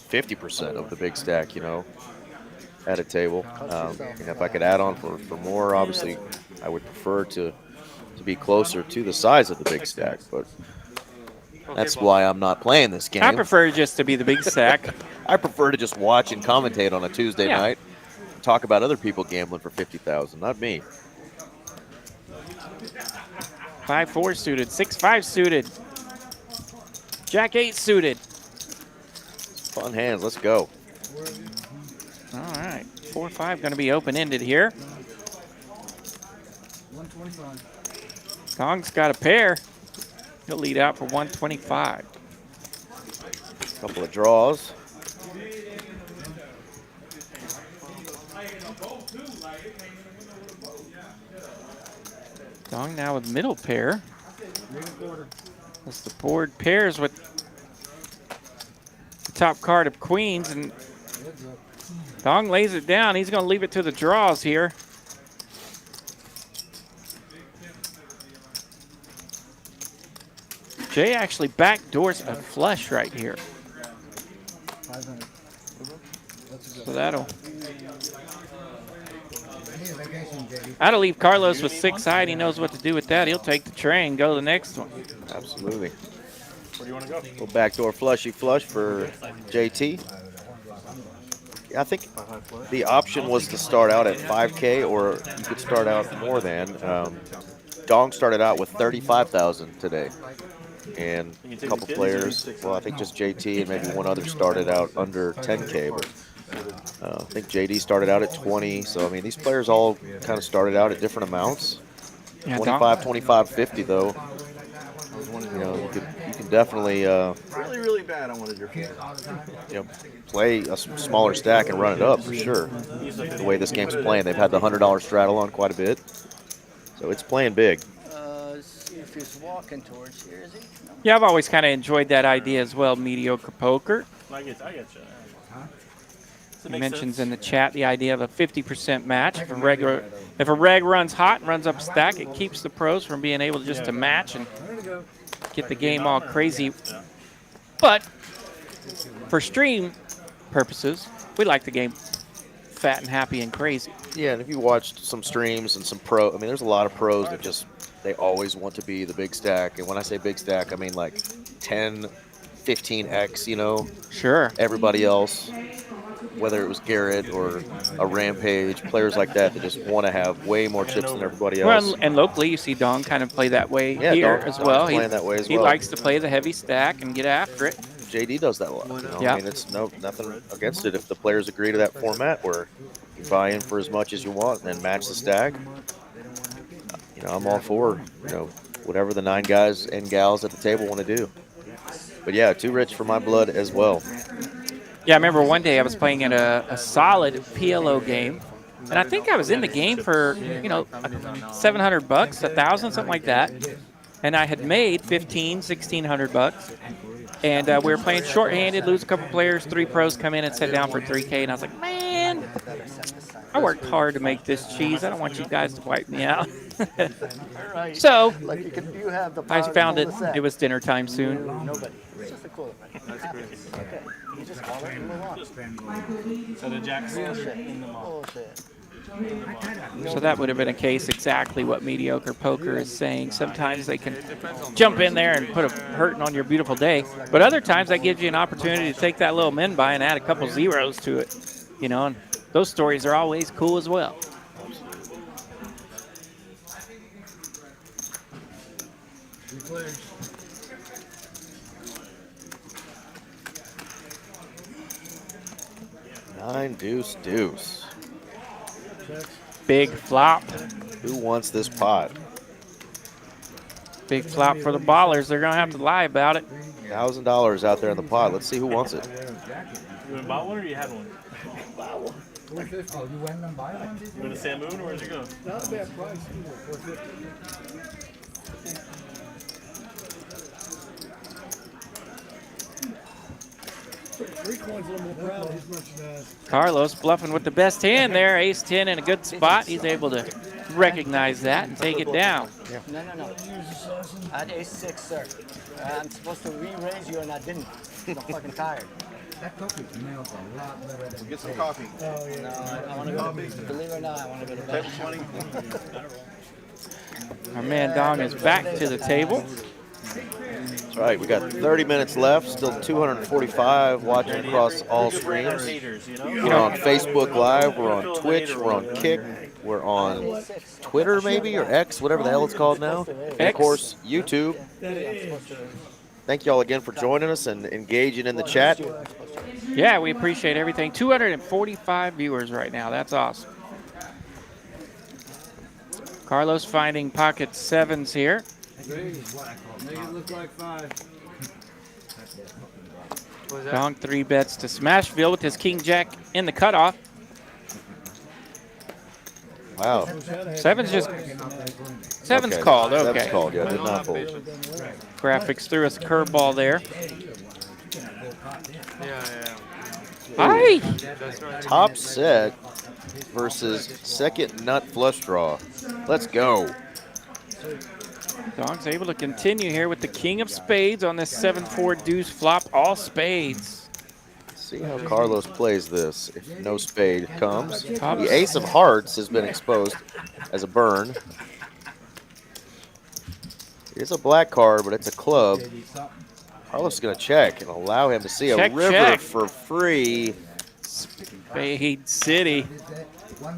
50% of the big stack, you know, at a table. And if I could add on for more, obviously, I would prefer to be closer to the size of the big stack. But that's why I'm not playing this game. I prefer just to be the big stack. I prefer to just watch and commentate on a Tuesday night. Talk about other people gambling for 50,000, not me. 5-4 suited, 6-5 suited, Jack-8 suited. Fun hands, let's go. All right, 4-5 going to be open-ended here. 125. Dong's got a pair. He'll lead out for 125. Couple of draws. Dong now with middle pair. As the board pairs with the top card of queens, and Dong lays it down. He's going to leave it to the draws here. Jay actually backdoors a flush right here. 500. So that'll leave Carlos with 6-side. He knows what to do with that. He'll take the tray and go to the next one. Absolutely. Where do you want to go? Little backdoor flushy flush for JT. I think the option was to start out at 5K, or you could start out more than. Dong started out with 35,000 today. And a couple players, well, I think just JT and maybe one other started out under 10K, but I think JD started out at 20. So, I mean, these players all kind of started out at different amounts. Yeah, 25, 25, 50, though. You know, you can definitely really bad. I wanted your hand. you know, play a smaller stack and run it up for sure. The way this game's playing, they've had the $100 straddle on quite a bit, so it's playing big. See if he's walking towards here, is he? No. Yeah, I've always kind of enjoyed that idea as well, mediocre poker. I get you. He mentions in the chat the idea of a 50% match. If a reg runs hot and runs up stack, it keeps the pros from being able just to match and get the game all crazy. But for stream purposes, we like the game fat and happy and crazy. Yeah, and if you watched some streams and some pro, I mean, there's a lot of pros that just, they always want to be the big stack. And when I say big stack, I mean like 10, 15x, you know? Sure. Everybody else, whether it was Garrett or a Rampage, players like that just want to have way more chips than everybody else. Well, and locally, you see Dong kind of play that way Yeah, here Dong's as well. playing that way as He well. likes to play the heavy stack and get after it. JD does that a lot. You know? Yeah. I mean, it's nothing against it if the players agree to that format where you buy in for as much as you want and then match the stack. You know, I'm all for, you know, whatever the 9 guys and gals at the table want to do. But yeah, too rich for my blood as well. Yeah, I remember one day I was playing at a solid PLO game, and I think I was in the game for, you know, $700, $1,000, something like that. And I had made $1,600, and we were playing shorthanded, lose a couple players, 3 pros come in and sit down for 3K, and I was like, man, I worked hard to make this cheese. I don't want you guys to wipe me out. So I found it was dinner time soon. Nobody. It's just a cooler. Okay. You just call it and move on. So the jack's in the mall. Bullshit. So that would have been a case exactly what mediocre poker is saying. Sometimes they can jump in there and put a hurting on your beautiful day, but other times that gives you an opportunity to take that little min buy and add a couple zeros to it, you know, and those stories are always cool as well. Nine, deuce, deuce. Big flop. Who wants this pot? Big flop for the ballers. They're going to have to lie about it. $1,000 out there in the pot. Let's see who wants it. You bought one or you had one? Bought one. Oh, you went and buy one? You went to San Moon or where'd you go? Not a bad price either, $450. Three coins a little more proud of his merchandise. Carlos bluffing with the best hand there. Ace-10 in a good spot. He's able to recognize that and take it down. No. I had ace-6, sir. I'm supposed to re-raise you and I didn't. I'm fucking tired. That coffee smells a lot better than Get some coffee. Oh, yeah. No, I want to go to, believe it or not, I want to go to bed. Table money. Our man Dong is back to the table. That's right. We got 30 minutes left. Still 245 watching across all streams. We're on Facebook Live. We're on Twitch. We're on Kick. We're on Twitter, maybe, or X, whatever the hell it's called now. And, of course, YouTube. Thank you all again for joining us and engaging in the chat. Yeah, we appreciate everything. 245 viewers right now. That's awesome. Carlos finding pocket 7s here. Make it look like 5. Dong 3 bets to Smashville with his king-jack in the cutoff. Wow. Seven's Okay. called. Okay. Seven's called. Yeah, did not fold. Graphics threw us a curveball there. Yeah. Hi. That's right. Top set versus second nut flush draw. Let's go. Dong's able to continue here with the king of spades on this 7-4 deuce flop, all spades. See how Carlos plays this. If no spade comes, Top the ace of hearts has been exposed as a burn. It is a black card, but it's a club. Carlos is going to check and allow him to see a river for free. Spade City.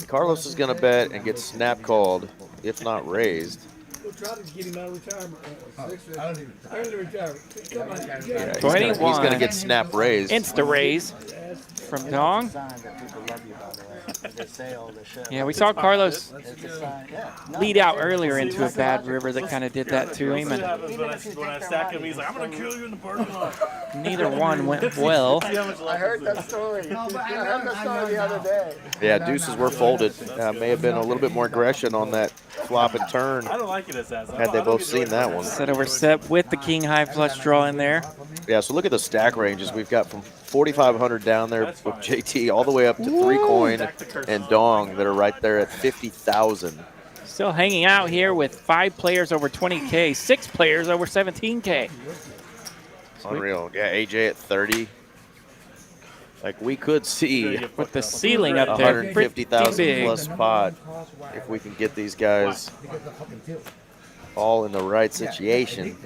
Carlos is going to bet and get snap called, if not raised. We'll try to get him out of retirement. Early retirement. Come on, Yeah, 21. he's going to get snap raised. Insta raise from Dong. Yeah, we saw Carlos lead out earlier into a bad river that kind of did that to him, and When I stack him, he's like, I'm going to kill you in the parking lot. neither one went well. I heard that story. I heard that story the other day. Yeah, deuces were folded. May have been a little bit more aggression on that flop and turn. I don't like it this as. Had they both seen that one. Set over set with the king high flush draw in there. Yeah, so look at the stack ranges. We've got from 4,500 down there with JT all the way up to 3 coin and Dong that are right there at 50,000. Still hanging out here with 5 players over 20K, 6 players over 17K. Unreal. Yeah, AJ at 30. Like we could see with the ceiling up there, 150,000 plus pot if we can get these guys all in the right situation.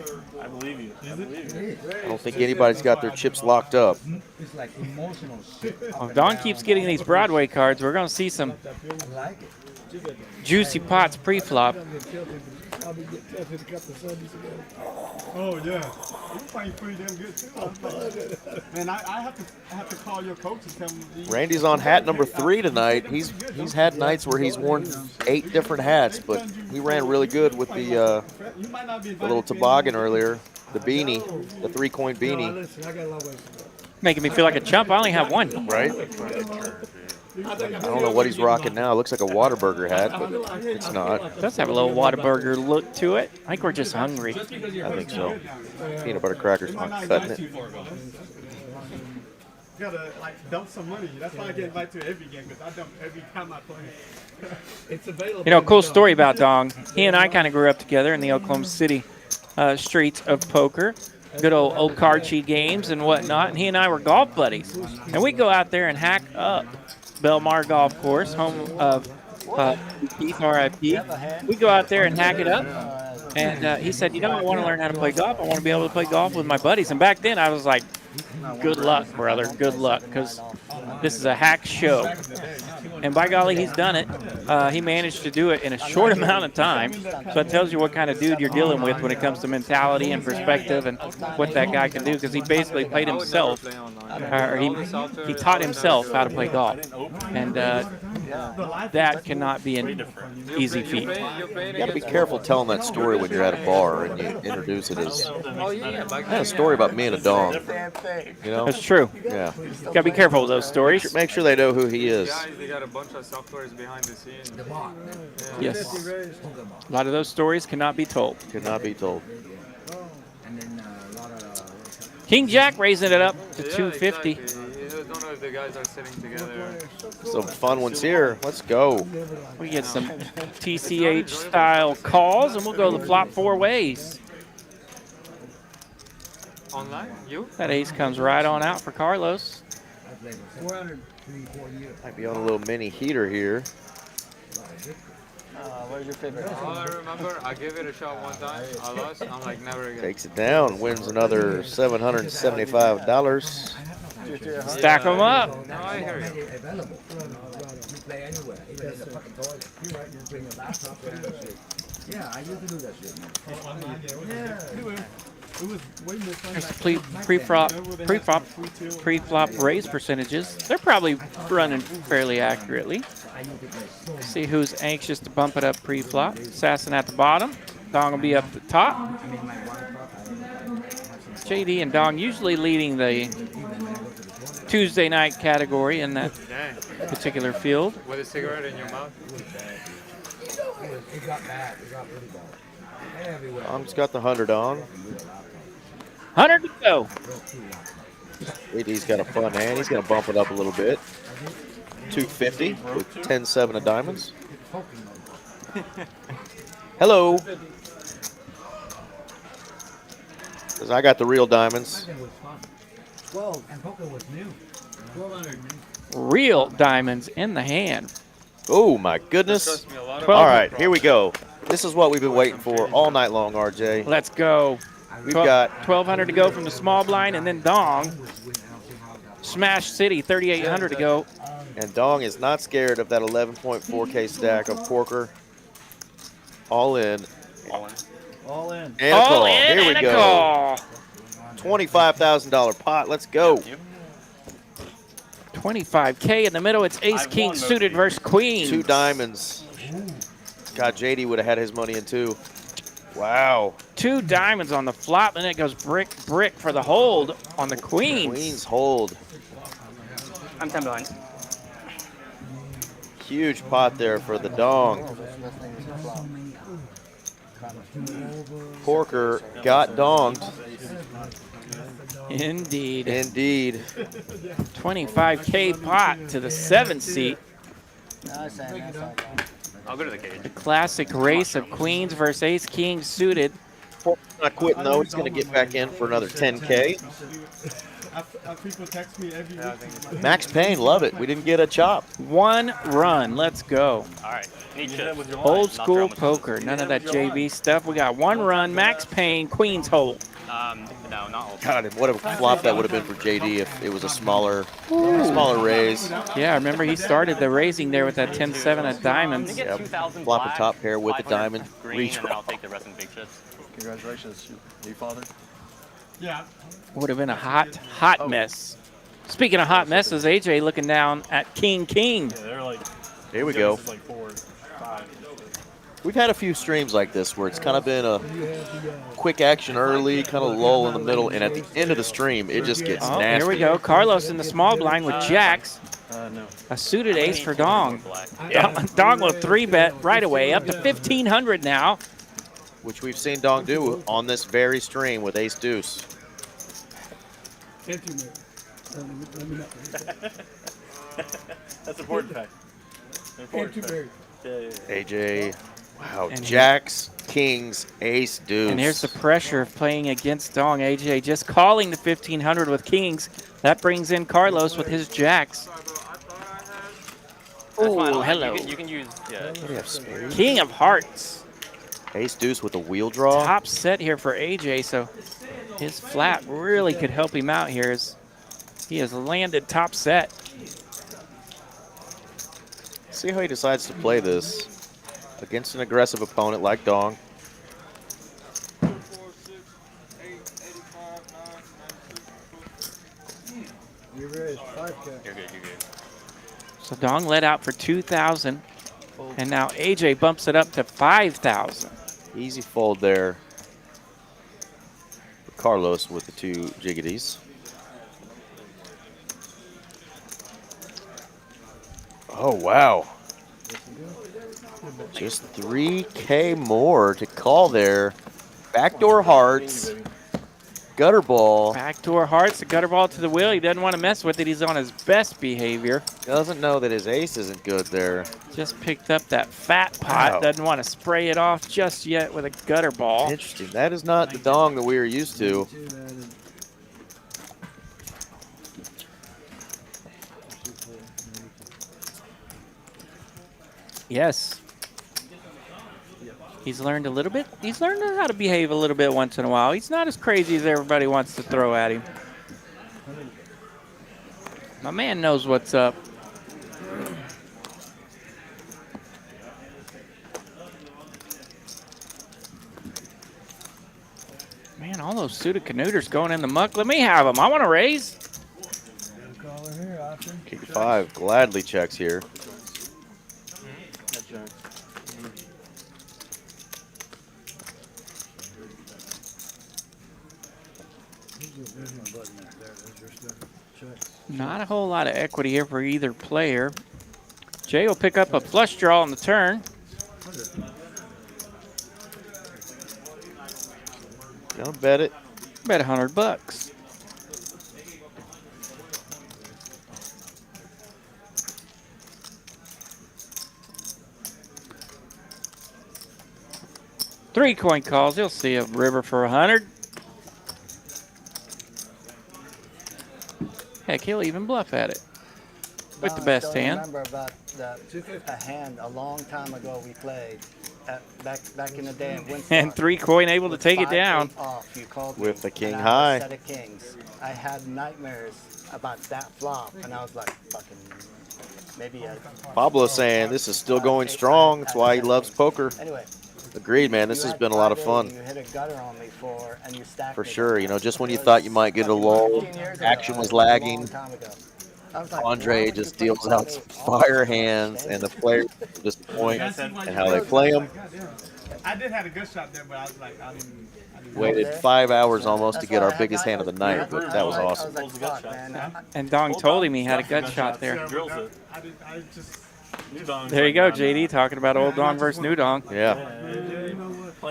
I believe you. I believe you. I don't think anybody's got their chips locked up. Well, if Don keeps getting these Broadway cards, we're going to see some juicy pots pre-flop. Oh yeah, you're playing pretty damn good too. Man, I have to call your coach and tell him. Randy's on hat number 3 tonight. He's had nights where he's worn 8 different hats, but he ran really good with the little toboggan earlier, the beanie, the 3 coin beanie. Making me feel like a chump. I only have one. Right? I don't know what he's rocking now. It looks like a Whataburger hat, but it's not. It does have a little Whataburger look to it. I think we're just hungry. I think so. Peanut butter crackers not cutting it. You gotta like dump some money. That's why I get invited to every game because I dump every time I play. It's available. You know, cool story about Dong. He and I kind of grew up together in the Oklahoma City streets of poker. Good old card sheet games and whatnot. And he and I were golf buddies. And we'd go out there and hack up Belmar Golf Course, home of Keith, R.I.P. We go out there and hack it up. And he said, you know, I want to learn how to play golf. I want to be able to play golf with my buddies. And back then I was like, good luck, brother, good luck, because this is a hack show. And by golly, he's done it. He managed to do it in a short amount of time. So it tells you what kind of dude you're dealing with when it comes to mentality and perspective and what that guy can do, because he basically played himself, or he taught himself how to play golf. And that cannot be an easy feat. You got to be careful telling that story when you're at a bar and you introduce it as. I had a story about me and a dong. You know, that's true. Yeah, got to be careful with those stories. Make sure they know who he is. Guys, they got a bunch of softwares behind the scenes. Yes, a lot of those stories cannot be told. Cannot be told. King Jack raising it up to 250. Exactly. You don't know if the guys are sitting together. Some fun ones here. Let's go. We get some TCH style calls, and we'll go the flop 4 ways. Online? You? That ace comes right on out for Carlos. Might be on a little mini heater here. What is your favorite? All I remember, I gave it a shot one time. I lost. I'm like, never again. Takes it down. Wins another $775. Stack them up. No, I hear you. Yeah, I used to do that shit, man. There's the pre-flop raise percentages. They're probably running fairly accurately. See who's anxious to bump it up pre-flop. Assassin at the bottom. Dong will be up the top. JD and Dong usually leading the Tuesday night category in that particular field. With a cigarette in your mouth? It got bad. It got really bad. Dong's got the 100 on. 100 to go. JD's got a fun hand. He's going to bump it up a little bit. 250 with 10-7 of diamonds. Hello. Because I got the real diamonds. Real diamonds in the hand. Oh, my goodness. All right, here we go. This is what we've been waiting for all night long, RJ. Let's go. We've got 1,200 to go from the small blind, and then Dong. Smash City, 3,800 to go. And Dong is not scared of that 11.4K stack of porker. All in. All in. All in. And a call. All in. Here we and go. A call. $25,000 pot. Let's go. 25K in the middle. It's ace king suited versus queen. 2 diamonds. God, JD would have had his money in too. Wow. 2 diamonds on the flop, and it goes brick for the hold on the queens. Queens hold. I'm 10 behind. Huge pot there for the Dong. Porker got donged. Indeed. Indeed. 25K pot to the 7 seat. I'll go to the cage. The classic race of queens versus ace king suited. Porker's not quitting though. He's going to get back in for another 10K. People text me every week. Max Payne, love it. We didn't get a chop. 1 run. Let's go. All right. Need chips. Old school poker. None of that JV stuff. We got 1 run. Max Payne, queens hole. No, not all. God, what a flop that would have been for JD if it was a smaller raise. Yeah, I remember he started the raising there with that 10-7 of diamonds. Yep. Flop a top pair with the diamond. Green, and then I'll take the rest in big chips. Congratulations, new father. Yeah. Would have been a hot mess. Speaking of hot messes, AJ looking down at King. Yeah, they're like. Here we go. Like 4, 5. We've had a few streams like this where it's kind of been a quick action early, kind of lull in the middle, and at the end of the stream, it just gets nasty. Here we go. Carlos in the small blind with jacks. No. A suited ace for Dong. Dong will 3-bet right away, up to 1,500 now. Which we've seen Dong do on this very stream with ace deuce. That's important fact. Important fact. AJ, wow, jacks, kings, ace, deuce. And here's the pressure of playing against Dong. AJ just calling the 1,500 with kings. That brings in Carlos with his jacks. Oh, hello. You can use, yeah. What do we have, spades? King of hearts. Ace deuce with a wheel draw. Top set here for AJ, so his flat really could help him out here as he has landed top set. See how he decides to play this against an aggressive opponent like Dong. You raised 5K. You're good. So Dong let out for 2,000, and now AJ bumps it up to 5,000. Easy fold there for Carlos with the 2 jiggities. Oh, wow. Just 3K more to call there. Backdoor hearts. Gutter ball. Backdoor hearts, the gutter ball to the wheel. He doesn't want to mess with it. He's on his best behavior. Doesn't know that his ace isn't good there. Just picked up that fat pot. Wow. Doesn't want to spray it off just yet with a gutter ball. Interesting. That is not the Dong that we are used to. Yes. He's learned a little bit. He's learned how to behave a little bit once in a while. He's not as crazy as everybody wants to throw at him. My man knows what's up. Man, all those suited canooters going in the muck. Let me have them. I want to raise. King 5 gladly checks here. Not a whole lot of equity here for either player. Jay will pick up a flush draw on the turn. Gonna bet it. Bet $100. Three coin calls. You'll see a river for 100. Heck, he'll even bluff at it with the best hand. I remember about a hand a long time ago we played back in the day in Winston. And 3 coin able to take it down. With the king and I high. had a set of kings. I had nightmares about that flop, and I was like, fucking, maybe a... Pablo saying this is still going strong. That's why he loves poker. Anyway. Agreed, man. This has been a lot of fun. You hit a gutter on me and you stacked For me. sure. You know, just when you thought you might get a lull, action was lagging. Andre just deals out some fire hands, and the players disappoint and how they play them. I did have a good shot there, but I was like, I didn't Waited 5 hours almost to get our biggest hand of the night, but that was awesome. And Dong told him he had a gut shot there. I just There you go, JD, talking about old Dong versus new Dong. Yeah.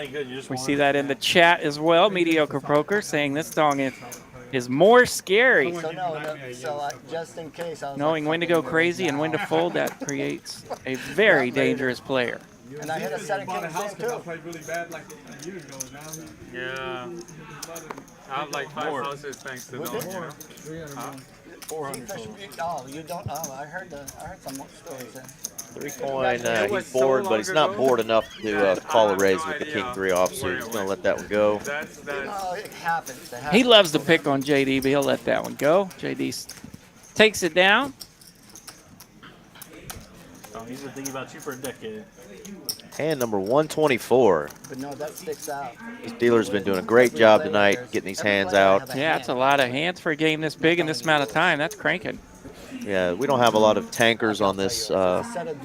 playing good. You just We want see that in the chat as well. Mediocre Poker saying this dong is more scary. So no, so just in case, I was Knowing when to go crazy and when to fold, that creates a very dangerous player. And I hit a set of kings too. played really bad like a year ago. Now Yeah. I have like 5 houses thanks to Dom, you know? 400. Oh, you don't. Oh, I heard some more stories there. 3 coin, he's bored, but he's not bored enough to call a raise with the king 3 offsuit. He's going to let that one go. No, it happens. He loves to pick on JD, but he'll let that one go. JD takes it down. Oh, he's been thinking about you for a decade. Hand number 124. But no, that sticks out. This dealer's been doing a great job tonight getting these hands out. Yeah, that's a lot of hands for a game this big in this amount of time. That's cranking. Yeah, we don't have a lot of tankers on this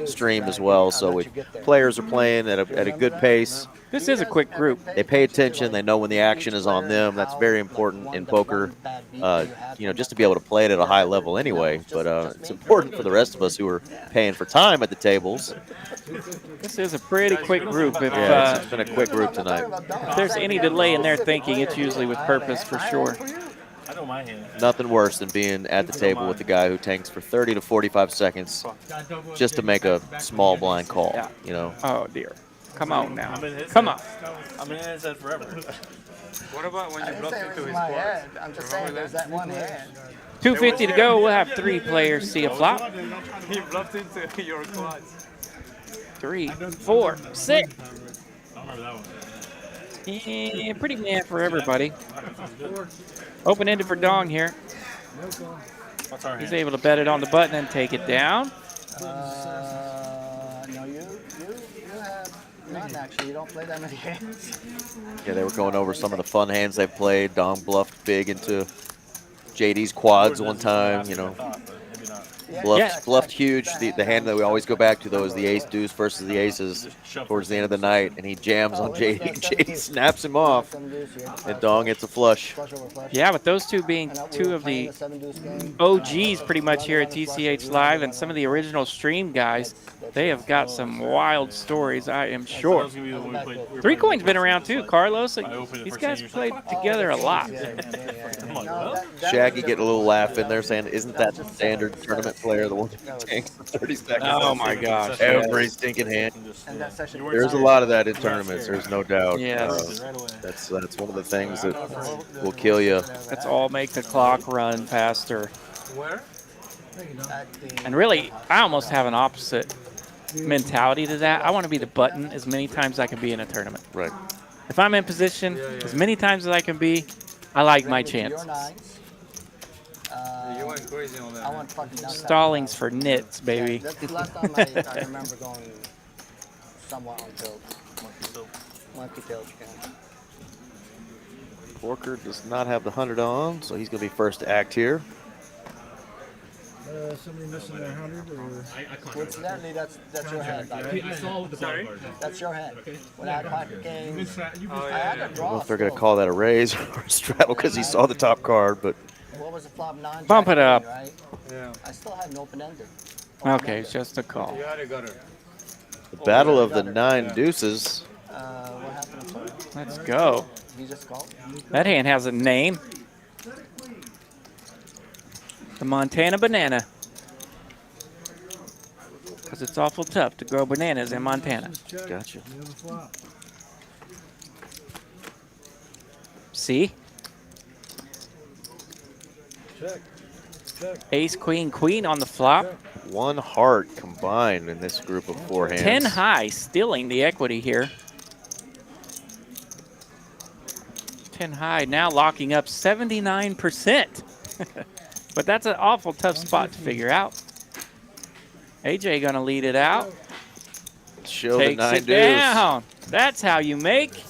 stream as well, so players are playing at a good pace. This is a quick group. They pay attention. They know when the action is on them. That's very important in poker, you know, just to be able to play it at a high level anyway. But it's important for the rest of us who are paying for time at the tables. This is a pretty quick group. If, Yeah, it's been a quick group tonight. If there's any delay in their thinking, it's usually with purpose for sure. I know my hand. Nothing worse than being at the table with the guy who tanks for 30 to 45 seconds just to make a small blind call, you know. Oh, dear. Come on now. I'm in his Come head. on. I'm in his head forever. What about when I you didn't bluffed say it into was his my quads? head. I'm just saying there's that one hand. 250 to go. We'll have 3 players see a flop. He bluffed into your quads. 3, 4, 6. I remember that one. Yeah, pretty mad for everybody. Open-ended for Dong here. What's our He's hand? able to bet it on the button and take it down. No, you have none actually. You don't play that many hands. Yeah, they were going over some of the fun hands they've played. Dom bluffed big into JD's quads one time, you know. Bluffed huge. The hand that we always go back to, though, is the ace deuce versus the aces towards the end of the night, and he jams on JD. JD snaps him off, and Dong hits a flush. Yeah, with those two being 2 of the OGs pretty much here at TCH Live and some of the original stream guys, they have got some wild stories, I am sure. 3 Coin's been around too, Carlos. These guys played together a lot. Shaggy getting a little laugh in there saying, isn't that the standard tournament player, the one who tanks for 30 seconds? Oh my gosh. Every stinking hand. There's a lot of that in tournaments, there's no doubt. Yes. That's one of the things that will kill you. Let's all make the clock run faster. Where? And really, I almost have an opposite mentality to that. I want to be the button as many times as I can be in a tournament. Right. If I'm in position as many times as I can be, I like my chances. You went crazy on that. I want fucking down. Stallings for nits, baby. That's the last time I remember going somewhat on tilt. Monkey tilt. Porker does not have the 100 on, so he's going to be first to act here. Somebody missing their 100 or? Coincidentally, that's your head. I saw with the Sorry? bottom card. That's your head. When I had pocket kings, I had to I don't draw. know if they're going to call that a raise or a straddle because he saw the top card, but What was the flop? 9. Bump it up. Right? Yeah. I still had an open-ender. Okay, it's just a call. You had a gutter. the battle of the 9 deuces. What happened to him? Let's go. He just called. That hand has a name. The Montana banana. Because it's awful tough to grow bananas in Montana. Gotcha. See? Ace, queen, queen on the flop. 1 heart combined in this group of 4 hands. 10 high, stealing the equity here. 10 high, now locking up 79%. But that's an awful tough spot to figure out. AJ gonna lead it out. Show Takes the 9 it deuce. down. That's how you make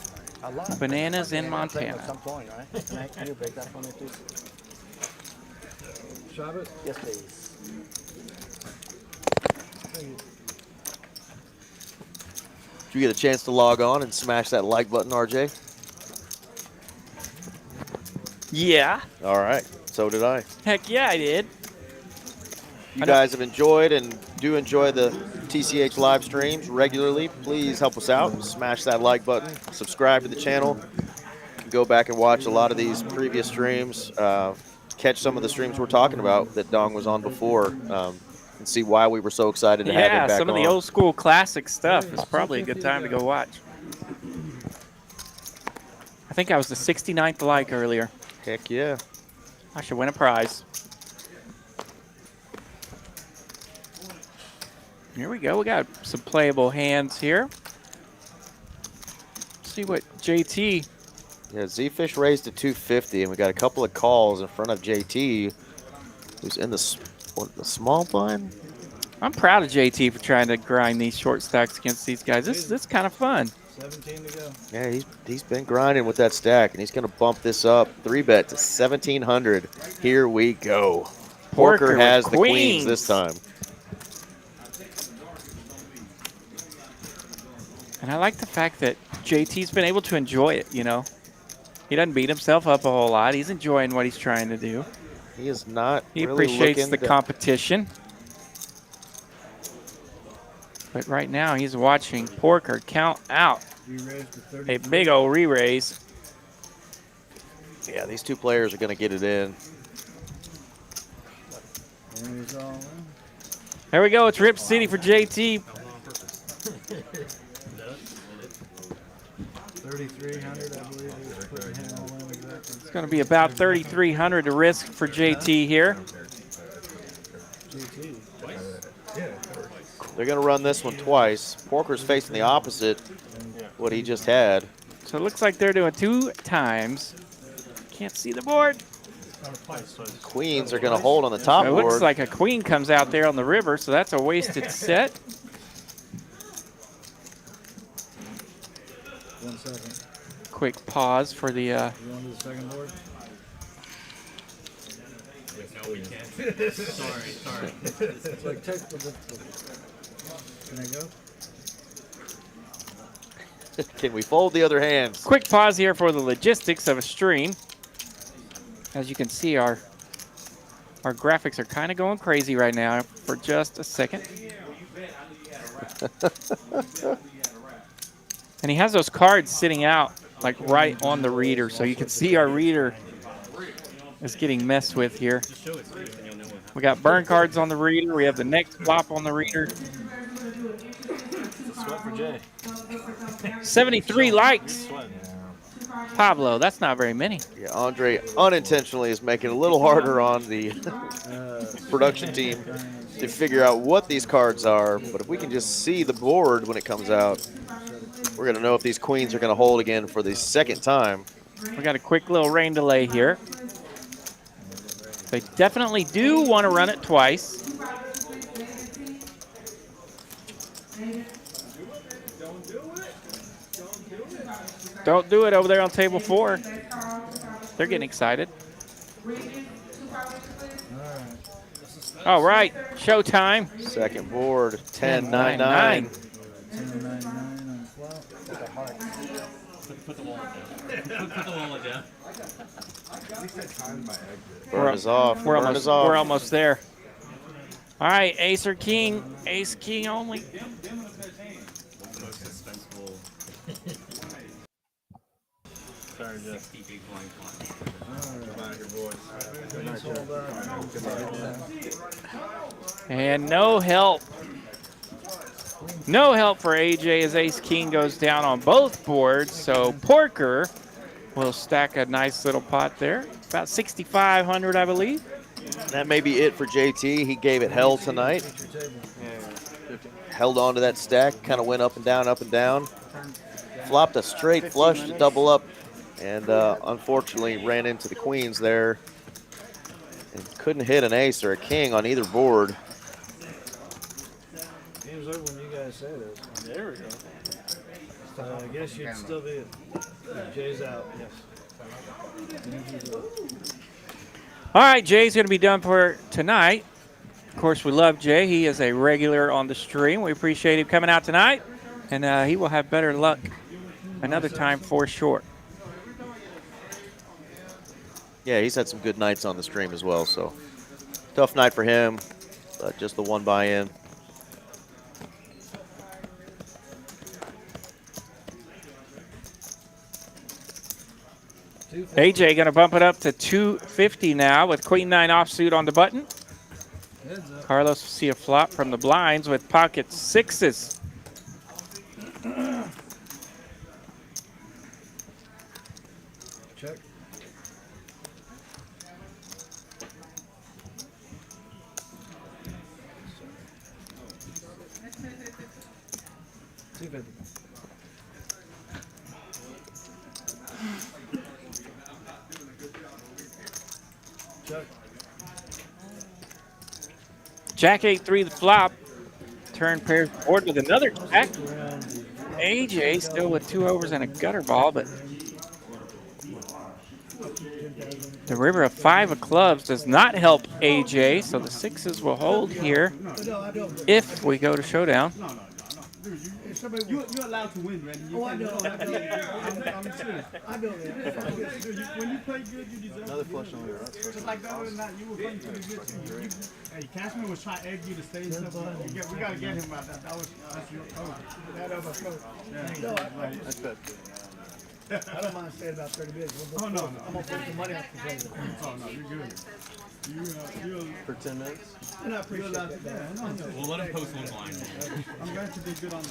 bananas in At Montana. some point, right? Can you break that for me, please? Shabbat? Yes, please. Did you get a chance to log on and smash that like button, RJ? Yeah. All right. So did I. Heck yeah, I did. You guys have enjoyed and do enjoy the TCH live streams regularly, please help us out. Smash that like button. Subscribe to the channel. Go back and watch a lot of these previous streams. Catch some of the streams we're talking about that Dong was on before, and see why we were so excited to have him back some of the on. old school classic stuff is probably a good time to go watch. I think I was the 69th like earlier. Heck yeah. I should win a prize. Here we go. We got some playable hands here. Let's see what JT. Yeah, Z-Fish raised to 250, and we got a couple of calls in front of JT, who's in the small blind. I'm proud of JT for trying to grind these short stacks against these guys. This is kind of fun. 17 to go. Yeah, he's been grinding with that stack, and he's going to bump this up. 3-bet to 1,700. Here we go. Porker has the queens this time. And I like the fact that JT's been able to enjoy it, you know. He doesn't beat himself up a whole lot. He's enjoying what he's trying to do. He is not. He really appreciates the to... competition. But right now he's watching Porker count out a big old re-raise. Yeah, these two players are going to get it in. There we go. It's Rip City for JT. 3,300, I believe. It's going to be about 3,300 to risk for JT here. They're going to run this one twice. Porker's facing the opposite, what he just had. So it looks like they're doing 2 times. Can't see the board. Queens are going to hold on the top board. It looks like a queen comes out there on the river, so that's a wasted set. 1 second. Quick pause for the. You want to do the second board? No, we can't. Sorry. It's like technical. Can I go? Can we fold the other hands? Quick pause here for the logistics of a stream. As you can see, our graphics are kind of going crazy right now for just a second. And he has those cards sitting out like right on the reader, so you can see our reader is getting messed with here. We got burn cards on the reader. We have the next flop on the reader. Sweat for Jay. 73 likes. Pablo, that's not very many. Yeah, Andre unintentionally is making it a little harder on the production team to figure out what these cards are. But if we can just see the board when it comes out, we're going to know if these queens are going to hold again for the second time. We got a quick little rain delay here. They definitely do want to run it twice. Don't do it over there on table 4. They're getting excited. All right, showtime. Second board, 10-9-9. 10.99 on the flop. Put the wallet down. Put the wallet down. Burn is off. We're Burn is off. We're almost there. All right, ace or king. Ace, king only. Sorry, Jeff. And no help. No help for AJ as ace king goes down on both boards. So Porker will stack a nice little pot there. About 6,500, I believe. That may be it for JT. He gave it hell tonight. Held on to that stack, kind of went up and down, flopped a straight flush to double up, and unfortunately ran into the queens there and couldn't hit an ace or a king on either board. Game's over when you guys say this. There we go. I guess you'd still be. Jay's out. Yes. All right, Jay's going to be done for tonight. Of course, we love Jay. He is a regular on the stream. We appreciate him coming out tonight, and he will have better luck another time for sure. Yeah, he's had some good nights on the stream as well, so tough night for him, but just the one buy-in. AJ going to bump it up to 250 now with queen 9 offsuit on the button. Carlos will see a flop from the blinds with pocket sixes. Check. Jack 8-3 the flop. Turn pairs board with another jack. AJ still with 2 overs and a gutter ball, but the river of 5 of clubs does not help AJ, so the sixes will hold here if we go to showdown. You're allowed to win, Randy. Oh, I know. I'm serious. I know that. When you play good, you deserve Another flush on there. Just like the other night, you were playing pretty good too. Hey, Cashman was trying to egg you to stay and stuff. We got to get him about that. That's your coach. That other coach. Yeah. No, That's bad. I don't mind staying about 30 minutes. Oh, no. I'm going to put some money off the table. Oh, no, you're good. You're For 10 minutes? And I appreciate that. We'll let him post one line. I'm glad you did good on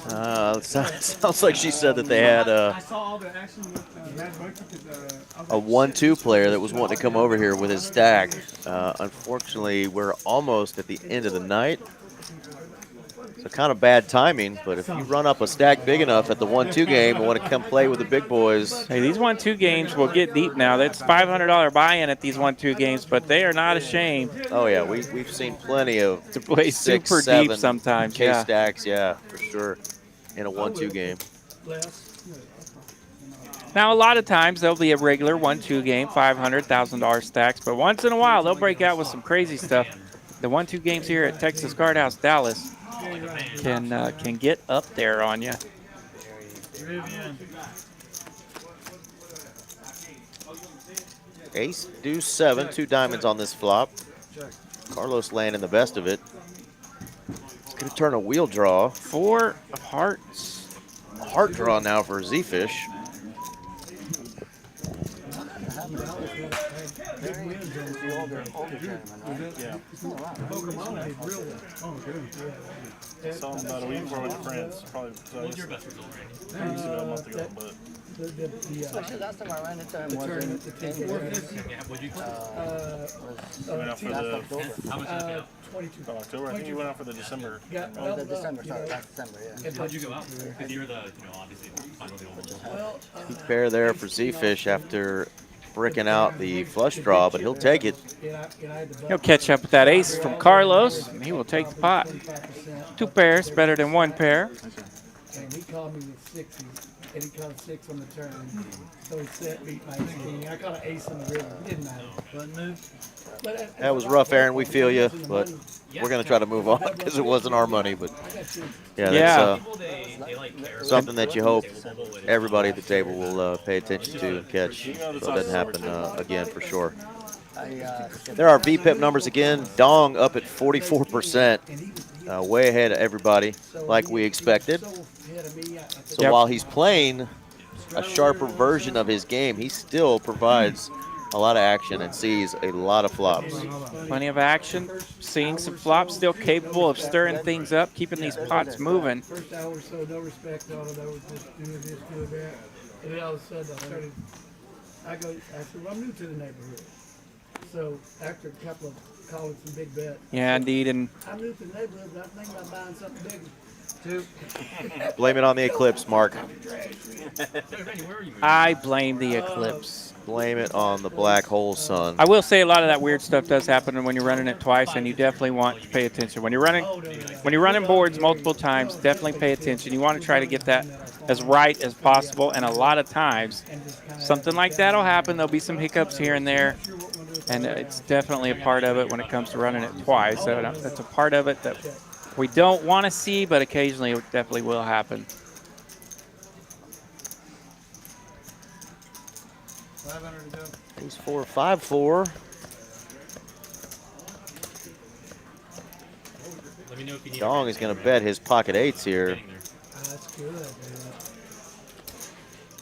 that. Sounds like she said that they had I saw all the action with Matt Bucky because a 1-2 player that was wanting to come over here with his stack. Unfortunately, we're almost at the end of the night. So kind of bad timing, but if you run up a stack big enough at the 1-2 game and want to come play with the big boys. Hey, these 1-2 games will get deep now. That's $500 buy-in at these 1-2 games, but they are not ashamed. Oh yeah, we've seen plenty of to play 6, super 7 deep sometimes. K Yeah. stacks, yeah, for sure, in a 1-2 game. Now, a lot of times there'll be a regular 1-2 game, $500, $1,000 stacks, but once in a while they'll break out with some crazy stuff. The 1-2 games here at Texas Card House Dallas can get up there on you. Ace, deuce, 7, 2 diamonds on this flop. Carlos landing the best of it. It's going to turn a wheel draw. 4 of hearts. A heart draw now for Z-Fish. Saw him about a week before with friends. Probably. What's your best result, Randy? 2 weeks ago, a month ago, but. Actually, last time I ran into him was in Yeah, what'd you play? Went out for the How much did you go? 22. October. I think you went out for the December. the December, sorry, last December, yeah. How'd you go out? Because you're the, obviously, final deal. Keep pair there for Z-Fish after bricking out the flush draw, but he'll take it. He'll catch up with that ace from Carlos, and he will take the pot. 2 pairs, better than 1 pair. And he called me with 60, and he caught a 6 on the turn. So he set beat my ace king. I caught an ace on the river. It didn't matter. Button move. That was rough, Aaron. We feel you, but we're going to try to move on because it wasn't our money. But yeah, that's something that you hope everybody at the table will pay attention to and catch, so it doesn't happen again for sure. There are VPIP numbers again. Dong up at 44%, way ahead of everybody, like we expected. So while he's playing a sharper version of his game, he still provides a lot of action and sees a lot of flops. Plenty of action, seeing some flops, still capable of stirring things up, keeping these pots moving. First hour or so, no respect, all of that was just doing this, doing that. And then all of a sudden I said, well, I'm new to the neighborhood. So after a couple of calling some big bets. Yeah, indeed. And I'm new to the neighborhood, but I'm thinking about buying something bigger. Blame it on the eclipse, Mark. I blame the eclipse. Blame it on the black hole sun. I will say a lot of that weird stuff does happen when you're running it twice, and you definitely want to pay attention. When you're running boards multiple times, definitely pay attention. You want to try to get that as right as possible, and a lot of times something like that will happen. There'll be some hiccups here and there, and it's definitely a part of it when it comes to running it twice. So that's a part of it that we don't want to see, but occasionally it definitely will happen. 500 to go. Ace 4, 5, 4. Let me know if you need Dong is going to bet his pocket eights here. That's good, man.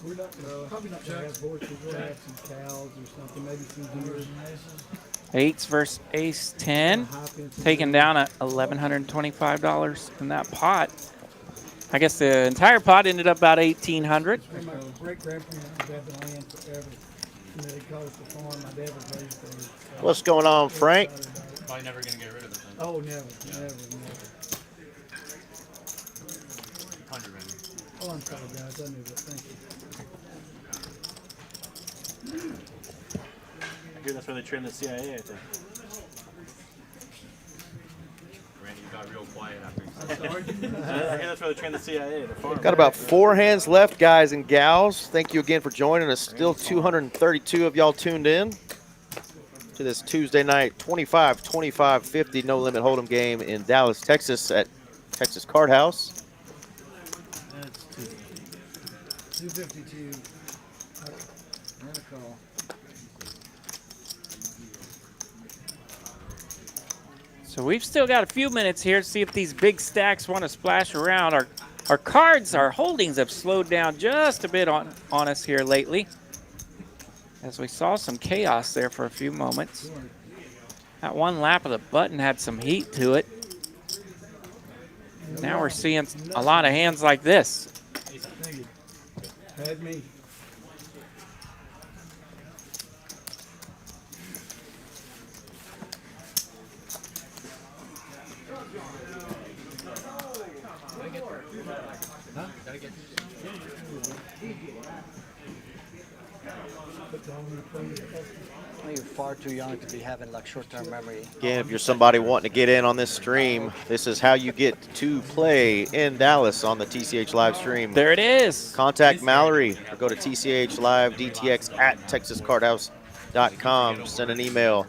We're not, probably not going to have horses. We'll have some cows or something, maybe some deer. Eights versus ace 10, taking down at $1,125 in that pot. I guess the entire pot ended up about $1,800. My great-grandparents had the land forever. And they called it the farm. My dad was raised there. So What's going on, Frank? Probably never gonna get rid of it then. oh, never. 100 maybe. Oh, I'm sorry, guys. I knew that. Thank you. I hear that's where they train the CIA, I think. Randy, you got real quiet after you I hear that's where they train the CIA, the farm. Got about 4 hands left, guys and gals. Thank you again for joining us. Still 232 of y'all tuned in to this Tuesday night 25-25-50 no limit hold'em game in Dallas, Texas at Texas Card House. That's 252. And a call. So we've still got a few minutes here to see if these big stacks want to splash around. Our cards, our holdings have slowed down just a bit on us here lately, as we saw some chaos there for a few moments. That one lap of the button had some heat to it. Now we're seeing a lot of hands like this. Had me. You're far too young to be having like short-term memory. Again, if you're somebody wanting to get in on this stream, this is how you get to play in Dallas on the TCH live stream. There it is. Contact Mallory or go to tchlive.dtx@texascardhouse.com. Send an email.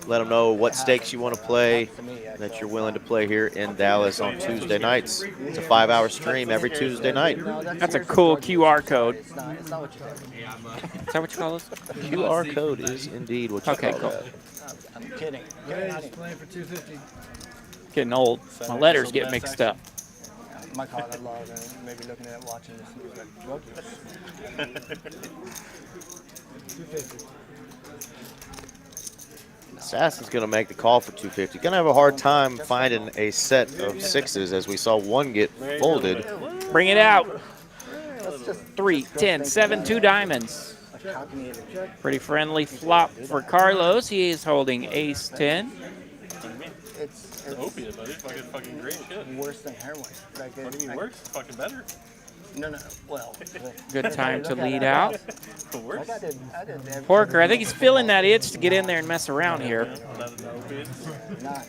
Let them know what stakes you want to play, that you're willing to play here in Dallas on Tuesday nights. It's a 5-hour stream every Tuesday night. That's a cool QR code. It's not what you think. Is that what you call this? QR code is indeed what you Okay, call cool. that. I'm kidding. He's playing for 250. Getting old. My letters get mixed up. My call that log and maybe looking at it, watching this. And he's like, what? 250. Assassin's going to make the call for 250. Going to have a hard time finding a set of sixes as we saw one get folded. Bring it out. 3, 10, 7, 2 diamonds. Pretty friendly flop for Carlos. He is holding ace 10. It's opiate, buddy. Fucking great shit. Worse than heroin. Like, what do you mean worse? Fucking better. No. Well. Good time to lead out. Like I did Porker, I think he's feeling that itch to get in there and mess around here.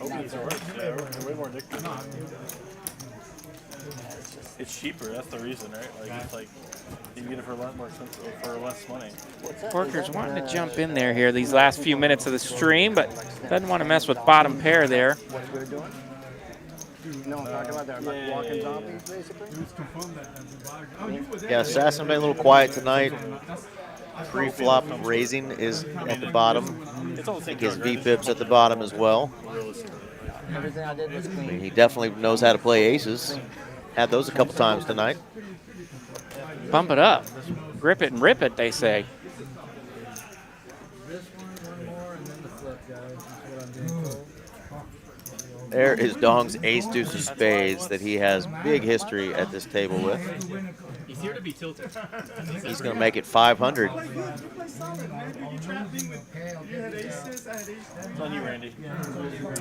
Opiates are worse. They're way more addictive. It's cheaper. That's the reason, right? Like it's like you can get it for a lot more expensive, for less money. Porker's wanting to jump in there here these last few minutes of the stream, but doesn't want to mess with bottom pair there. What we're doing? No, I'm talking about that. Like walking zombies, basically. Yeah, Assassin been a little quiet tonight. Pre-flop raising is at the bottom. I think his V-pips at the bottom as well. Everything I did was I clean. mean, he definitely knows how to play aces. Had those a couple times tonight. Bump it up. Grip it and rip it, they say. There is Dong's ace deuce of spades that he has big history at this table with. He's here to be tilted. He's going to make it 500. It's on you, Randy.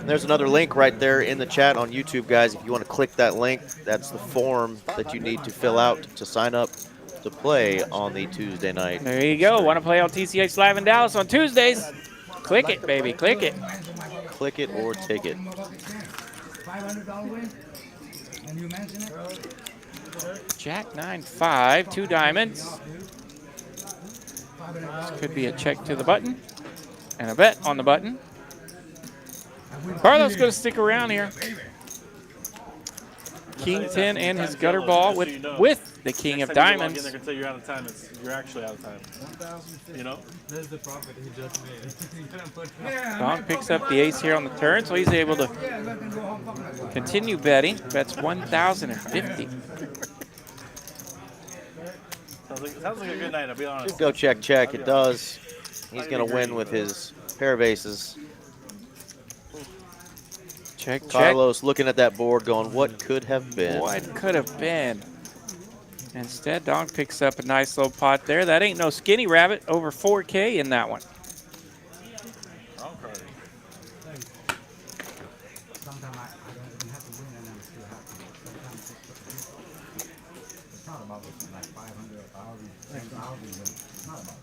There's another link right there in the chat on YouTube, guys. If you want to click that link, that's the form that you need to fill out to sign up to play on the Tuesday night. There you go. Want to play on TCH Live in Dallas on Tuesdays? Click it, baby. Click it. Click it or take it. $500 win? And you mention it? Jack 9-5, 2 diamonds. This could be a check to the button and a bet on the button. Carlos going to stick around here. King 10 and his gutter ball with the king of diamonds. They're gonna tell you you're out of time. You're actually out of time. You know. There's the profit he just made. Don picks up the ace here on the turn, so he's able to continue betting. Bets 1,050. Sounds like a good night, I'll be honest. Go check, check. It does. He's going to win with his pair of aces. Check, check. Carlos looking at that board going, what could have been? What could have been? Instead, Dong picks up a nice little pot there. That ain't no skinny rabbit. Over 4K in that one. Sometimes I don't even have to win and I'm still happy. Sometimes it's not about like 500 or 1,000 win. It's not about it.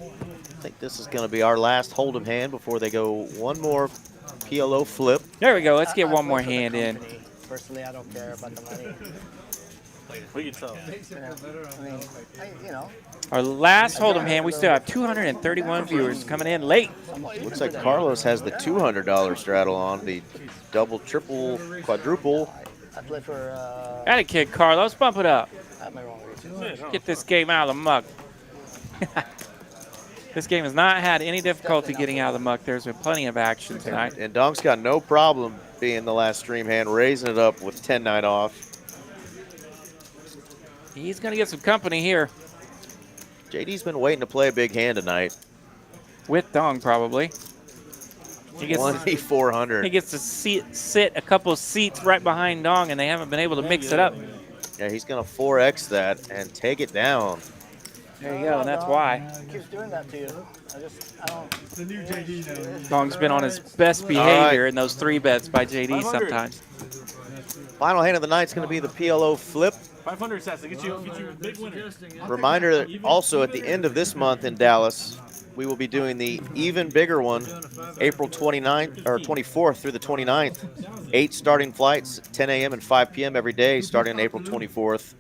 I think this is going to be our last Hold'em hand before they go one more PLO flip. There we go. Let's get one more hand in. Personally, I don't care about the money. We can tell. Our last Hold'em hand, we still have 231 viewers coming in late. Looks like Carlos has the $200 straddle on, the double, triple, quadruple. I play for. Got a kid, Carlos. Bump it up. I have my wrong reason. Get this game out of the muck. This game has not had any difficulty getting out of the muck. There's been plenty of action tonight. And Dong's got no problem being the last stream hand, raising it up with 10-9 off. He's going to get some company here. JD's been waiting to play a big hand tonight. With Dong, probably. He gets 1v400. He gets to sit a couple seats right behind Dong, and they haven't been able to mix it up. Yeah, he's going to 4x that and take it down. There you go, and that's why. He keeps doing that to you. I don't. It's the new JD now. Dong's been on his best behavior in those 3-bets by JD sometimes. Final hand of the night is going to be the PLO flip. 500 sets to get you a big winner. Reminder also at the end of this month in Dallas, we will be doing the even bigger one, April 29th or 24th through the 29th. 8 starting flights, 10 a.m. and 5 p.m. every day, starting April 24th.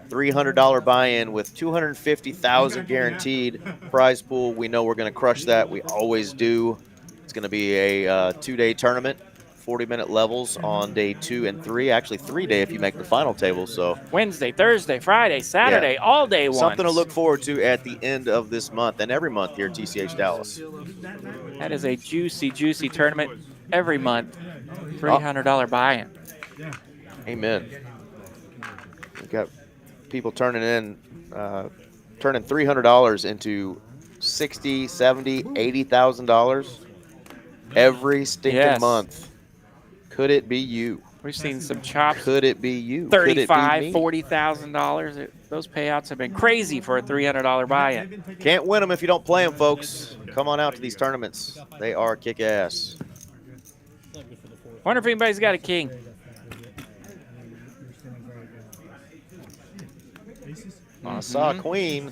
$300 buy-in with $250,000 guaranteed prize pool. We know we're going to crush that. We always do. It's going to be a 2-day tournament, 40-minute levels on day 2 and 3. Actually, 3-day if you make the final table. So Wednesday, Thursday, Friday, Saturday, all day ones. Something to look forward to at the end of this month and every month here at TCH Dallas. That is a juicy, juicy tournament every month. $300 buy-in. Amen. We've got people turning in, turning $300 into $60,000, $70,000, $80,000 every stinking month. Could it be you? We've seen some chops. Could it be you? $35,000, $40,000. Those payouts have been crazy for a $300 buy-in. Can't win them if you don't play them, folks. Come on out to these tournaments. They are kick-ass. Wonder if anybody's got a king. I saw a queen.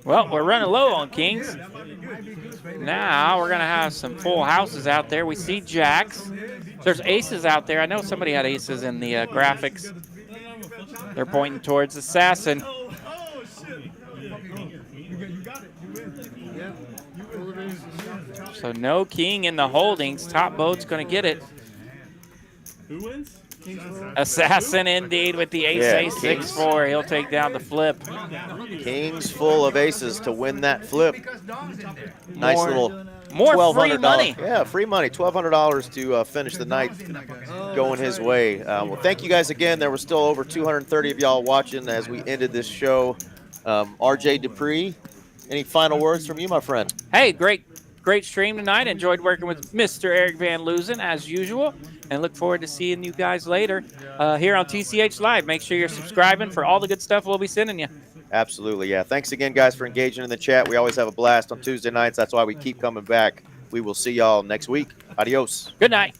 Well, we're running low on kings. Now we're going to have some full houses out there. We see jacks. There's aces out there. I know somebody had aces in the graphics. They're pointing towards assassin. So no king in the holdings. Top boat's going to get it. Who wins? Assassin indeed with the ace 6-4. He'll take down the flip. Kings full of aces to win that flip. Nice little more free money. Yeah, free money. $1,200 to finish the night going his way. Well, thank you guys again. There were still over 230 of y'all watching as we ended this show. RJ Dupree, any final words from you, my friend? Hey, great stream tonight. Enjoyed working with Mr. Eric Van Loozen as usual. And look forward to seeing you guys later here on TCH Live. Make sure you're subscribing for all the good stuff we'll be sending you. Absolutely, yeah. Thanks again, guys, for engaging in the chat. We always have a blast on Tuesday nights. That's why we keep coming back. We will see y'all next week. Adios. Good night.